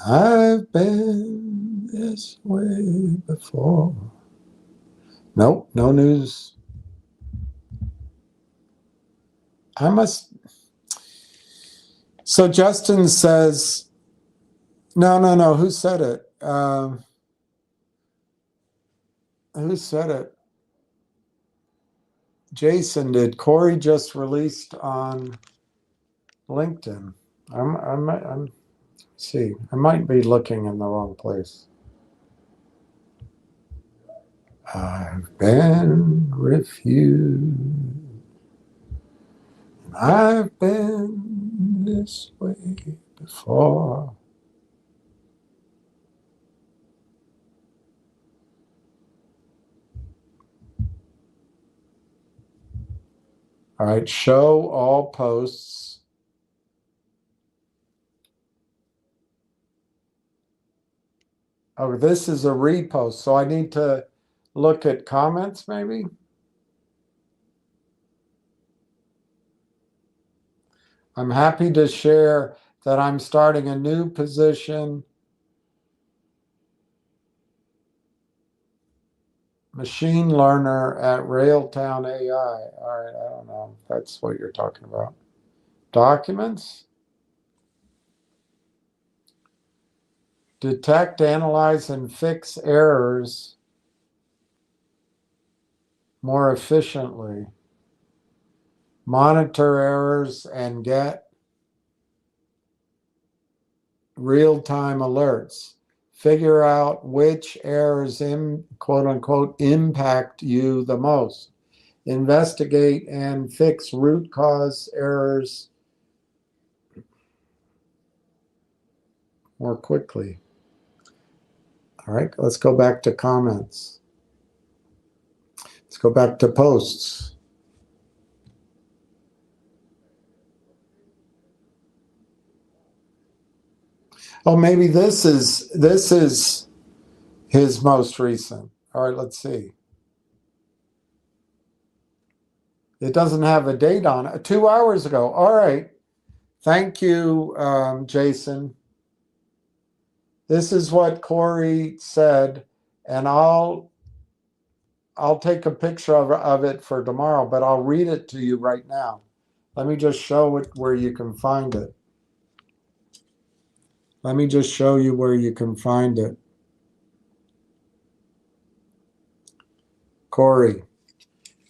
I've been this way before. Nope, no news. I must. So Justin says, no. Who said it? Who said it? Jason did. Corey just released on LinkedIn. I'm see. I might be looking in the wrong place. I've been refused. I've been this way before. All right, show all posts. Oh, this is a repost, so I need to look at comments maybe? I'm happy to share that I'm starting a new position, machine learner at Railtown AI. All right, I don't know if that's what you're talking about. Documents? Detect, analyze, and fix errors more efficiently. Monitor errors and get real-time alerts. Figure out which errors, quote unquote, impact you the most. Investigate and fix root cause errors more quickly. All right, let's go back to comments. Let's go back to posts. Oh, maybe this is his most recent. All right, let's see. It doesn't have a date on it. 2 hours ago. All right. Thank you, Jason. This is what Corey said, and I'll take a picture of it for tomorrow, but I'll read it to you right now. Let me just show it where you can find it. Let me just show you where you can find it. Corey.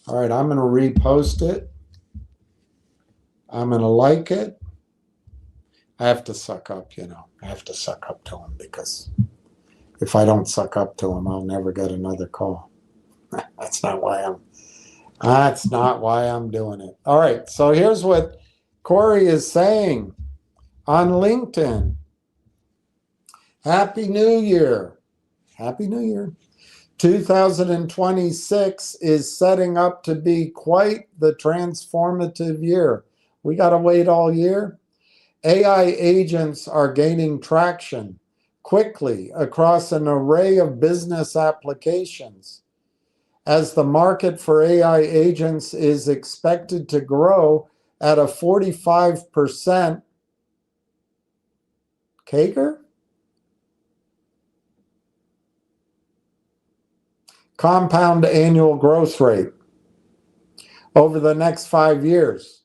All right, I'm going to repost it. I'm going to like it. I have to suck up, you know. I have to suck up to him because if I don't suck up to him, I'll never get another call. That's not why I'm doing it. All right, so here's what Corey is saying on LinkedIn. Happy New Year. Happy New Year. 2026 is setting up to be quite the transformative year. We got to wait all year. AI agents are gaining traction quickly across an array of business applications. As the market for AI agents is expected to grow at a 45% CAGR? Compound annual growth rate over the next 5 years.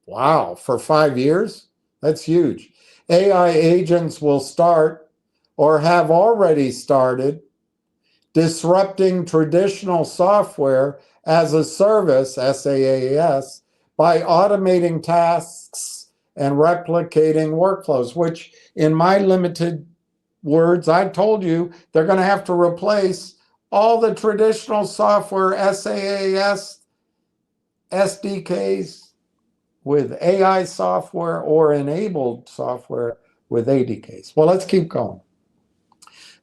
Wow, for 5 years? That's huge. AI agents will start or have already started disrupting traditional software as a service, SaaS, by automating tasks and replicating workflows, which in my limited words, I told you they're going to have to replace all the traditional software, SaaS, SDKs with AI software or enabled software with ADKs. Well, let's keep going.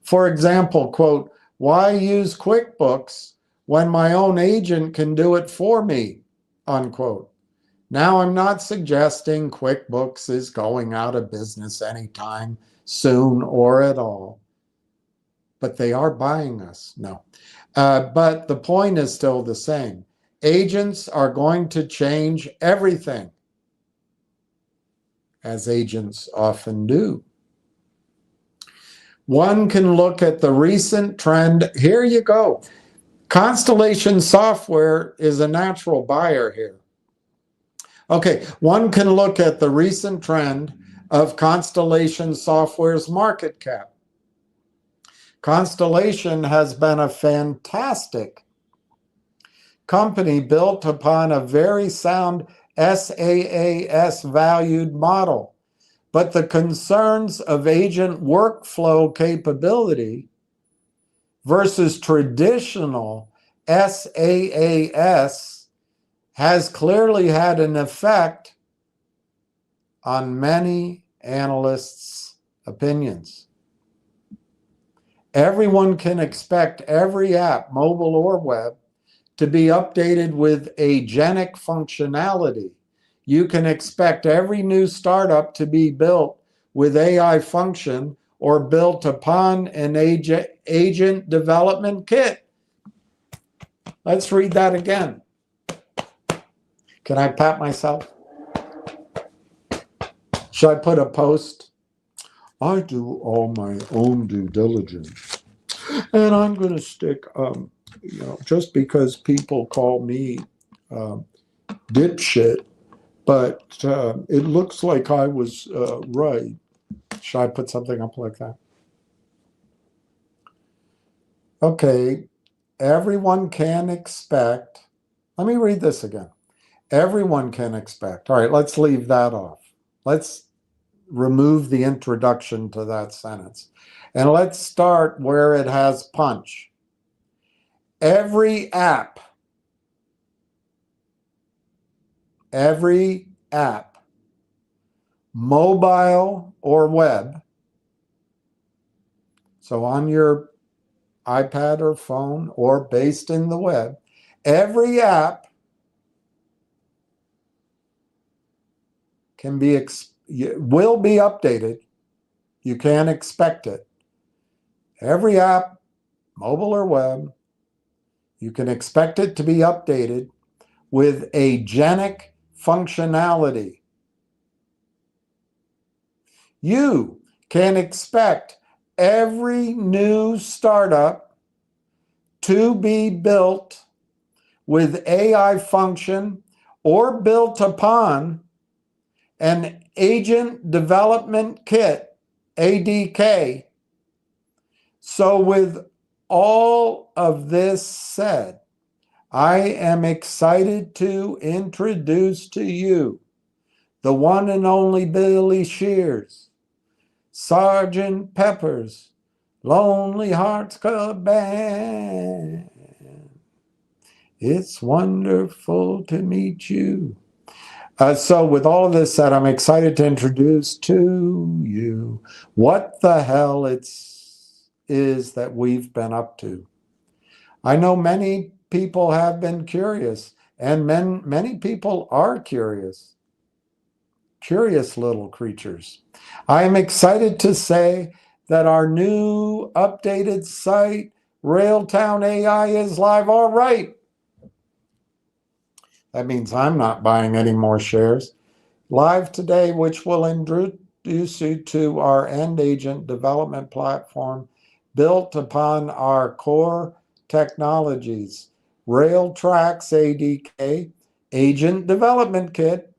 For example, quote, why use QuickBooks when my own agent can do it for me, unquote. Now, I'm not suggesting QuickBooks is going out of business anytime soon or at all, but they are buying us. No. But the point is still the same. Agents are going to change everything, as agents often do. One can look at the recent trend. Here you go. Constellation Software is a natural buyer here. Okay, one can look at the recent trend of Constellation Software's market cap. Constellation has been a fantastic company built upon a very sound SaaS valued model. But the concerns of agent workflow capability versus traditional SaaS has clearly had an effect on many analysts' opinions. Everyone can expect every app, mobile or web, to be updated with agentic functionality. You can expect every new startup to be built with AI function or built upon an agent development kit. Let's read that again. Can I pat myself? Should I put a post? I do all my own due diligence. And I'm going to stick, just because people call me dipshit, but it looks like I was right. Should I put something up like that? Okay, everyone can expect. Let me read this again. Everyone can expect. All right, let's leave that off. Let's remove the introduction to that sentence. And let's start where it has punch. Every app, mobile or web, so on your iPad or phone or based in the web, every app will be updated. You can expect it. Every app, mobile or web, you can expect it to be updated with agentic functionality. You can expect every new startup to be built with AI function or built upon an agent development kit, ADK. So with all of this said, I am excited to introduce to you the one and only Billy Shears, Sergeant Pepper's Lonely Hearts Club Band. It's wonderful to meet you. So with all of this said, I'm excited to introduce to you what the hell is that we've been up to. I know many people have been curious, and many people are curious little creatures. I am excited to say that our new updated site, Railtown AI, is live. All right. That means I'm not buying any more shares. Live today, which will introduce you to our end agent development platform built upon our core technologies. RailTrax ADK, Agent Development Kit,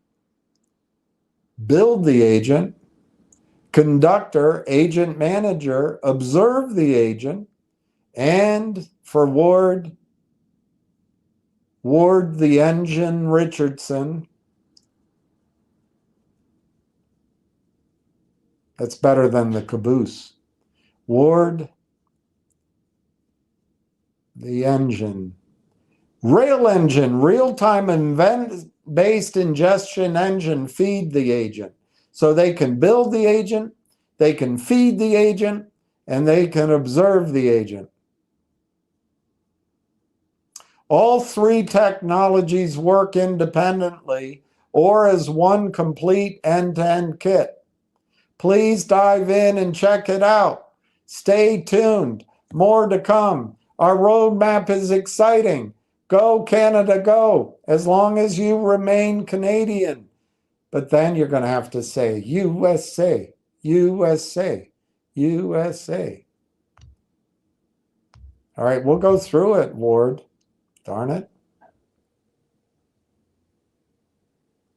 Build the Agent, Conductor, Agent Manager, Observe the Agent, and for Ward the Engine Richardson. That's better than the caboose. Ward the Engine. Rail Engine, real-time event-based ingestion engine, feed the agent. So they can build the agent, they can feed the agent, and they can observe the agent. All three technologies work independently or as one complete end-to-end kit. Please dive in and check it out. Stay tuned. More to come. Our roadmap is exciting. Go Canada, go, as long as you remain Canadian. But then you're going to have to say USA, USA, USA. All right, we'll go through it, Ward. Darn it.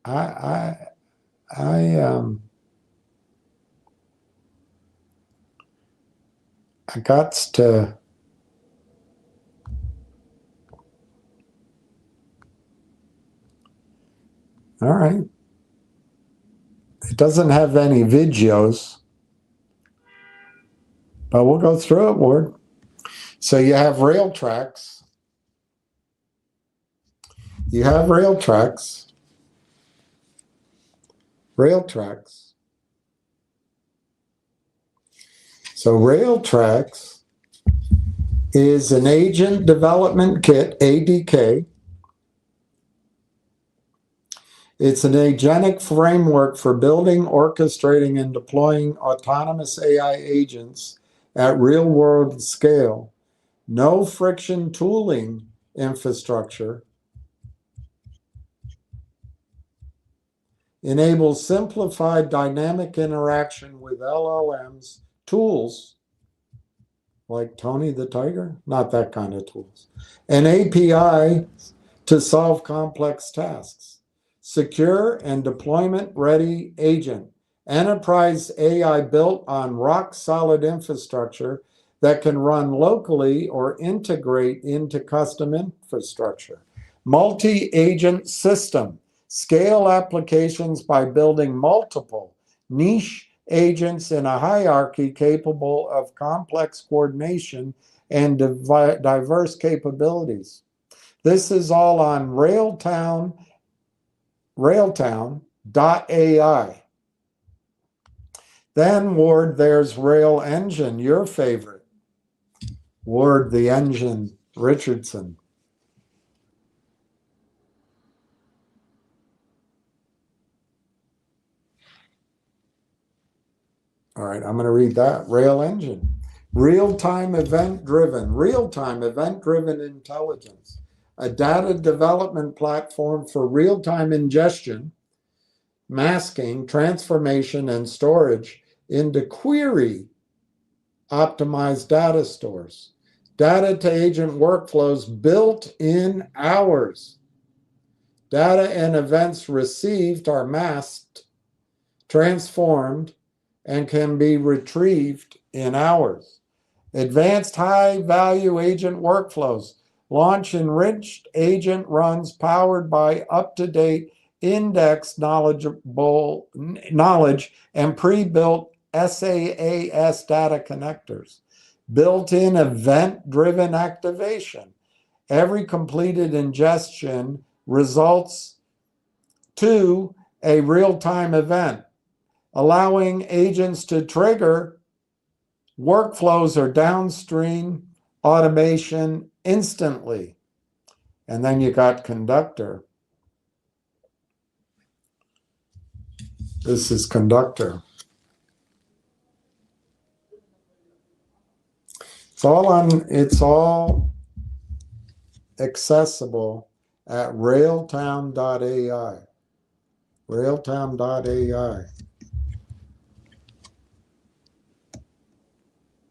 I got to. All right. It doesn't have any videos, but we'll go through it, Ward. So you have rail tracks. You have rail tracks. Rail tracks. So rail tracks is an agent development kit, ADK. It's an agentic framework for building, orchestrating, and deploying autonomous AI agents at real-world scale. No friction tooling infrastructure. Enables simplified dynamic interaction with LLMs, tools like Tony the Tiger, not that kind of tools, and API to solve complex tasks. Secure and deployment-ready agent. Enterprise AI built on rock-solid infrastructure that can run locally or integrate into custom infrastructure. Multi-agent system. Scale applications by building multiple niche agents in a hierarchy capable of complex coordination and diverse capabilities. This is all on railtown.ai. Then, Ward, there's Rail Engine, your favorite. Ward the Engine Richardson. All right, I'm going to read that. Rail Engine. Real-time event-driven intelligence. A data development platform for real-time ingestion, masking, transformation, and storage into query-optimized data stores. Data-to-agent workflows built in hours. Data and events received are masked, transformed, and can be retrieved in hours. Advanced high-value agent workflows. Launch enriched agent runs powered by up-to-date indexed knowledge and pre-built SaaS data connectors. Built-in event-driven activation. Every completed ingestion results to a real-time event, allowing agents to trigger workflows or downstream automation instantly. And then you got Conductor. This is Conductor. It's all accessible at railtown.ai. Railtown.ai.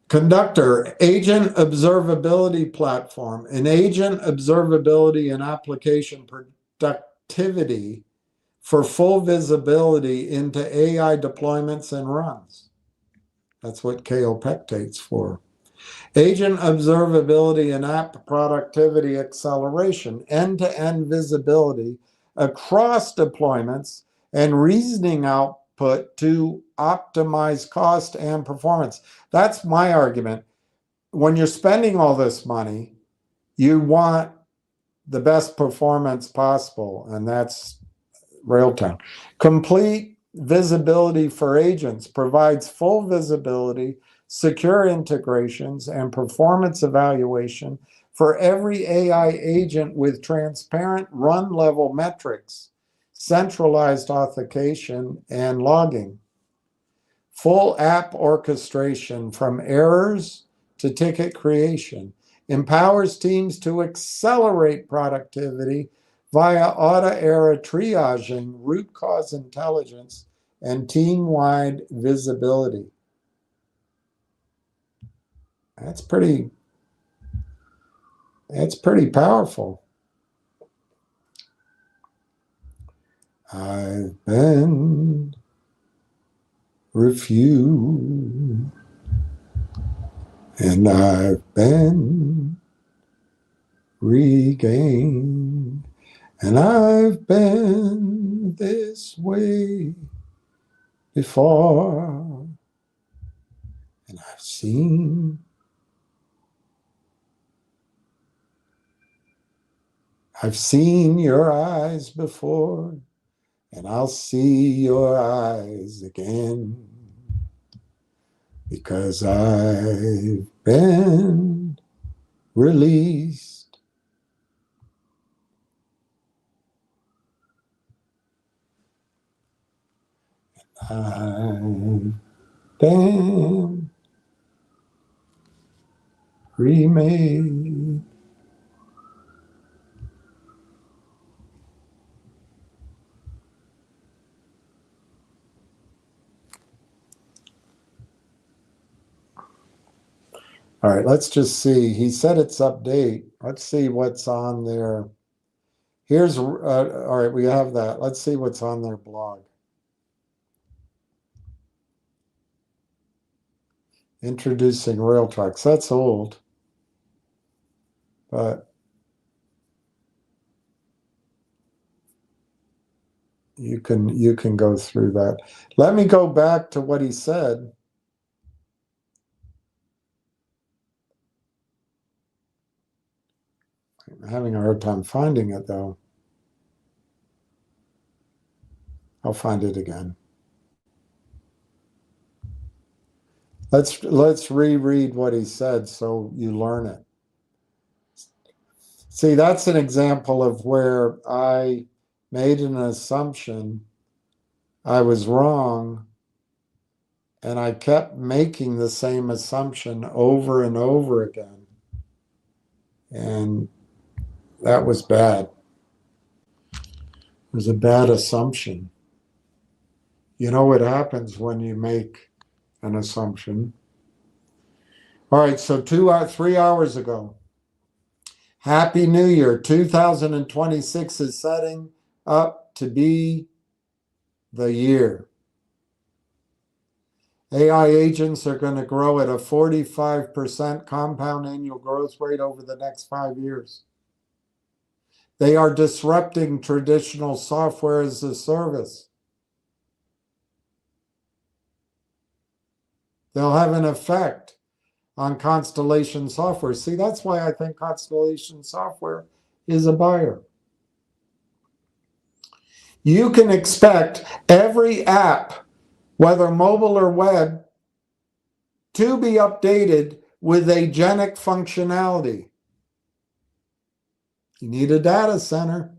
Conductor, agent observability platform, an agent observability and application productivity for full visibility into AI deployments and runs. That's what Kaopectate's for. Agent observability and app productivity acceleration, end-to-end visibility across deployments and reasoning output to optimize cost and performance. That's my argument. When you're spending all this money, you want the best performance possible, and that's Railtown. Complete visibility for agents provides full visibility secure integrations, and performance evaluation for every AI agent with transparent run-level metrics, centralized authentication, and logging. Full app orchestration from errors to ticket creation empowers teams to accelerate productivity via auto-error triaging, root cause intelligence, and team-wide visibility. That's pretty powerful. I've been refused, and I've been regained, and I've been this way before, and I've seen your eyes before, and I'll see your eyes again, because I've been released. I've been remade. All right, let's just see. He said it's update. Let's see what's on there. Here's, all right, we have that. Let's see what's on their blog. Introducing rail tracks. That's old, but you can go through that. Let me go back to what he said. I'm having a hard time finding it, though. I'll find it again. Let's reread what he said so you learn it. See, that's an example of where I made an assumption, I was wrong, and I kept making the same assumption over and over again. And that was bad. It was a bad assumption. You know what happens when you make an assumption? All right, so 3 hours ago, Happy New Year. 2026 is setting up to be the year. AI agents are going to grow at a 45% compound annual growth rate over the next 5 years. They are disrupting traditional software as a service. They'll have an effect on Constellation Software. See, that's why I think Constellation Software is a buyer. You can expect every app, whether mobile or web, to be updated with agentic functionality. You need a data center.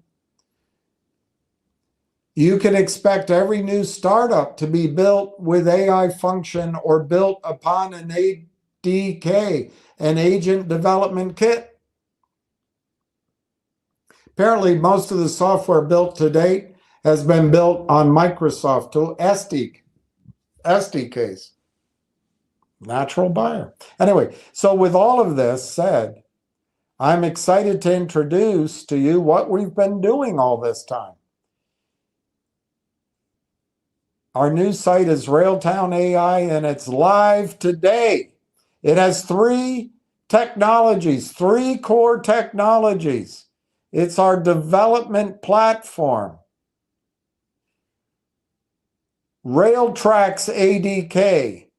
You can expect every new startup to be built with AI function or built upon an ADK, an agent development kit. Apparently, most of the software built to date has been built on Microsoft to SDKs. Natural buyer. Anyway, so with all of this said, I'm excited to introduce to you what we've been doing all this time. Our new site is Railtown AI, and it's live today. It has 3 technologies, 3 core technologies. It's our development platform. RailTrax ADK,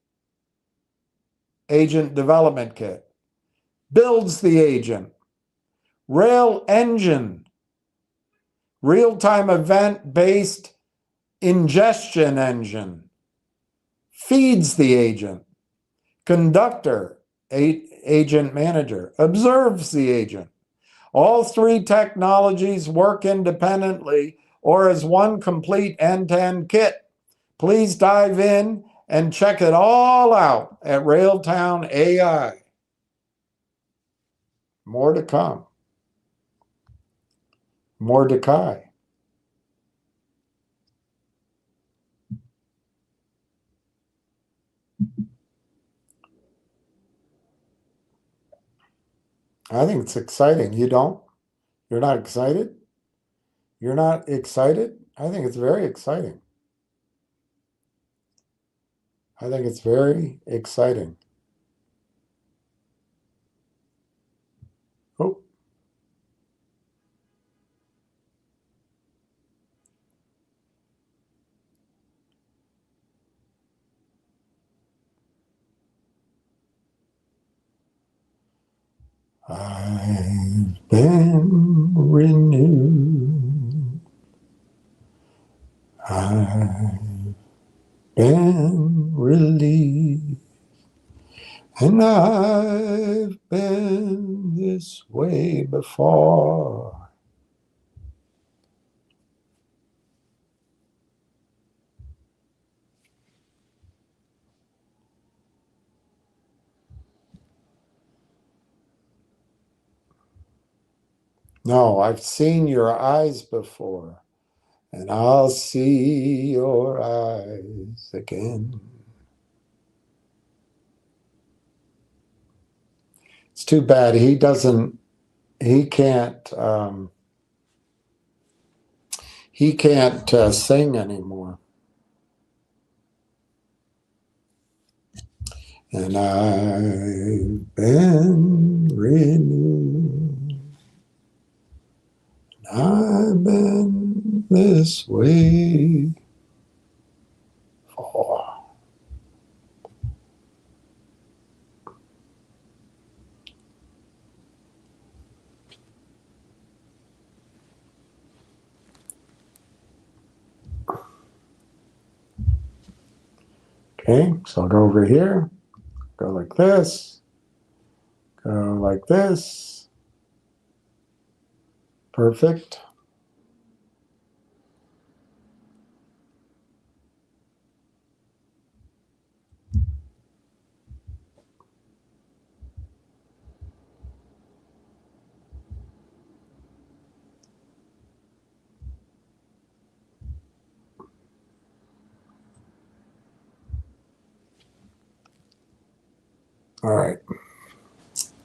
Agent Development Kit, builds the agent. Rail Engine, real-time event-based ingestion engine, feeds the agent. Conductor, agent manager, observes the agent. All three technologies work independently or as one complete end-to-end kit. Please dive in and check it all out at Railtown AI. More to come. Mordecai. I think it's exciting. You don't? You're not excited? You're not excited? I think it's very exciting. I think it's very exciting. Oh. I've been renewed. I've been released. And I've been this way before. No, I've seen your eyes before, and I'll see your eyes again. It's too bad he can't sing anymore. And I've been renewed. I've been this way for. Okay, so I'll go over here, go like this, go like this. Perfect. All right.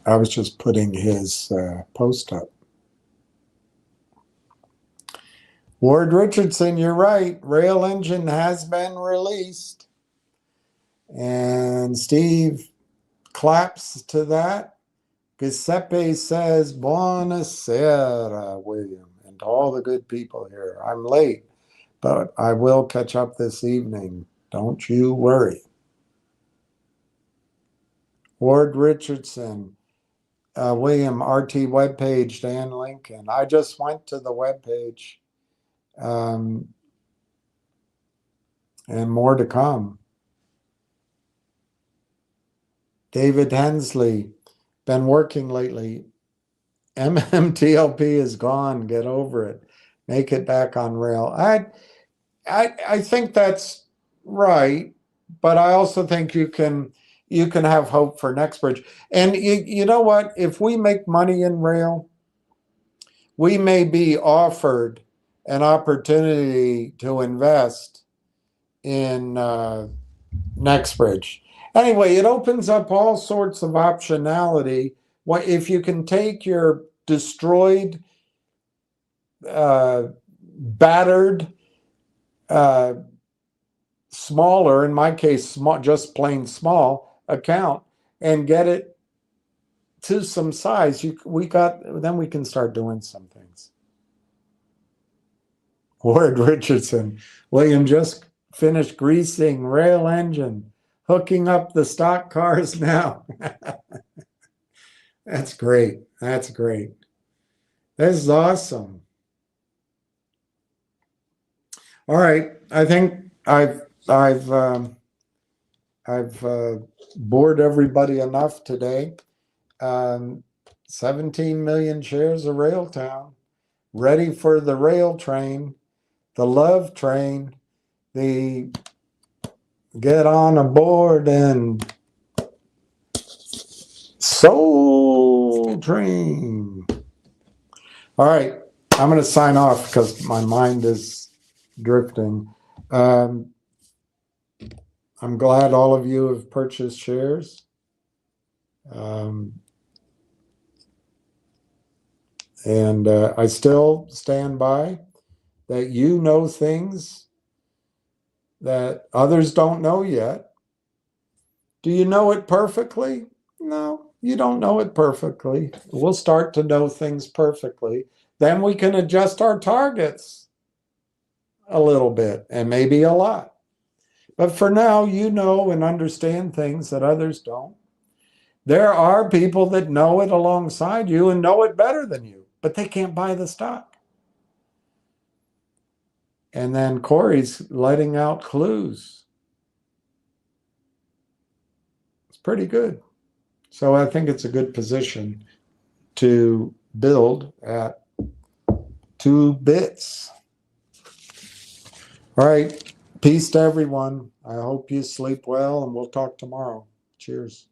I was just putting his post up. Ward Richardson, you're right. Rail Engine has been released. And Steve claps to that. Giuseppe says, Buonasera, William, and to all the good people here. I'm late, but I will catch up this evening. Don't you worry. Ward Richardson, William, RT webpage, Dan Lincoln. I just went to the webpage, and more to come. David Hensley, been working lately. MMTLP is gone. Get over it. Make it back on rail. I think that's right, but I also think you can have hope for next bridge. And you know what? If we make money in rail, we may be offered an opportunity to invest in next bridge. Anyway, it opens up all sorts of optionality. What if you can take your destroyed, battered, smaller, in my case, small, just plain small account, and get it to some size, then we can start doing some things. Ward Richardson, William just finished greasing rail engine, hooking up the stock cars now. That's great. That's great. This is awesome. All right, I think I've I've bored everybody enough today. 17 million shares of Railtown, ready for the rail train, the love train, the get on aboard and soul train. All right, I'm going to sign off because my mind is drifting. I'm glad all of you have purchased shares. And I still stand by that you know things that others don't know yet. Do you know it perfectly? No, you don't know it perfectly. We'll start to know things perfectly. Then we can adjust our targets a little bit and maybe a lot. But for now, you know and understand things that others don't. There are people that know it alongside you and know it better than you, but they can't buy the stock. And then Corey's letting out clues. It's pretty good. So I think it's a good position to build at 2 bits. All right. Peace to everyone. I hope you sleep well, and we'll talk tomorrow. Cheers.